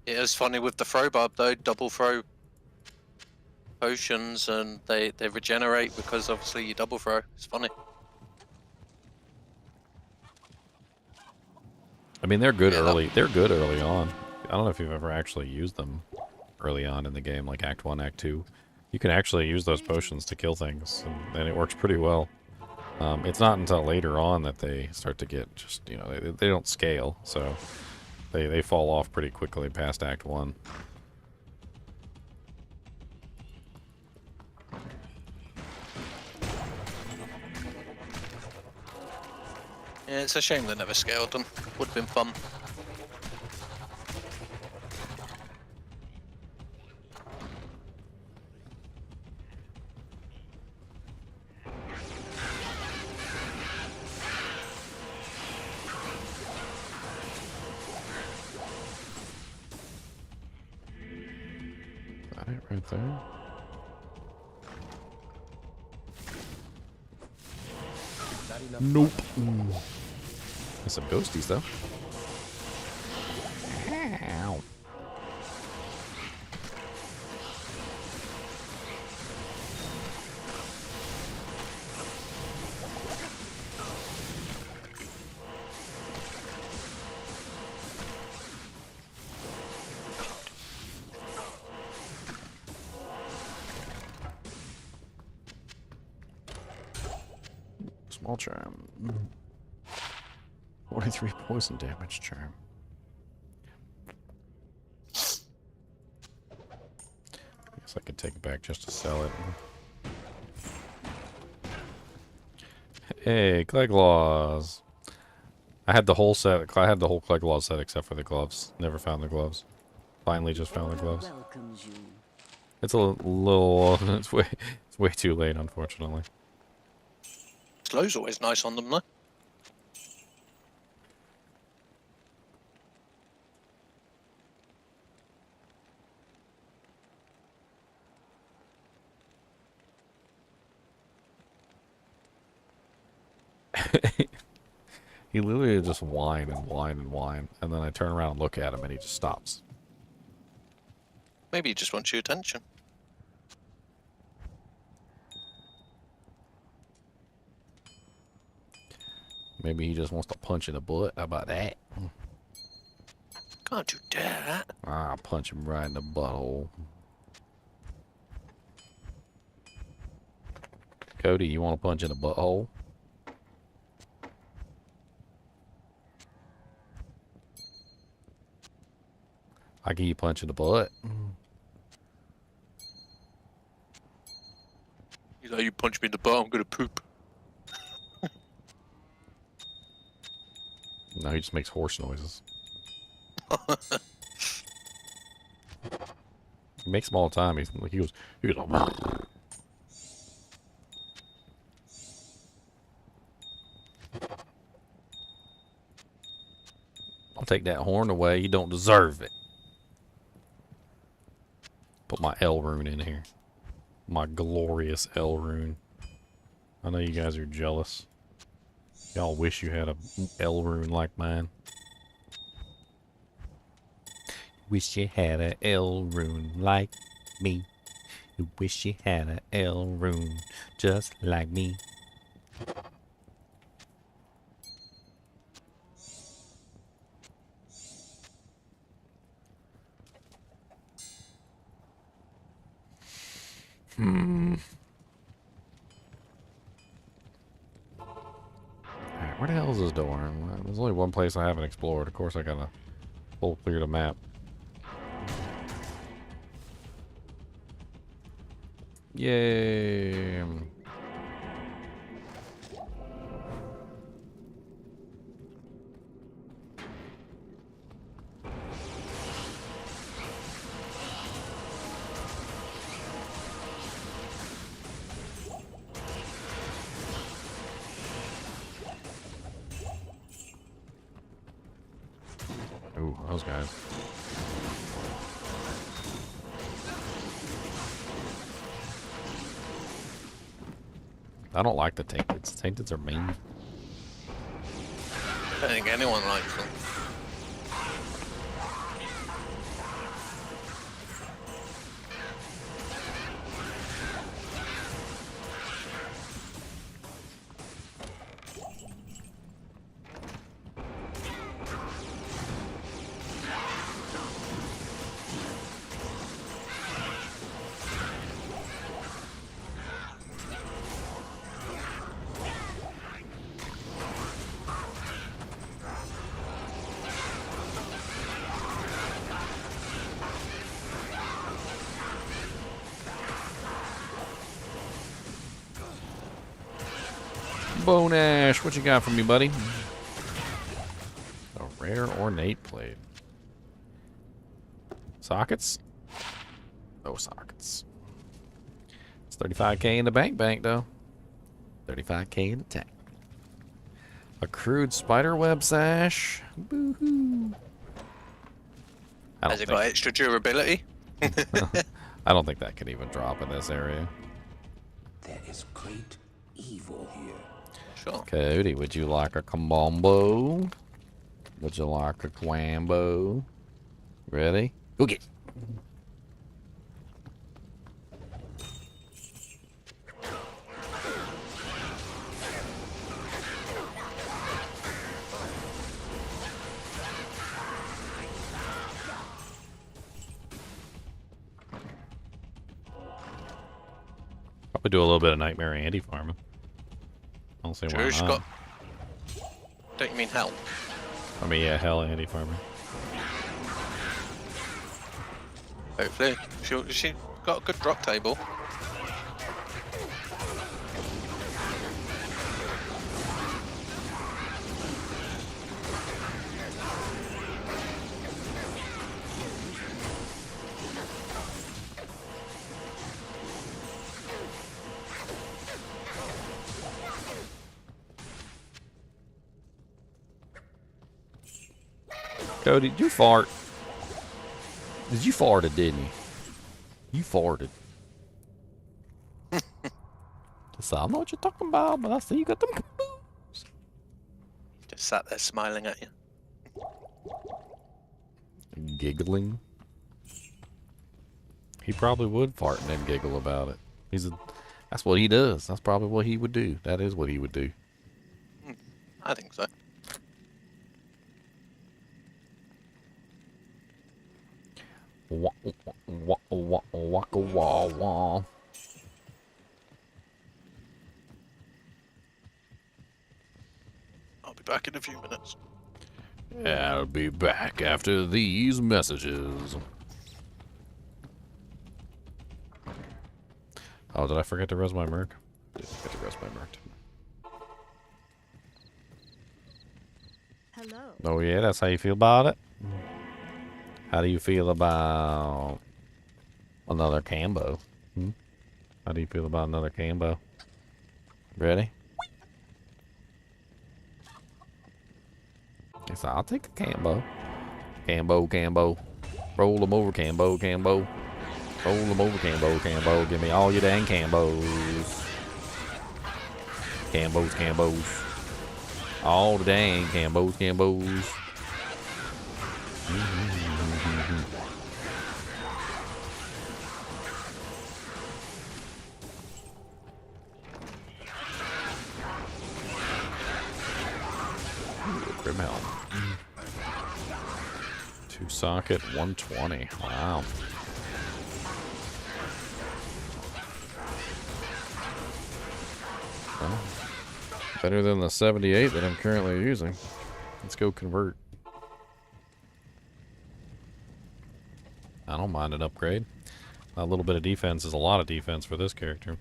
It is funny with the throw barb though, double throw potions and they regenerate because obviously you double throw. It's funny. I mean, they're good early. They're good early on. I don't know if you've ever actually used them early on in the game, like Act 1, Act 2. You can actually use those potions to kill things, and it works pretty well. It's not until later on that they start to get just, you know, they don't scale, so they fall off pretty quickly past Act 1. Yeah, it's a shame they never scaled them. Would have been fun. Got it right there. Nope. There's some ghosties though. Ow. Small charm. 43 poison damage charm. Guess I could take it back just to sell it. Hey, clay claws. I had the whole set. I had the whole clay claw set except for the gloves. Never found the gloves. Finally, just found the gloves. Welcomes you. It's a little. It's way too late, unfortunately. Slow's always nice on them though. He literally just whine and whine and whine, and then I turn around and look at him, and he just stops. Maybe he just wants your attention. Maybe he just wants to punch in the butt. How about that? Can't do that. Ah, punch him right in the butthole. Cody, you want to punch in the butthole? I give you a punch in the butt. You know, you punch me in the butt, I'm gonna poop. No, he just makes horse noises. He makes them all the time. He goes. I'll take that horn away. You don't deserve it. Put my L rune in here. My glorious L rune. I know you guys are jealous. Y'all wish you had a L rune like mine. Wish you had a L rune like me. You wish you had a L rune just like me. Alright, where the hell is this door? There's only one place I haven't explored. Of course I gotta full clear the map. Yay! Ooh, those guys. I don't like the tainteds. Tainteds are mean. I don't think anyone likes them. Bone Ash, what you got for me, buddy? A rare ornate plate. Sockets? No sockets. It's 35k in the bank, though. 35k in the tank. A crude spider web sash. Boo-hoo. Has it got extra durability? I don't think that could even drop in this area. There is great evil here. Sure. Cody, would you like a combo? Would you like a quambo? Ready? Go get it. Probably do a little bit of Nightmare Andy farming. I don't see why Drew's not. got... Don't you mean hell? I mean, yeah, hell, Andy farming. Hopefully. She got a good drop table. Cody, did you fart? Did you farted, didn't you? You farted. So I don't know what you're talking about, but I see you got them caboose. Just sat there smiling at you. Giggling. He probably would fart and then giggle about it. That's what he does. That's probably what he would do. That is what he would do. I think so. Waka wah wah. I'll be back in a few minutes. I'll be back after these messages. Oh, did I forget to res my merc? Did forget to res my merc. Hello. Oh yeah, that's how you feel about it? How do you feel about another Cambo? How do you feel about another Cambo? Ready? Yes, I'll take a Cambo. Cambo. Roll them over, Cambo. Roll them over, Cambo. Give me all your dang Cambos. Cambos. All the dang combos. Grim Helm. 2 socket, 120. Wow. Well, better than the 78 that I'm currently using. Let's go convert. I don't mind an upgrade. A little bit of defense is a lot of defense for this character.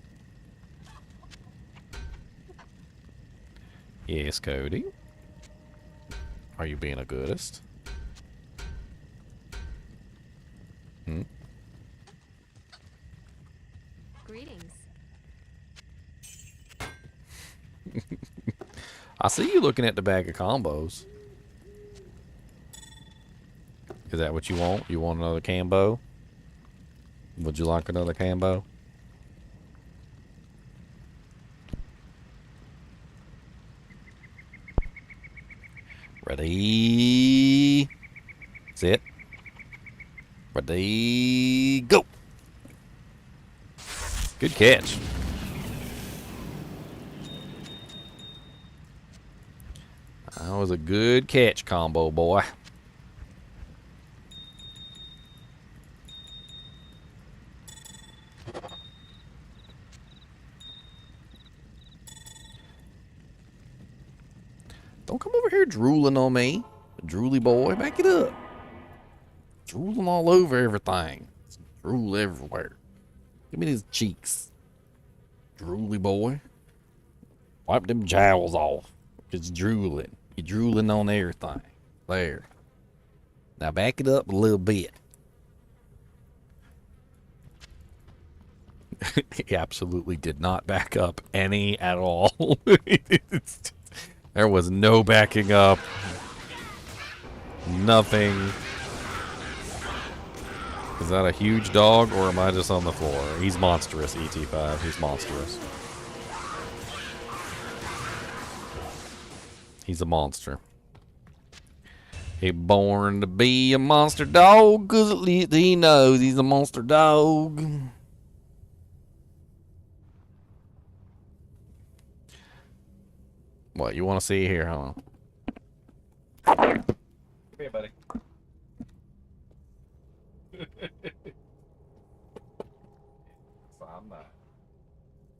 Yes, Cody. Are you being a goodist? Hmm? Greetings. I see you looking at the bag of combos. Is that what you want? You want another combo? Would you like another combo? Ready? Set. Ready? Go! Good catch. That was a good catch, combo boy. Don't come over here drooling on me. Drooly boy, back it up. Drooling all over everything. It's drool everywhere. Give me these cheeks. Drooly boy. Wipe them jowls off. It's drooling. You're drooling on everything. There. Now back it up a little bit. He absolutely did not back up any at all. There was no backing up. Nothing. Is that a huge dog or am I just on the floor? He's monstrous, ET5. He's monstrous. He's a monster. He born to be a monster dog because at least he knows he's a monster dog. What, you want to see here, huh? Come here, buddy.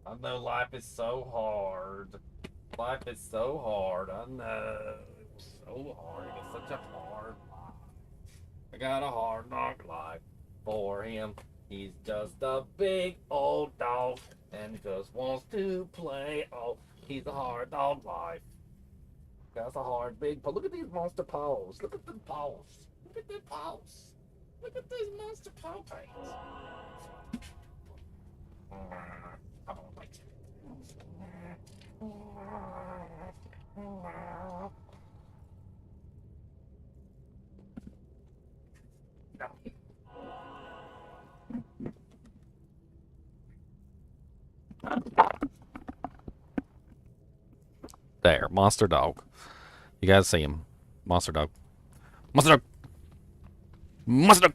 I know life is so hard. Life is so hard. I know. It's so hard. It's such a hard life. I got a hard knock life for him. He's just a big old dog and just wants to play. Oh, he's a hard dog life. Got a hard big paw. Look at these monster paws. Look at the paws. Look at the paws. Look at these monster paw paints. I don't like it. There, monster dog. You gotta see him. Monster dog. Monster dog. Monster dog.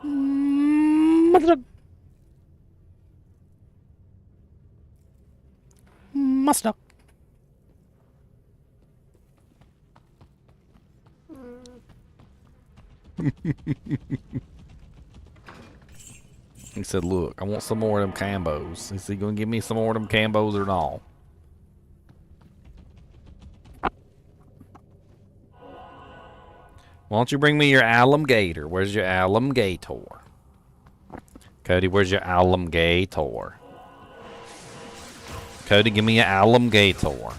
Monster dog. Monster dog. He said, look, I want some more of them combos. Is he gonna give me some more of them combos or not? Why don't you bring me your alligator? Where's your alligator? Cody, where's your alligator? Cody, give me an alligator.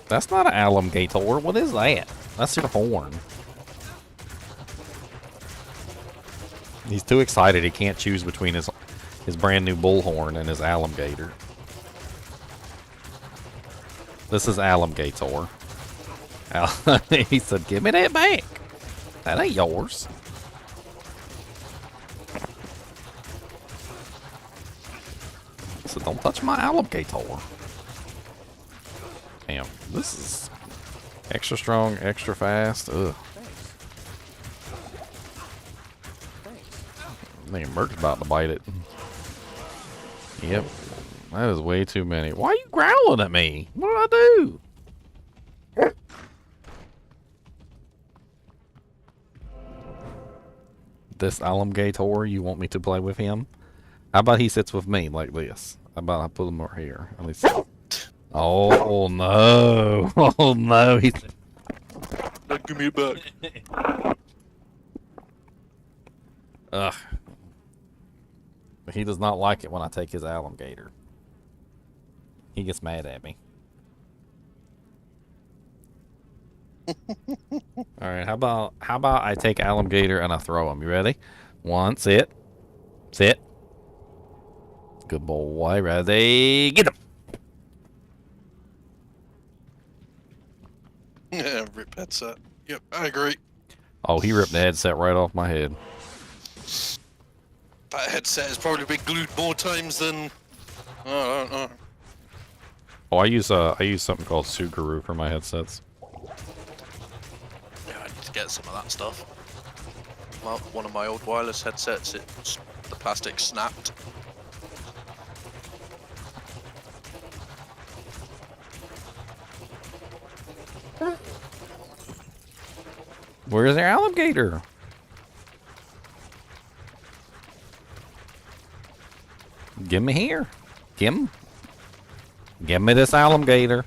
That's not an alligator. What is that? That's your horn. He's too excited. He can't choose between his brand new bullhorn and his alligator. This is alligator. He said, give me that back. That ain't yours. touch my alligator. Damn, this is extra strong, extra fast. Ugh. I think Merc's about to bite it. Yep. That is way too many. Why are you growling at me? What did I do? This alligator, you want me to play with him? How about he sits with me like this? How about I put him over here? At least. Oh no! Oh no! He's. Give me it back. Ugh. He does not like it when I take his alligator. He gets mad at me. Alright, how about I take alligator and I throw him? You ready? One, sit. Sit. Good boy. Ready? Get him! Yeah, rip headset. Yep, I agree. Oh, he ripped the headset right off my head. That headset has probably been glued more times than... Oh, I don't know. Oh, I use something called Sugaru for my headsets. Yeah, I need to get some of that stuff. One of my old wireless headsets, the plastic snapped. Where's their alligator? Give me here. Give me this alligator.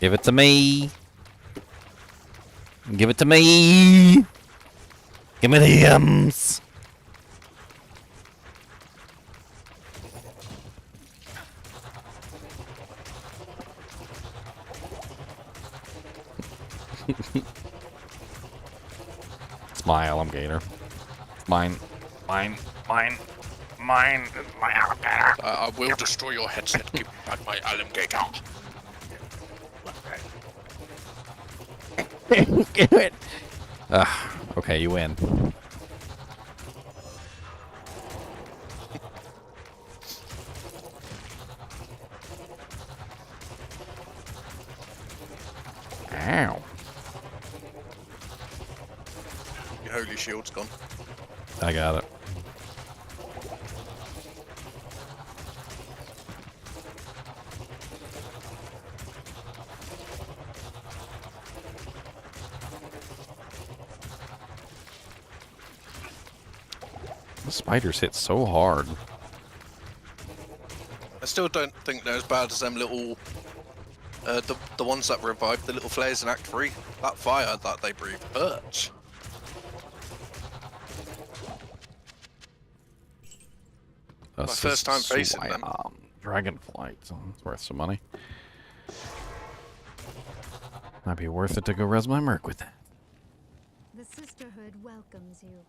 Give it to me. Give it to me. Give me the yums. It's my alligator. Mine. Mine. Mine. Mine. It's my alligator. I will destroy your headset. Give me back my alligator. Give it. Okay, you win. Ow. Your holy shield's gone. I got it. The spiders hit so hard. I still don't think they're as bad as them little... the ones that revived the little flares in Act 3. That fire that they breathe hurts. My first time facing them. Dragonflight, so it's worth some money. Might be worth it to go res my merc with that. The Sisterhood welcomes you.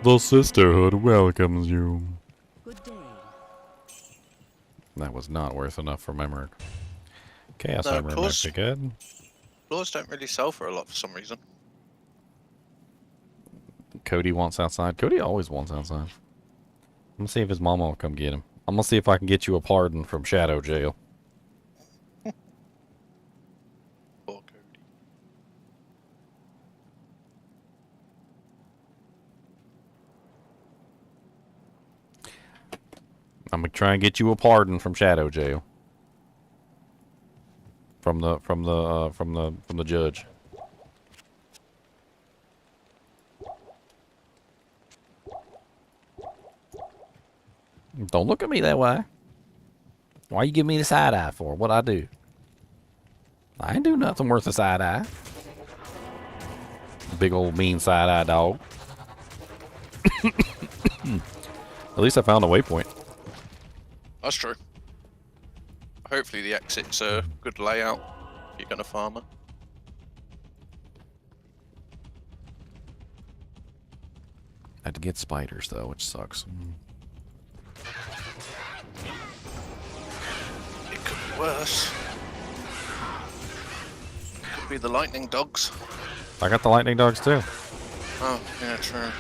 The Sisterhood welcomes you. Good day. That was not worth enough for my merc. Chaos No, armor might be good. Floors don't really sell for a lot for some reason. Cody wants outside. Cody always wants outside. I'm gonna see if his mama will come get him. I'm gonna see if I can get you a pardon from Shadow Jail. Poor Cody. I'm gonna try and get you a pardon from Shadow Jail. From the judge. Don't look at me that way. Why you give me the side eye for? What'd I do? I ain't do nothing worth a side eye. Big old mean side eye dog. At least I found a waypoint. That's true. Hopefully the exit's a good layout if you're gonna farm it. I had to get spiders though, which sucks. It could be worse. Could be the lightning dogs. I got the lightning dogs too. Oh, yeah, true.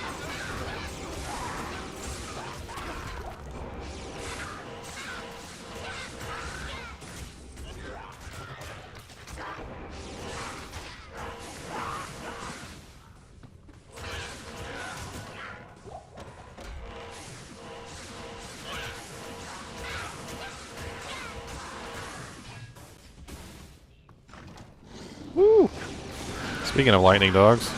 Speaking of lightning dogs.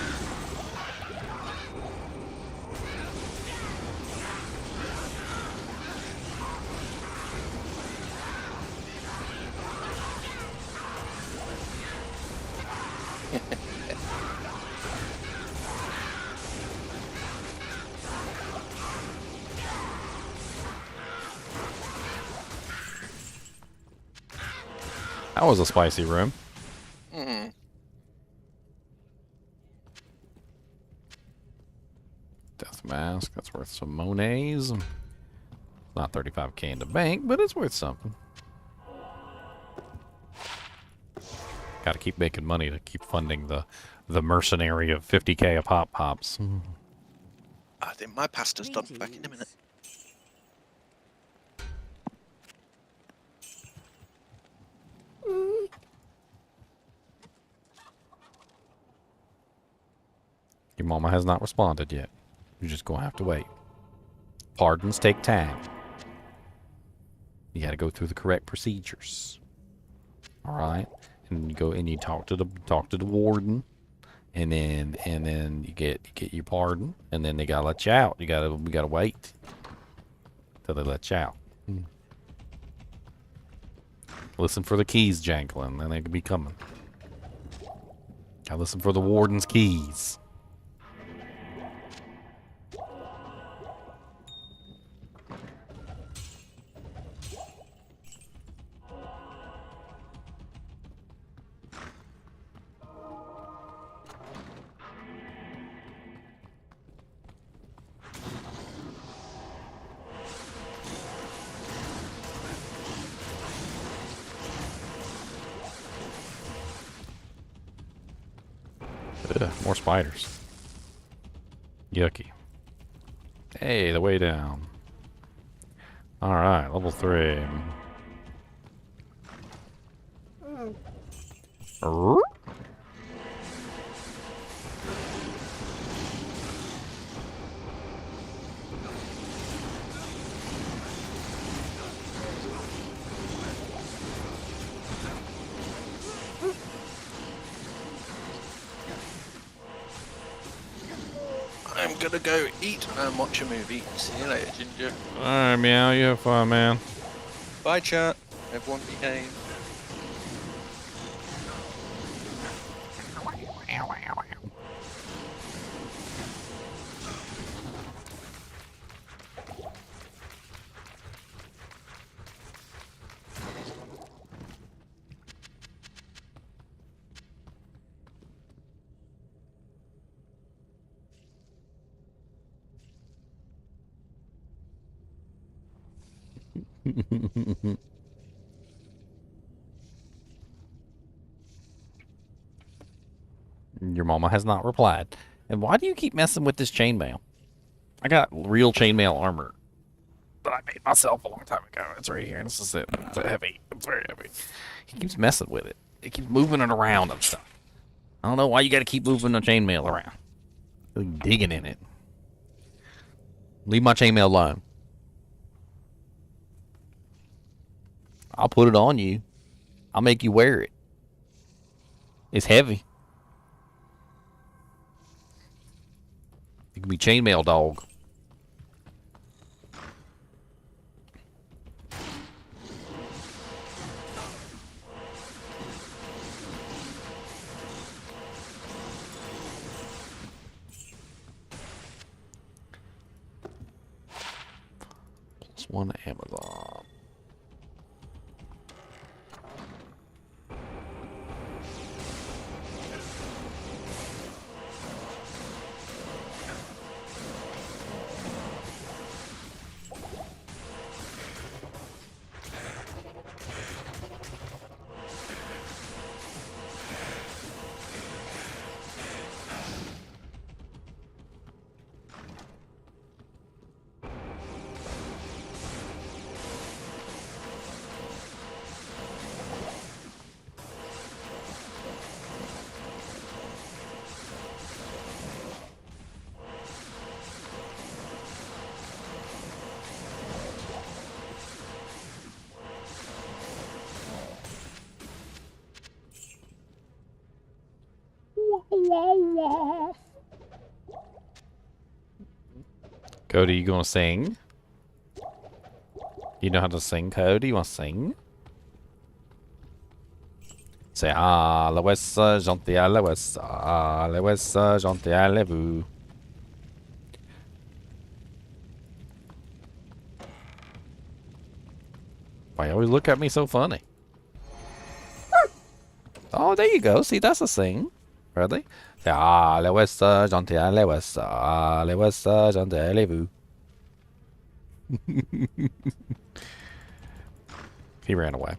That was a spicy room. Mm. Death mask. That's worth some monies. Not 35k in the bank, but it's worth something. Got to keep making money to keep funding the mercenary of 50k a pop pops. I think my pasta's done. Back in a minute. Your mama has not responded yet. You're just gonna have to wait. Pardons take time. You gotta go through the correct procedures. Alright? And you go and you talk to the warden. And then you get your pardon. And then they gotta let you out. We gotta wait till they let you out. Listen for the keys jangling, then they could be coming. Gotta listen for the warden's keys. Ugh, more spiders. Yucky. Hey, the way down. Alright, level 3. Arr? I'm gonna go eat and watch a movie. See you later, Ginger. Alright, meow, you have fun, man. Bye, chat. Everyone behave. Your mama has not replied. And why do you keep messing with this chainmail? I got real chainmail armor that I made myself a long time ago. It's right here. This is it. It's heavy. It's very heavy. He keeps messing with it. He keeps moving it around and stuff. I don't know why you got to keep moving the chainmail around. Like digging in it. Leave my chainmail alone. I'll put it on you. I'll make you wear it. It's heavy. You can be chainmail dog. +1 Amazon. Cody, you gonna sing? You know how to sing, Cody? You wanna sing? Say ah la wessa gentil à la wessa ah la wessa gentil à la vous. Why you always look at me so funny? Oh, there you go. See, that's a sing. Really? Say ah la wessa gentil à la wessa ah la wessa gentil à la vous. He ran away.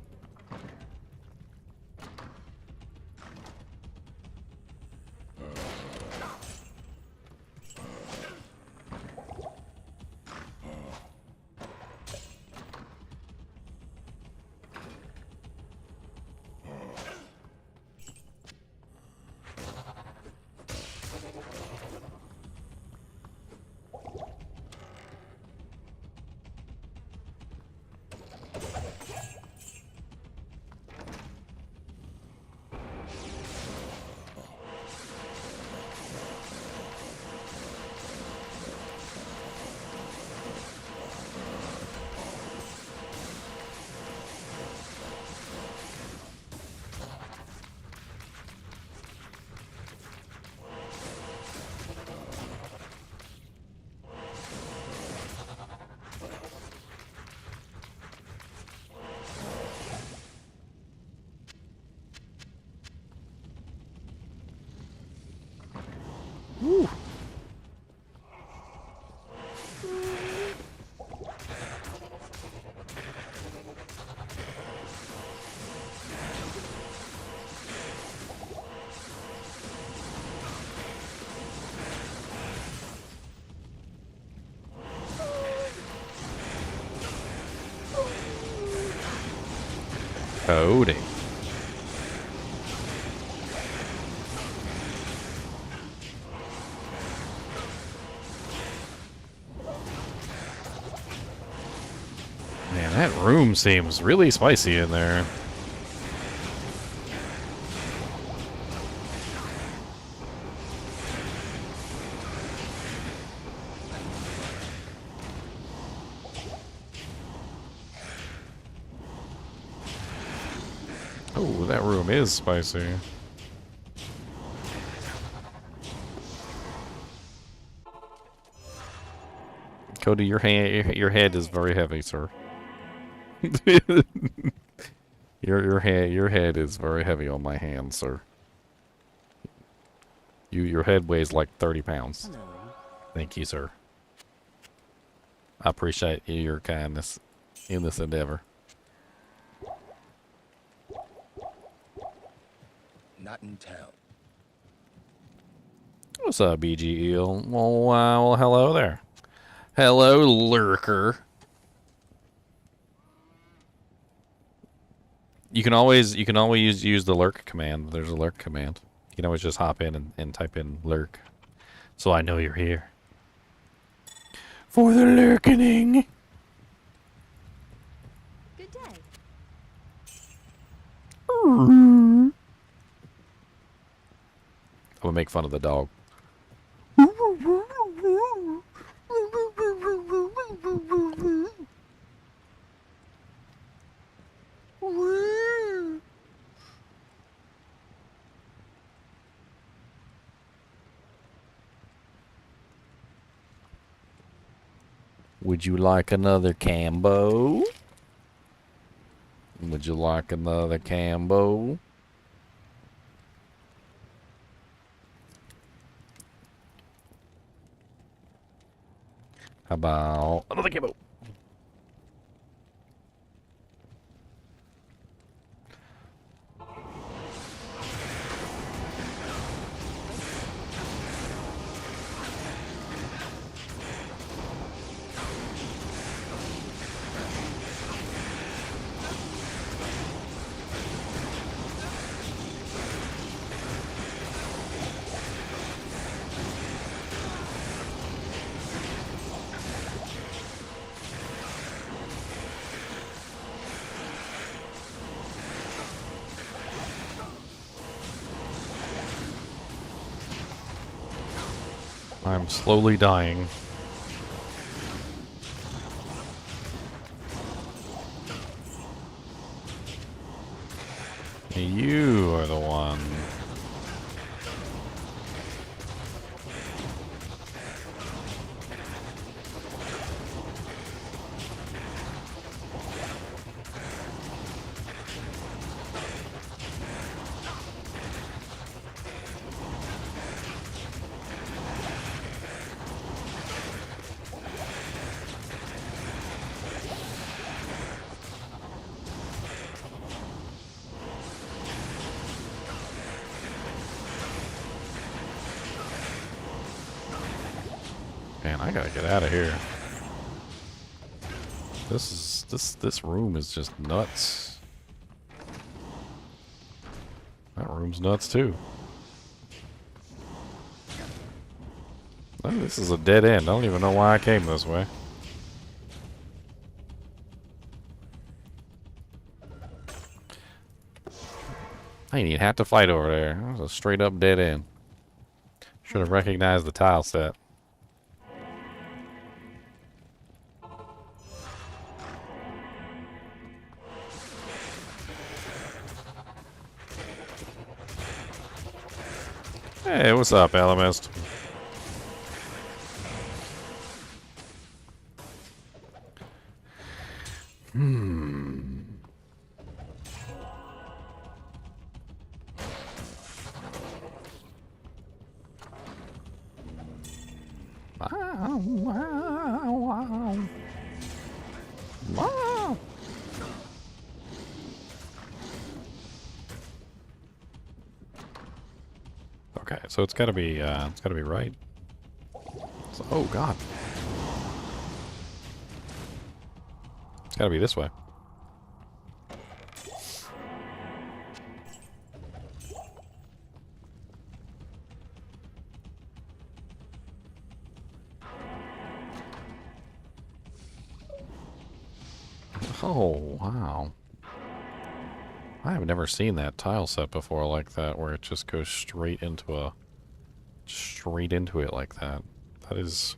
Cody. Man, that room seems really spicy in there. Oh, that room is spicy. Cody, your head is very heavy, sir. your head is very heavy on my hand, sir. Your head weighs like 30 pounds. Hello. Thank you, sir. I appreciate your kindness in this endeavor. Not in town. What's up, BG Eel? Well, hello there. Hello, lurker. You can always use the lurk command. There's a lurk command. You can always just hop in and type in lurk, so I know you're here. For the lurkening. Good day. I'm gonna make fun of the dog. Would you like another Cambo? Would you like another Cambo? How about another Cambo? I'm slowly dying. You are the one. Man, I gotta get out of here. This room is just nuts. That room's nuts too. Oh, this is a dead end. I don't even know why I came this way. I didn't even have to fight over there. It was a straight up dead end. Should have recognized the tile set. Hey, what's up, Alamist? Wow, wow, wow. Wow. Okay, so it's gotta be right. So, oh god. It's gotta be this way. Oh, wow. I have never seen that tile set before like that, where it just goes straight into it like that. That is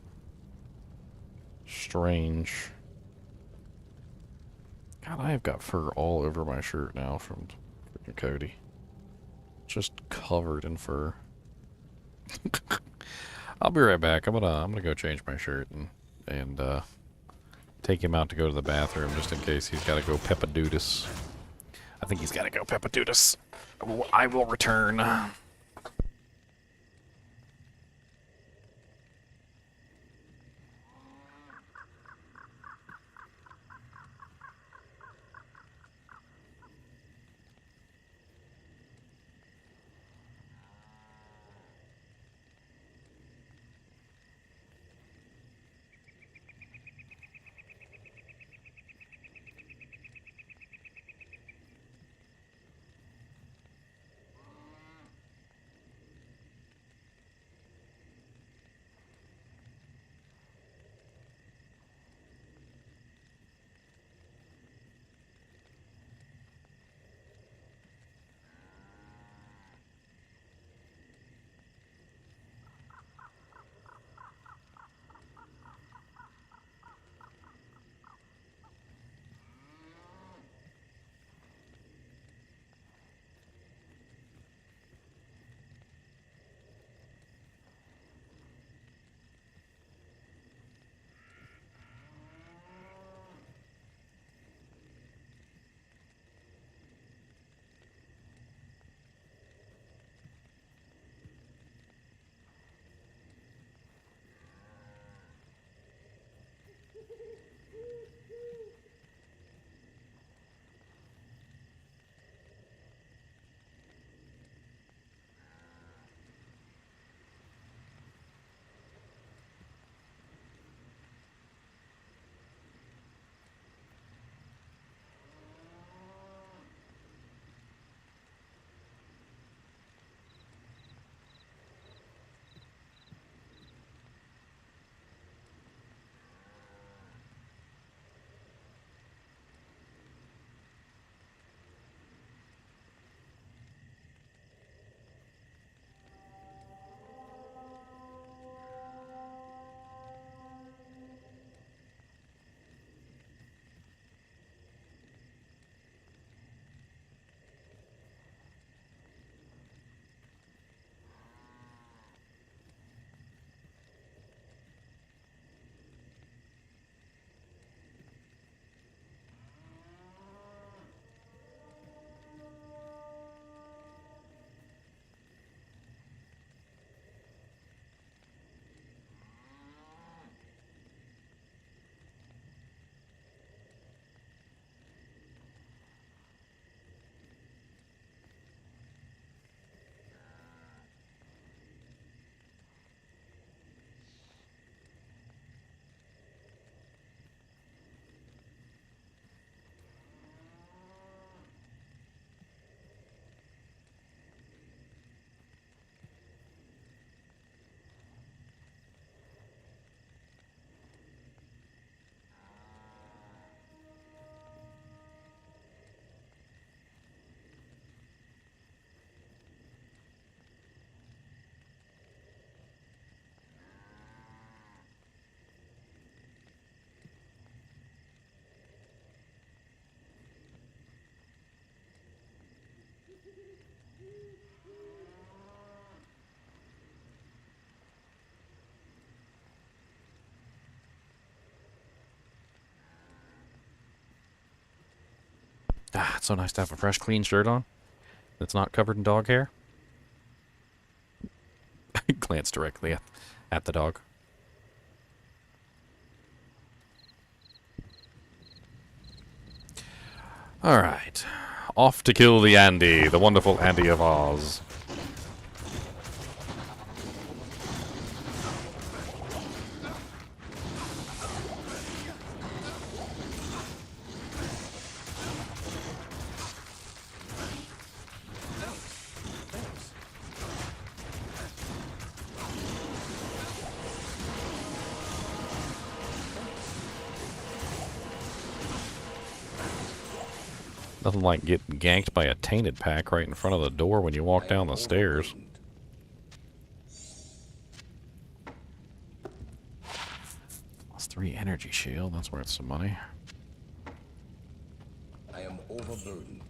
strange. God, I have got fur all over my shirt now from freaking Cody. Just covered in fur. I'll be right back. I'm gonna go change my shirt and take him out to go to the bathroom just in case he's got to go peppadoodus. I think he's got to go peppadoodus. I will return. Ah, it's so nice to have a fresh, clean shirt on that's not covered in dog hair. Glance directly at the dog. Alright. Off to kill the Andy, the wonderful Andy of Oz. Nothing like getting ganked by a tainted pack right in front of the door when you walk down the stairs. Plus 3 energy shield, that's worth some money. I am overburdened.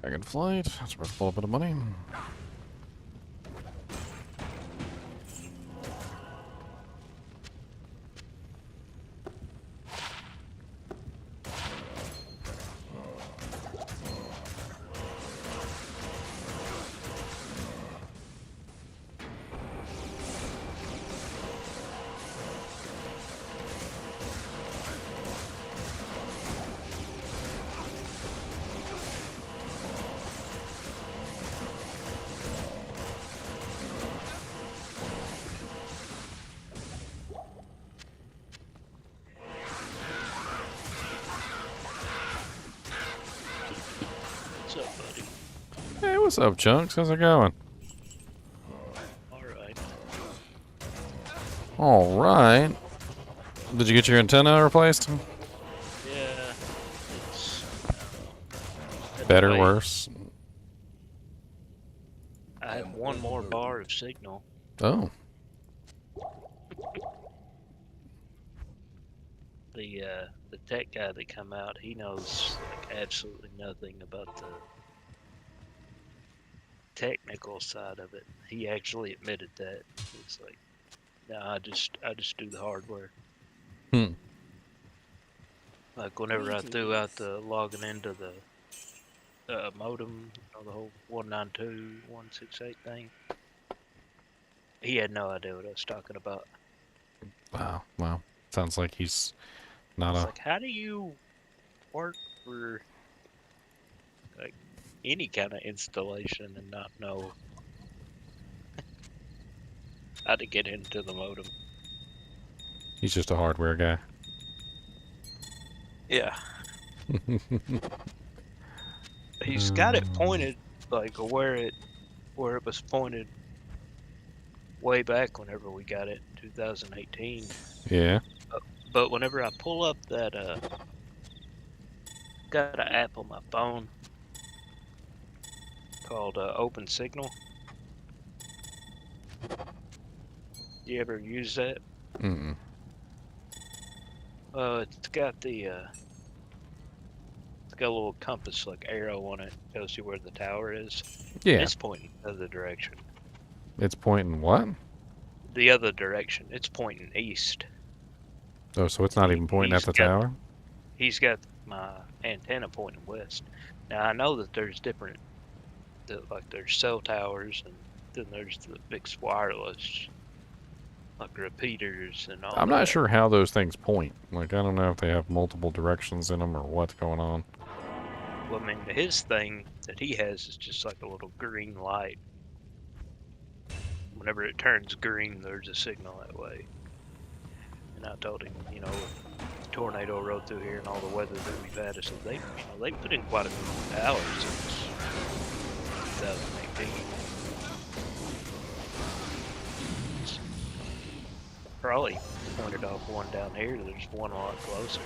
Dragon Flight, that's worth a little bit of money. What's up, buddy? Hey, what's up, Chunks? How's it going? Alright. Alright. Did you get your antenna replaced? Yeah. It's Better, wait. worse? I have one more bar of signal. Oh. The tech guy that come out, he knows like absolutely nothing about the technical side of it. He actually admitted that. He's like, no, I just do the hardware. Hmm. Like whenever I threw out the logging into the modem, you know, the whole 192.168 thing, he had no idea what I was talking about. Wow. Wow. Sounds like he's not It's a... like, how do you work for like any kind of installation and not know how to get into the modem? He's just a hardware guy. Yeah. He's got it pointed like where it was pointed way back whenever we got it in 2018. Yeah. But whenever I pull up that got an app on my phone called Open Signal. You ever use that? Mm-mm. It's got a little compass like arrow on it, tells you where the tower is. Yeah. It's pointing the other direction. It's pointing what? The other direction. It's pointing east. Oh, so it's not even pointing at the tower? He's got my antenna pointing west. Now I know that there's different, like there's cell towers, and then there's the fixed wireless, like repeaters and all. I'm not that. sure how those things point. Like, I don't know if they have multiple directions in them or what's going on. Well, I mean, his thing that he has is just like a little green light. Whenever it turns green, there's a signal that way. And I told him, you know, if the tornado rode through here and all the weather that we've had, I said they put in quite a few hours since 2018. Probably pointed off one down here. There's one a lot closer.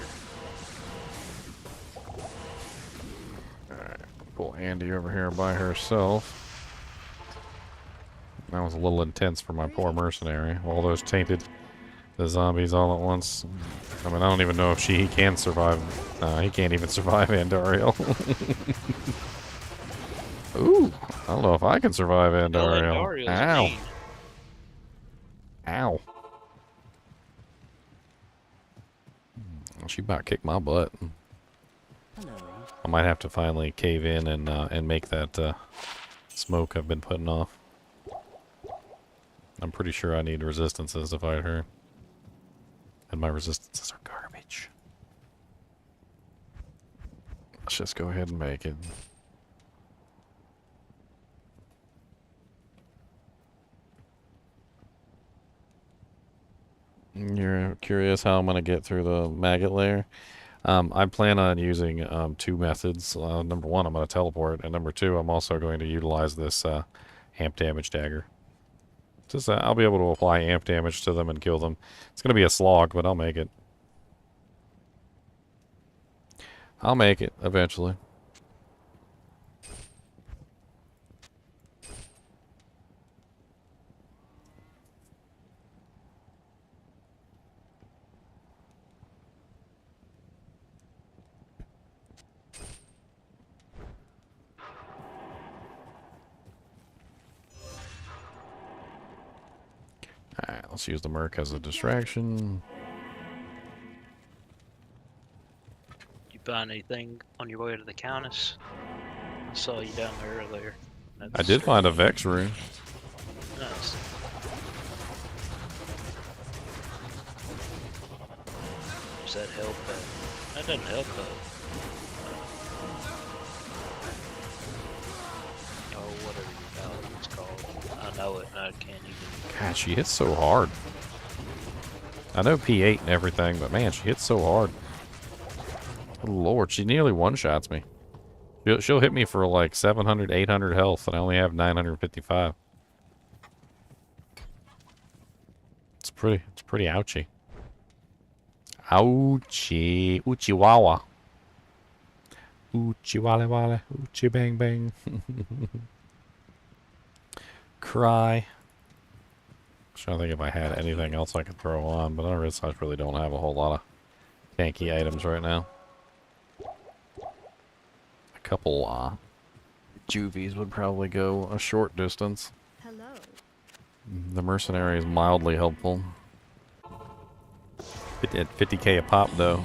Alright, pull Andy over here by herself. That was a little intense for my poor mercenary. All those tainted the zombies all at once. I mean, I don't even know if he can survive. He can't even survive Andariel. Ooh, I don't know if I can survive Andariel. Ow. Mean. Ow. She about kicked my butt. Hello. I might have to finally cave in and make that smoke I've been putting off. I'm pretty sure I need resistances to fight her. And my resistances are garbage. Let's just go ahead and make it. You're curious how I'm going to get through the maggot lair? I plan on using two methods. Number one, I'm going to teleport, and number two, I'm also going to utilize this amp damage dagger. Just, I'll be able to apply amp damage to them and kill them. It's going to be a slog, but I'll make it. I'll make it, eventually. Alright, let's use the Merc as a distraction. You find anything on your way to the Countess? I saw you down there earlier. I did find a Vex rune. Nice. Does that help? That doesn't help though. Oh, whatever you know it's called. I know it and I can't even. God, she hits so hard. I know P8 and everything, but man, she hits so hard. Good Lord, she nearly one-shots me. She'll hit me for like 700, 800 health, and I only have 955. It's pretty ouchy. Ouchie. Oochie wawa. Oochie wale wale. Oochie bang bang. Cry. Trying to think if I had anything else I could throw on, but I really don't have a whole lot of tanky items right now. A couple juvies would probably go a short distance. Hello. The mercenary is mildly helpful. At 50k a pop though.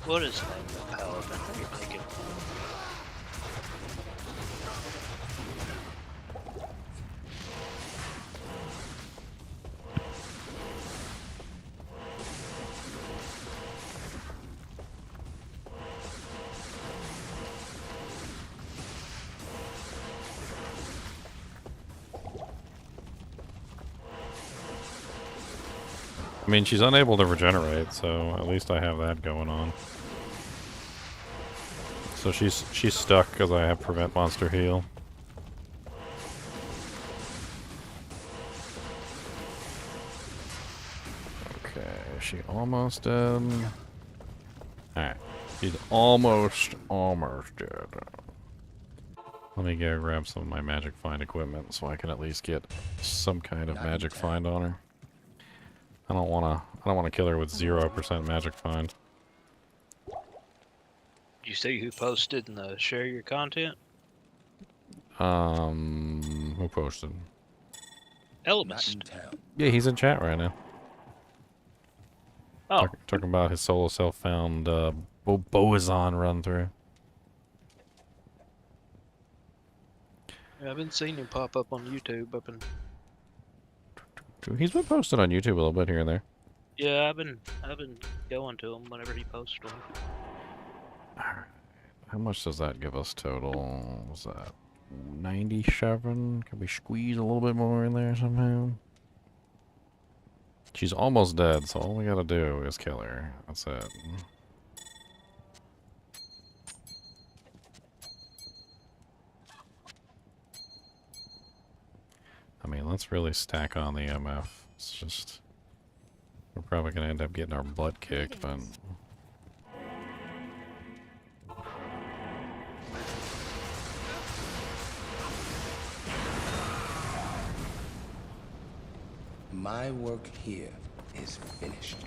What is the name of the Paladin you're thinking? I mean, she's unable to regenerate, so at least I have that going on. So she's stuck because I have prevent monster heal. Okay, is she almost dead? Alright, she's almost dead. Let me go grab some of my magic find equipment so I can at least get some kind of magic find on her. I don't wanna kill her with 0% magic find. Did You see who posted in the share your content? Who posted? Not in Element. town. Yeah, he's in chat right now. Oh, Talking about his solo self-found Bowazon run through. I've been seeing him pop up on YouTube. He's been posted on YouTube a little bit here and there. Yeah, I've been going to him whenever he posts them. How much does that give us total? Was that 97? Can we squeeze a little bit more in there somehow? She's almost dead, so all we gotta do is kill her. That's it. I mean, let's really stack on the MF. It's just... We're probably gonna end up getting our butt kicked, but... My work here is finished.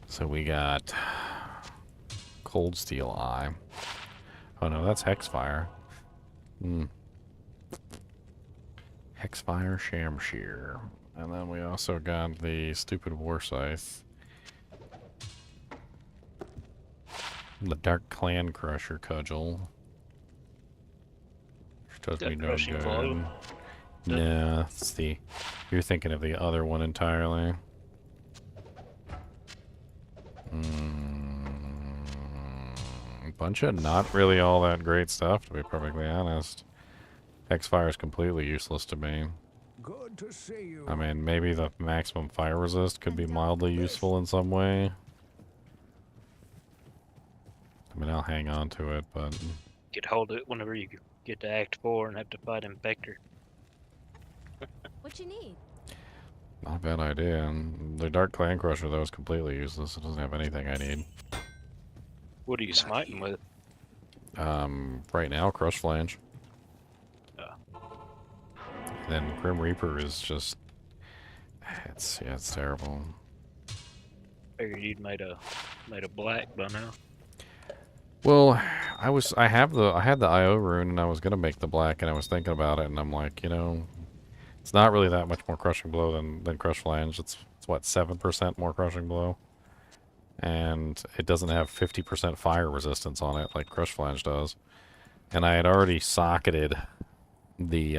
So we got Cold Steel Eye. Oh no, that's Hexfire. Hexfire Shamshear. And then we also got the stupid War Scythe. The Dark Clan Crusher Cudgel. Which does me no Crushing good. Blow? Nah, it's the... You're thinking of the other one entirely. Bunch of not really all that great stuff, to be perfectly honest. Hexfire is completely useless to me. Good to see you. I mean, maybe the maximum fire resist could be mildly useful in some way. I mean, I'll hang on to it, but... Get hold of it whenever you get to Act 4 and have to fight Infector. What you need? Not a bad idea. And the Dark Clan Crusher, though, is completely useless. It doesn't have anything I need. What are you smiting with? Right now, Crush Flange. Oh. Then Grim Reaper is just... It's terrible. Figured you'd made a black by now. Well, I had the IO rune and I was gonna make the black and I was thinking about it and I'm like, you know, it's not really that much more crushing blow than Crush Flange. It's what, 7% more crushing blow? And it doesn't have 50% fire resistance on it like Crush Flange does. And I had already socketed the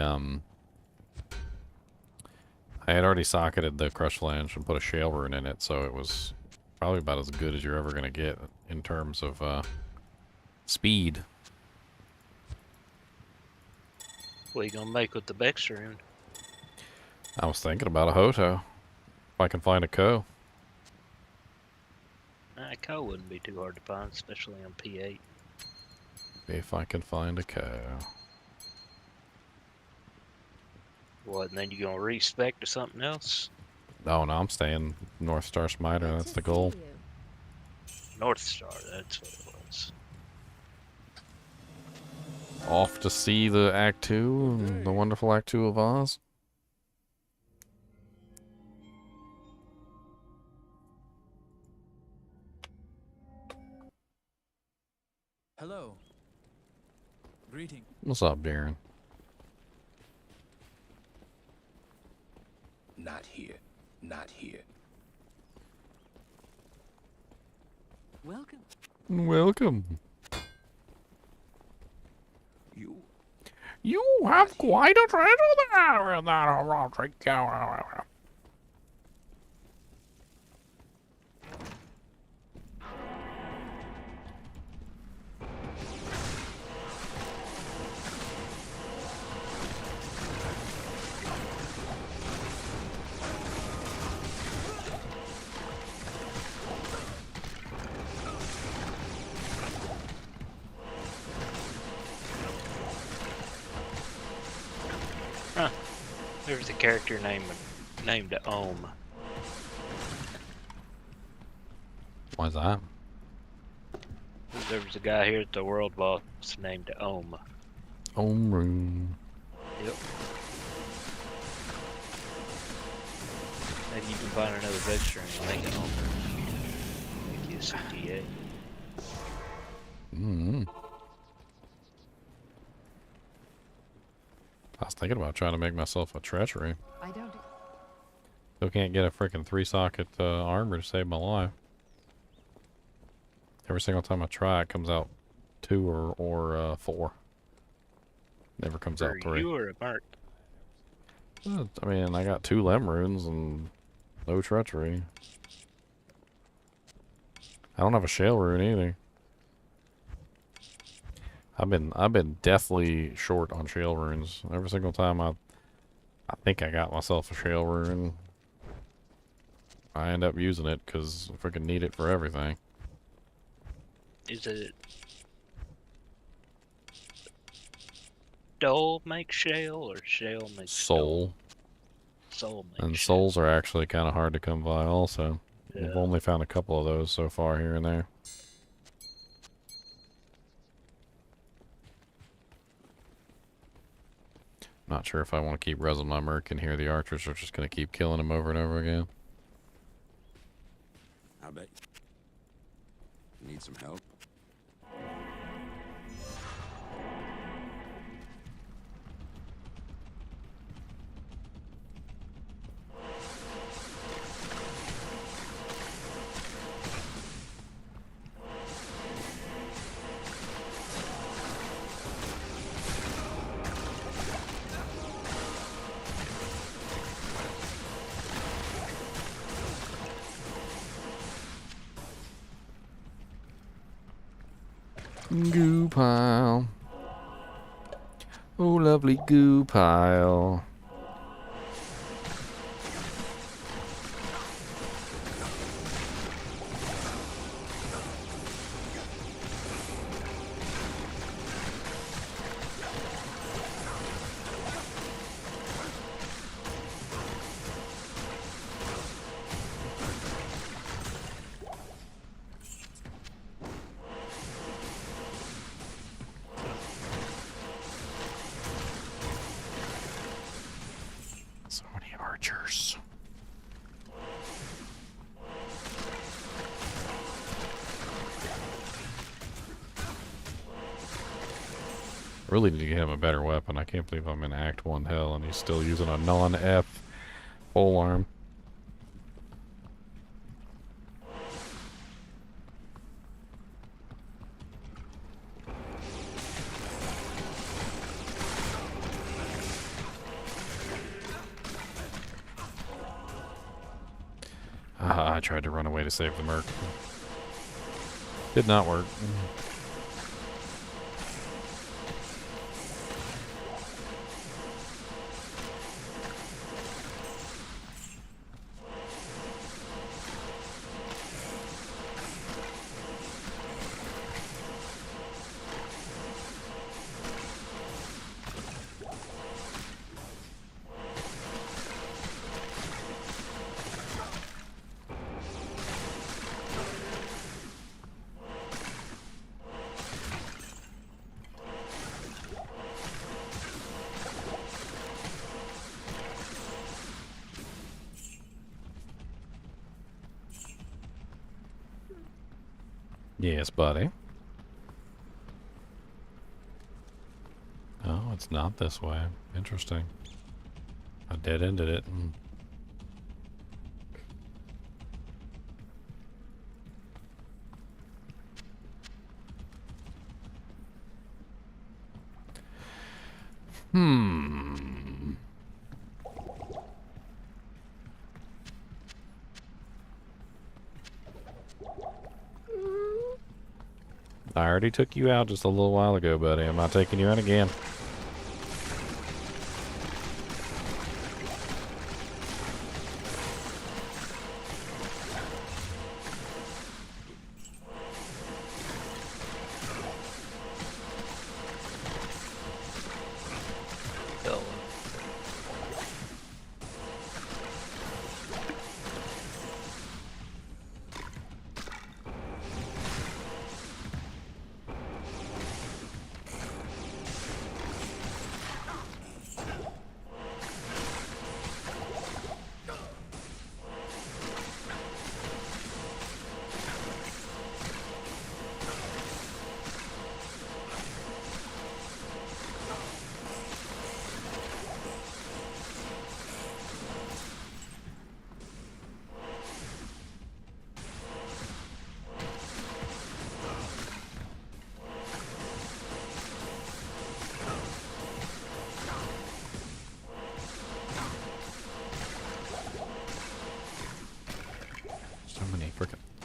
Crush Flange and put a Shale Rune in it, so it was probably about as good as you're ever gonna get in terms of speed. What are you gonna make with the Bex rune? I was thinking about a Hoto. If I can find a Co. Co wouldn't be too hard to find, especially on P8. If I can find a Co. What, and then you gonna respec to something else? Oh no, I'm staying North Star Smiter, Good that's to the goal. see you. North Star, that's what it was. Off to see the Act 2, and the wonderful Act 2 of Oz. Hello. Greeting. What's up, Darren? Not here. Not here. Welcome. Welcome. You You have quite a treasure there in that drink. Huh. There's a character named Ohm. Why's that? There was a guy here at the World Boss named Ohm. Om Rune. Yep. can find another vector and make an altar. Make you a CTA. I was thinking about trying to make myself a treachery. I don't. Still can't get a freaking 3-socket armor to save my life. Every single time I try, it comes out 2 or 4. Never comes out 3. You or a merc? I mean, I got 2 limb runes and no treachery. I don't have a shell rune either. I've been deathly short on shell runes. Every single time I think I got myself a shell rune, I end up using it because I freaking need it for everything. Is it Soul make shell or shell make Soul. Soul make And shell. souls are actually kind of hard to come by also. Yeah. We've only found a couple of those so far here and there. Not sure if I want to keep resin my merc in here. The archers are just going to keep killing him over and over again. I bet. Need some help? Goo pile. Oh, lovely goo pile. So many archers. Really need to get him a better weapon. I can't believe I'm in Act 1 hell and he's still using a non-F pole arm. I tried to run away to save the merc. Did not work. Yes, buddy. Oh, it's not this way. Interesting. I dead-ended it. I already took you out just a little while ago, buddy. I'm not taking you out again.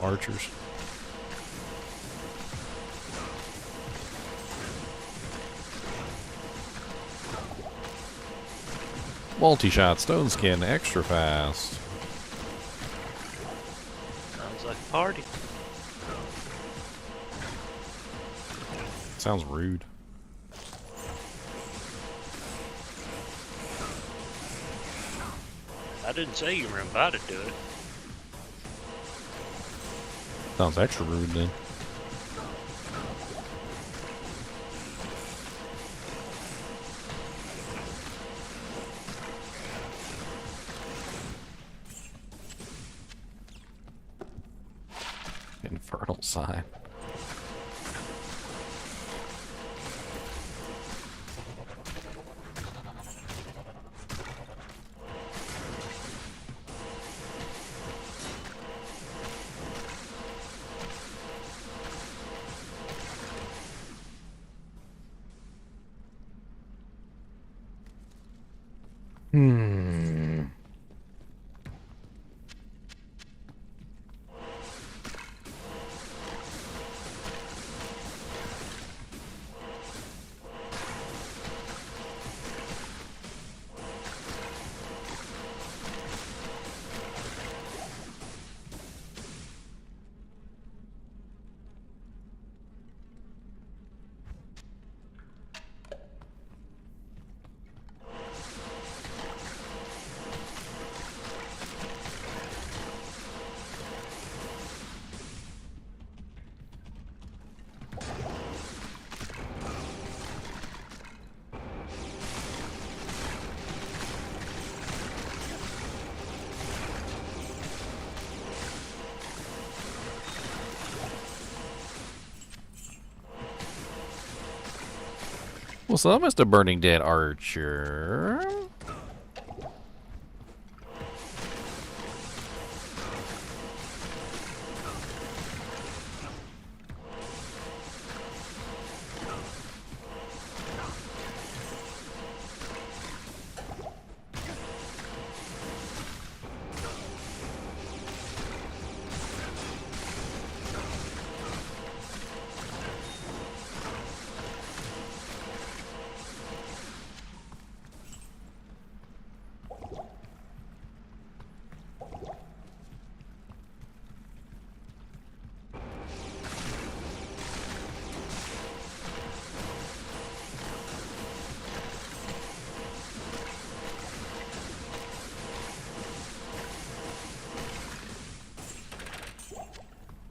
archers. Multi-shot stone skin extra fast. Sounds like a party. Sounds rude. I didn't say you were invited to it. Sounds extra rude then. Infernal sign. What's up, Mr. Burning Dead Archer?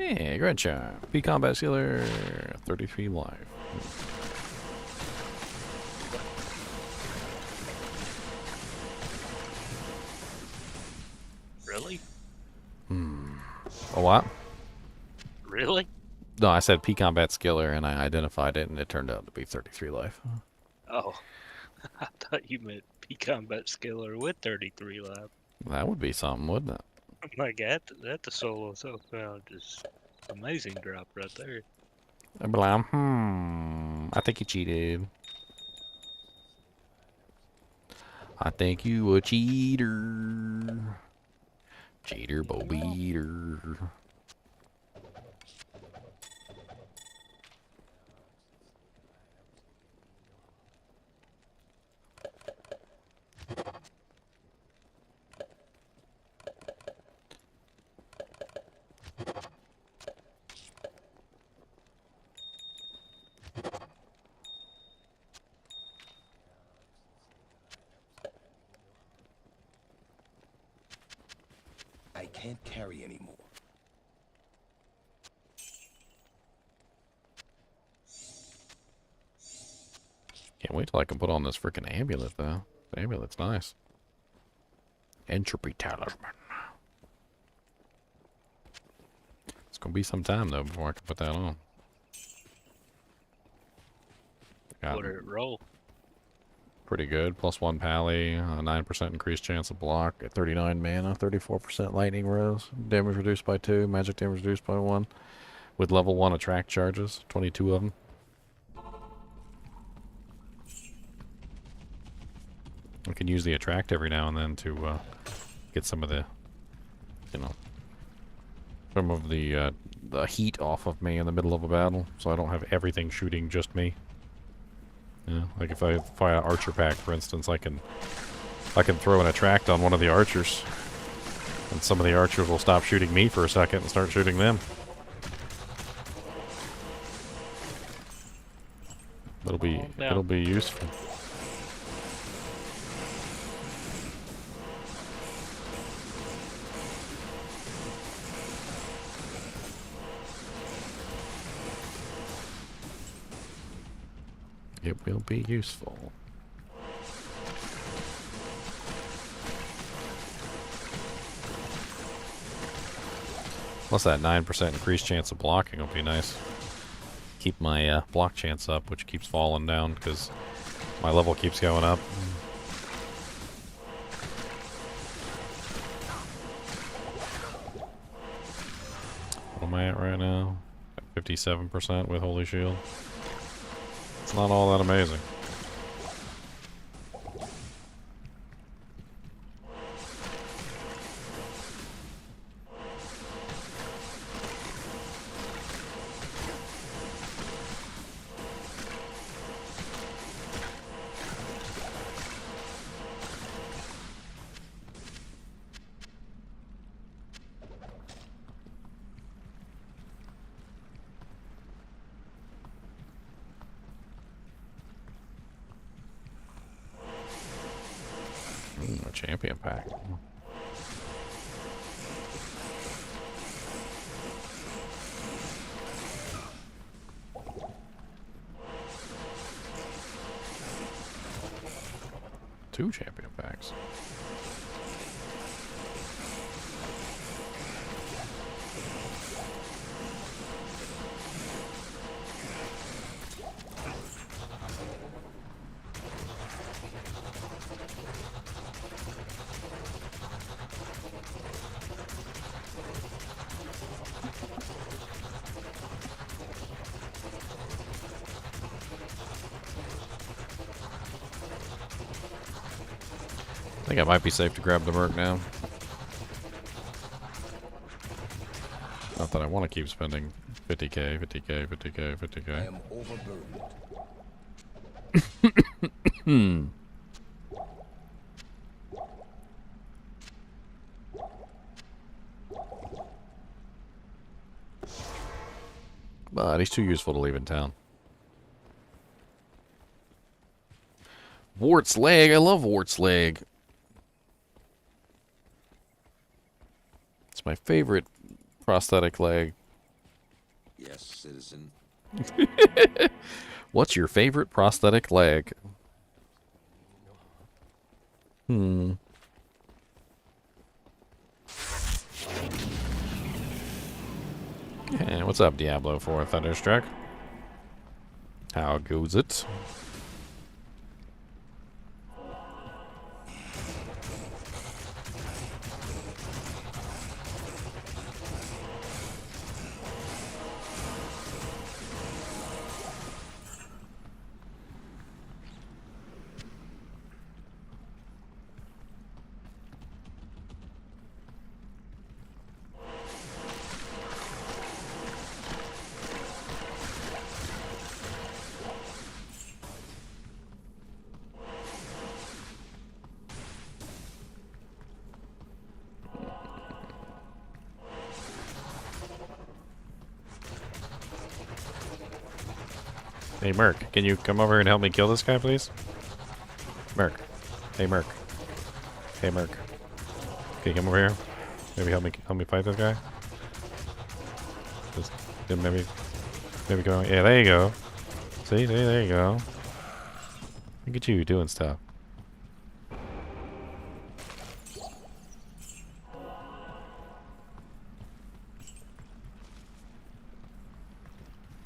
Yeah, great job. P combat sealer, 33 life. Really? A what? Really? No, I said P combat skiller and I identified it and it turned out to be 33 life. Oh, I thought you meant P combat skiller with 33 life. That would be something, wouldn't it? Like that the solo so found just amazing drop right there. I'd be like, I think you cheated. I think you a cheater. Cheater, bo beater. I can't carry anymore. Can't wait till I can put on this freaking amulet, though. The amulet's nice. Entropy talisman. It's gonna be some time, though, before I can put that on. What did it roll? Pretty good. +1 pally, 9% increased chance of block at 39 mana, 34% lightning rose, damage reduced by 2, magic damage reduced by 1, with level 1 attract charges, 22 of them. I can use the attract every now and then to get some of the, you know, some of the heat off of me in the middle of a battle, so I don't have everything shooting just me. Yeah, like if I fire an archer pack, for instance, I can throw an attract on one of the archers, and some of the archers will stop shooting me for a second and start shooting them. It'll be useful. It will be useful. Plus that 9% increased chance of blocking will be nice. Keep my block chance up, which keeps falling down because my level keeps going up. What am I at right now? At 57% with Holy Shield. It's not all that amazing. A champion pack. Two champion packs. I think it might be safe to grab the merc now. Not that I want to keep spending 50k, 50k, 50k, 50k. I am overburdened. But he's too useful to leave in town. Wart's leg. I love Wart's leg. It's my favorite prosthetic leg. Yes, citizen. What's your favorite prosthetic leg? Hey, what's up, Diablo 4 Thunderstruck? How goes it? Hey, Merc, can you come over and help me kill this guy, please? Merc. Hey, Merc. Hey, Merc. Can you come over here? Maybe help me fight this guy? Just maybe go. Yeah, there you go. See, there you go. Look at you doing stuff.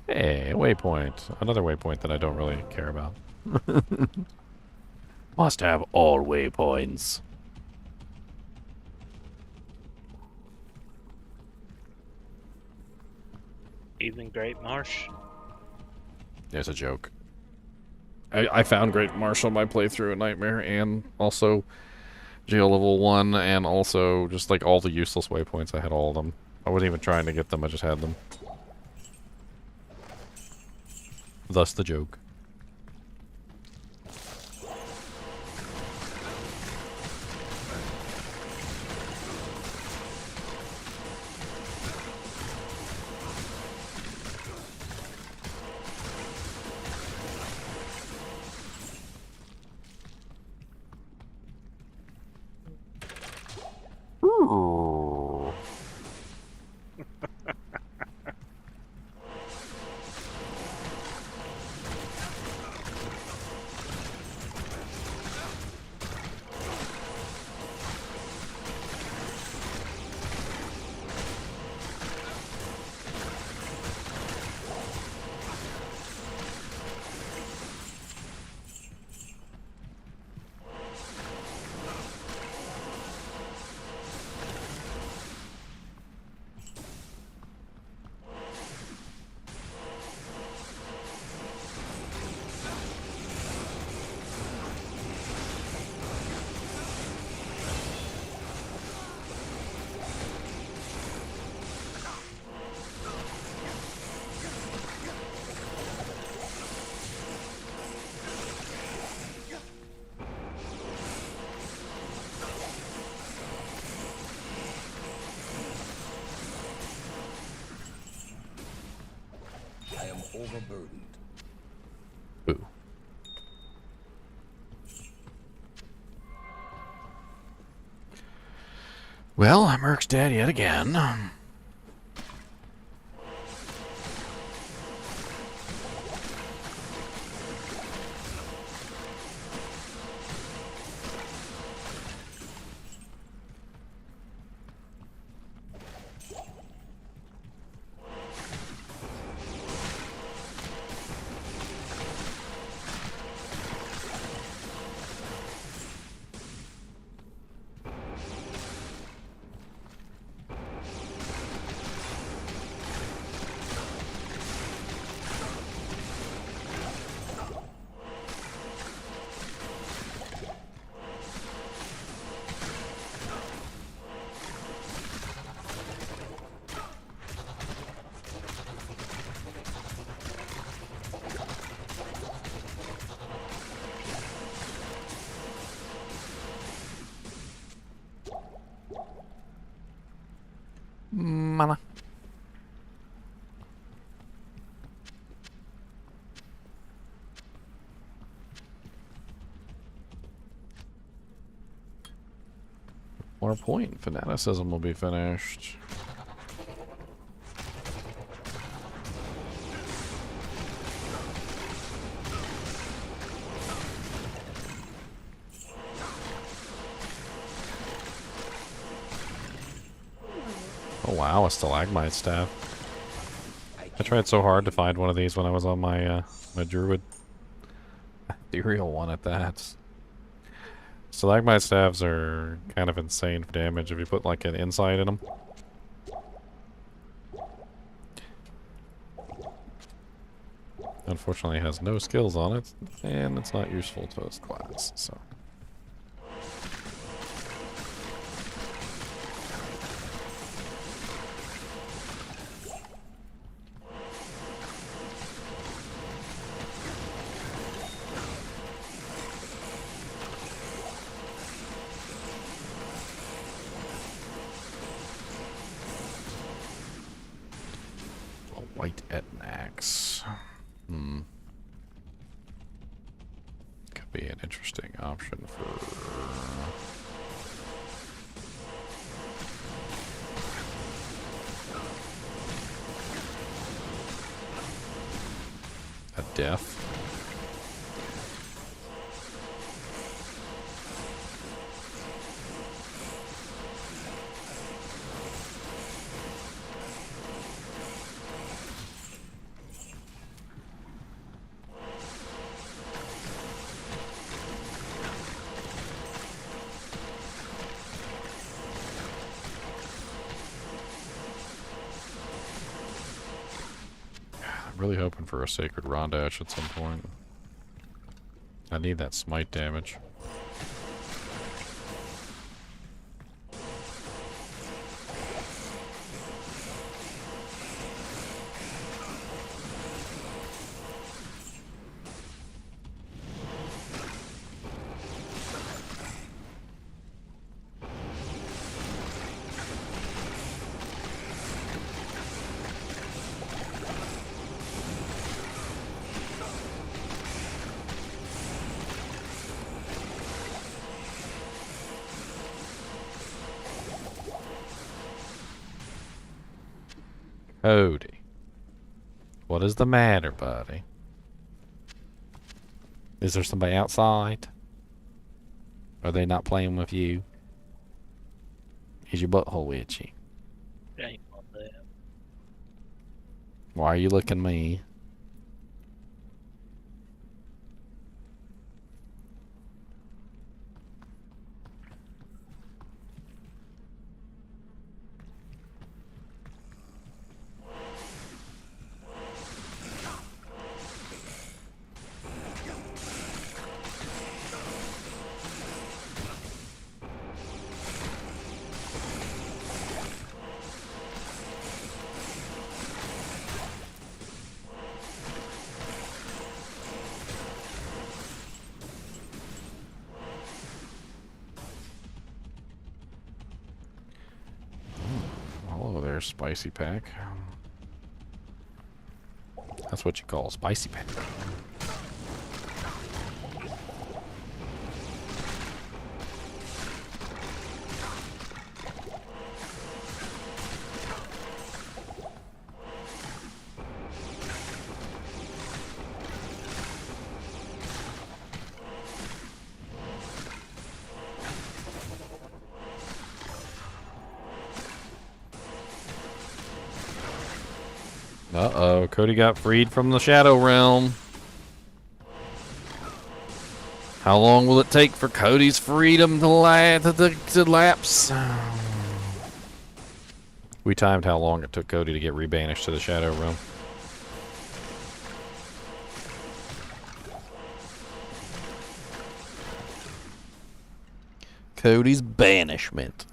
Hey, a waypoint. Another waypoint that I don't really care about. Must have all waypoints. Even Great Marsh. There's a joke. I found Great Marsh on my playthrough at Nightmare, and also Jail Level 1, and also just like all the useless waypoints. I had all of them. I wasn't even trying to get them, I just had them. Thus the joke. Ooh. I am overburdened. Boo. Well, Merc's dead yet again. Mana. More point. Fanaticism will be finished. Oh wow, a stalagmite staff. I tried so hard to find one of these when I was on my my druid. Ethereal one at that. Stalagmite staves are kind of insane for damage if you put like an insight in them. Unfortunately, it has no skills on it, and it's not useful to its class, so. White Etnax. Could be an interesting option for... a death. Really hoping for a Sacred Rondash at some point. I need that smite damage. Cody. What is the matter, buddy? Is there somebody outside? Are they not playing with you? Is your butthole itchy? Ain't on that. Why are you looking at me? Hello there, spicy pack. That's what you call a spicy pack. Uh-oh, Cody got freed from the Shadow Realm. How long will it take for Cody's freedom to lapse? We timed how long it took Cody to get rebanished to the Shadow Realm. Cody's banishment.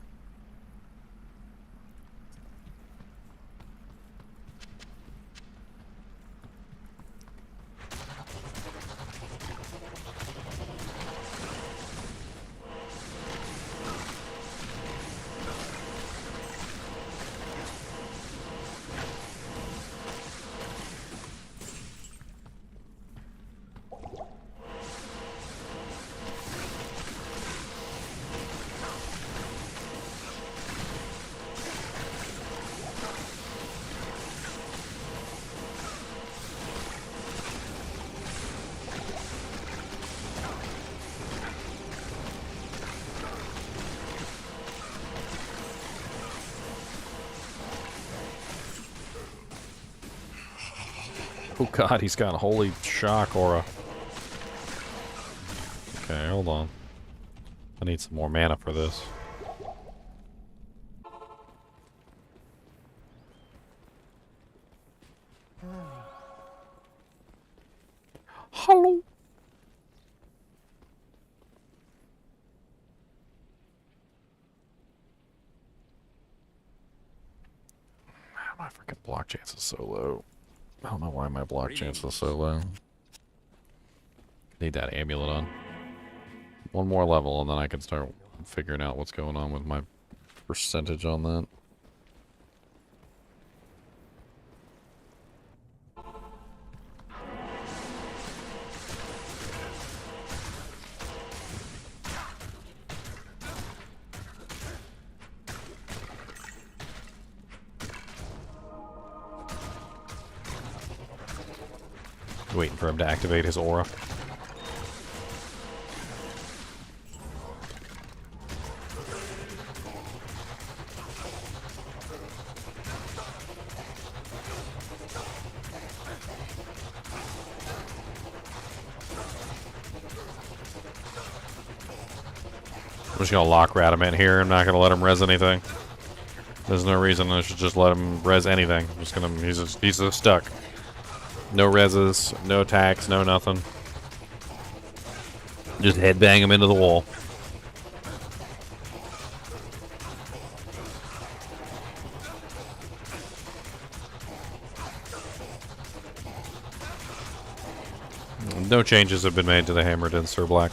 Oh god, he's got a holy shock aura. Okay, hold on. I need some more mana for this. Hello. My freaking block chance is so low. I don't know why my block chance is so low. Need that amulet on. One more level and then I can start figuring out what's going on with my percentage on that. Waiting for him to activate his aura. I'm just gonna lock Radamant here. I'm not gonna let him res anything. There's no reason I should just let him res anything. I'm just gonna, he's just stuck. No reses, no attacks, no nothing. Just headbang him into the wall. No changes have been made to the Hammered in Sir Black.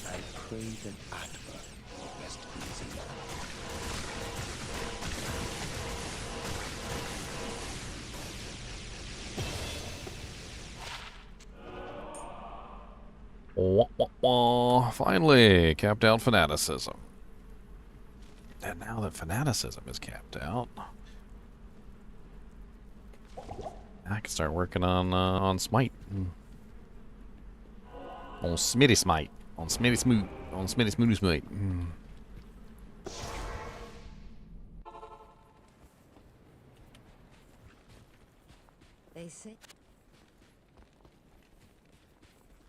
I pray that Atma will rest easy. Oh, finally, capped out fanaticism. And now that fanaticism is capped out, I can start working on smite. On Smitty smite. On Smitty smooth. On Smitty smooth smite. They say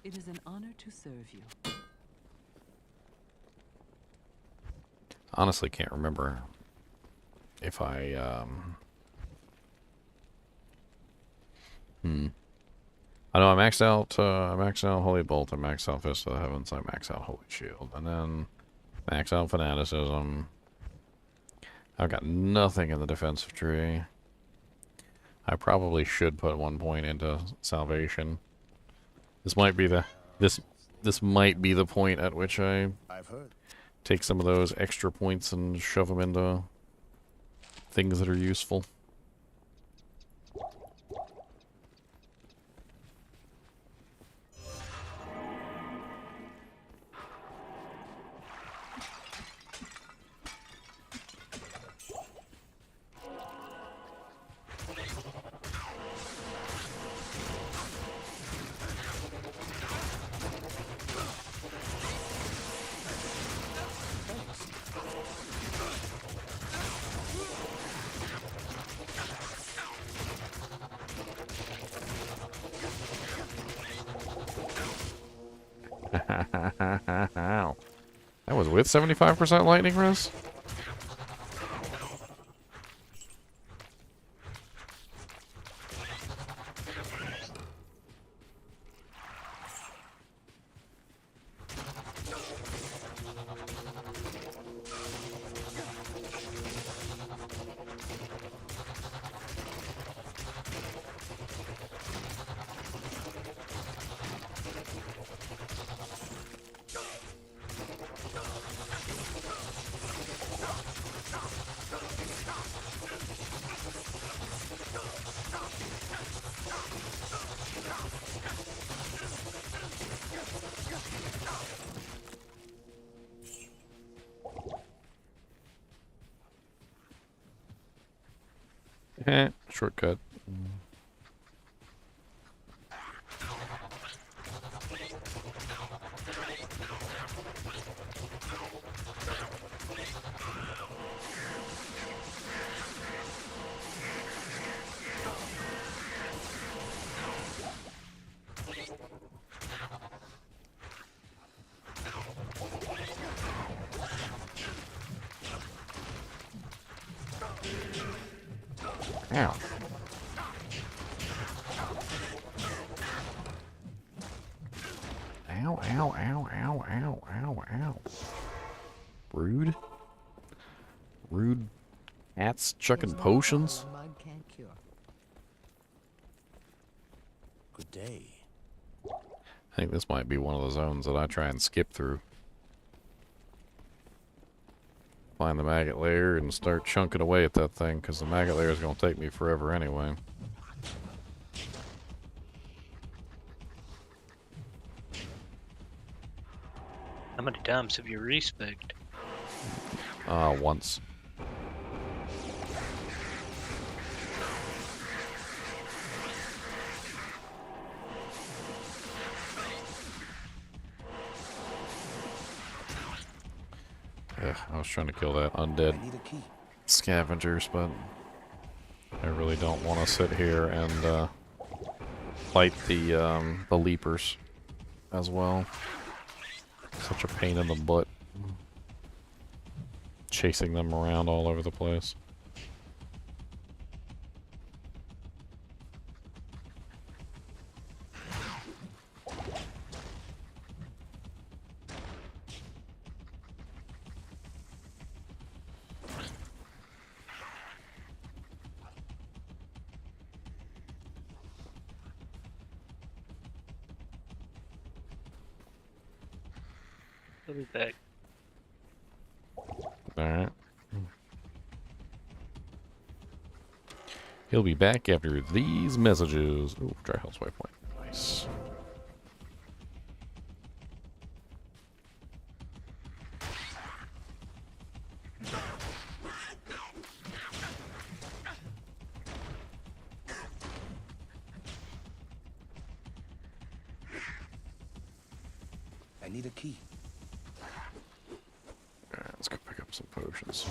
It is an honor to serve you. Honestly, can't remember if I I know I maxed out Holy Bolt, I maxed out Fist of the Heavens, I maxed out Holy Shield, and then maxed out Fanaticism. I've got nothing in the defensive tree. I probably should put 1 point into Salvation. This might be the this might be the point at which I take some of those extra points and shove them into things that are useful. That was with 75% lightning res? Shortcut. Ow. Ow, ow, ow, ow, ow, ow, ow. Rude. Rude cats chucking potions. Mud can't cure. Good day. I think this might be one of the zones that I try and skip through. Find the maggot lair and start chunking away at that thing, because the maggot lair is going to take me forever anyway. How many times have you respec'd? Once. Ugh, I was trying to kill that undead scavengers, but I really don't want to sit here and fight the leapers as well. Such a pain in the butt. Chasing them around all over the place. I'll be back. Alright. He'll be back after these messages. Ooh, dry health waypoint. Nice. need a key. Alright, let's go pick up some potions.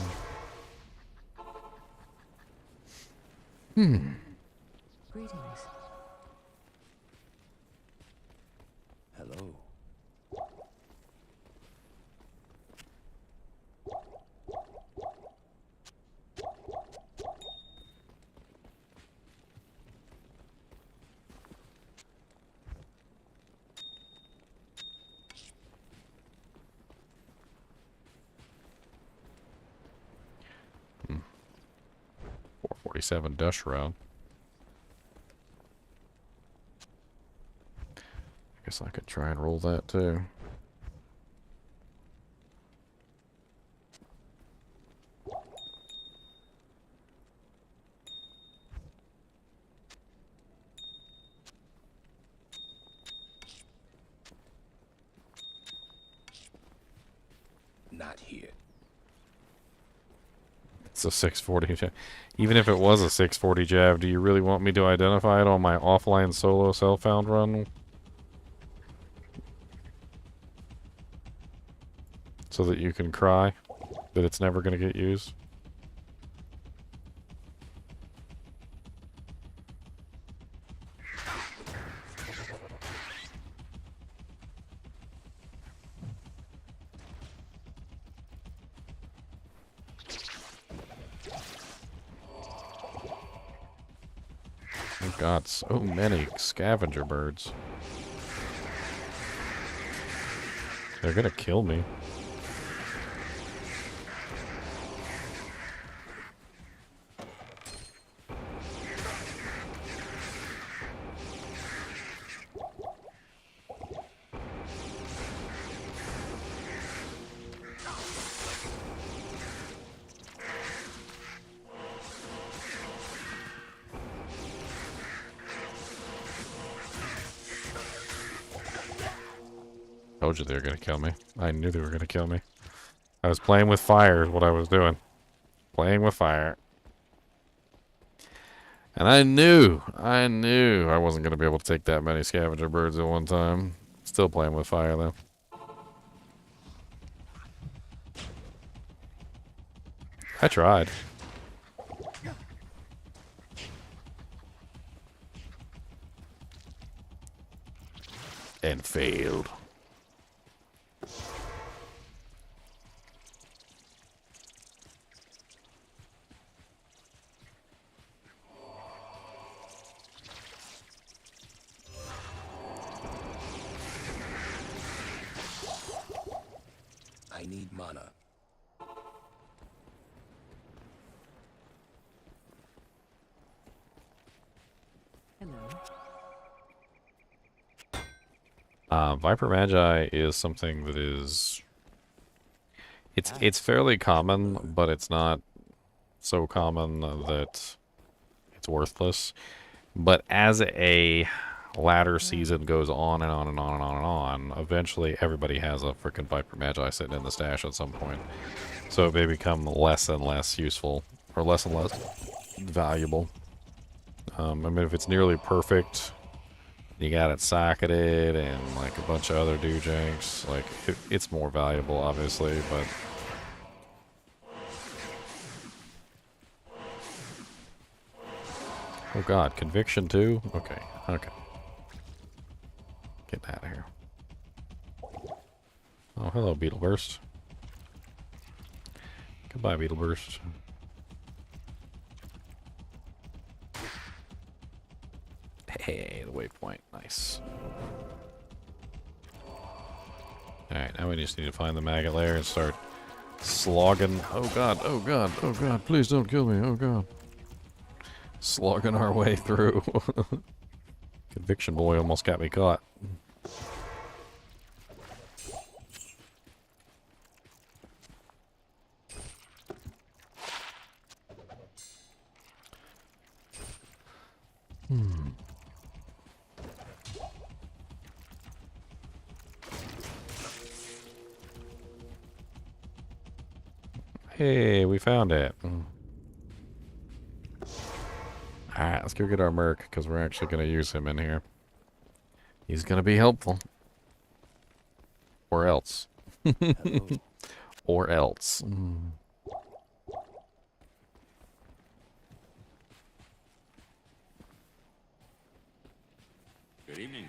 Greetings. Hello. Hmm. 447 dust round. Guess I could try and roll that too. Not here. It's a 640 jab. Even if it was a 640 jab, do you really want me to identify it on my offline solo self-found run? So that you can cry that it's never going to get used? Oh god, so many scavenger birds. They're gonna kill me. Told you they were gonna kill me. I knew they were gonna kill me. I was playing with fire is what I was doing. Playing with fire. And I knew I wasn't gonna be able to take that many scavenger birds at one time. Still playing with fire though. I tried. And failed. I need mana. Viper Magi is something that is... It's fairly common, but it's not so common that it's worthless. But as a ladder season goes on and on and on and on and on, eventually everybody has a freaking Viper Magi sitting in the stash at some point. So it may become less and less useful, or less and less valuable. I mean, if it's nearly perfect, you got it socketed and like a bunch of other doojanks, like it's more valuable, obviously, but... Oh god, conviction too? Okay, okay. Get out of here. Oh, hello, Beetleburst. Goodbye, Beetleburst. Hey, the waypoint. Nice. Alright, now we just need to find the maggot lair and start slogging. Oh god, oh god, oh god, please don't kill me, oh god. Slogging our way through. Conviction boy almost got me caught. Hey, we found it. Alright, let's go get our merc, because we're actually going to use him in here. He's going to be helpful. Or else. Hello. Or else. Good evening.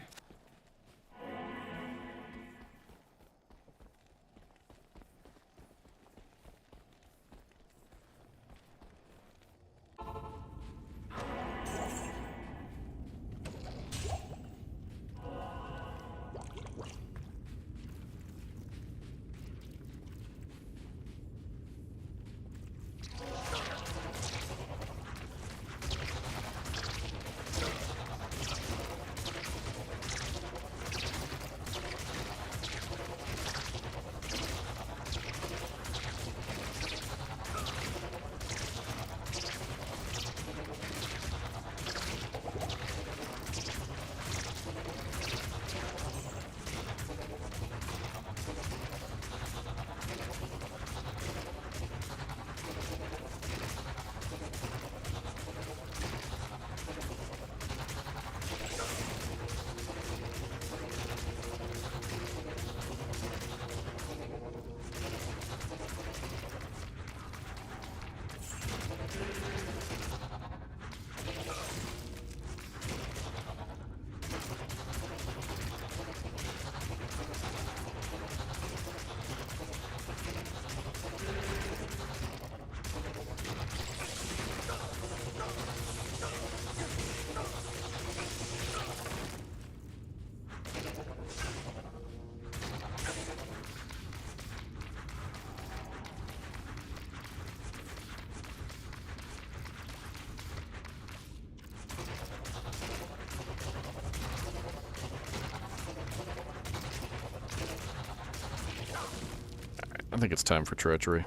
I think it's time for treachery.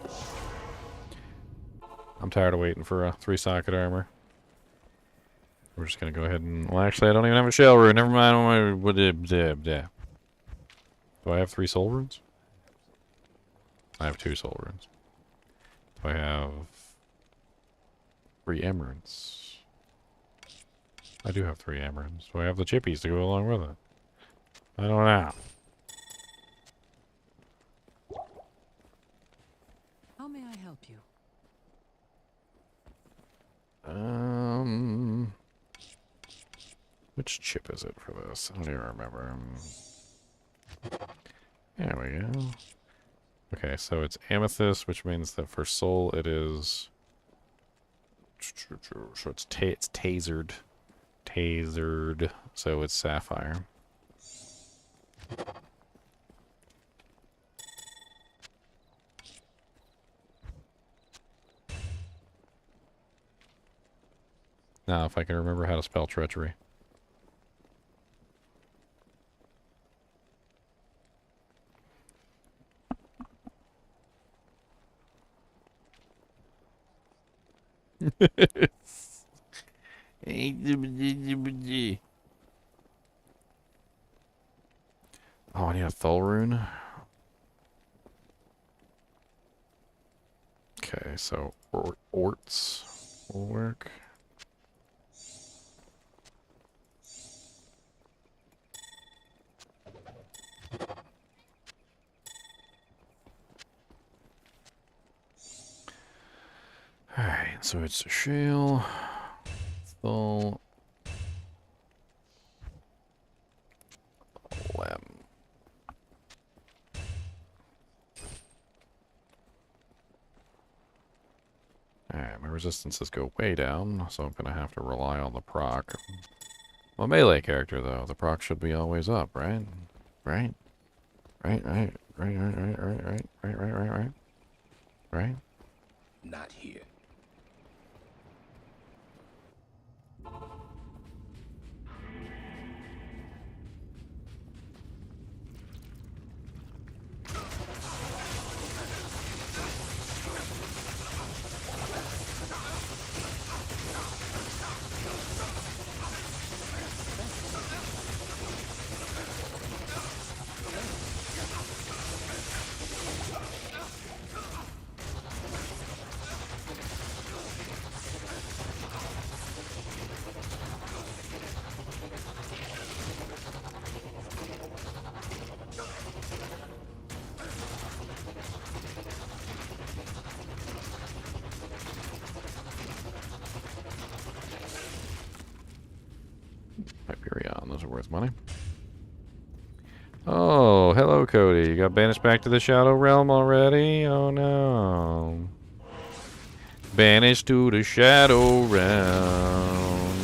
I'm tired of waiting for a 3-socket armor. We're just gonna go ahead and... Well, actually, I don't even have a shell rune. Never mind. Do I have 3 soul runes? I have 2 soul runes. Do I have 3 emeralds? I do have 3 emeralds. Do I have the chippies to go along with it? I don't know. How may I help you? Which chip is it for this? I don't even remember. There we go. Okay, so it's amethyst, which means that for soul it is... So it's tasered. Tasered. So it's sapphire. Now, if I can remember how to spell treachery. Oh, I need a Thul rune. Okay, so orts will work. Alright, so it's shale, Thul, lem. Alright, my resistances go way down, so I'm gonna have to rely on the proc. I'm a melee character, though. The proc should be always up, right? Right? Right? Right? Not here. are worth money. Oh, hello, Cody. You got banished back to the Shadow Realm already? Oh, no. Banished to the Shadow Realm.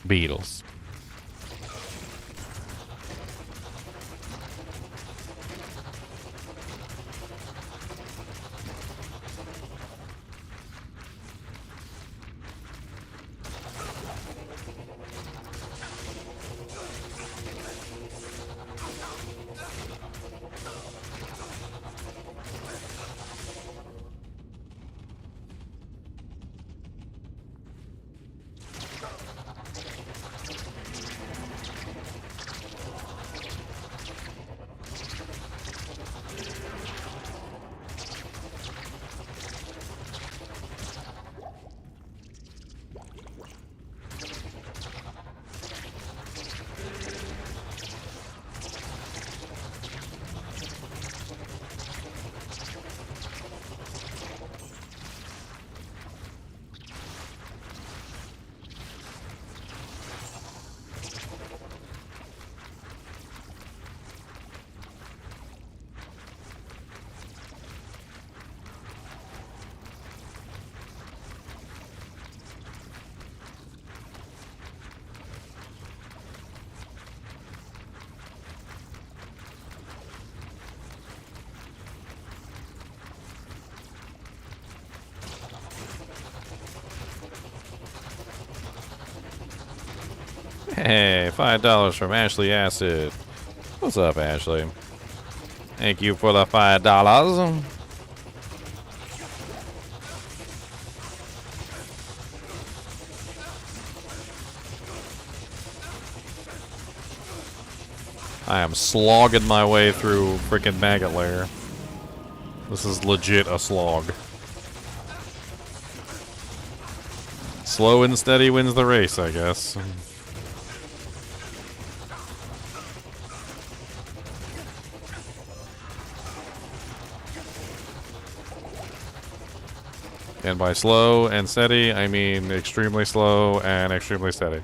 Beetles. Hey, $5 from Ashley Acid. What's up, Ashley? Thank you for the $5. I am slogging my way through frickin' maggot lair. This is legit a slog. Slow and steady wins the race, I guess. And by slow and steady, I mean extremely slow and extremely steady.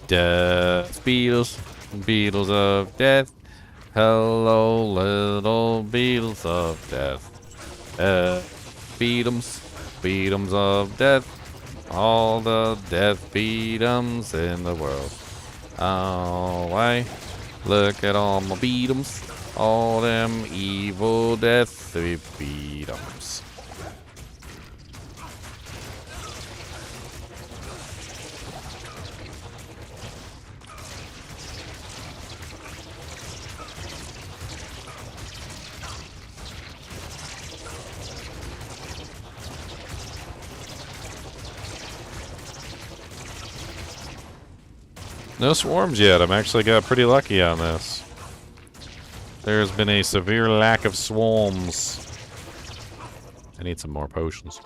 Death, beetles, beetles of death. Hello, little beetles of death. Beatums, beatums of death. All the death beatums in the world. Oh, I look at all my beatums. All them evil death beatums. No swarms yet. I'm actually got pretty lucky on this. There's been a severe lack of swarms. I need some more potions.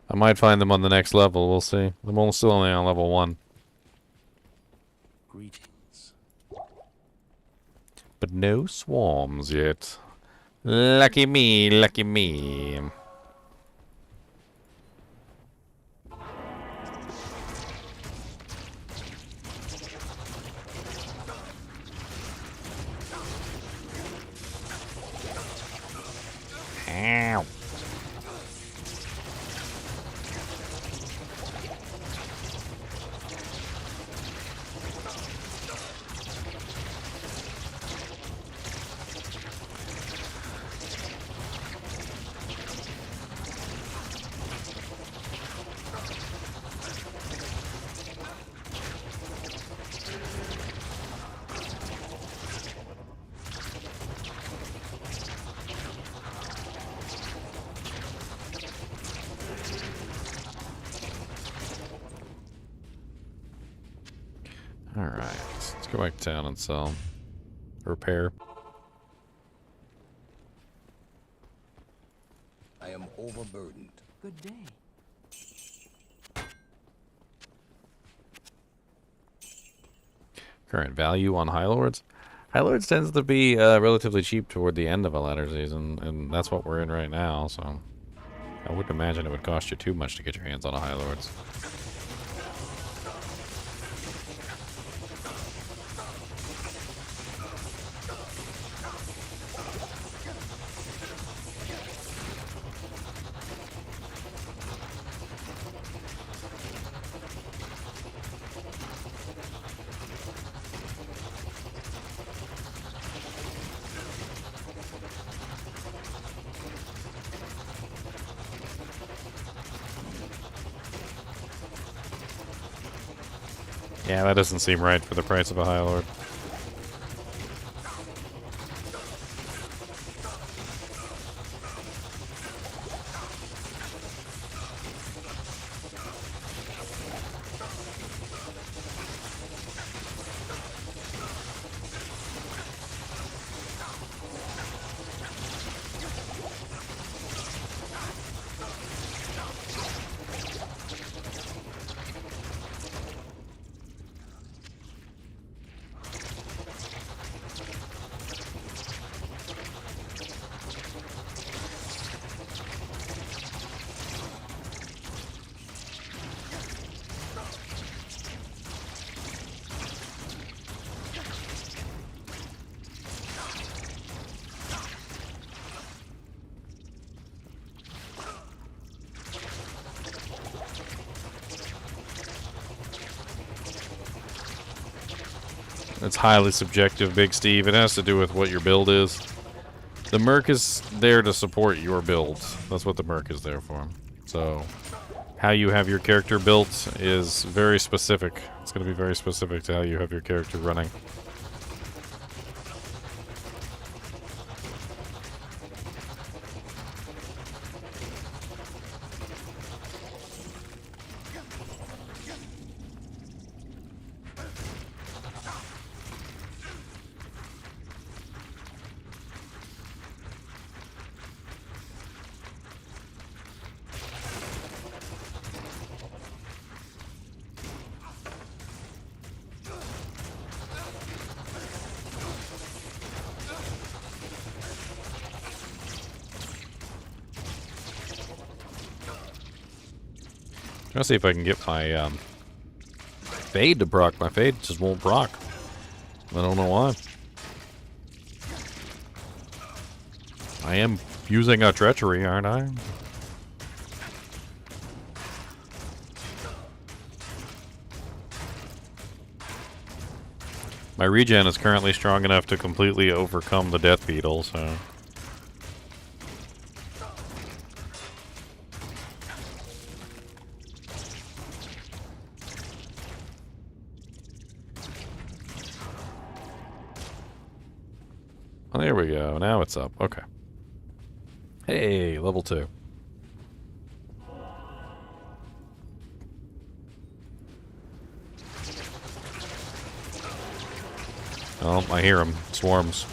I might find them on the next level. We'll see. I'm still only on level 1. Greetings. But no swarms yet. Lucky me, lucky me. Ow. Alright, let's go back to town and sell. Repair. I am overburdened. Good day. Current value on High Lords. High Lords tends to be relatively cheap toward the end of a ladder season, and that's what we're in right now, so I wouldn't imagine it would cost you too much to get your hands on a High Lords. Yeah, that doesn't seem right for the price of a High Lord. It's highly subjective, Big Steve. It has to do with what your build is. The Merc is there to support your build. That's what the Merc is there for. So, how you have your character built is very specific. It's going to be very specific to how you have your character running. Trying to see if I can get my fade to proc. My fade just won't proc. I don't know why. I am using a treachery, aren't I? My regen is currently strong enough to completely overcome the death beetle, so... Oh, there we go. Now it's up. Okay. Hey, level 2. Oh, I hear them. Swarms.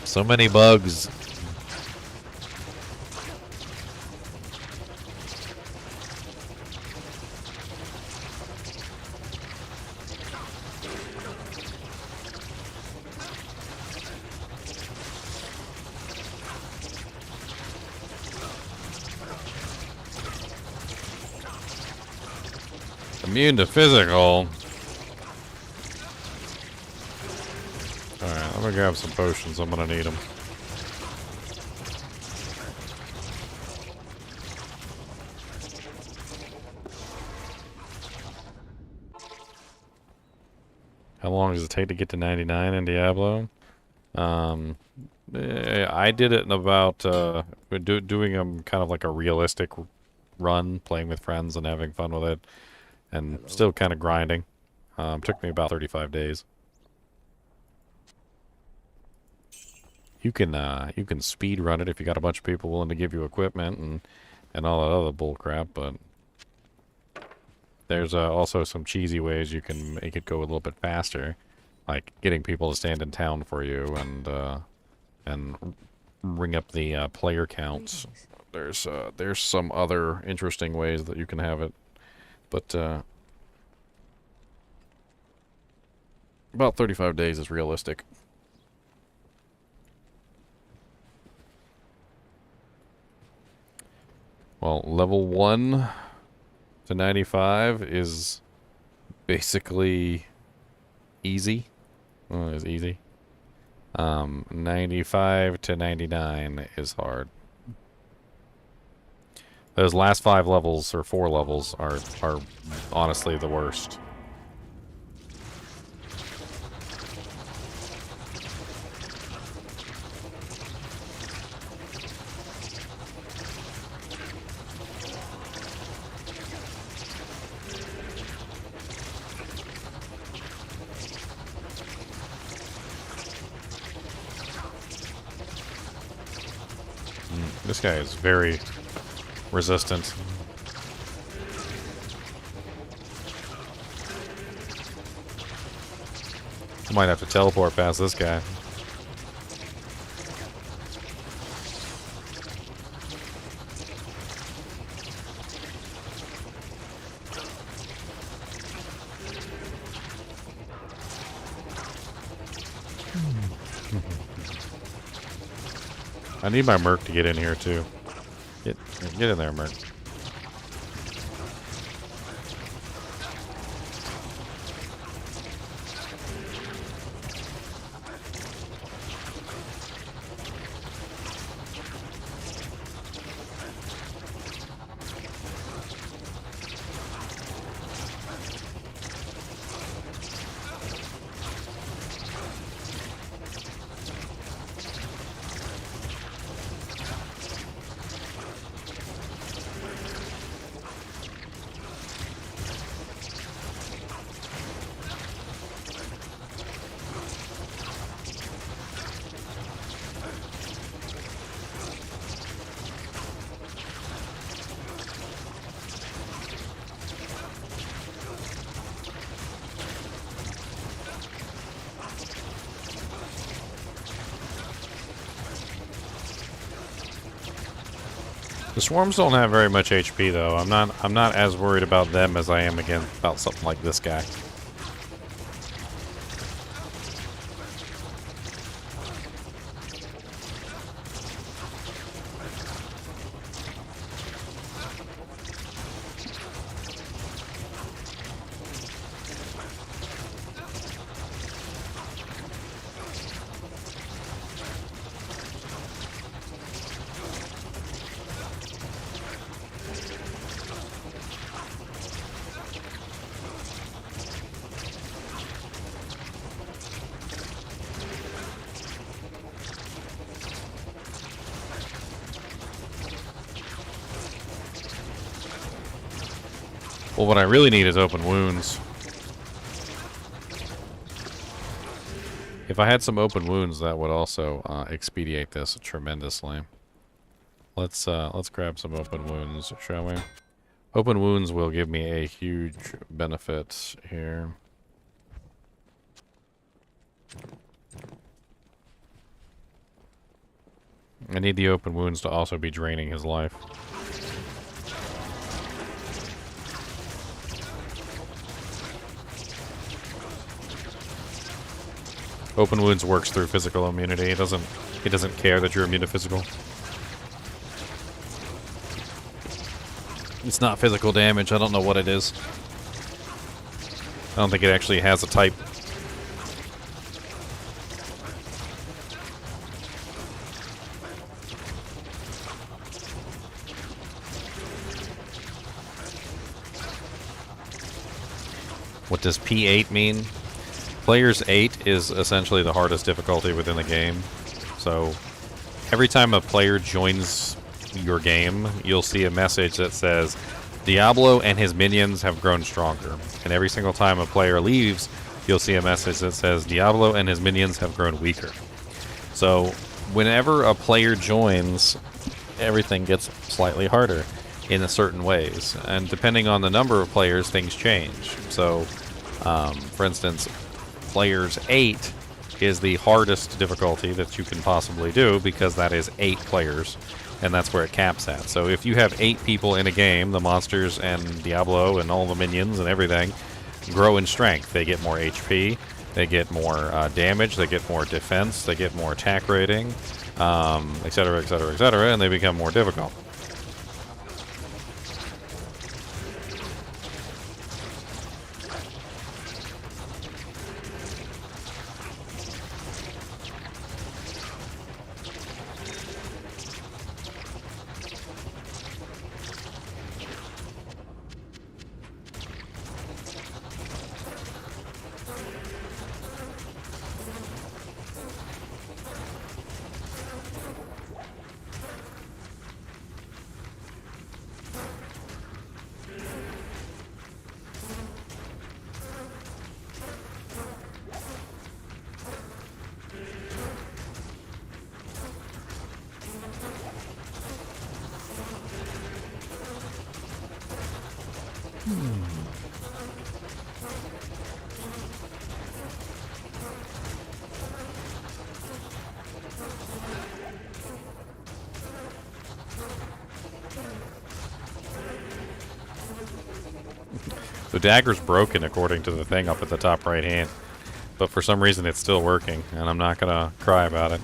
So many bugs. Immune to physical. Alright, I'm gonna grab some potions. I'm gonna need them. How long does it take to get to 99 in Diablo? I did it in about doing them kind of like a realistic run, playing with friends and having fun with it, and still kind of grinding. Took me about 35 days. You can speed run it if you got a bunch of people willing to give you equipment and all that other bull crap, but there's also some cheesy ways you can make it go a little bit faster, like getting people to stand in town for you and ring up the player counts. There's some other interesting ways that you can have it, but about 35 days is realistic. Well, level 1 to 95 is basically easy. Well, it's easy. 95 to 99 is hard. Those last 5 levels, or 4 levels, are honestly the worst. This guy is very resistant. I might have to teleport past this guy. I need my merc to get in here too. Get in there, merc. The swarms don't have very much HP though. I'm not as worried about them as I am about something like this guy. Well, what I really need is open wounds. If I had some open wounds, that would also expedite this tremendously. Let's grab some open wounds, shall we? Open wounds will give me a huge benefit here. I need the open wounds to also be draining his life. Open wounds works through physical immunity. It doesn't care that you're immune to physical. It's not physical damage. I don't know what it is. I don't think it actually has a type. What does P8 mean? Players 8 is essentially the hardest difficulty within the game. So every time a player joins your game, you'll see a message that says Diablo and his minions have grown stronger. And every single time a player leaves, you'll see a message that says Diablo and his minions have grown weaker. So whenever a player joins, everything gets slightly harder in certain ways. And depending on the number of players, things change. So, for instance, players 8 is the hardest difficulty that you can possibly do because that is 8 players, and that's where it caps at. So if you have 8 people in a game, the monsters and Diablo and all the minions and everything grow in strength. They get more HP, they get more damage, they get more defense, they get more attack rating, etc., etc., etc., and they become more difficult. The dagger's broken according to the thing up at the top right hand, but for some reason it's still working, and I'm not gonna cry about it.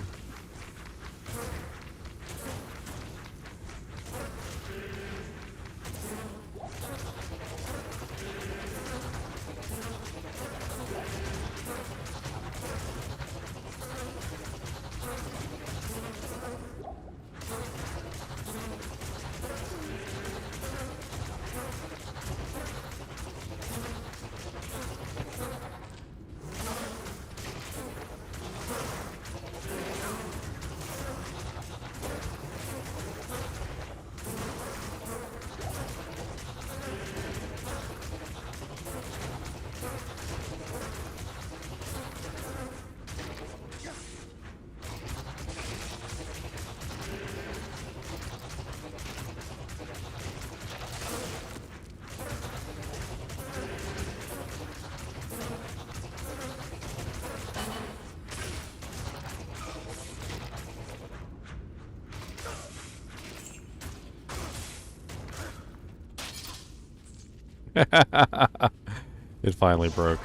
It finally broke.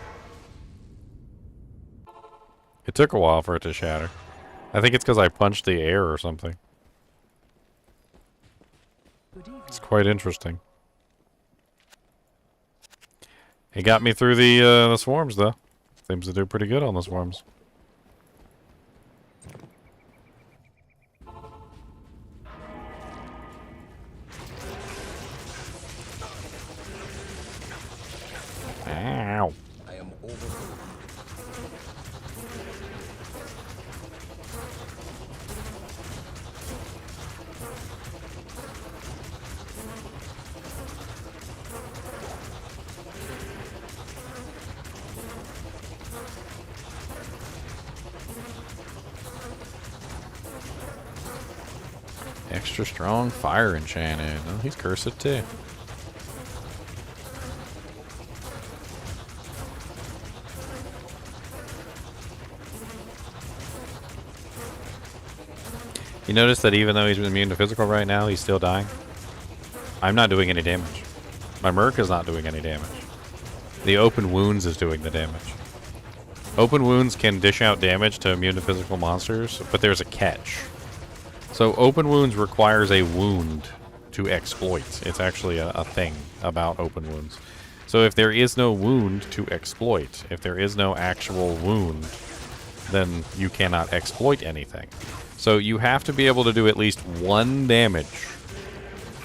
It took a while for it to shatter. I think it's because I punched the air or something. It's quite interesting. It got me through the swarms, though. Seems to do pretty good on the swarms. Ow. I am overloaded. Extra strong fire enchanted. Oh, he's cursed too. You notice that even though he's immune to physical right now, he's still dying? I'm not doing any damage. My Merc is not doing any damage. The open wounds is doing the damage. Open wounds can dish out damage to immune to physical monsters, but there's a catch. So open wounds requires a wound to exploit. It's actually a thing about open wounds. So if there is no wound to exploit, if there is no actual wound, then you cannot exploit anything. So you have to be able to do at least 1 damage.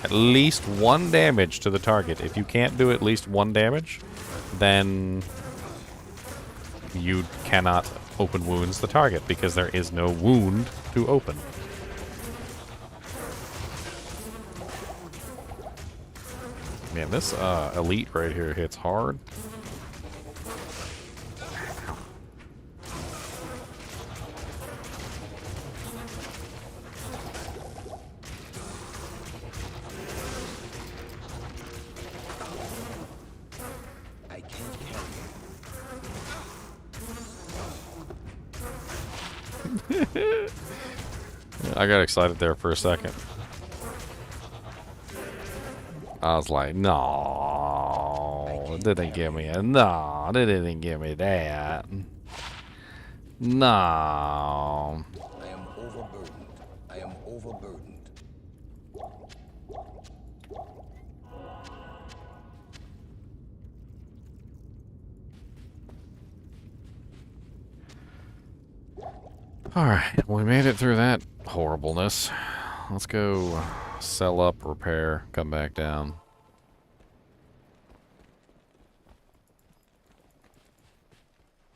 At least 1 damage to the target. If you can't do at least 1 damage, then you cannot open wounds the target because there is no wound to open. Man, this elite right here hits hard. I can't carry I got excited there for a second. I was like, no, they didn't give me a, no, they didn't give me that. No. I am overburdened. I am overburdened. Alright, we made it through that horribleness. Let's go sell up, repair, come back down.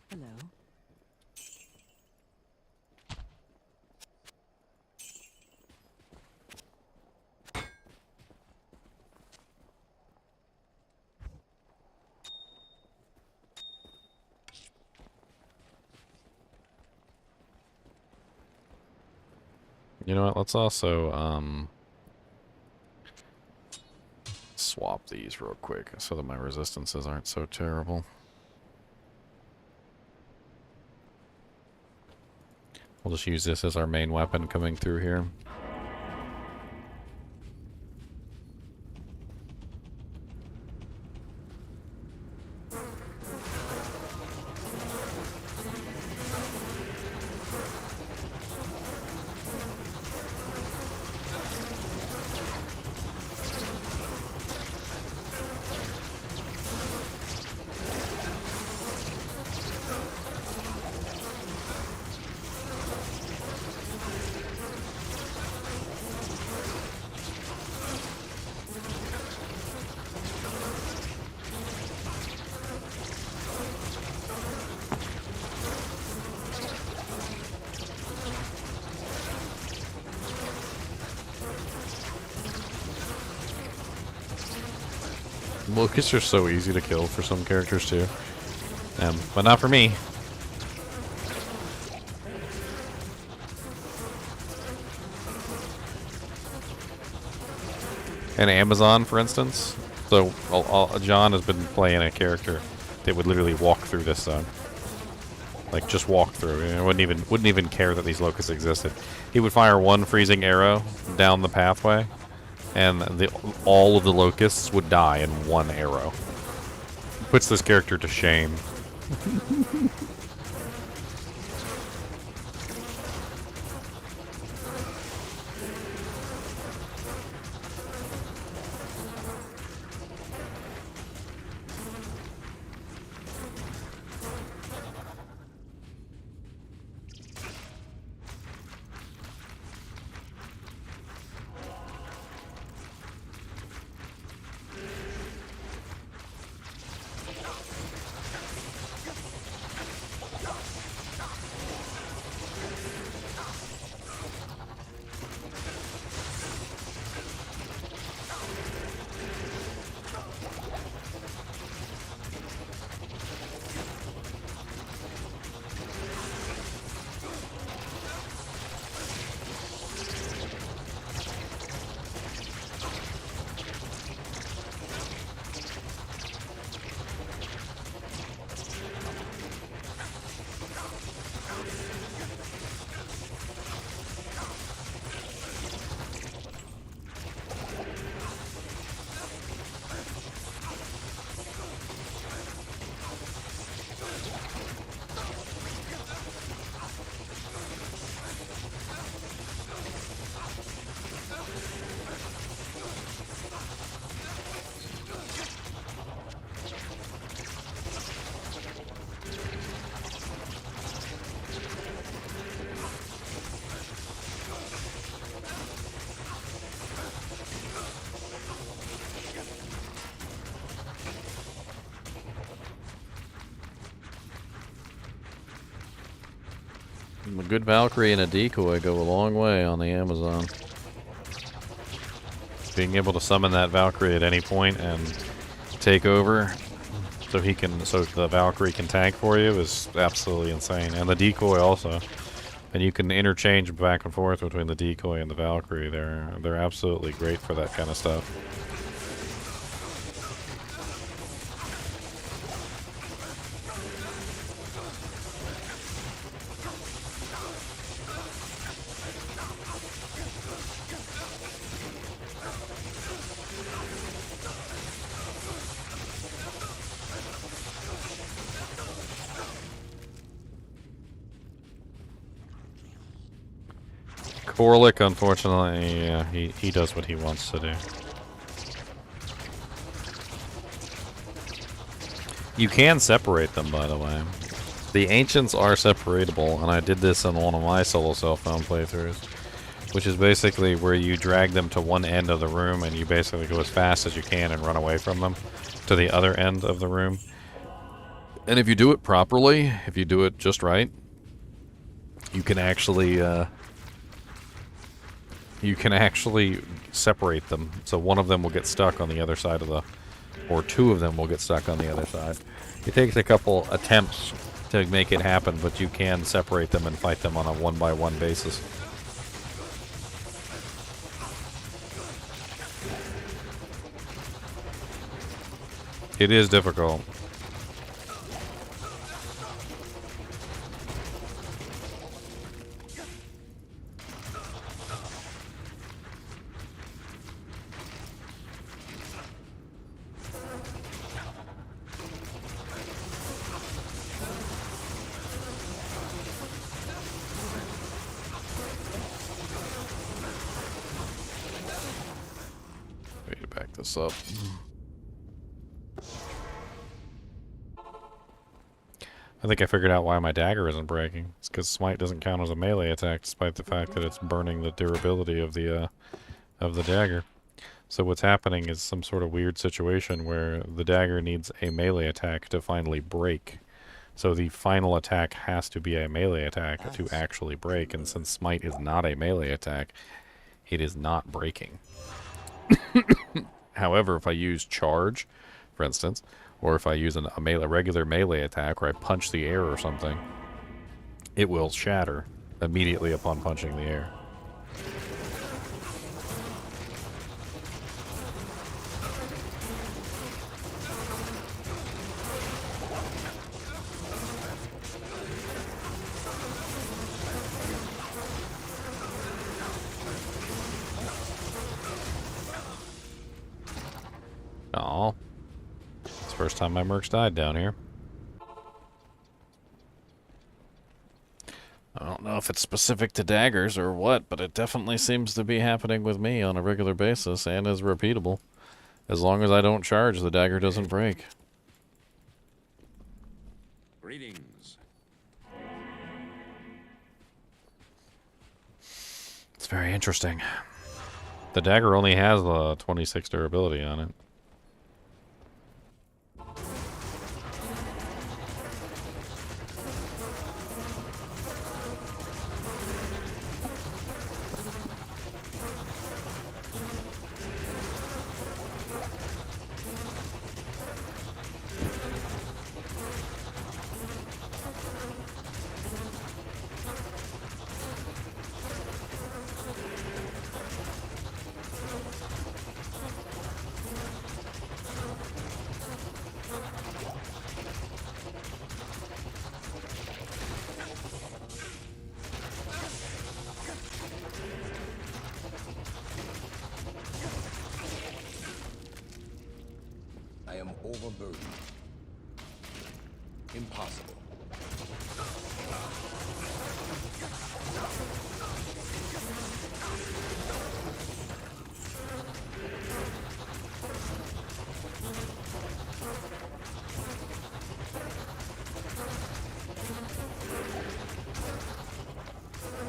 Hello. You know what, let's also, swap these real quick so that my resistances aren't so terrible. We'll just use this as our main weapon coming through here. Locusts are so easy to kill for some characters too, but not for me. And Amazon, for instance. So John has been playing a character that would literally walk through this zone, like just walk through. You know, wouldn't even care that these locusts existed. He would fire one freezing arrow down the pathway, and all of the locusts would die in one arrow. Puts this character to shame. A good Valkyrie and a decoy go a long way on the Amazon. Being able to summon that Valkyrie at any point and take over so the Valkyrie can tank for you is absolutely insane. And the decoy also. And you can interchange back and forth between the decoy and the Valkyrie. They're absolutely great for that kind of stuff. Orlick, unfortunately, yeah, he does what he wants to do. You can separate them, by the way. The Ancients are separatable, and I did this in one of my solo self-found playthroughs, which is basically where you drag them to one end of the room, and you basically go as fast as you can and run away from them to the other end of the room. And if you do it properly, if you do it just right, you can actually separate them. So one of them will get stuck on the other side of the... or two of them will get stuck on the other side. It takes a couple attempts to make it happen, but you can separate them and fight them on a one-by-one basis. It is difficult. Up. I think I figured out why my dagger isn't breaking. It's because smite doesn't count as a melee attack, despite the fact that it's burning the durability of the dagger. So what's happening is some sort of weird situation where the dagger needs a melee attack to finally break. So the final attack has to be a melee attack to actually break, and since smite is not a melee attack, it is not breaking. However, if I use charge, for instance, or if I use a regular melee attack, or I punch the air or something, it will shatter immediately upon punching the air. Aw. It's the first time my mercs died down here. I don't know if it's specific to daggers or what, but it definitely seems to be happening with me on a regular basis and is repeatable. As long as I don't charge, the dagger doesn't break. Greetings. It's very interesting. The dagger only has 26 durability on it. I am overburdened. Impossible.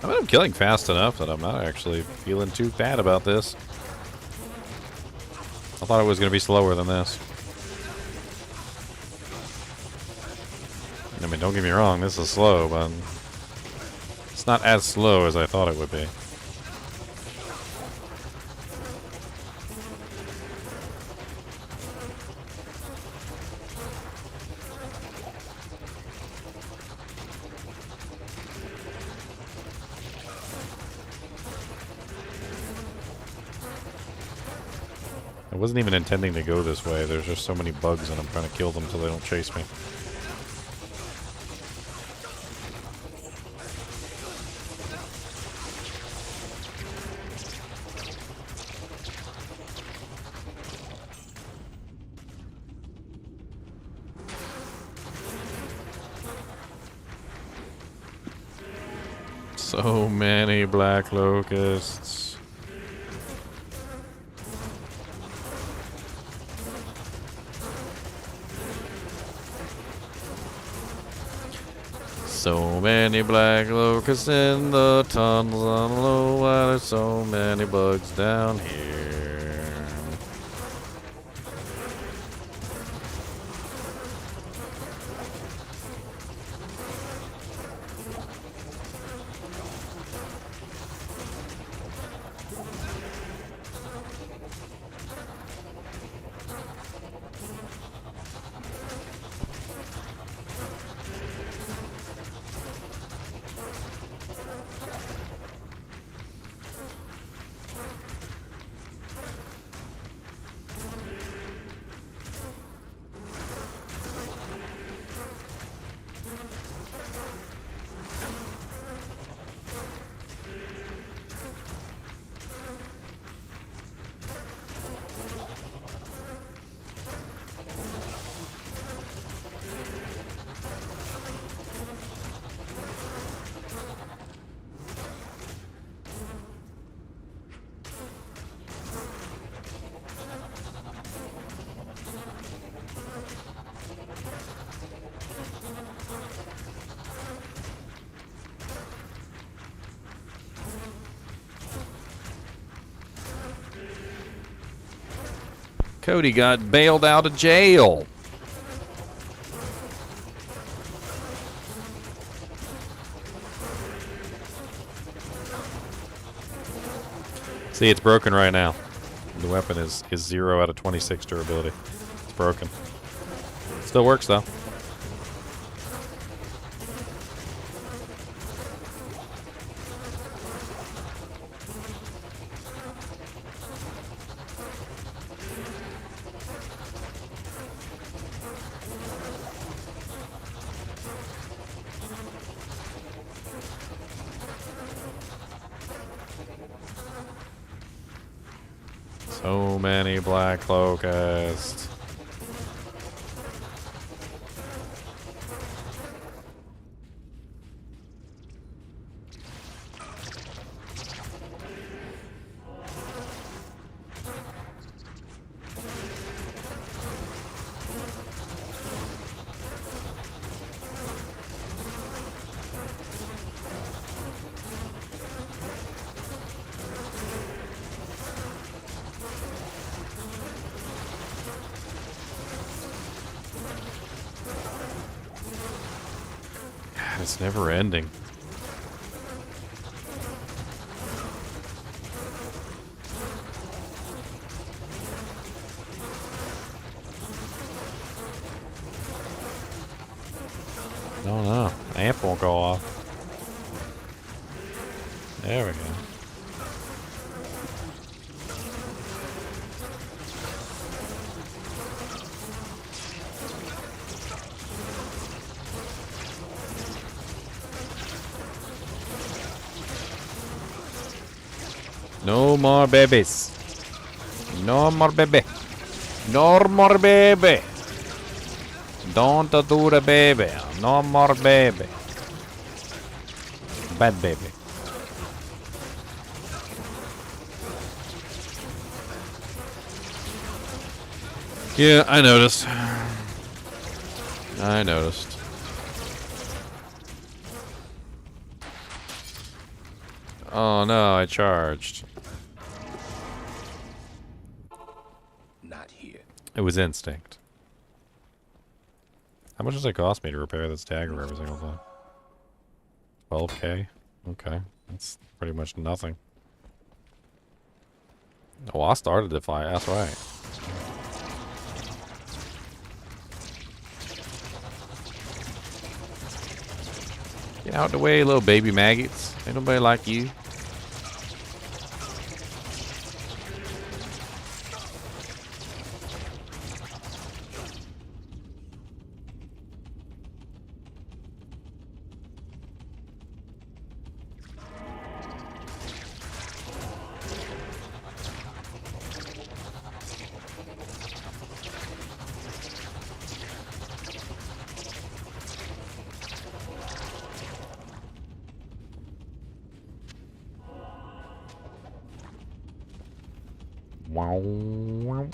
I mean, I'm killing fast enough that I'm not actually feeling too bad about this. I thought it was going to be slower than this. I mean, don't get me wrong, this is slow, but It's not as slow as I thought it would be. I wasn't even intending to go this way. There's just so many bugs and I'm trying to kill them so they don't chase me. So many black locusts. So many black locusts in the tunnels on the low. Why there's so many bugs down here? Cody got bailed out of jail. See, it's broken right now. The weapon is 0 out of 26 durability. It's broken. Still works though. So many black locusts. It's never ending. No, amp won't go off. There we go. No more babies. No more baby. No more baby. Don't do the baby. No more baby. Bad baby. Yeah, I noticed. I noticed. Oh no, I charged. Not here. It was instinct. How much does it cost me to repair this dagger every single time? 12K? Okay. That's pretty much nothing. Oh, I started the fight. That's right. Get out the way, little baby maggots. Ain't nobody like you. Wow. Wow.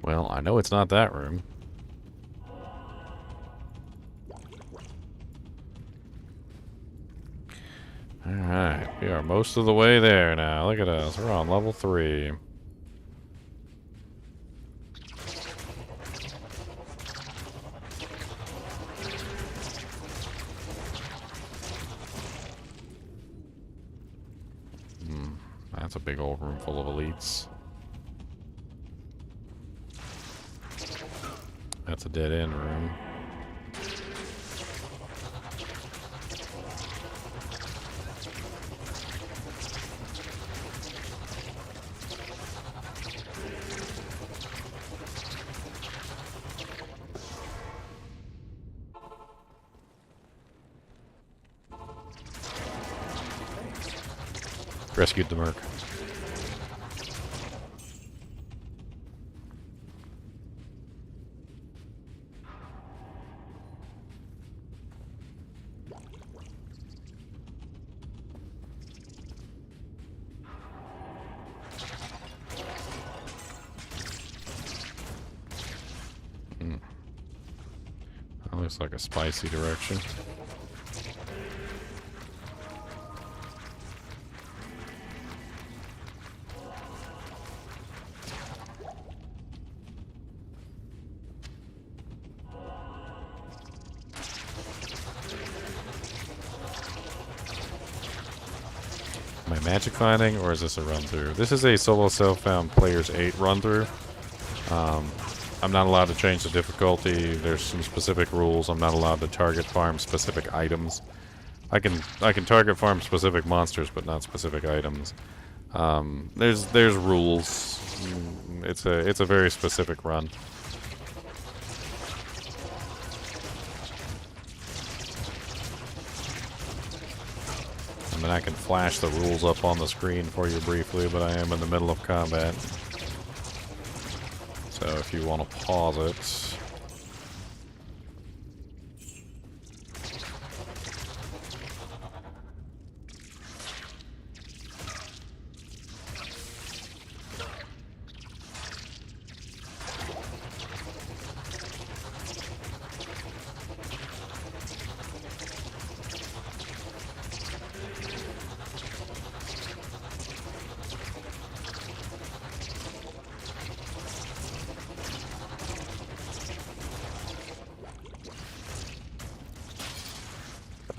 Well, I know it's not that room. Alright, we are most of the way there now. Look at us. We're on level 3. That's a big old room full of elites. That's a dead end room. Rescued the merc. That looks like a spicy direction. Am I magic finding, or is this a run through? This is a solo self-found players 8 run through. I'm not allowed to change the difficulty. There's some specific rules. I'm not allowed to target farm specific items. I can target farm specific monsters, but not specific items. There's rules. It's a very specific run. I mean, I can flash the rules up on the screen for you briefly, but I am in the middle of combat. So if you want to pause it...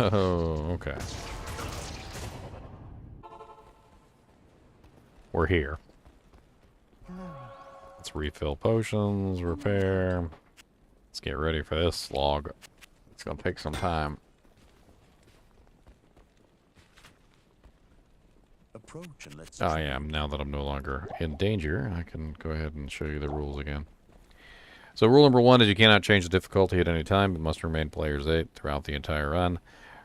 Oh, okay. We're here. Let's refill potions, repair. Let's get ready for this slog. It's gonna take some time. A approach and let's I am, now that I'm no longer in danger. I can go ahead and show you the rules again. So rule number 1 is you cannot change the difficulty at any time. It must remain player's 8 throughout the entire run.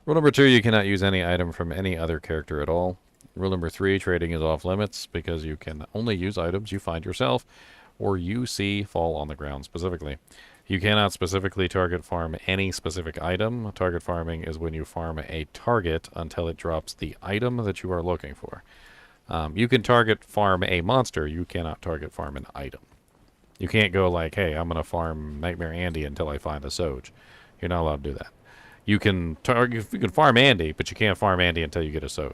Rule number 2, you cannot use any item from any other character at all. Rule number 3, trading is off limits because you can only use items you find yourself or you see fall on the ground specifically. You cannot specifically target farm any specific item. Target farming is when you farm a target until it drops the item that you are looking for. You can target farm a monster. You cannot target farm an item. You can't go like, hey, I'm going to farm Nightmare Andy until I find a Soj. You're not allowed to do that. You can farm Andy, but you can't farm Andy until you get a Soj.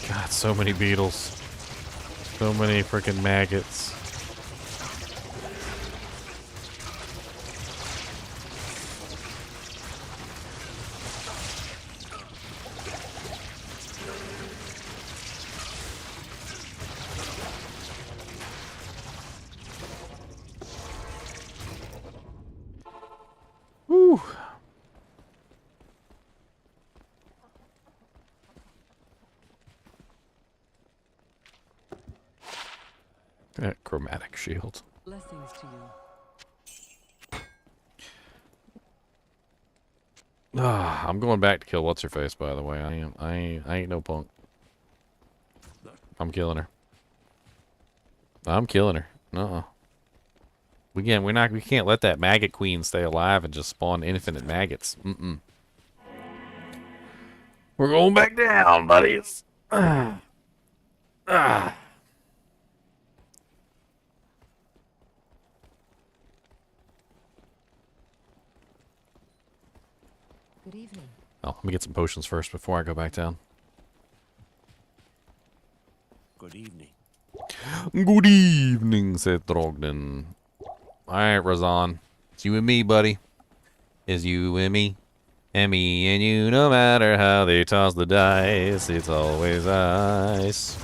God, so many beetles. So many freaking maggots. Whew. That chromatic shield. Blessings to you. I'm going back to kill what's her face. By the way, I ain't no punk. I'm killing her. I'm killing her. We can't let that maggot queen stay alive and just spawn infinite maggots. We're going back down, buddies. Good evening. Oh, let me get some potions first before I go back down. Good evening. Good evening, said Trogdon. Alright, Razan. It's you and me, buddy. It's you and me. And me and you, no matter how they toss the dice, it's always ice.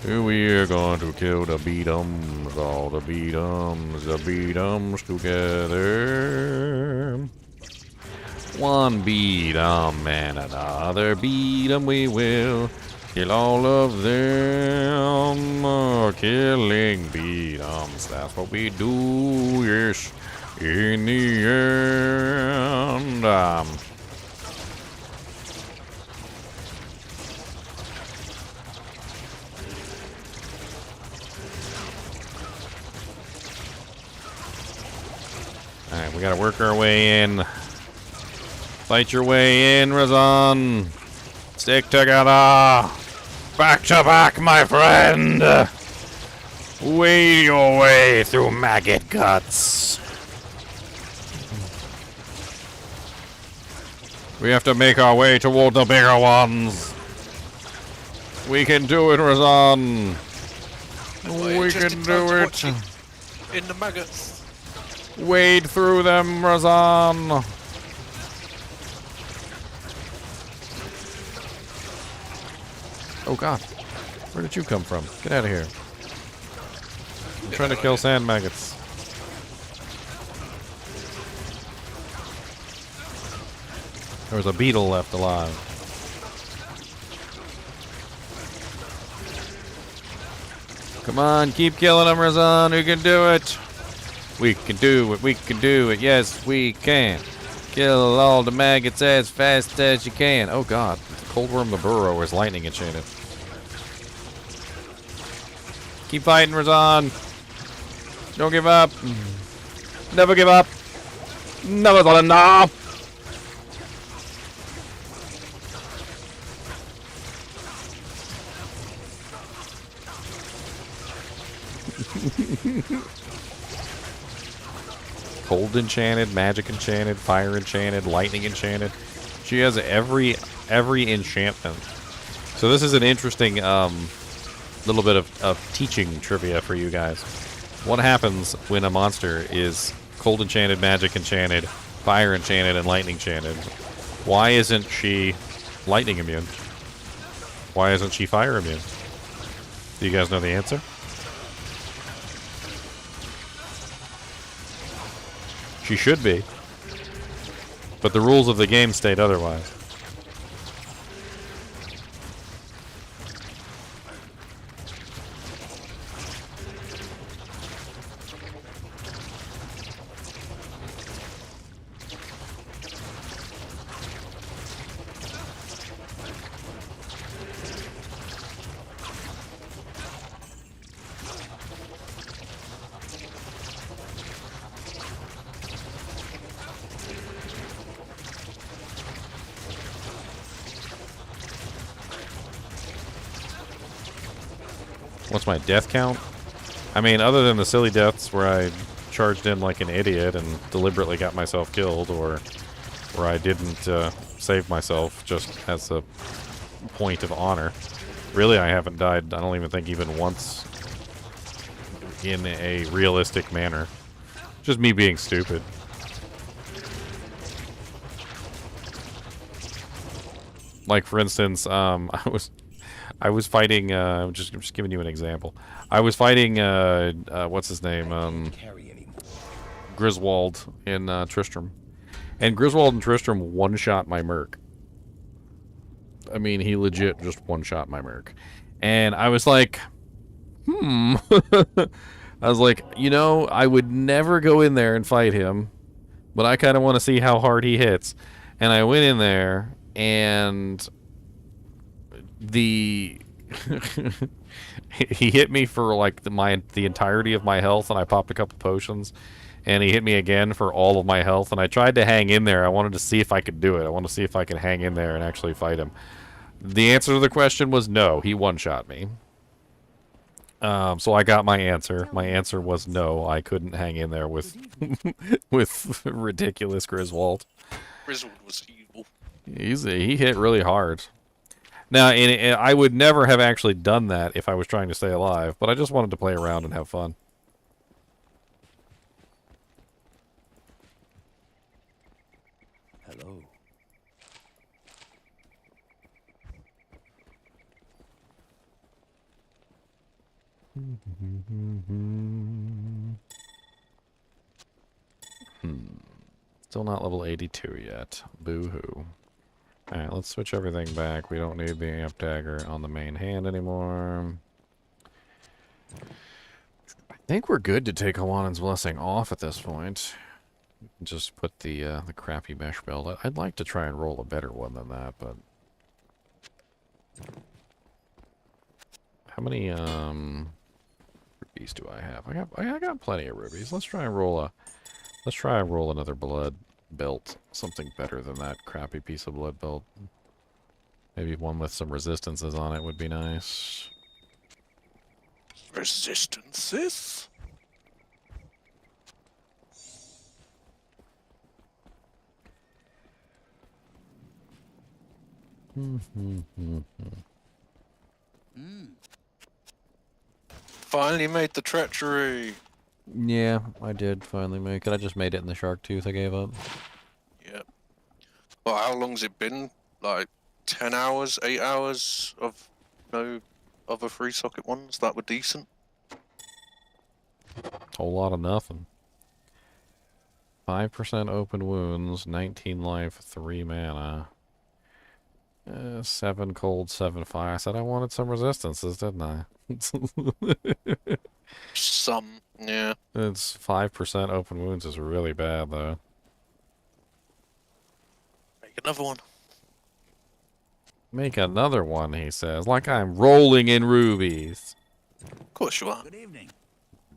We're going to kill the beat-ems, all the beat-ems together. One beat-em and another beat-em we will. Kill all of them, killing beat-ems, that's what we do, yes, in the end. Alright, we gotta work our way in. Fight your way in, Razan. Stick together. Back to back, my friend. Wade your way through maggot guts. We have to make our way toward the bigger ones. We can do it, Razan. We can do it. In the maggots. Wade through them, Razan. Oh god. Where did you come from? Get out of here. I'm trying to kill sand maggots. There was a beetle left alive. Come on, keep killing them, Razan. We can do it. We can do it. We can do it. Yes, we can. Kill all the maggots as fast as you can. Oh god, the Coldworm the Burrow is lightning enchanted. Keep fighting, Razan. Don't give up. Never give up. Never thought enough. Cold enchanted, magic enchanted, fire enchanted, lightning enchanted. She has every enchantment. So this is an interesting little bit of teaching trivia for you guys. What happens when a monster is cold enchanted, magic enchanted, fire enchanted, and lightning enchanted? Why isn't she lightning immune? Why isn't she fire immune? Do you guys know the answer? She should be. But the rules of the game state otherwise. What's my death count? I mean, other than the silly deaths where I charged in like an idiot and deliberately got myself killed, or where I didn't save myself just as a point of honor. Really, I haven't died, I don't even think, even once in a realistic manner. Just me being stupid. Like, for instance, I was fighting, just giving you an example. I was fighting, what's his name? Griswold in Tristram. And Griswold and Tristram one-shot my merc. I mean, he legit just one-shot my merc. And I was like, I was like, you know, I would never go in there and fight him, but I kind of want to see how hard he hits. And I went in there, and he hit me for like the entirety of my health, and I popped a couple potions, and he hit me again for all of my health, and I tried to hang in there. I wanted to see if I could do it. I wanted to see if I could hang in there and actually fight him. The answer to the question was no. He one-shot me. So I got my answer. My answer was no. I couldn't hang in there with with ridiculous Griswold. Griswold was evil. He hit really hard. Now, and I would never have actually done that if I was trying to stay alive, but I just wanted to play around and have fun. Hello. Still not level 82 yet. Boo-hoo. Alright, let's switch everything back. We don't need the amp dagger on the main hand anymore. I think we're good to take Hawanan's Blessing off at this point. Just put the crappy mesh belt. I'd like to try and roll a better one than that, but... How many, rubies do I have? I got plenty of rubies. Let's try and roll another blood belt. Something better than that crappy piece of blood belt. Maybe one with some resistances on it would be nice. Resistances? Finally made the treachery. Yeah, I did finally make it. I just made it in the shark tooth. I gave up. Yep. Well, how long's it been? Like 10 hours, 8 hours of no other free socket ones that were decent? Whole lot of nothing. 5% open wounds, 19 life, 3 mana. 7 cold, 7 fire. I said I wanted some resistances, didn't I? Some, yeah. It's 5% open wounds is really bad, though. Another one. Make another one, he says, like I'm rolling in rubies. Of course you are. Good evening.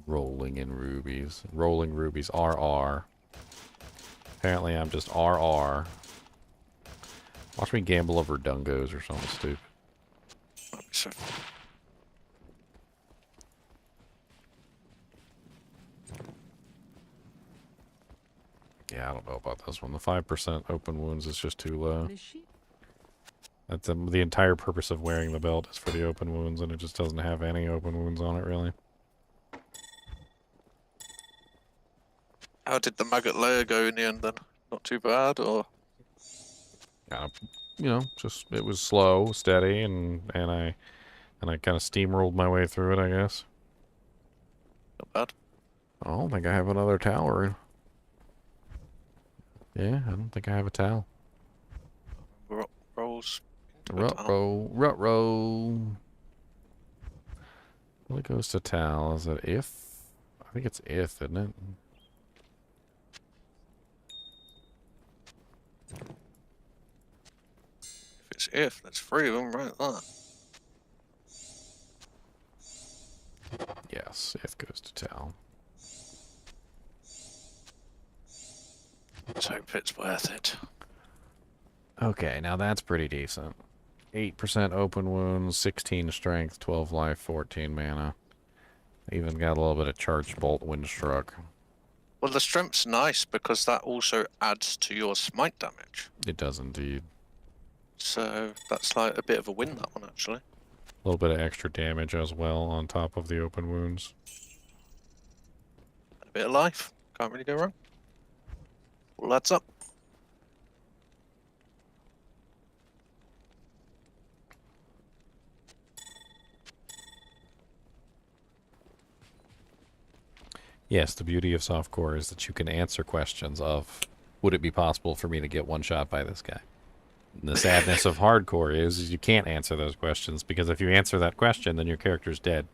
Rolling in rubies. Rolling rubies. RR. Apparently I'm just RR. Watch me gamble over dungos or something stupid. So, Yeah, I don't know about this one. The 5% open wounds is just too low. Machine. That's the entire purpose of wearing the belt is for the open wounds, and it just doesn't have any open wounds on it, really. how did the maggot lair go in the end then? Not too bad, or? You know, just it was slow, steady, and I kind of steamrolled my way through it, I guess. Not bad. I don't think I have another tower. Yeah, I don't think I have a towel. Rolls. Rut-row. Well, it goes to Tal. Is it if? I think it's if, isn't it? If it's if, there's 3 of them right there. Yes, if goes to Tal. Let's hope it's worth it. Okay, now that's pretty decent. 8% open wounds, 16 strength, 12 life, 14 mana. Even got a little bit of charged bolt windstruck. Well, the strength's nice because that also adds to your smite damage. It does indeed. So that's like a bit of a win, that one, actually. A little bit of extra damage as well on top of the open wounds. A bit of life. Can't really go wrong. All adds up. Yes, the beauty of softcore is that you can answer questions of, would it be possible for me to get one shot by this guy? And the sadness of hardcore is you can't answer those questions, because if you answer that question, then your character's dead.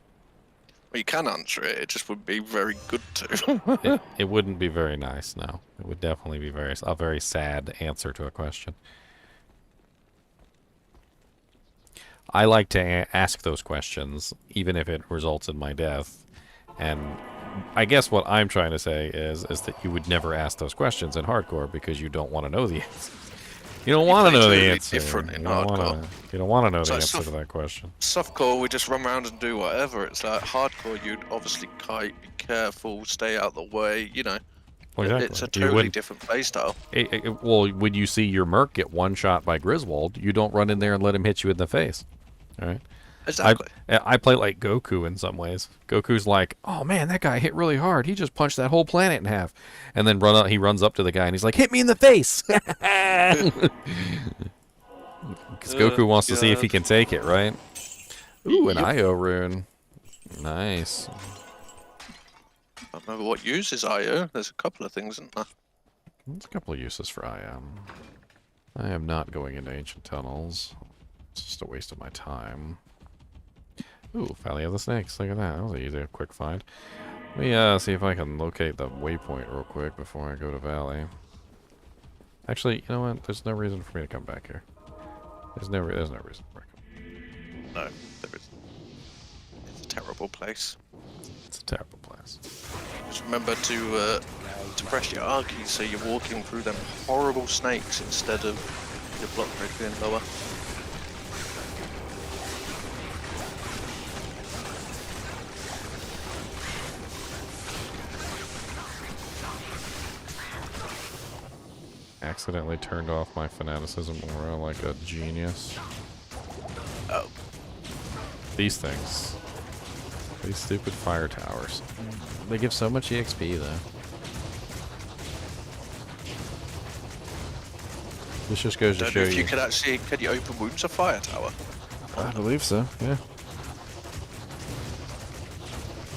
Well, you can answer it, it just would be very good to. It wouldn't be very nice, no. It would definitely be a very sad answer to a question. I like to ask those questions, even if it results in my death. And I guess what I'm trying to say is that you would never ask those questions in hardcore because you don't want to know the answer. You don't want to know the answer. Different in You don't hardcore. want to know It's the like answer to that question. Softcore, we just run around and do whatever. It's like hardcore, you'd obviously kite, be careful, stay out the way, you know. Well, exactly. It's a totally different playstyle. Well, when you see your merc get one shot by Griswold, you don't run in there and let him hit you in the face. All right? Exactly. I play like Goku in some ways. Goku's like, oh man, that guy hit really hard. He just punched that whole planet in half. And then he runs up to the guy and he's like, hit me in the face. Because Goku wants to see if he can take it, right? Ooh, an IO rune. Nice. I don't remember what uses IO. There's a couple of things, isn't there? There's a couple of uses for IO. I am not going into ancient tunnels. It's just a waste of my time. Ooh, Valley of the Snakes. Look at that. That was easy, a quick find. Let me see if I can locate the waypoint real quick before I go to Valley. Actually, you know what? There's no reason for me to come back here. There's no reason for me to come. No, there isn't. It's a terrible place. It's a terrible place. Just remember to press your Arky so you're walking through them horrible snakes instead of your block rate being lower. Accidentally turned off my fanaticism aura like a genius. Oh. These things. These stupid fire towers. They give so much EXP though. This just goes to Don't show know if you. can you open wounds a fire tower? I believe so, yeah.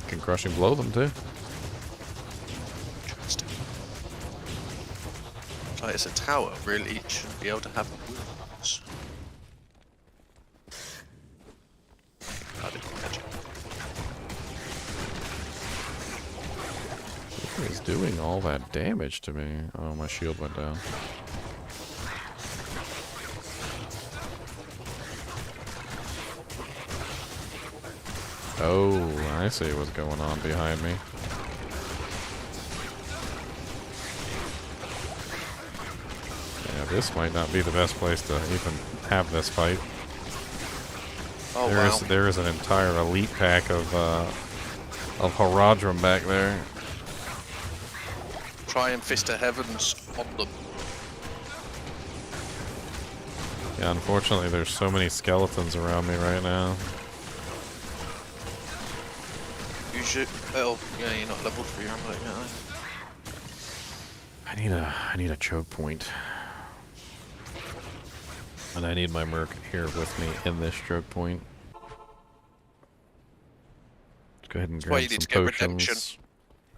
Can crush and blow them too. Interesting. Like it's a tower, really. It shouldn't be able to have wounds. I didn't imagine. What is doing all that damage to me? Oh, my shield went down. Oh, I see what's going on behind me. Yeah, this might not be the best place to even have this fight. Oh wow. There is an entire elite pack of Haradrim back there. Try and fist of heavens on them. Yeah, unfortunately, there's so many skeletons around me right now. You should. Oh, yeah, you're not level 3 armor, yeah. I need a choke point. And I need my merc here with me in this choke point. Let's go ahead and That's why grab you need some to get potions.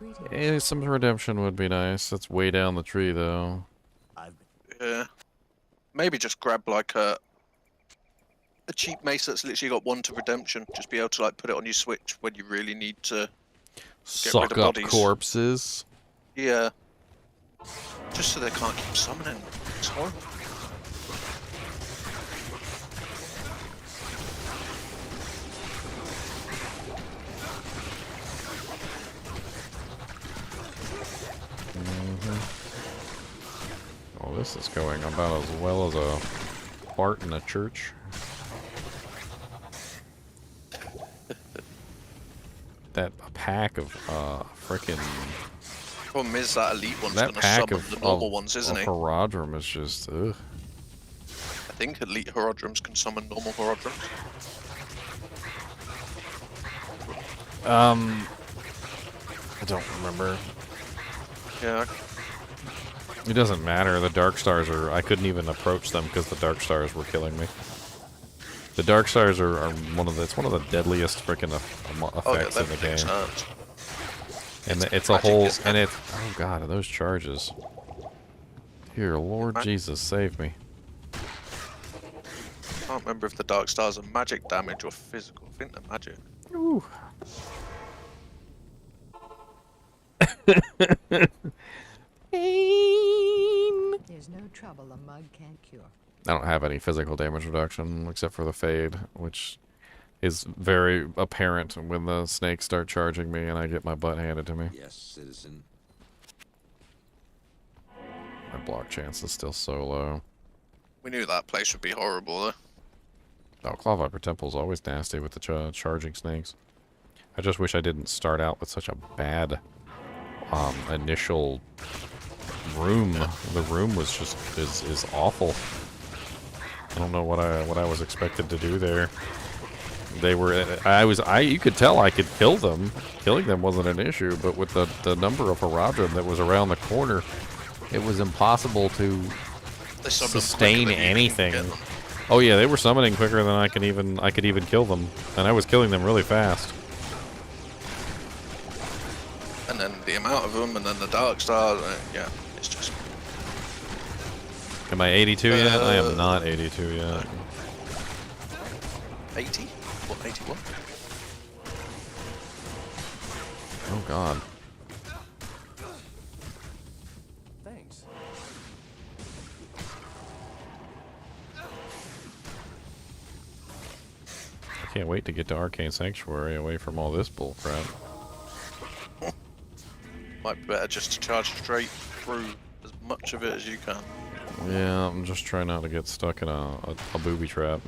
redemption. Yeah, some redemption would be nice. That's way down the tree, though. Yeah. Maybe just grab like a cheap mace that's literally got 1 to redemption. Just be able to like put it on your switch when you really need to get rid Suck of up bodies. corpses. Yeah. Just so they can't keep summoning. It's horrible. Oh, this is going about as well as a fart in a church. That pack of frickin' Problem is that elite one's that gonna pack summon of the normal ones, isn't he? Haradrim is just ugh. I think elite Haradrims can summon normal Haradrims. I don't remember. Yeah. It doesn't matter. The Dark Stars are. I couldn't even approach them because the Dark Stars were killing me. The Dark Stars are one of the. It's one of the deadliest freaking effects in the game. And it's a magic, whole. isn't And it? it. Oh god, those charges. Dear Lord Jesus, save me. I can't remember if the Dark Stars are magic damage or physical. I think they're magic. Ooh. There's no trouble a mug can't cure. I don't have any physical damage reduction except for the fade, which is very apparent when the snakes start charging me and I get my butt handed to me. Yes, citizen. My block chance is still so low. We knew that place would be horrible, though. Oh, Claw Viper Temple's always nasty with the charging snakes. I just wish I didn't start out with such a bad initial room. The room was just is awful. I don't know what I was expected to do there. They were you could tell I could kill them. Killing them wasn't an issue, but with the number of Haradrim that was around the corner, it was impossible to sustain anything. Oh yeah, they were summoning quicker than I could even kill them, and I was killing them really fast. And then the amount of them, and then the Dark Stars, yeah, it's just... Am I 82 yet? I am not 82 yet. 80? What, 81? Oh god. Thanks. I can't wait to get to Arcane Sanctuary away from all this bullcrap. Might be better just to charge straight through as much of it as you can. Yeah, I'm just trying not to get stuck in a booby trap.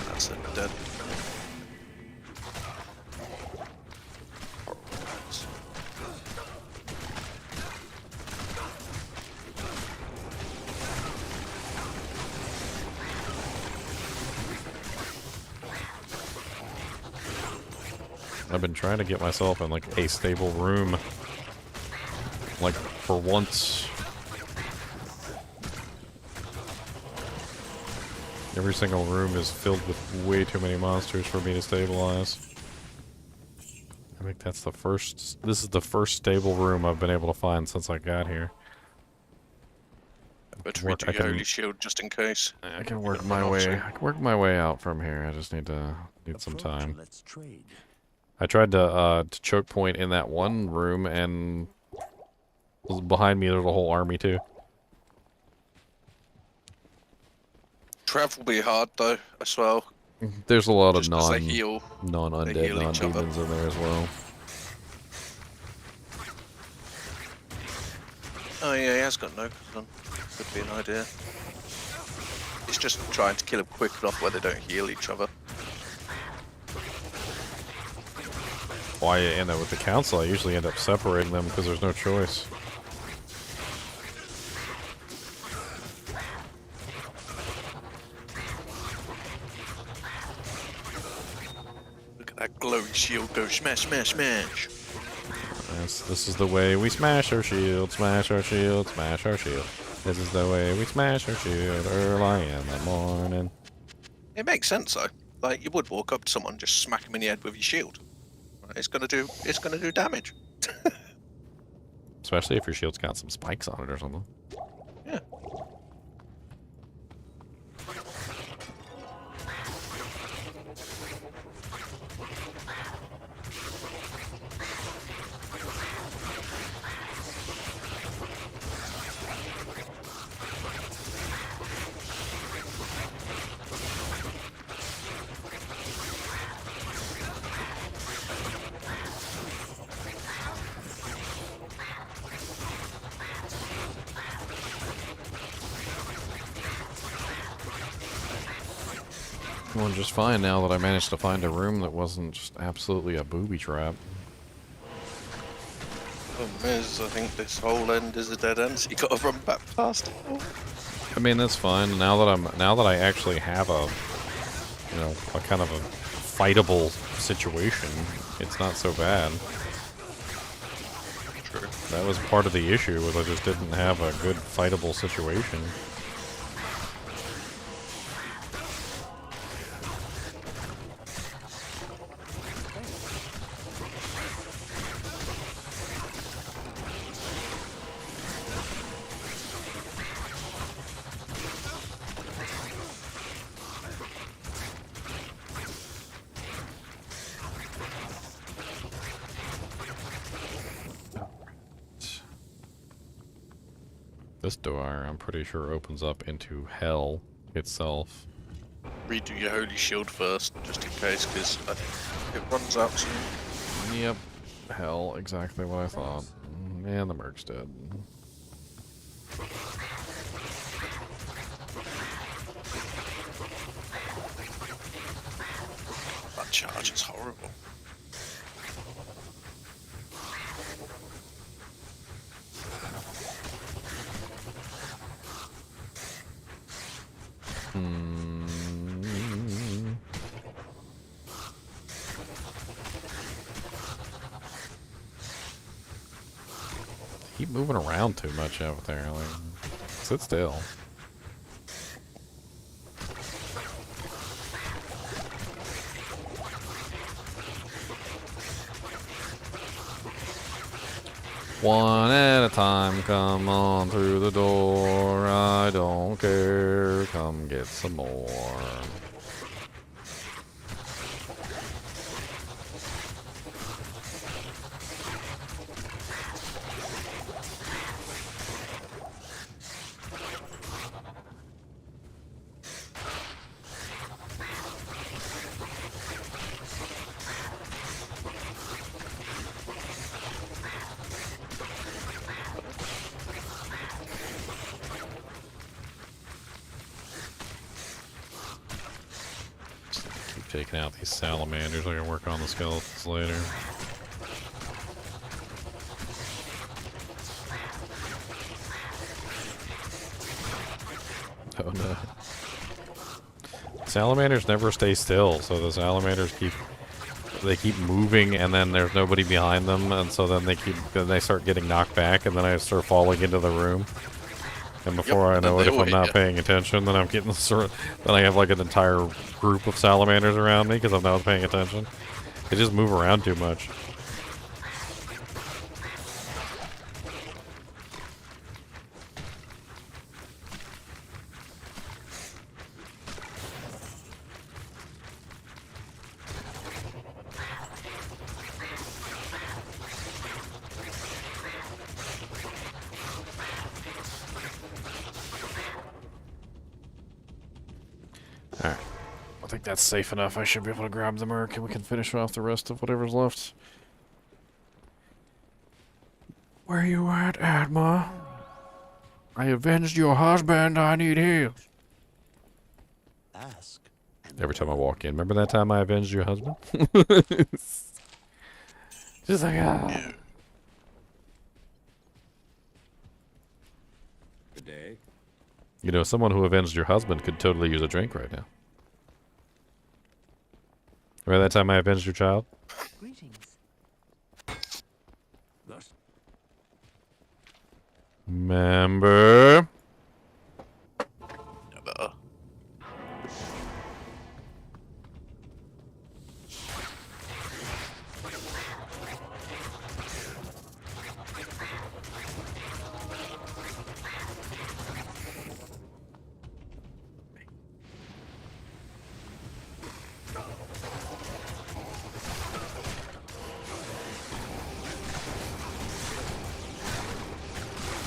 That's it, dead. I've been trying to get myself in like a stable room. Like for once. Every single room is filled with way too many monsters for me to stabilize. I think that's the first. This is the first stable room I've been able to find since I got here. But we do your holy shield just in case. I can work my way. I can work my way out from here. I just need some time. Let's trade. I tried to choke point in that one room, and behind me there's a whole army too. Travel will be hard though, as well. There's a lot of Just 'cause they heal non-undead, heal each other. non-demons in there as well. Oh yeah, he has got no gun. Could be an idea. He's just trying to kill them quick enough where they don't heal each other. Why you end up with the council? I usually end up separating them because there's no choice. Look at that glowy shield go smash, smash, smash. This is the way we smash our shield, smash our shield, smash our shield. This is the way we smash our shield early in the morning. It makes sense though. Like you would walk up to someone, just smack them in the head with your shield. Right, it's gonna do damage. Especially if your shield's got some spikes on it or something. Yeah. Going just fine now that I managed to find a room that wasn't just absolutely a booby trap. Problem is, I think this whole end is a dead end, so you gotta run back past it. I mean, that's fine. Now that I actually have a kind of a fightable situation, it's not so bad. True. That was part of the issue, was I just didn't have a good fightable situation. This door, I'm pretty sure, opens up into hell itself. Redo your holy shield first, just in case, because it runs out soon. Yep. Hell, exactly what I thought. And the merc's dead. That charge is horrible. Keep moving around too much out there. Like, sit still. One at a time, come on through the door. I don't care, come get some more. Taking out these salamanders. I can work on the skeletons later. Oh no. Salamanders never stay still, so the salamanders keep moving, and then there's nobody behind them, and so then they start getting knocked back, and then I start falling into the room. And before I know it, if I'm not paying attention, then I'm getting then I have like an entire group of salamanders around me because I'm not paying attention. They just move around too much. think that's safe enough. I should be able to grab the merc and we can finish off the rest of whatever's left. Where you at, Adma? I avenged your husband. I need heals. Ask. Every time I walk in. Remember that time I avenged your husband? Just like, ah. Good day. You know, someone who avenged your husband could totally use a drink right now. Remember that time I avenged your child? Greetings. Thus, Remember? Never.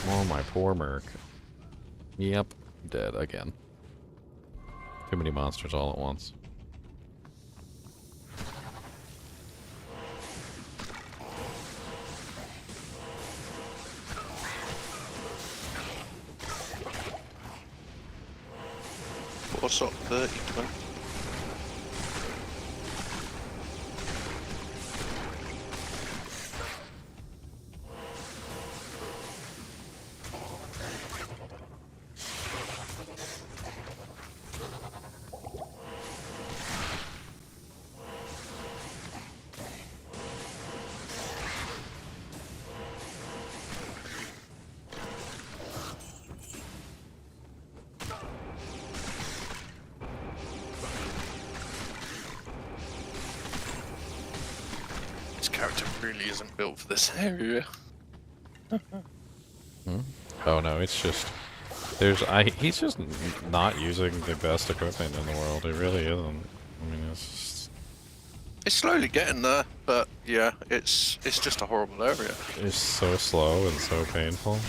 Oh, my poor merc. Yep, dead again. Too many monsters all at once. What's up, 30, 20? This character really isn't built for this area. Oh no, it's just he's just not using the best equipment in the world. It really isn't. I mean, It's slowly getting there, but yeah, it's just a horrible area. it's so slow and so painful.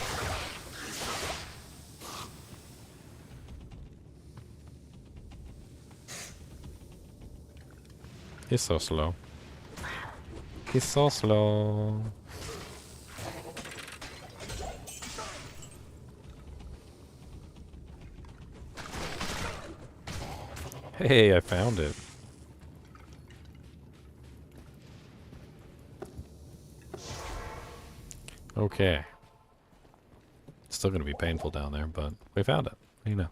He's so slow. He's so slow. Hey, I found it. Okay. It's still going to be painful down there, but we found it. You know.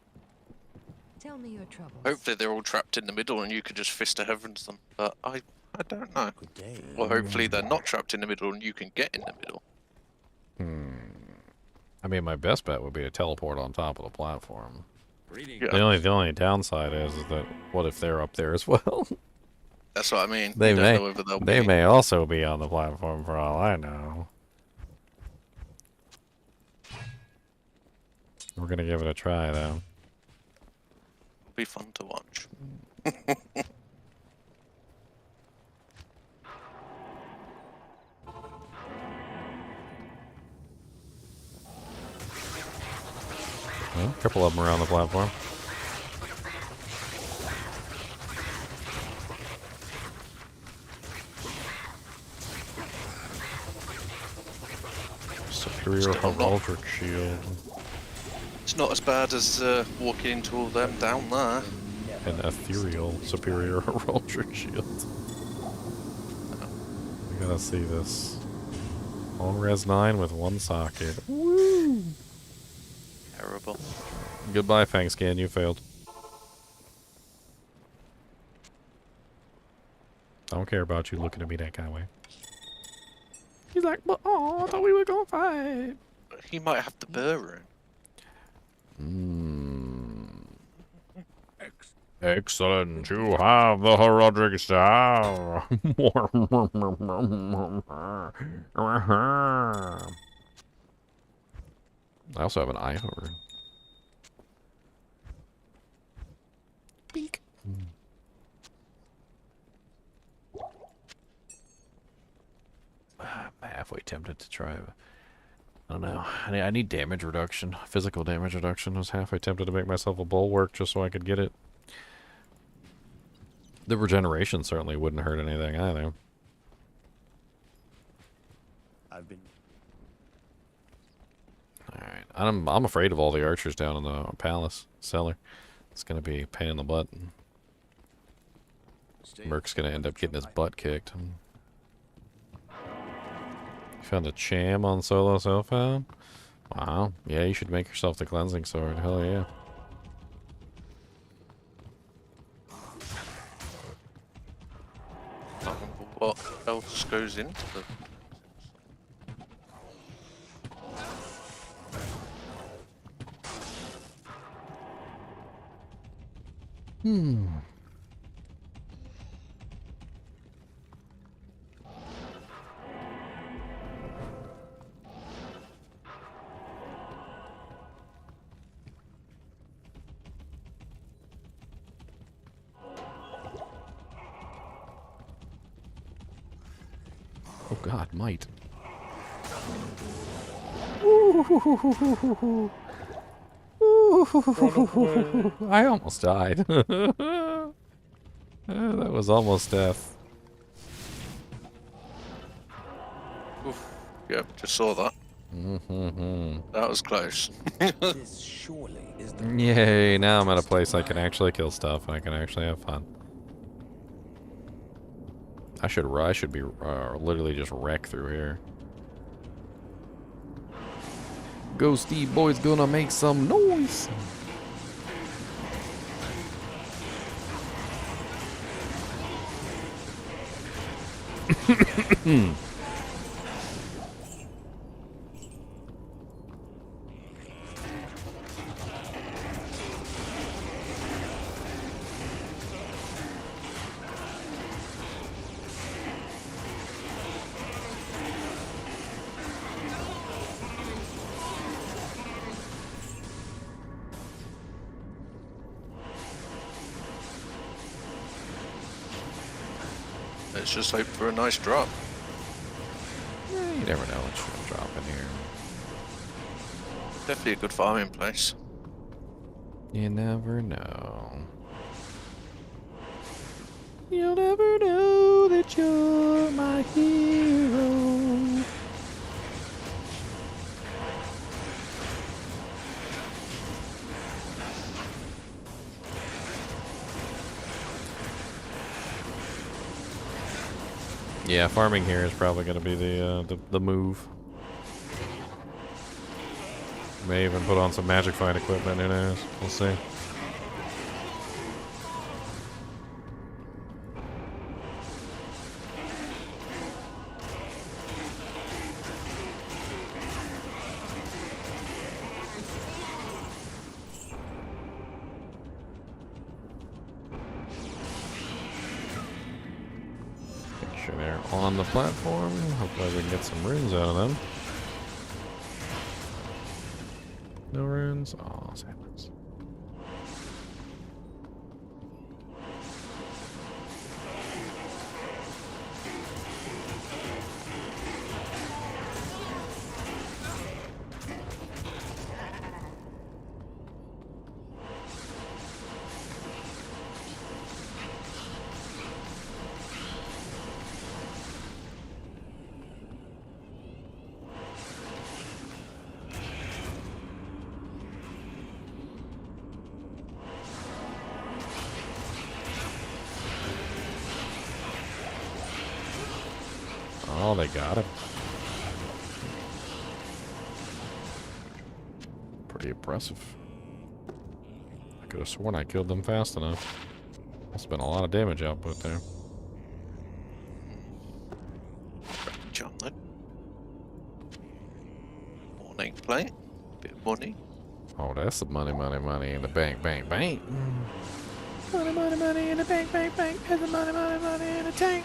Tell me your troubles. Hopefully they're all trapped in the middle and you could just fist the heavens them, but I don't know. Good day. Or hopefully they're not trapped in the middle and you can get in the middle. I mean, my best bet would be to teleport on top of the platform. Greetings. Yeah. The only downside is that what if they're up there as well? That's what I mean. They You don't may know whether they'll they be. may also be on the platform for all I know. We're gonna give it a try though. Be fun to watch. Well, a couple of them around the platform. Superior Still not. heraldic shield. It's not as bad as walking into all them down there. An ethereal superior heraldic shield. We gotta see this. All res 9 with one socket. Woo! Terrible. Goodbye, Fangscan, you failed. I don't care about you looking at me that kind of way. He's like, but oh, I thought we were gonna fight. He might have the burr Excellent, you have the heraldic staff. I also have an eye over. Beak. I'm halfway tempted to try. I don't know. I need damage reduction. Physical damage reduction. I was halfway tempted to make myself a bulwark just so I could get it. The regeneration certainly wouldn't hurt anything either. I've been. Alright. I'm afraid of all the archers down in the palace cellar. It's gonna be a pain in the butt. Merc's gonna end up getting his butt kicked. You found a cham on Solo Hellfound? Wow. Yeah, you should make yourself the cleansing sword. Hell yeah. What else goes into the... Oh god, might. I almost died. That was almost death. Oof. Yep, just saw that. That was close. This surely is the. Yay, now I'm at a place I can actually kill stuff and I can actually have fun. I should be literally just wreck through here. Ghosty boy's gonna make some noise. Let's just hope for a nice drop. Yeah, you never know what's gonna drop in here. Definitely a good farming place. You never know. You'll never know that you're my hero. Yeah, farming here is probably going to be the move. May even put on some magic fight equipment. Who knows? We'll see. They're on the platform. Hopefully we can get some runes out of them. No runes? Oh, sadness. Oh, they got him. Pretty impressive. I could have sworn I killed them fast enough. That's been a lot of damage output there. Chocolate. Morning plate. Bit of money. Oh, that's the money, money, money in the bank, bank, bank. Money, money, money in the bank, bank, bank. And the money, money, money in the tank.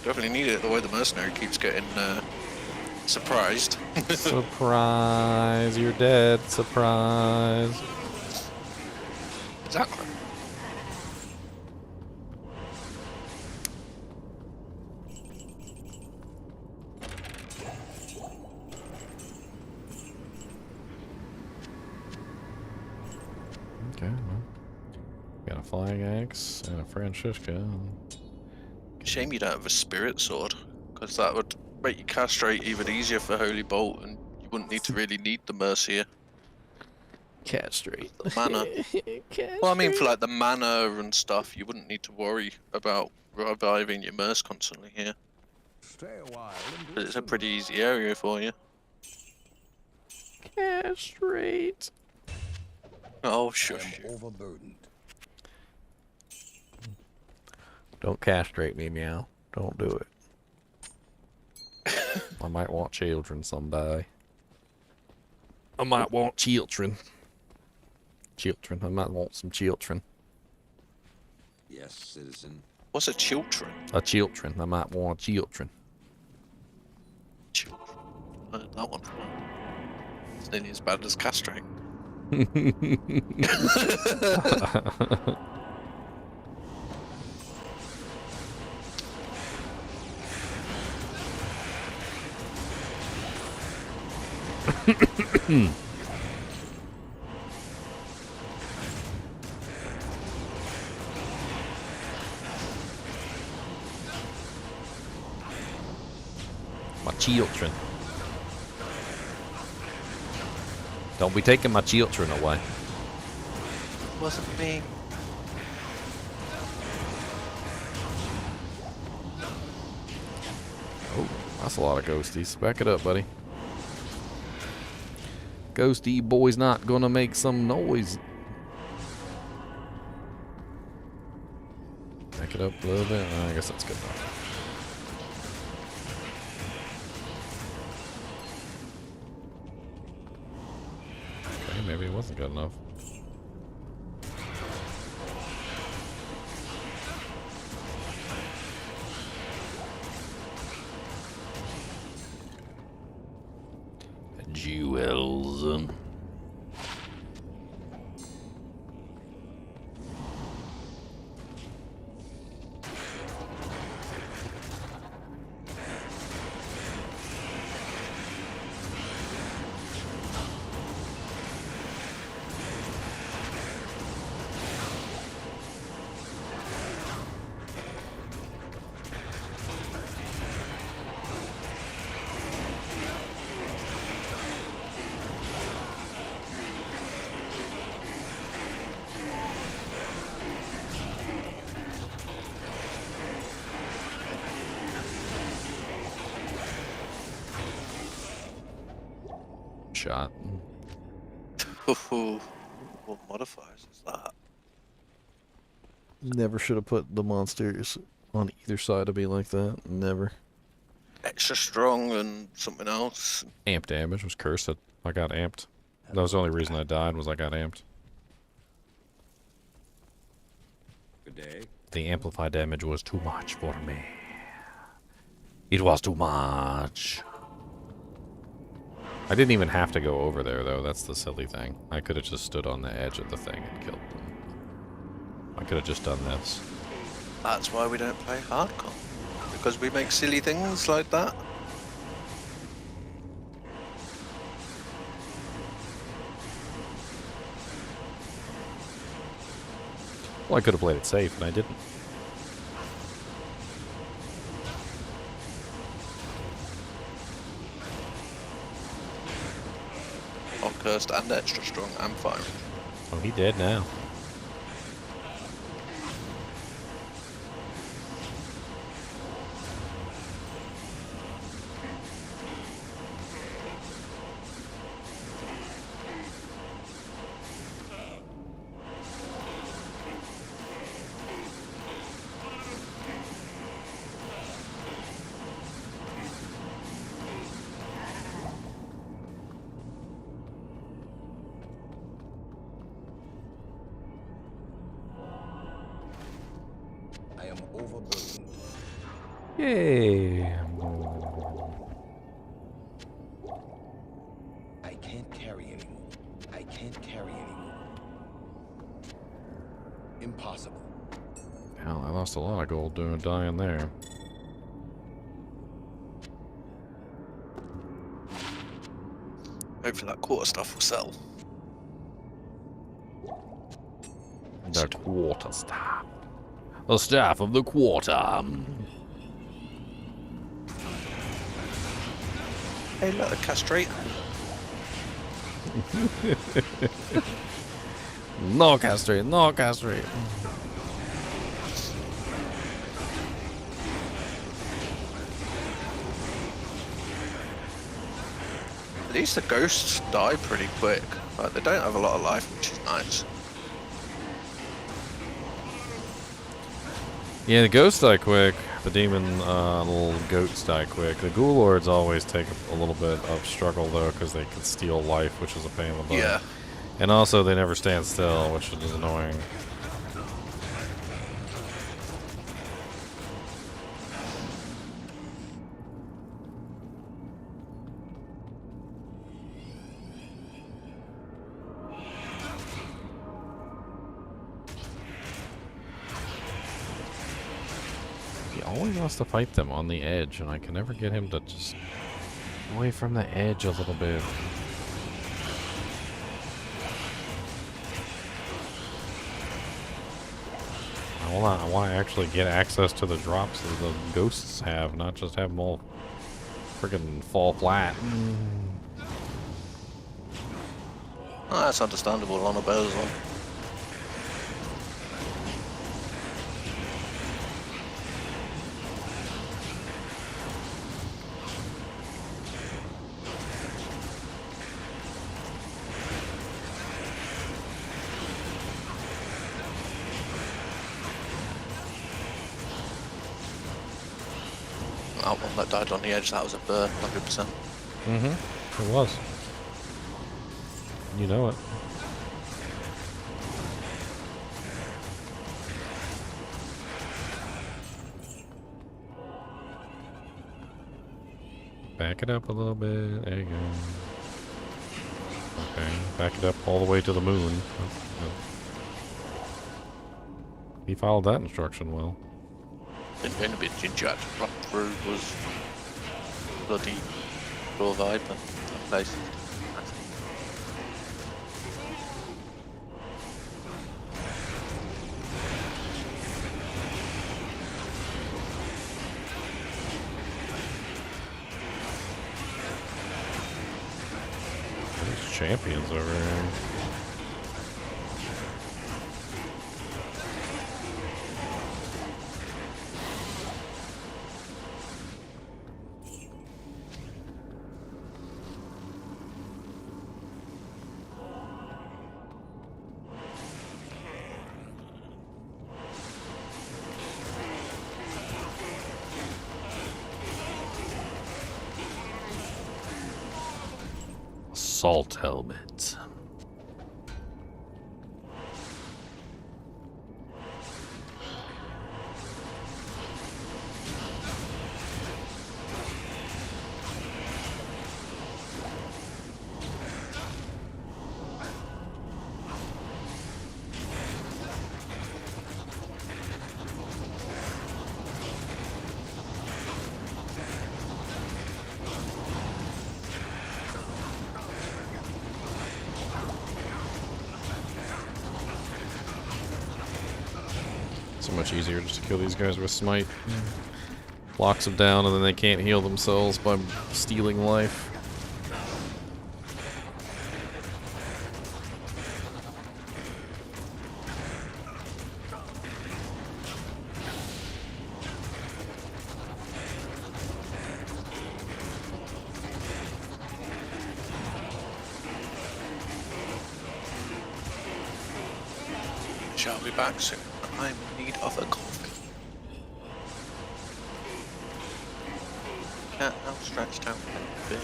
Definitely need it the way the mercenary keeps getting surprised. Surprise, you're dead. Surprise. Exactly. Got a flying axe and a Francisca. Shame you don't have a spirit sword, because that would make you castrate even easier for Holy Bolt, and you wouldn't need to really need the Mercy here. Castrate. The mana. Well, I mean, for like the mana and stuff, you wouldn't need to worry about reviving your Merc constantly here. Stay a while and But it's a listen. pretty easy area for you. Castrate. Oh, I shush. am overburdened. Don't castrate me, meow. Don't do it. I might want children someday. I might want children. Children. I might want some children. Yes, citizen. What's a children? A children. I might want children. Children. I heard that one. It's nearly as bad as castrate. My children. Don't be taking my children away. Wasn't me. Oh, that's a lot of ghosties. Back it up, buddy. Ghosty boy's not gonna make some noise. Back it up a little bit. I guess that's good enough. Okay, maybe it wasn't good enough. Jewels. Shot. What modifiers is that? Never should have put the monsters on either side of me like that. Never. Extra strong and something else. Amp damage was cursed. I got amped. That was the only reason I died, was I got amped. Good day. The amplified damage was too much for me. It was too much. I didn't even have to go over there, though. That's the silly thing. I could have just stood on the edge of the thing and killed them. I could have just done this. That's why we don't play hardcore. Because we make silly things like that. Well, I could have played it safe, and I didn't. Or cursed and extra strong and firing. Oh, he dead now. I am overburdened. Yay. I can't carry anymore. I can't carry anymore. Impossible. Hell, I lost a lot of gold doing dying there. Hopefully that quarter stuff will sell. The quarter staff. The staff of the quarter. Hey, look, a castrate. No castrate, no castrate. At least the ghosts die pretty quick. Like, they don't have a lot of life, which is nice. Yeah, the ghosts die quick. The demon little goats die quick. The ghoul lords always take a little bit of struggle though, because they can steal life, which is a pain in the butt. Yeah. And also they never stand still, which is annoying. He always wants to fight them on the edge, and I can never get him to just away from the edge a little bit. I want to actually get access to the drops that the ghosts have, not just have them all friggin' fall flat. Oh, that's understandable on a Bowazon. That one that died on the edge, that was a bird, 100%. Mm-hmm. It was. You know it. Back it up a little bit. There you go. Okay. Back it up all the way to the moon. He followed that instruction well. Didn't been a bit Chinchilla to run through was bloody raw vibe, but that place. There's champions over here. Assault helmet. So much easier just to kill these guys with smite. Locks them down and then they can't heal themselves by stealing life. Shall be back soon. I'm in need of a coffee. Cat now stretched out a bit.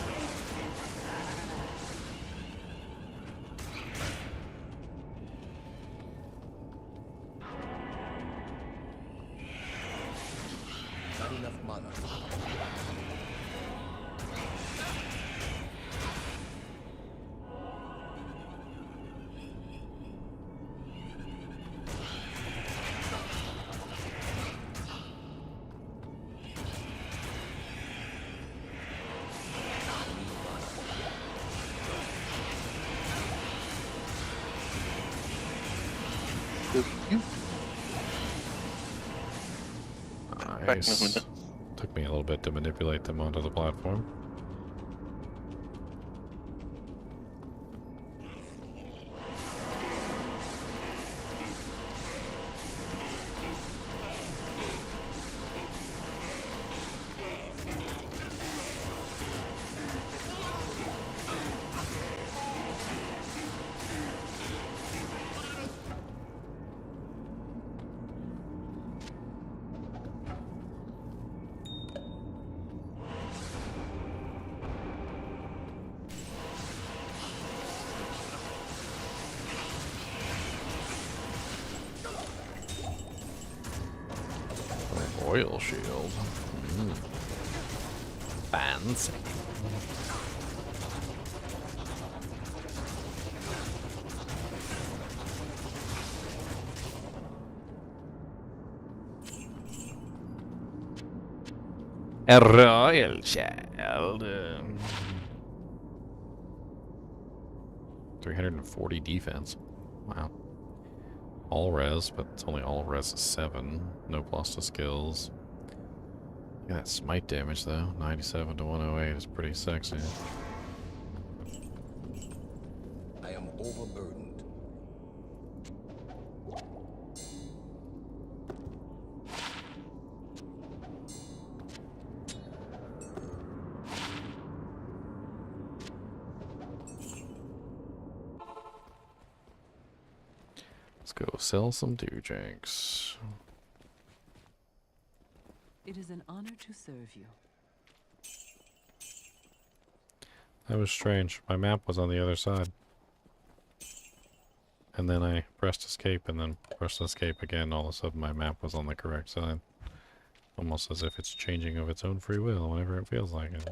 Not enough mana. Nice. Took me a little bit to manipulate them onto the platform. Oil shield. Fancy. A royal child. 340 defense. Wow. All res, but it's only all res 7. No plus to skills. Look at that smite damage though. 97 to 108 is pretty sexy. I am overburdened. Let's go sell some doojanks. It is an honor to serve you. That was strange. My map was on the other side. And then I pressed escape and then pressed escape again. All of a sudden my map was on the correct side. Almost as if it's changing of its own free will whenever it feels like it.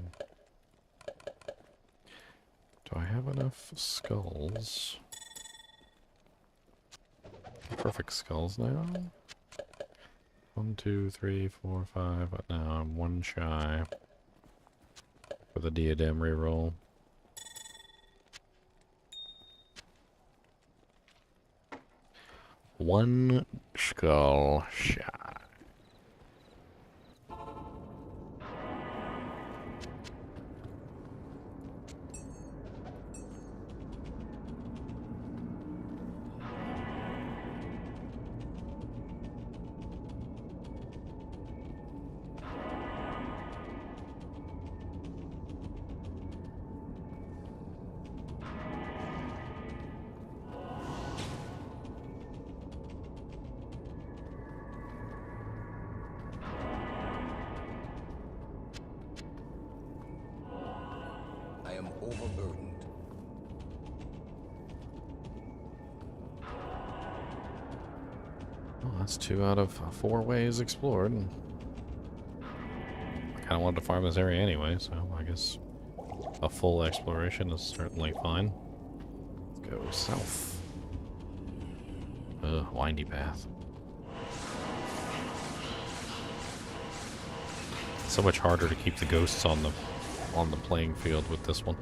Do I have enough skulls? Perfect skulls now. 1, 2, 3, 4, 5. But now I'm 1 shy for the diadem reroll. One skull shy. I am overburdened. Well, that's 2 out of 4 ways explored. I kind of wanted to farm this area anyway, so I guess a full exploration is certainly fine. Let's go south. Windy path. So much harder to keep the ghosts on the playing field with this one.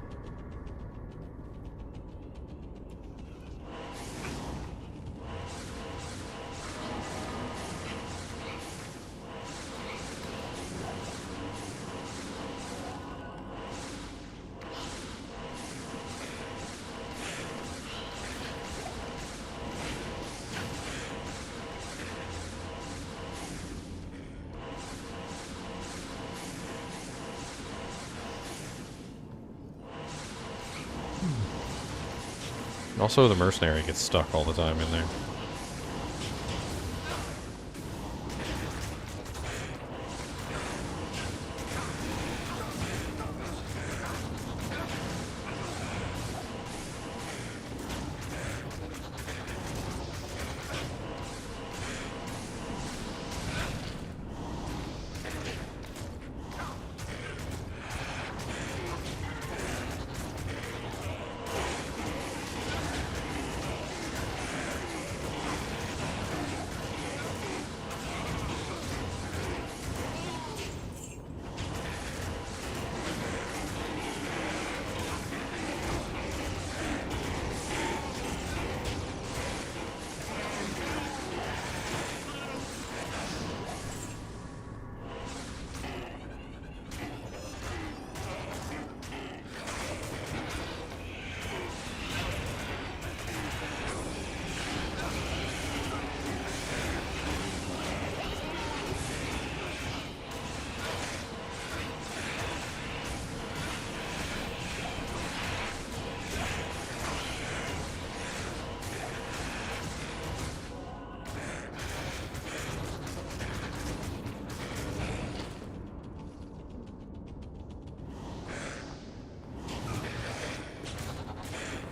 Also, the mercenary gets stuck all the time in there.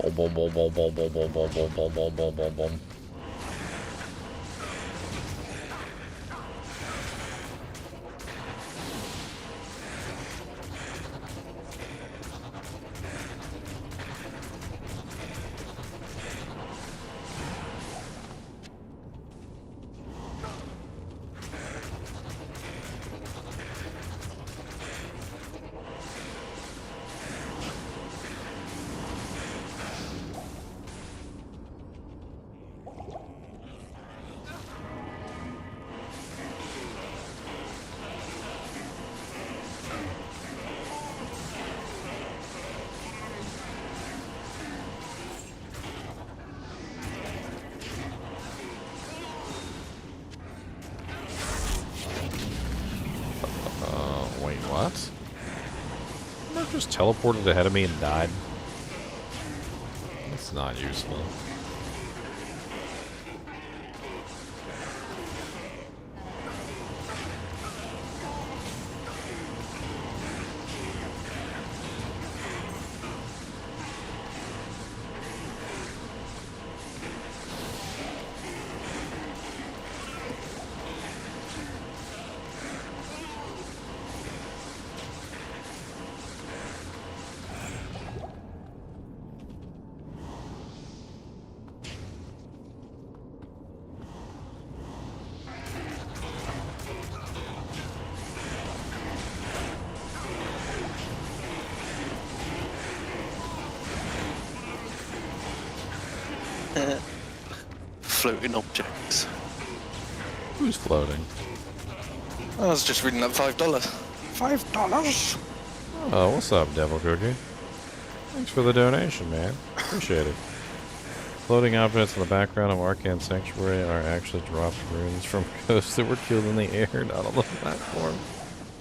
Boom, boom, boom, boom, boom, boom, boom, boom, boom, boom, boom, boom, boom, boom. Wait, what? Mark just teleported ahead of me and died. That's not useful. Floating objects. Who's floating? I was just reading that $5. $5. Oh, what's up, Devil Cookie? Thanks for the donation, man. Appreciate it. Floating objects in the background of Arcane Sanctuary are actually dropped runes from ghosts that were killed in the air, not on the platform.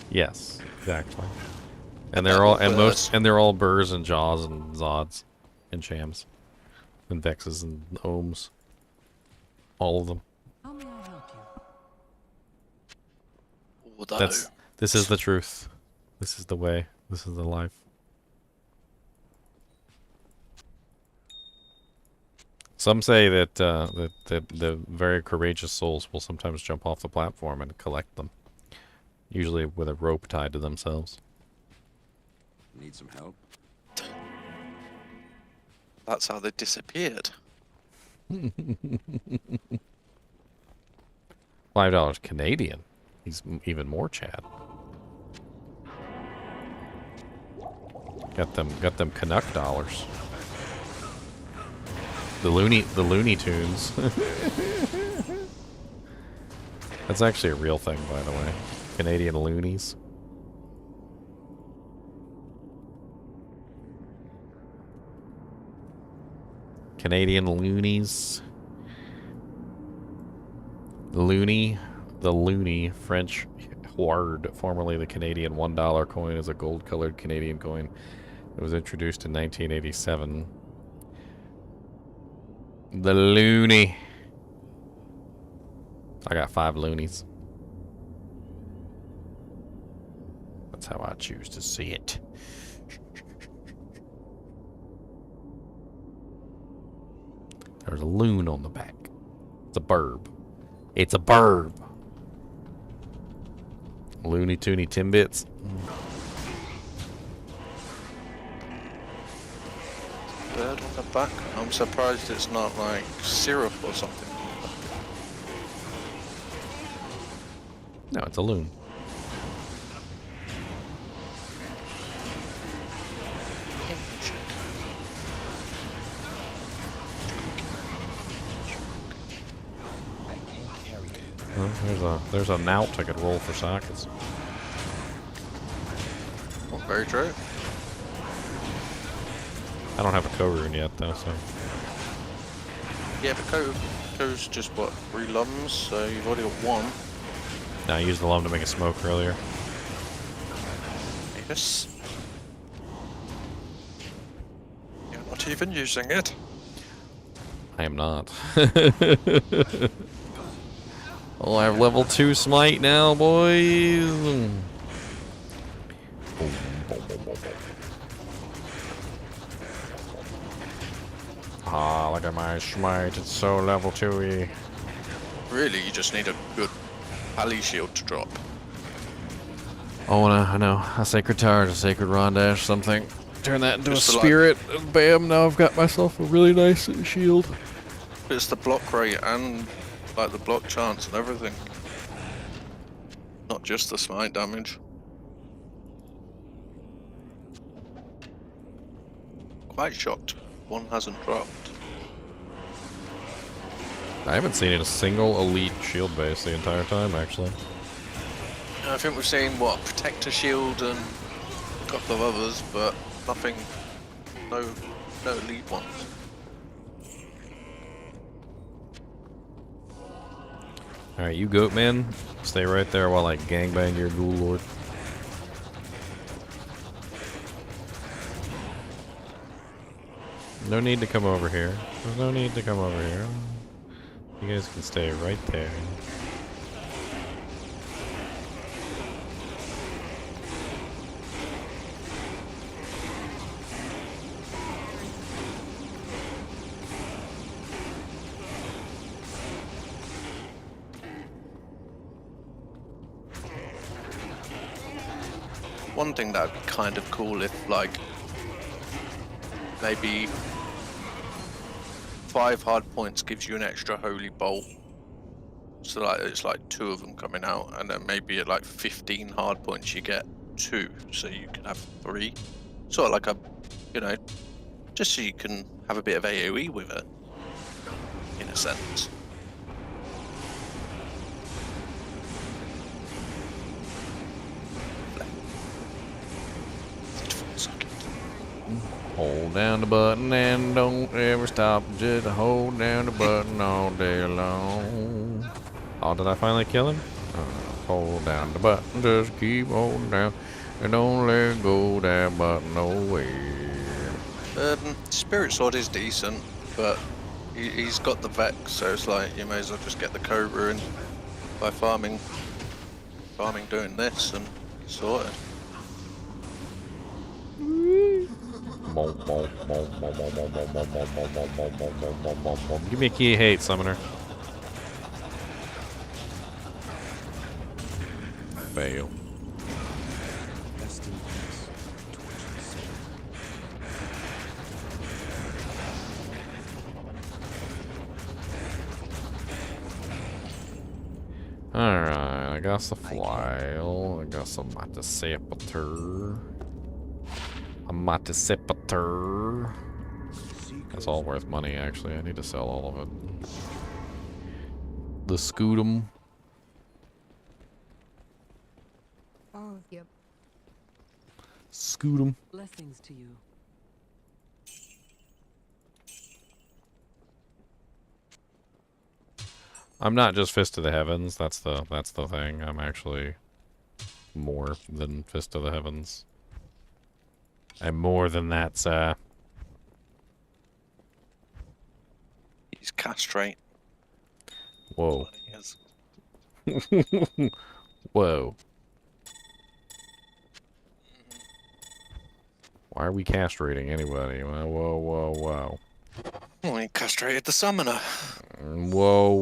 Yes, exactly. And they're all they're all burrs and jaws and zods and shams and vexes and ohms. All of them. How may I help you? This is the truth. This is the way. This is the life. Some say that that the very courageous souls will sometimes jump off the platform and collect them, usually with a rope tied to themselves. Need some help? That's how they disappeared. $5 Canadian. He's even more Chad. Got them Canuck dollars. The Looney Tunes. That's actually a real thing, by the way. Canadian loonies. Canadian loonies. The loony, French word, formerly the Canadian $1 coin, is a gold-colored Canadian coin. It was introduced in 1987. The loony. I got 5 loonies. That's how I choose to see it. There's a loon on the back. It's a burb. It's a burb. Looney Toony Timbits. Bird on the back. I'm surprised it's not like syrup or something. No, it's a loon. Well, there's a knout I could roll for sockets. Well, very true. I don't have a co-rune yet, though, so... Yeah, but Co's just, what, 3 lums, so you've already got 1. No, I used the lum to make a smoke earlier. Yes. You're not even using it. I am not. Oh, I have level 2 smite now, boys! Boom, boom, boom, boom, boom. look at my smite. It's so level 2-y. Really, you just need a good pally shield to drop. Oh, I know. A sacred tower, a sacred rondash, something. Turn that into Just a to, spirit. And bam, now I've got myself a really nice shield. It's the block rate and like the block chance and everything. Not just the smite damage. Quite shocked one hasn't dropped. I haven't seen a single elite shield base the entire time, actually. I think we've seen, what, Protector Shield and a couple of others, but nothing, no elite ones. Alright, you goat man, stay right there while I gangbang your ghoul lord. No need to come over here. There's no need to come over here. You guys can stay right there. One thing that would be kind of cool if, like, maybe 5 hard points gives you an extra holy bolt. So like it's like 2 of them coming out, and then maybe at like 15 hard points you get 2, so you can have 3. Sort of like a, you know, just so you can have a bit of AoE with it, in a sense. Hold down the button and don't ever stop. Just hold down the button all day long. Oh, did I finally kill him? Hold down the button, just keep holding down. And don't let go that button away. Spirit Sword is decent, but he's got the Vex, so it's like you may as well just get the Cobra in by farming doing this and sorted. Give me a key of hate, summoner. Fail. Alright, I got the flail. I got some Matasepater. A Matasepater. That's all worth money, actually. I need to sell all of it. The Scootum. Oh, yep. Scootum. Blessings to you. I'm not just Fist of the Heavens. That's the thing. I'm actually more than Fist of the Heavens. I'm more than that, sir. He's castrate. Whoa. Yes. Whoa. Why are we castrating anybody? Whoa. Oh, he castrated the summoner. Whoa.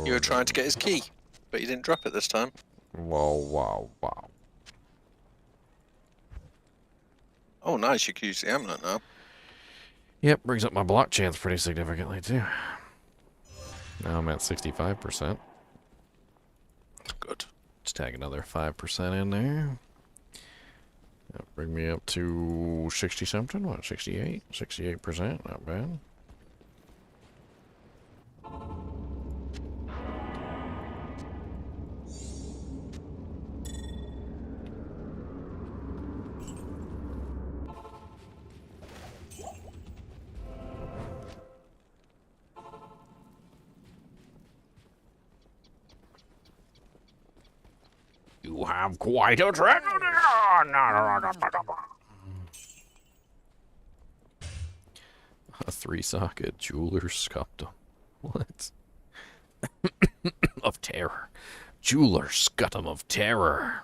You were trying to get his key, but you didn't drop it this time. Whoa. Oh, nice. You can use the amulet now. Yep, brings up my block chance pretty significantly, too. Now I'm at 65%. That's good. Let's tag another 5% in there. That'll bring me up to 60-something. What, 68? 68%, not bad. You have quite a tragedy. A 3-socket jeweler's scutum. What? Of terror. Jeweler's scutum of terror.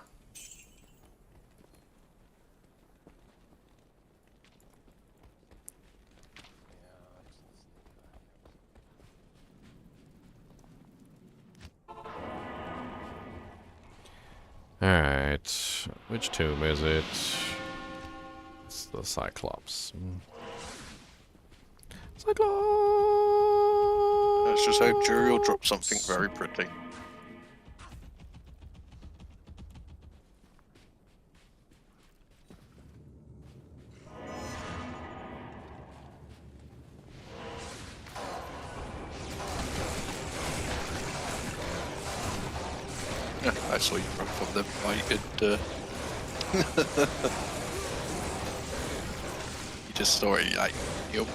Alright. Which tomb is it? It's the Cyclops. Cyclops! Let's just hope Jury will drop something very pretty. Yeah, I saw you from them. Oh, you could, you just saw it, like, yup.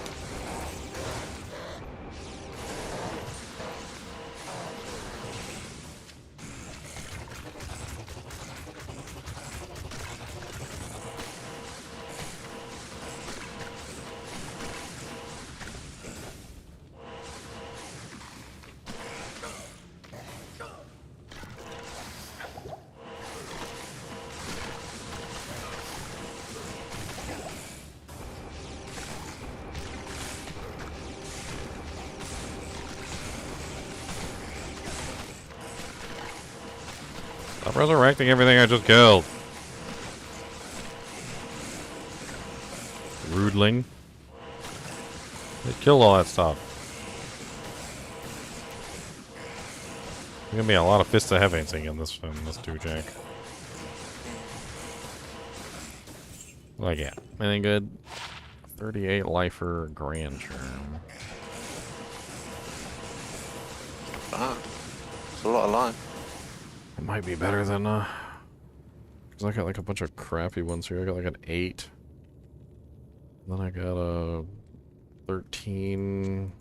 Stop resurrecting everything I just killed. Rudeling. They killed all that stuff. There's gonna be a lot of Fists of Heaven in this dude, Jack. Like, yeah. Anything good? 38 lifer Grand Charm. Ah, it's a lot of line. It might be better than, because I got like a bunch of crappy ones here. I got like an 8. Then I got a 13.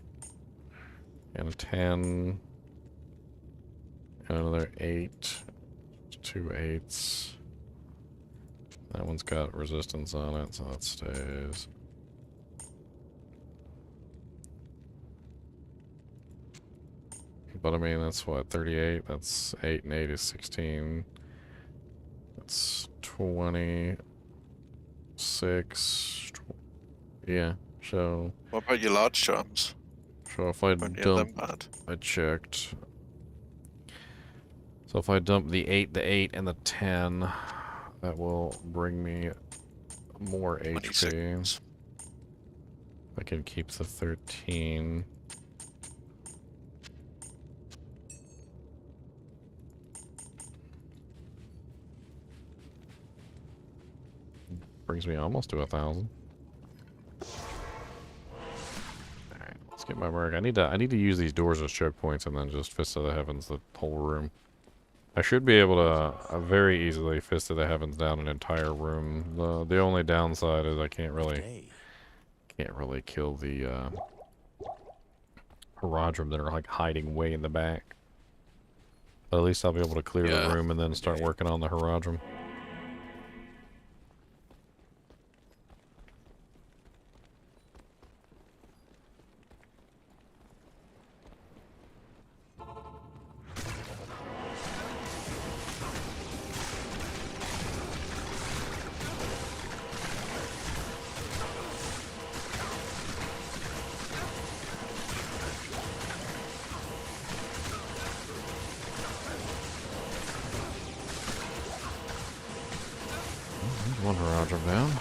And a 10. And another 8. 2 8s. That one's got resistance on it, so that stays. But I mean, that's what, 38? That's 8 and 8 is 16. That's 26. Yeah, so. What about your large charms? So if I Any of dump. them bad? I checked. So if I dump the 8, and the 10, that will bring me more HP. 26. I can keep the 13. Brings me almost to 1,000. Alright, let's get my merc. I need to use these doors as choke points and then just Fist of the Heavens the whole room. I should be able to very easily Fist of the Heavens down an entire room. The only downside is I can't really kill the Haradrim that are like hiding way in the back. But at least I'll be able to clear the room and then start working on the Haradrim. One Haradrim down.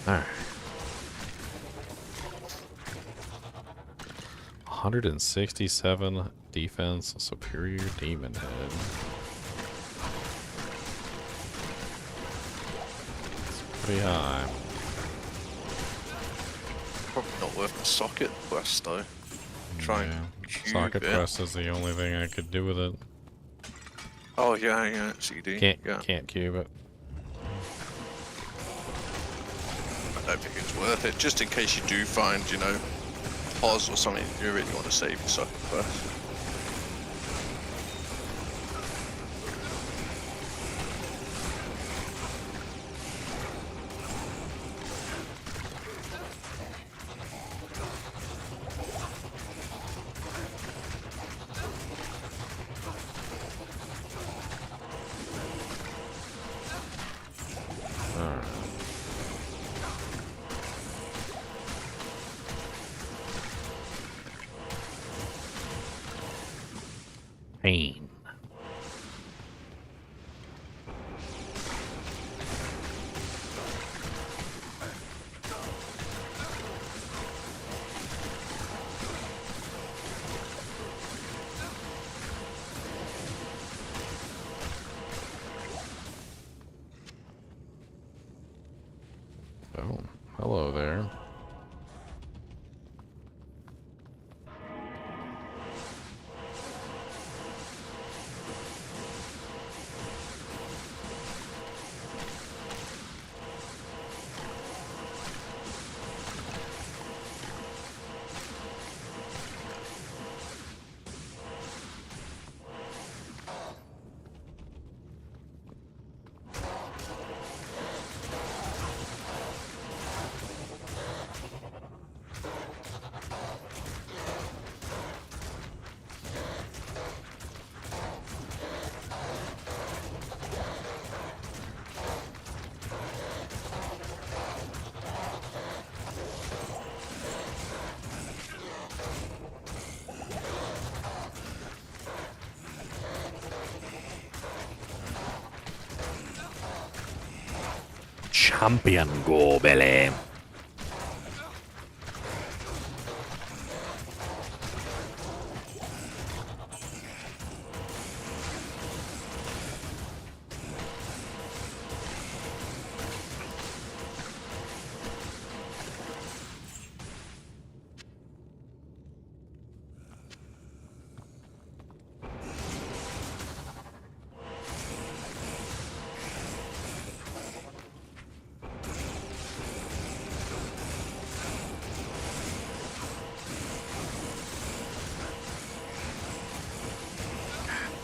Alright. 167 defense, superior demon head. It's pretty high. Probably not worth the socket quest though. Try and cube Socket it. quest is the only thing I could do with it. Oh yeah, CD. Can't cube it. worth it, just in case you do find, you know, pause or something you really want to save yourself first. Pain. Oh, hello there. Champion go, Billy.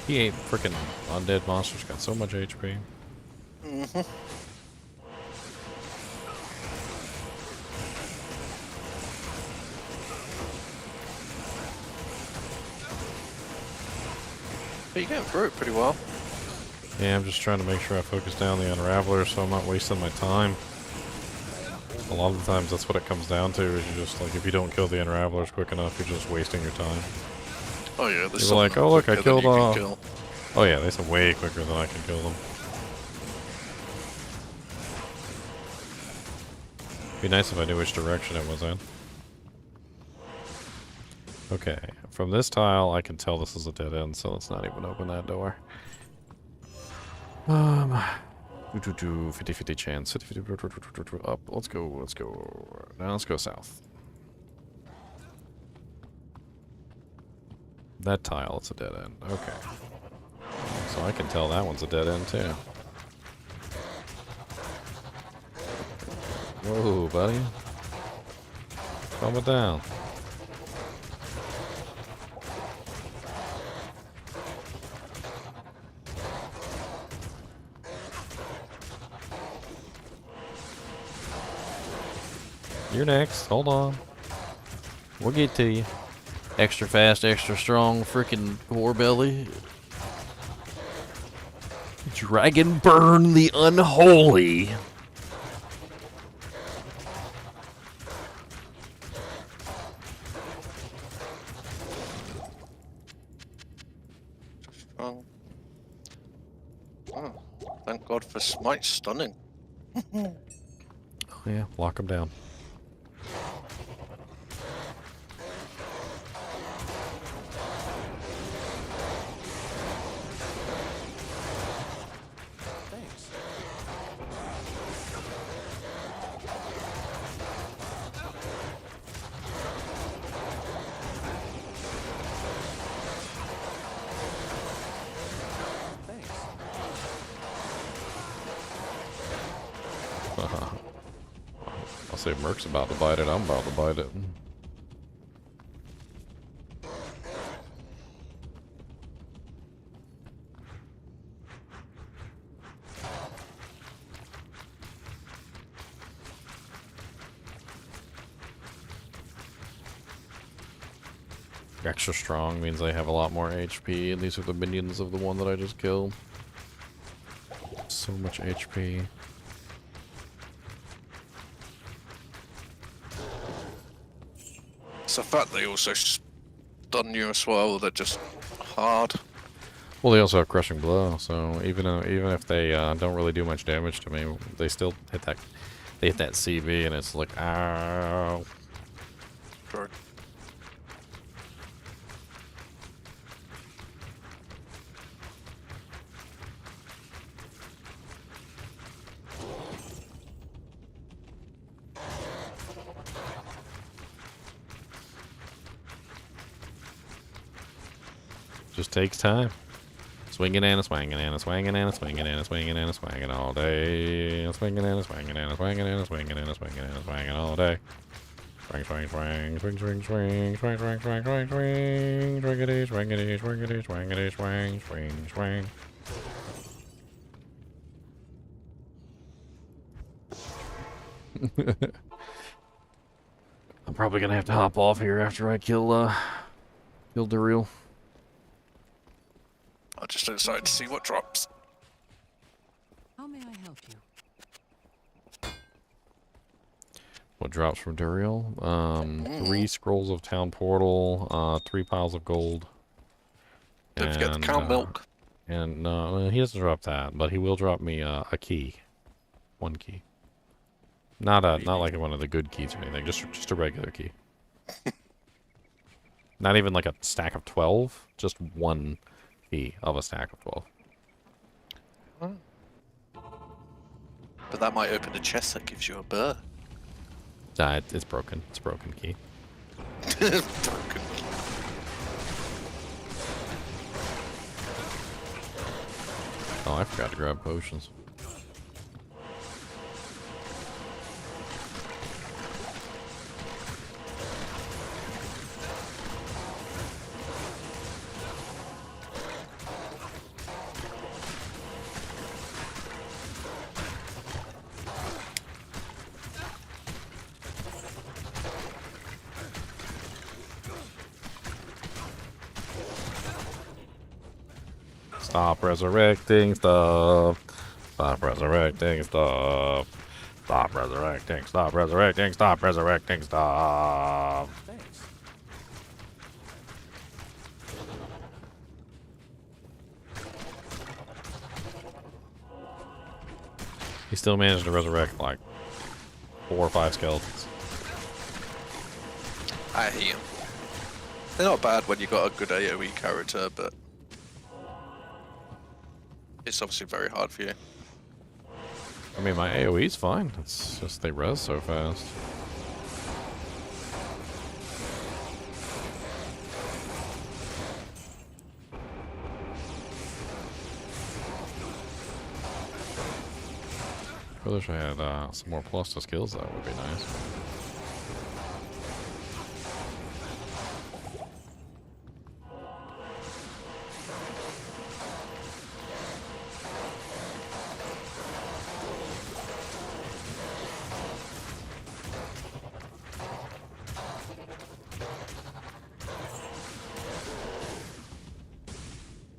He ain't freaking undead monsters got so much HP. Mm-hmm. But you're getting through it pretty well. Yeah, I'm just trying to make sure I focus down the Unraveler so I'm not wasting my time. A lot of the times that's what it comes down to, is you just, like, if you don't kill the Unravelers quick enough, you're just wasting your time. Oh yeah, there's You're like, oh look, I killed kill. Oh yeah, they said way quicker than I can kill them. Be nice if I knew which direction it was in. Okay, from this tile I can tell this is a dead end, so let's not even open that door. 50-50 chance. 50-50 up. Let's go. Now let's go south. That tile, it's a dead end. Okay. So I can tell that one's a dead end too. Whoa, buddy. Calm it down. You're next. Hold on. We'll get to you. Extra fast, extra strong, freaking poor belly. Dragon burn the unholy. Oh, thank God for smite stunning. Oh yeah, lock him down. say Merc's about to bite it. I'm about to bite it. Extra strong means they have a lot more HP, and these are the minions of the one that I just killed. So much HP. It's the fact they also stun you as well. They're just hard. Well, they also have crushing blow, so even if they don't really do much damage to me, they still hit that. They hit that CV, and it's like, ow. Sure. Just takes time. Swinging and a swinging and a swinging and a swinging and a swinging and a swinging all day. Swinging and a swinging and a swinging and a swinging and a swinging and a swinging all day. Swing, swing, swing, swing, swing, swing, swing, swing, swing, swing, swing, swingity, swingity, swingity, swingity, swing, swing, swing. I'm probably gonna have to hop off here after I kill Daryl. I just decided to see what drops. How may I help you? What drops from Daryl? 3 scrolls of town portal, 3 piles of gold. Don't forget the cow milk. And no, he doesn't drop that, but he will drop me a key. 1 key. Not like one of the good keys or anything, just a regular key. Not even like a stack of 12, just 1 key of a stack of 12. But that might open a chest that gives you a burr. It's broken. It's a broken key. Broken. Oh, I forgot to grab potions. Stop resurrecting stuff. Stop resurrecting stuff. Stop resurrecting. Stop resurrecting. Stop resurrecting stuff. Thanks. He still managed to resurrect like 4 or 5 skeletons. I hear 'em. They're not bad when you got a good AoE character, but it's obviously very hard for you. I mean, my AoE's fine. It's just they res so fast. I wish I had some more plus to skills. That would be nice.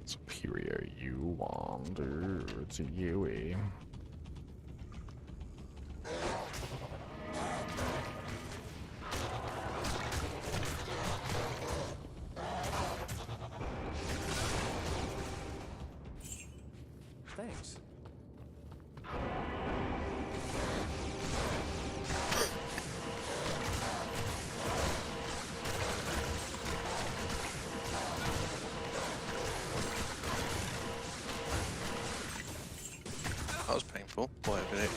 Superior, you wander to Yui. Thanks. That was painful. Boy, I did it.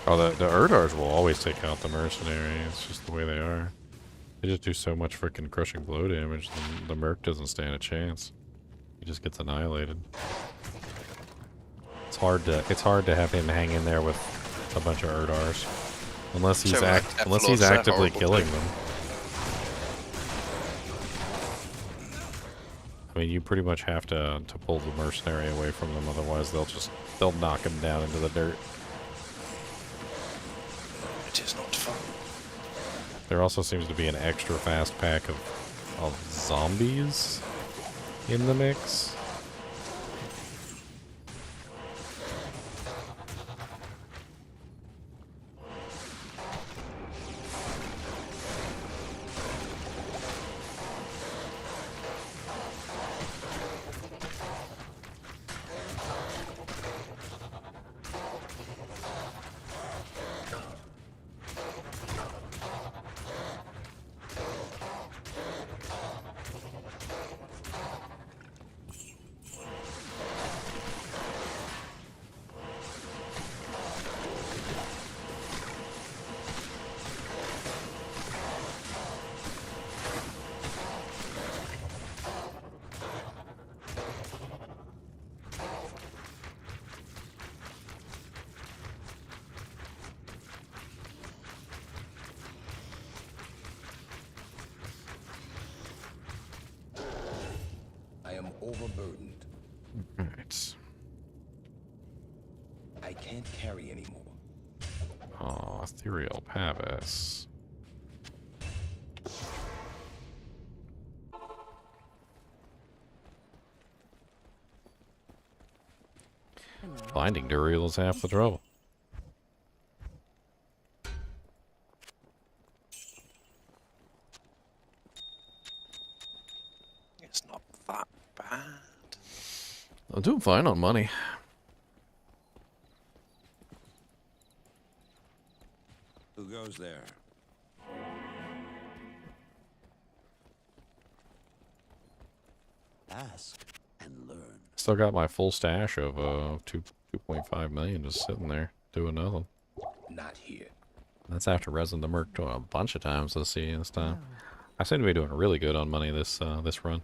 Oh, the Erdars will always take out the mercenary. It's just the way they are. They just do so much freaking crushing blow damage. The merc doesn't stand a chance. He just gets annihilated. It's hard to have him hang in there with a bunch of Erdars. Unless he's So, like, unless he's F-Lords are actively horrible killing too. them. I mean, you pretty much have to pull the mercenary away from them, otherwise they'll knock him down into the dirt. It is not fun. There also seems to be an extra fast pack of zombies in the mix. I am overburdened. Alright. I can't carry anymore. Oh, ethereal Pavis. Finding Duriel is half the trouble. It's not that bad. I'm doing fine on money. Who goes there? Ask and learn. Still got my full stash of 2.5 million just sitting there doing nothing. Not here. That's after resin the merc a bunch of times this time. I seem to be doing really good on money this run.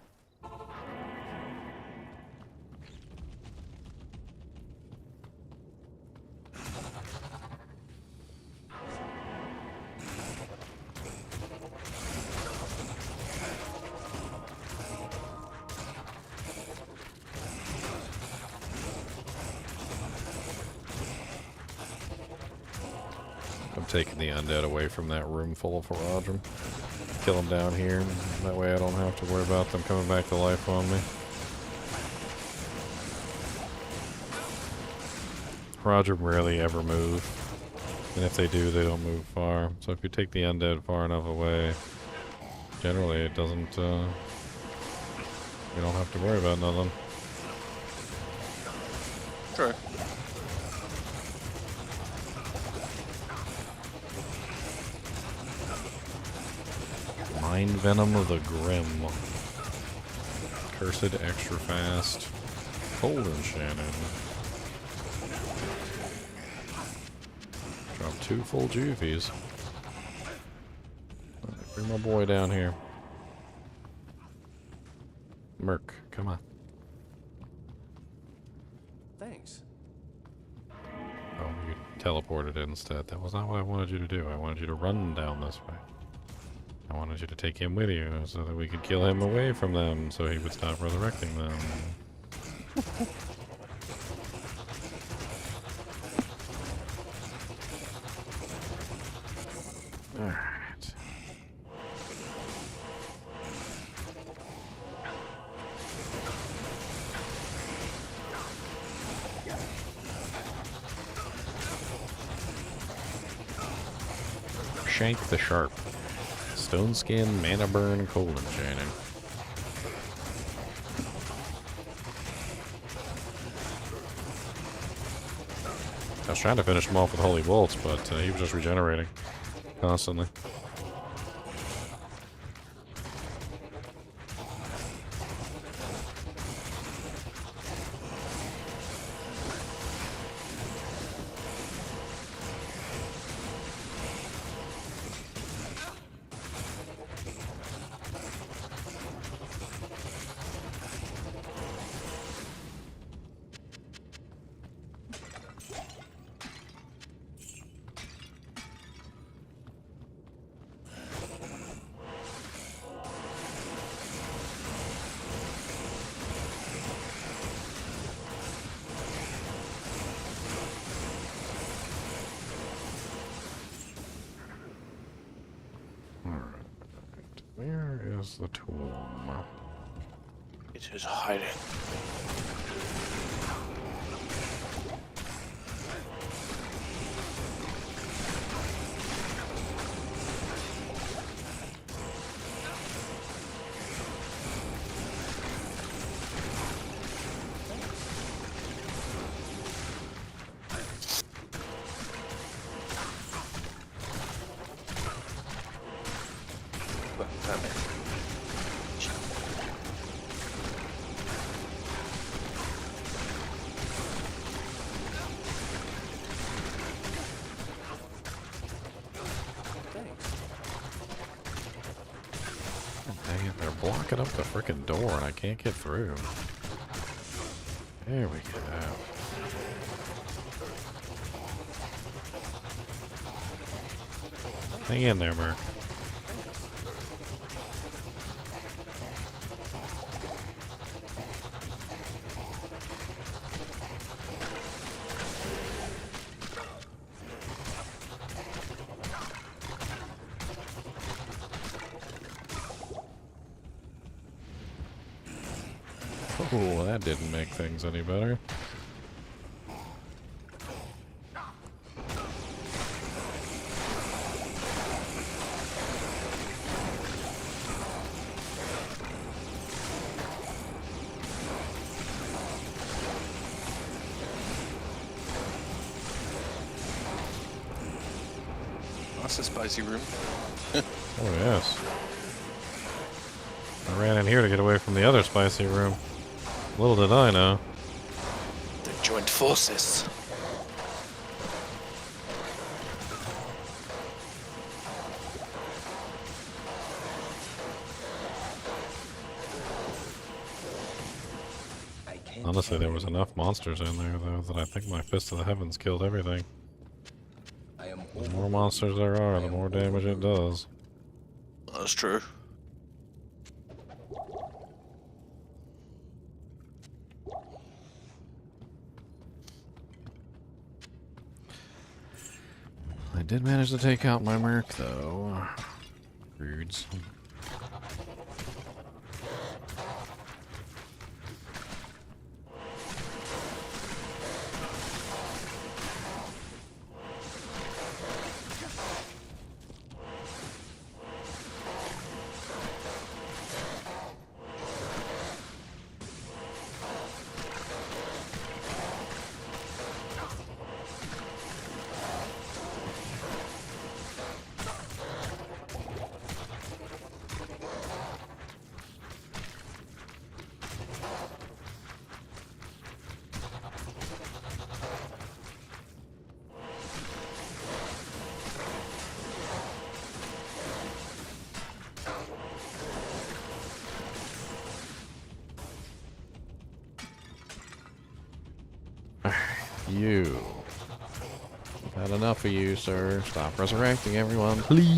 I'm taking the undead away from that room full of Haradrim. Kill them down here. That way I don't have to worry about them coming back to life on me. Haradrim rarely ever move. And if they do, they don't move far. So if you take the undead far enough away, generally it doesn't, you don't have to worry about nothing. True. Mind Venom of the Grim. Cursed extra fast. Cold Enchanted. Drop 2 full juvies. Bring my boy down here. Merc, come on. Thanks. Oh, you teleported instead. That was not what I wanted you to do. I wanted you to run down this way. I wanted you to take him with you so that we could kill him away from them so he would stop resurrecting them. Alright. Shank the Sharp. Stone Skin, Mana Burn, Cold Enchanting. I was trying to finish him off with Holy Bolts, but he was just regenerating constantly. is the tomb? It is hiding. Well, damn it. Dang it, they're blocking up the frickin' door and I can't get through. There we go. Hang in there, Merc. Oh, that didn't make things any better. That's a spicy room. Oh, yes. I ran in here to get away from the other spicy room. Little did I know. They joined forces. Honestly, there was enough monsters in there, though, that I think my Fist of the Heavens killed everything. The more monsters there are, the more damage it does. That's true. I did manage to take out my Merc, though. Rudes. You. I've had enough of you, sir. Stop resurrecting everyone, please.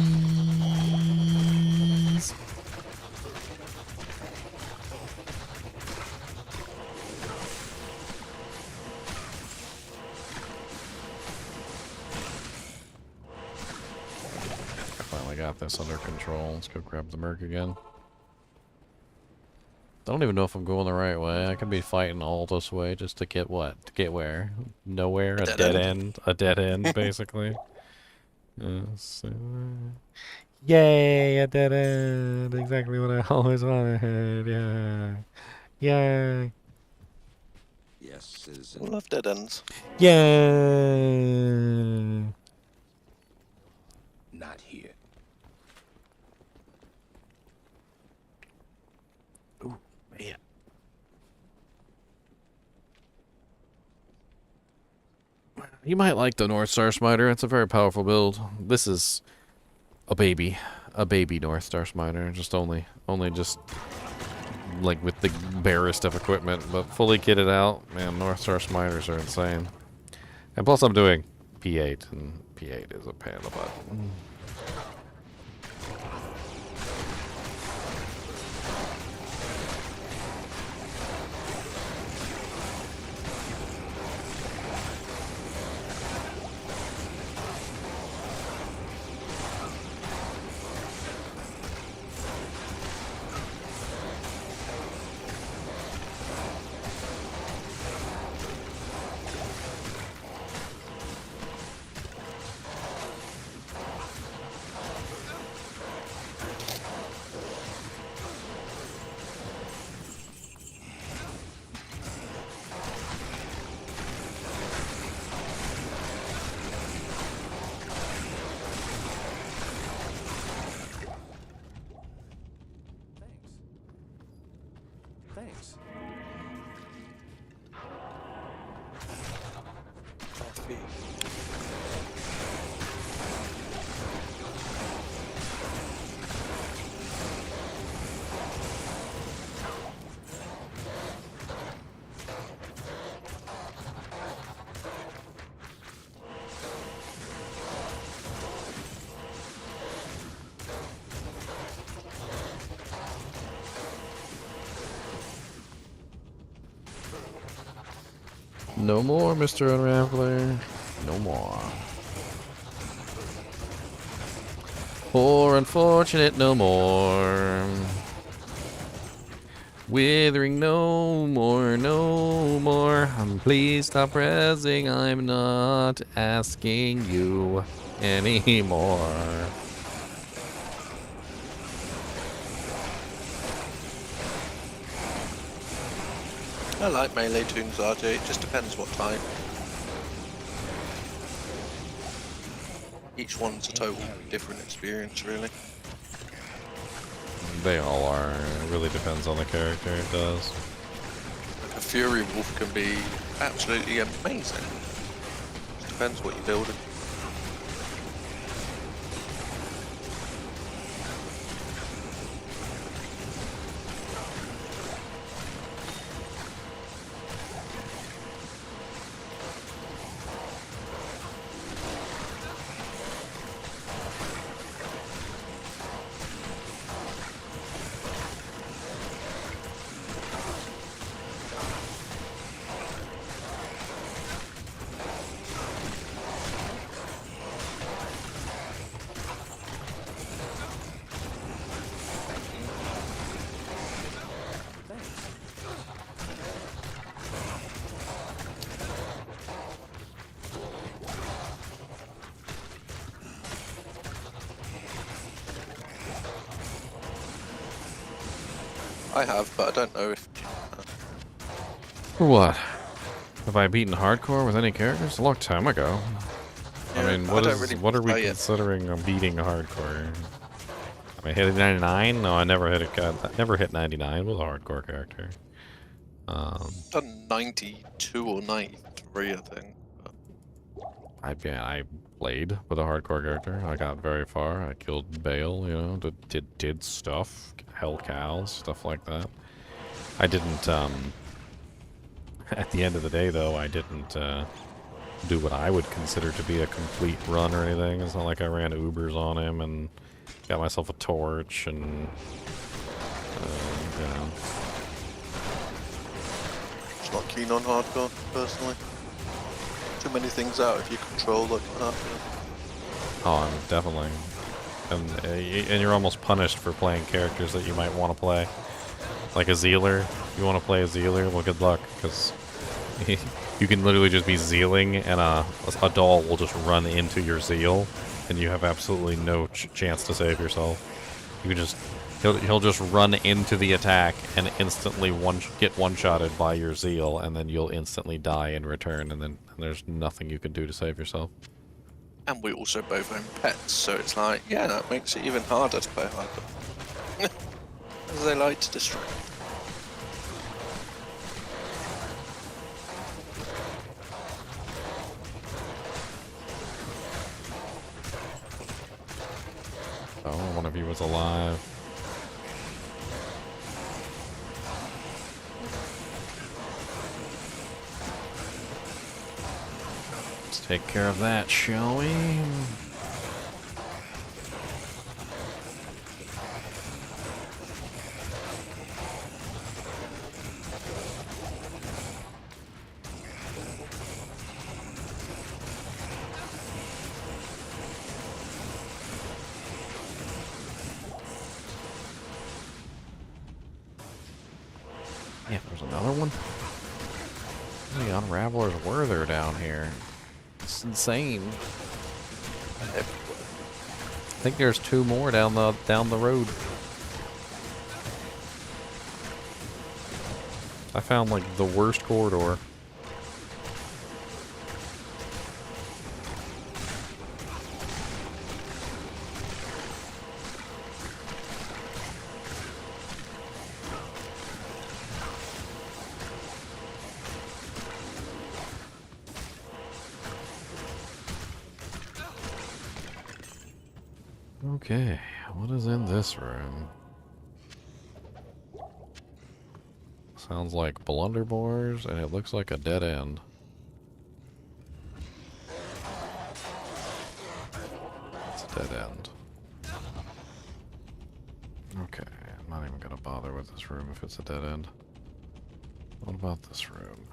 I finally got this under control. Let's go grab the Merc again. I don't even know if I'm going the right way. I could be fighting all this way just to get what? To get where? Nowhere? A dead end? A dead end, basically. Yay, a dead end! Exactly what I always wanted. Yeah. Yay. Yes, citizen. I love dead ends. Yay! Not here. Yeah. You might like the North Star Smiter. It's a very powerful build. This is a baby North Star Smiter. Just only just like with the barest of equipment, but fully kitted out. Man, North Star Smiters are insane. And plus, I'm doing P8, and P8 is a pain in the butt. No more, Mr. Unraveler. No more. Poor unfortunate, no more. Withering, no more, no more. Please stop pressing. I'm not asking you anymore. I like melee tunes, RJ. It just depends what time. Each one's a total different experience, really. They all are. It really depends on the character. It does. Like a Fury Wolf can be absolutely amazing. Just depends what you're building. I have, but I don't know if... For what? Have I beaten hardcore with any characters? A long time ago. Yeah, I mean, I what don't is really what are we play it. considering beating hardcore? I hit 99? No, I never hit never hit 99 with a hardcore character. Done 92 or 93, I think. I played with a hardcore character. I got very far. I killed Bale, you know, did stuff, hell cows, stuff like that. I didn't. At the end of the day, though, I didn't do what I would consider to be a complete run or anything. It's not like I ran Ubers on him and got myself a torch and you know. Just not keen on hardcore, personally. Too many things out if you control like hardcore. Oh, I'm definitely. And you're almost punished for playing characters that you might want to play. Like a Zealer. You want to play a Zealer? Well, good luck, because you can literally just be Zealing, and a doll will just run into your Zeal, and you have absolutely no chance to save yourself. You can just... He'll just run into the attack and instantly get one-shotted by your Zeal, and then you'll instantly die in return, and then there's nothing you can do to save yourself. And we also both own pets, so it's like, yeah, that makes it even harder to play hardcore. As they like to destroy. Oh, one of you was alive. Let's take care of that, shall we? Yeah, there's another one. How many unravelers were there down here? It's insane. I think there's 2 more down the road. I found like the worst corridor. Okay, what is in this room? Sounds like blunderbores, and it looks like a dead end. It's a dead end. Okay, I'm not even gonna bother with this room if it's a dead end. What about this room?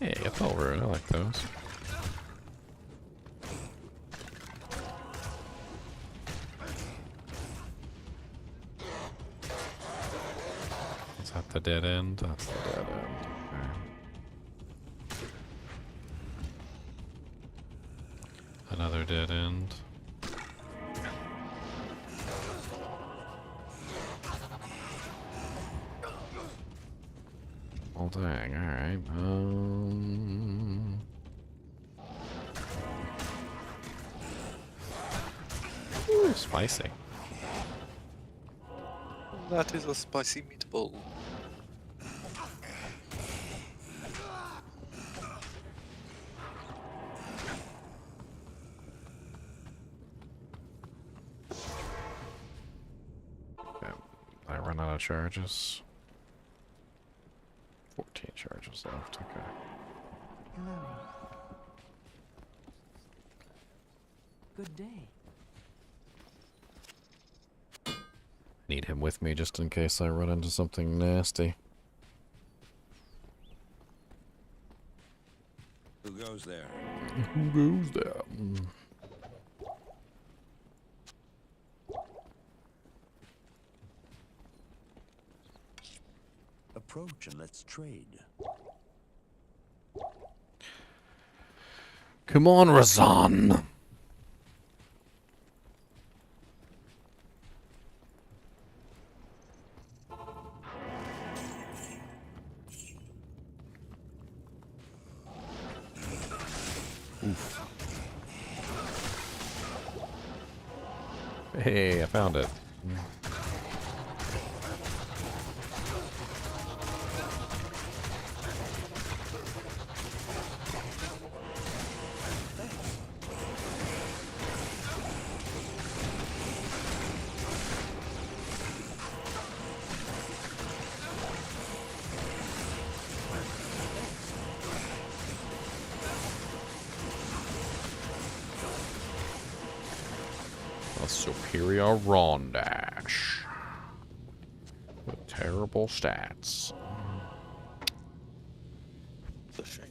Hey, a fell rune. I like those. Is that the dead end? That's the dead end. Okay. Another dead end. Oh dang, alright. Ooh, spicy. That is a spicy meatball. Okay. I run out of charges. 14 charges left, okay. Hello. Good day. Need him with me just in case I run into something nasty. Who goes there? Who goes there? Approach and let's trade. Come on, Razan! Oof. Hey, I found it. A superior Rondash. With terrible stats. It's a shame.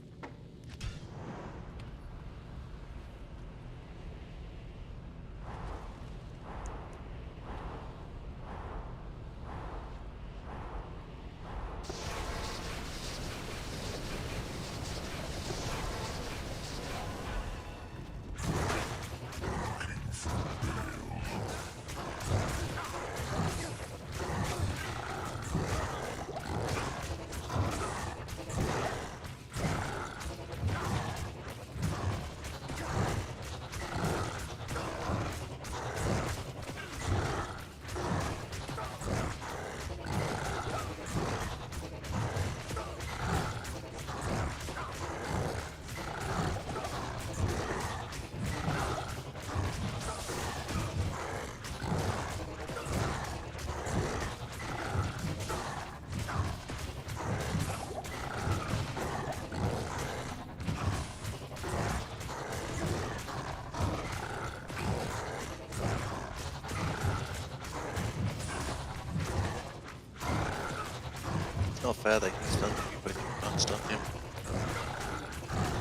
Not fair they can stun you, but you can't stun him.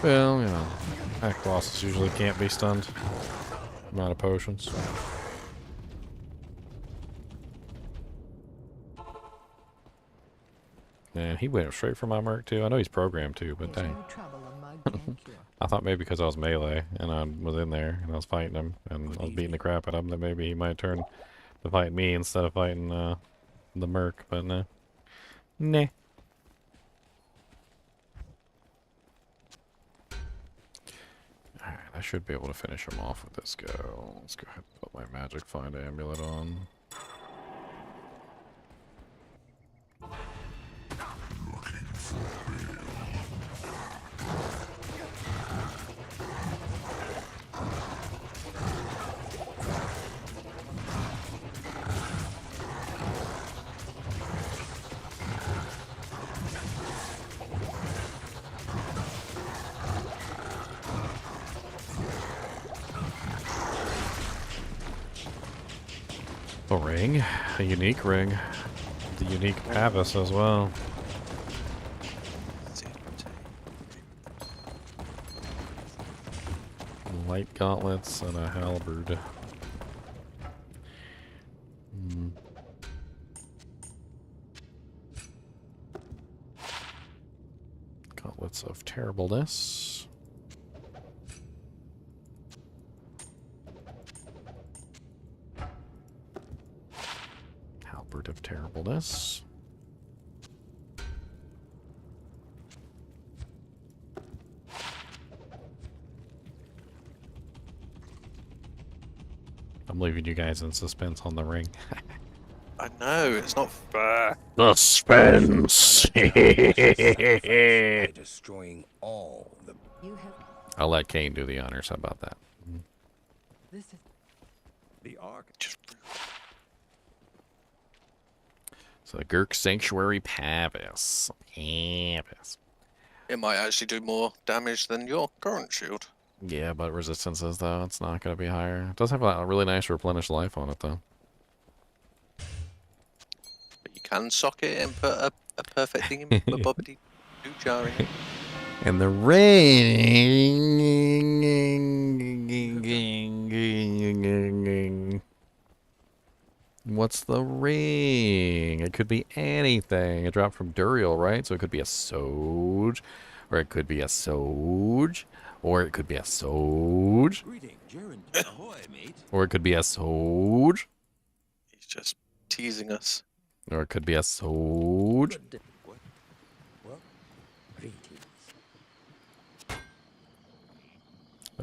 Well, you know, pack bosses usually can't be stunned. I'm out of potions. And he went straight for my merc too. I know he's programmed too, but There's dang. no trouble a mug can't cure. I thought maybe because I was melee and I was in there and I was fighting him and I was beating the crap out of him that maybe he might turn to fight me instead of fighting the merc, but nah. Nah. Alright, I should be able to finish him off with this go. Let's go ahead and put my magic find amulet on. A ring, a unique ring, the unique Pavis as well. Light gauntlets and a halberd. Gauntlets of terribleness. Halberd of terribleness. I'm leaving you guys in suspense on the ring. I know, it's not fair. Suspense! By destroying all the... You have I'll let Kane do the honors. How about that? This is The Ark. So the Gurk Sanctuary Pavis. Pavis. It might actually do more damage than your current shield. Yeah, but resistances, though, it's not going to be higher. It does have a really nice replenished life on it, though. But you can sock it and put a perfect thing in the bobbity doo jar in it. And the ring. What's the ring? It could be anything. It dropped from Duriel, right? So it could be a Soj, or it could be a Soj, or it could be a Soj, Greeting, Jaren. Ahoy, mate. or it could be a Soj, He's just teasing us. or it could be a Soj. What? Well, greetings.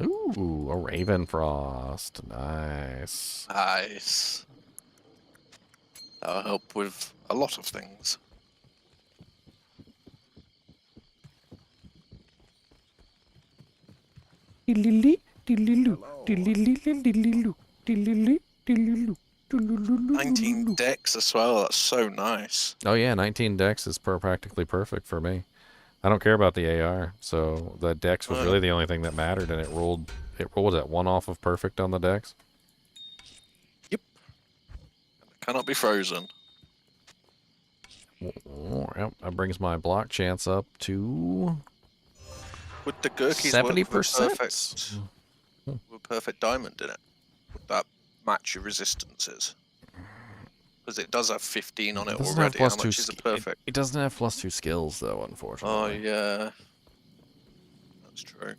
Ooh, a Ravenfrost. Nice. Nice. That'll help with a lot of things. Hello. 19 decks as well, that's so nice. Oh yeah, 19 dex is practically perfect for me. I don't care about the AR, so the dex was really the only thing that mattered, and it rolled at one off of perfect on the dex. Yep. Cannot be frozen. Oh, yep, that brings my block chance up to Would the Gurkies 70%. With perfect diamond in it? Would that match your resistances? Because it does have 15 on it Doesn't have already. How plus two much is a sk- perfect? It doesn't have +2 skills though, Oh unfortunately. yeah, that's true.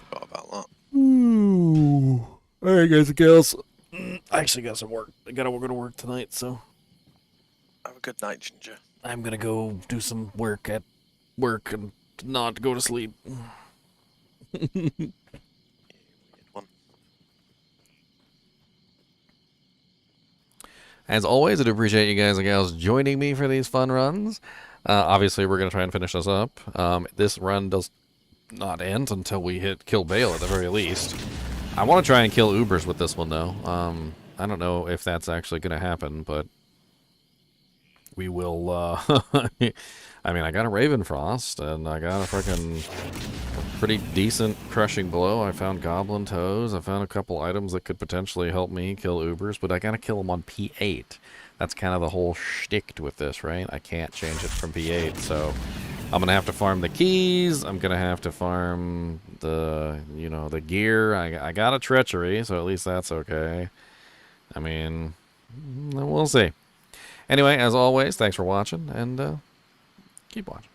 Forgot about that. Ooh. All right, guys and gals. I actually got some work. I gotta go to work tonight, so Have a good night, Ginger. I'm gonna go do some work at work and not go to sleep. Weird one. As always, I do appreciate you guys and gals joining me for these fun runs. Obviously, we're going to try and finish this up. This run does not end until we hit kill Bale at the very least. I want to try and kill Ubers with this one, though. I don't know if that's actually going to happen, but we will... I mean, I got a Ravenfrost, and I got a freaking pretty decent crushing blow. I found goblin toes. I found a couple items that could potentially help me kill Ubers, but I gotta kill them on P8. That's kind of the whole shtick with this, right? I can't change it from P8, so I'm gonna have to farm the keys. I'm gonna have to farm the, you know, the gear. I got a treachery, so at least that's okay. I mean, we'll see. Anyway, as always, thanks for watching, and Keep watching.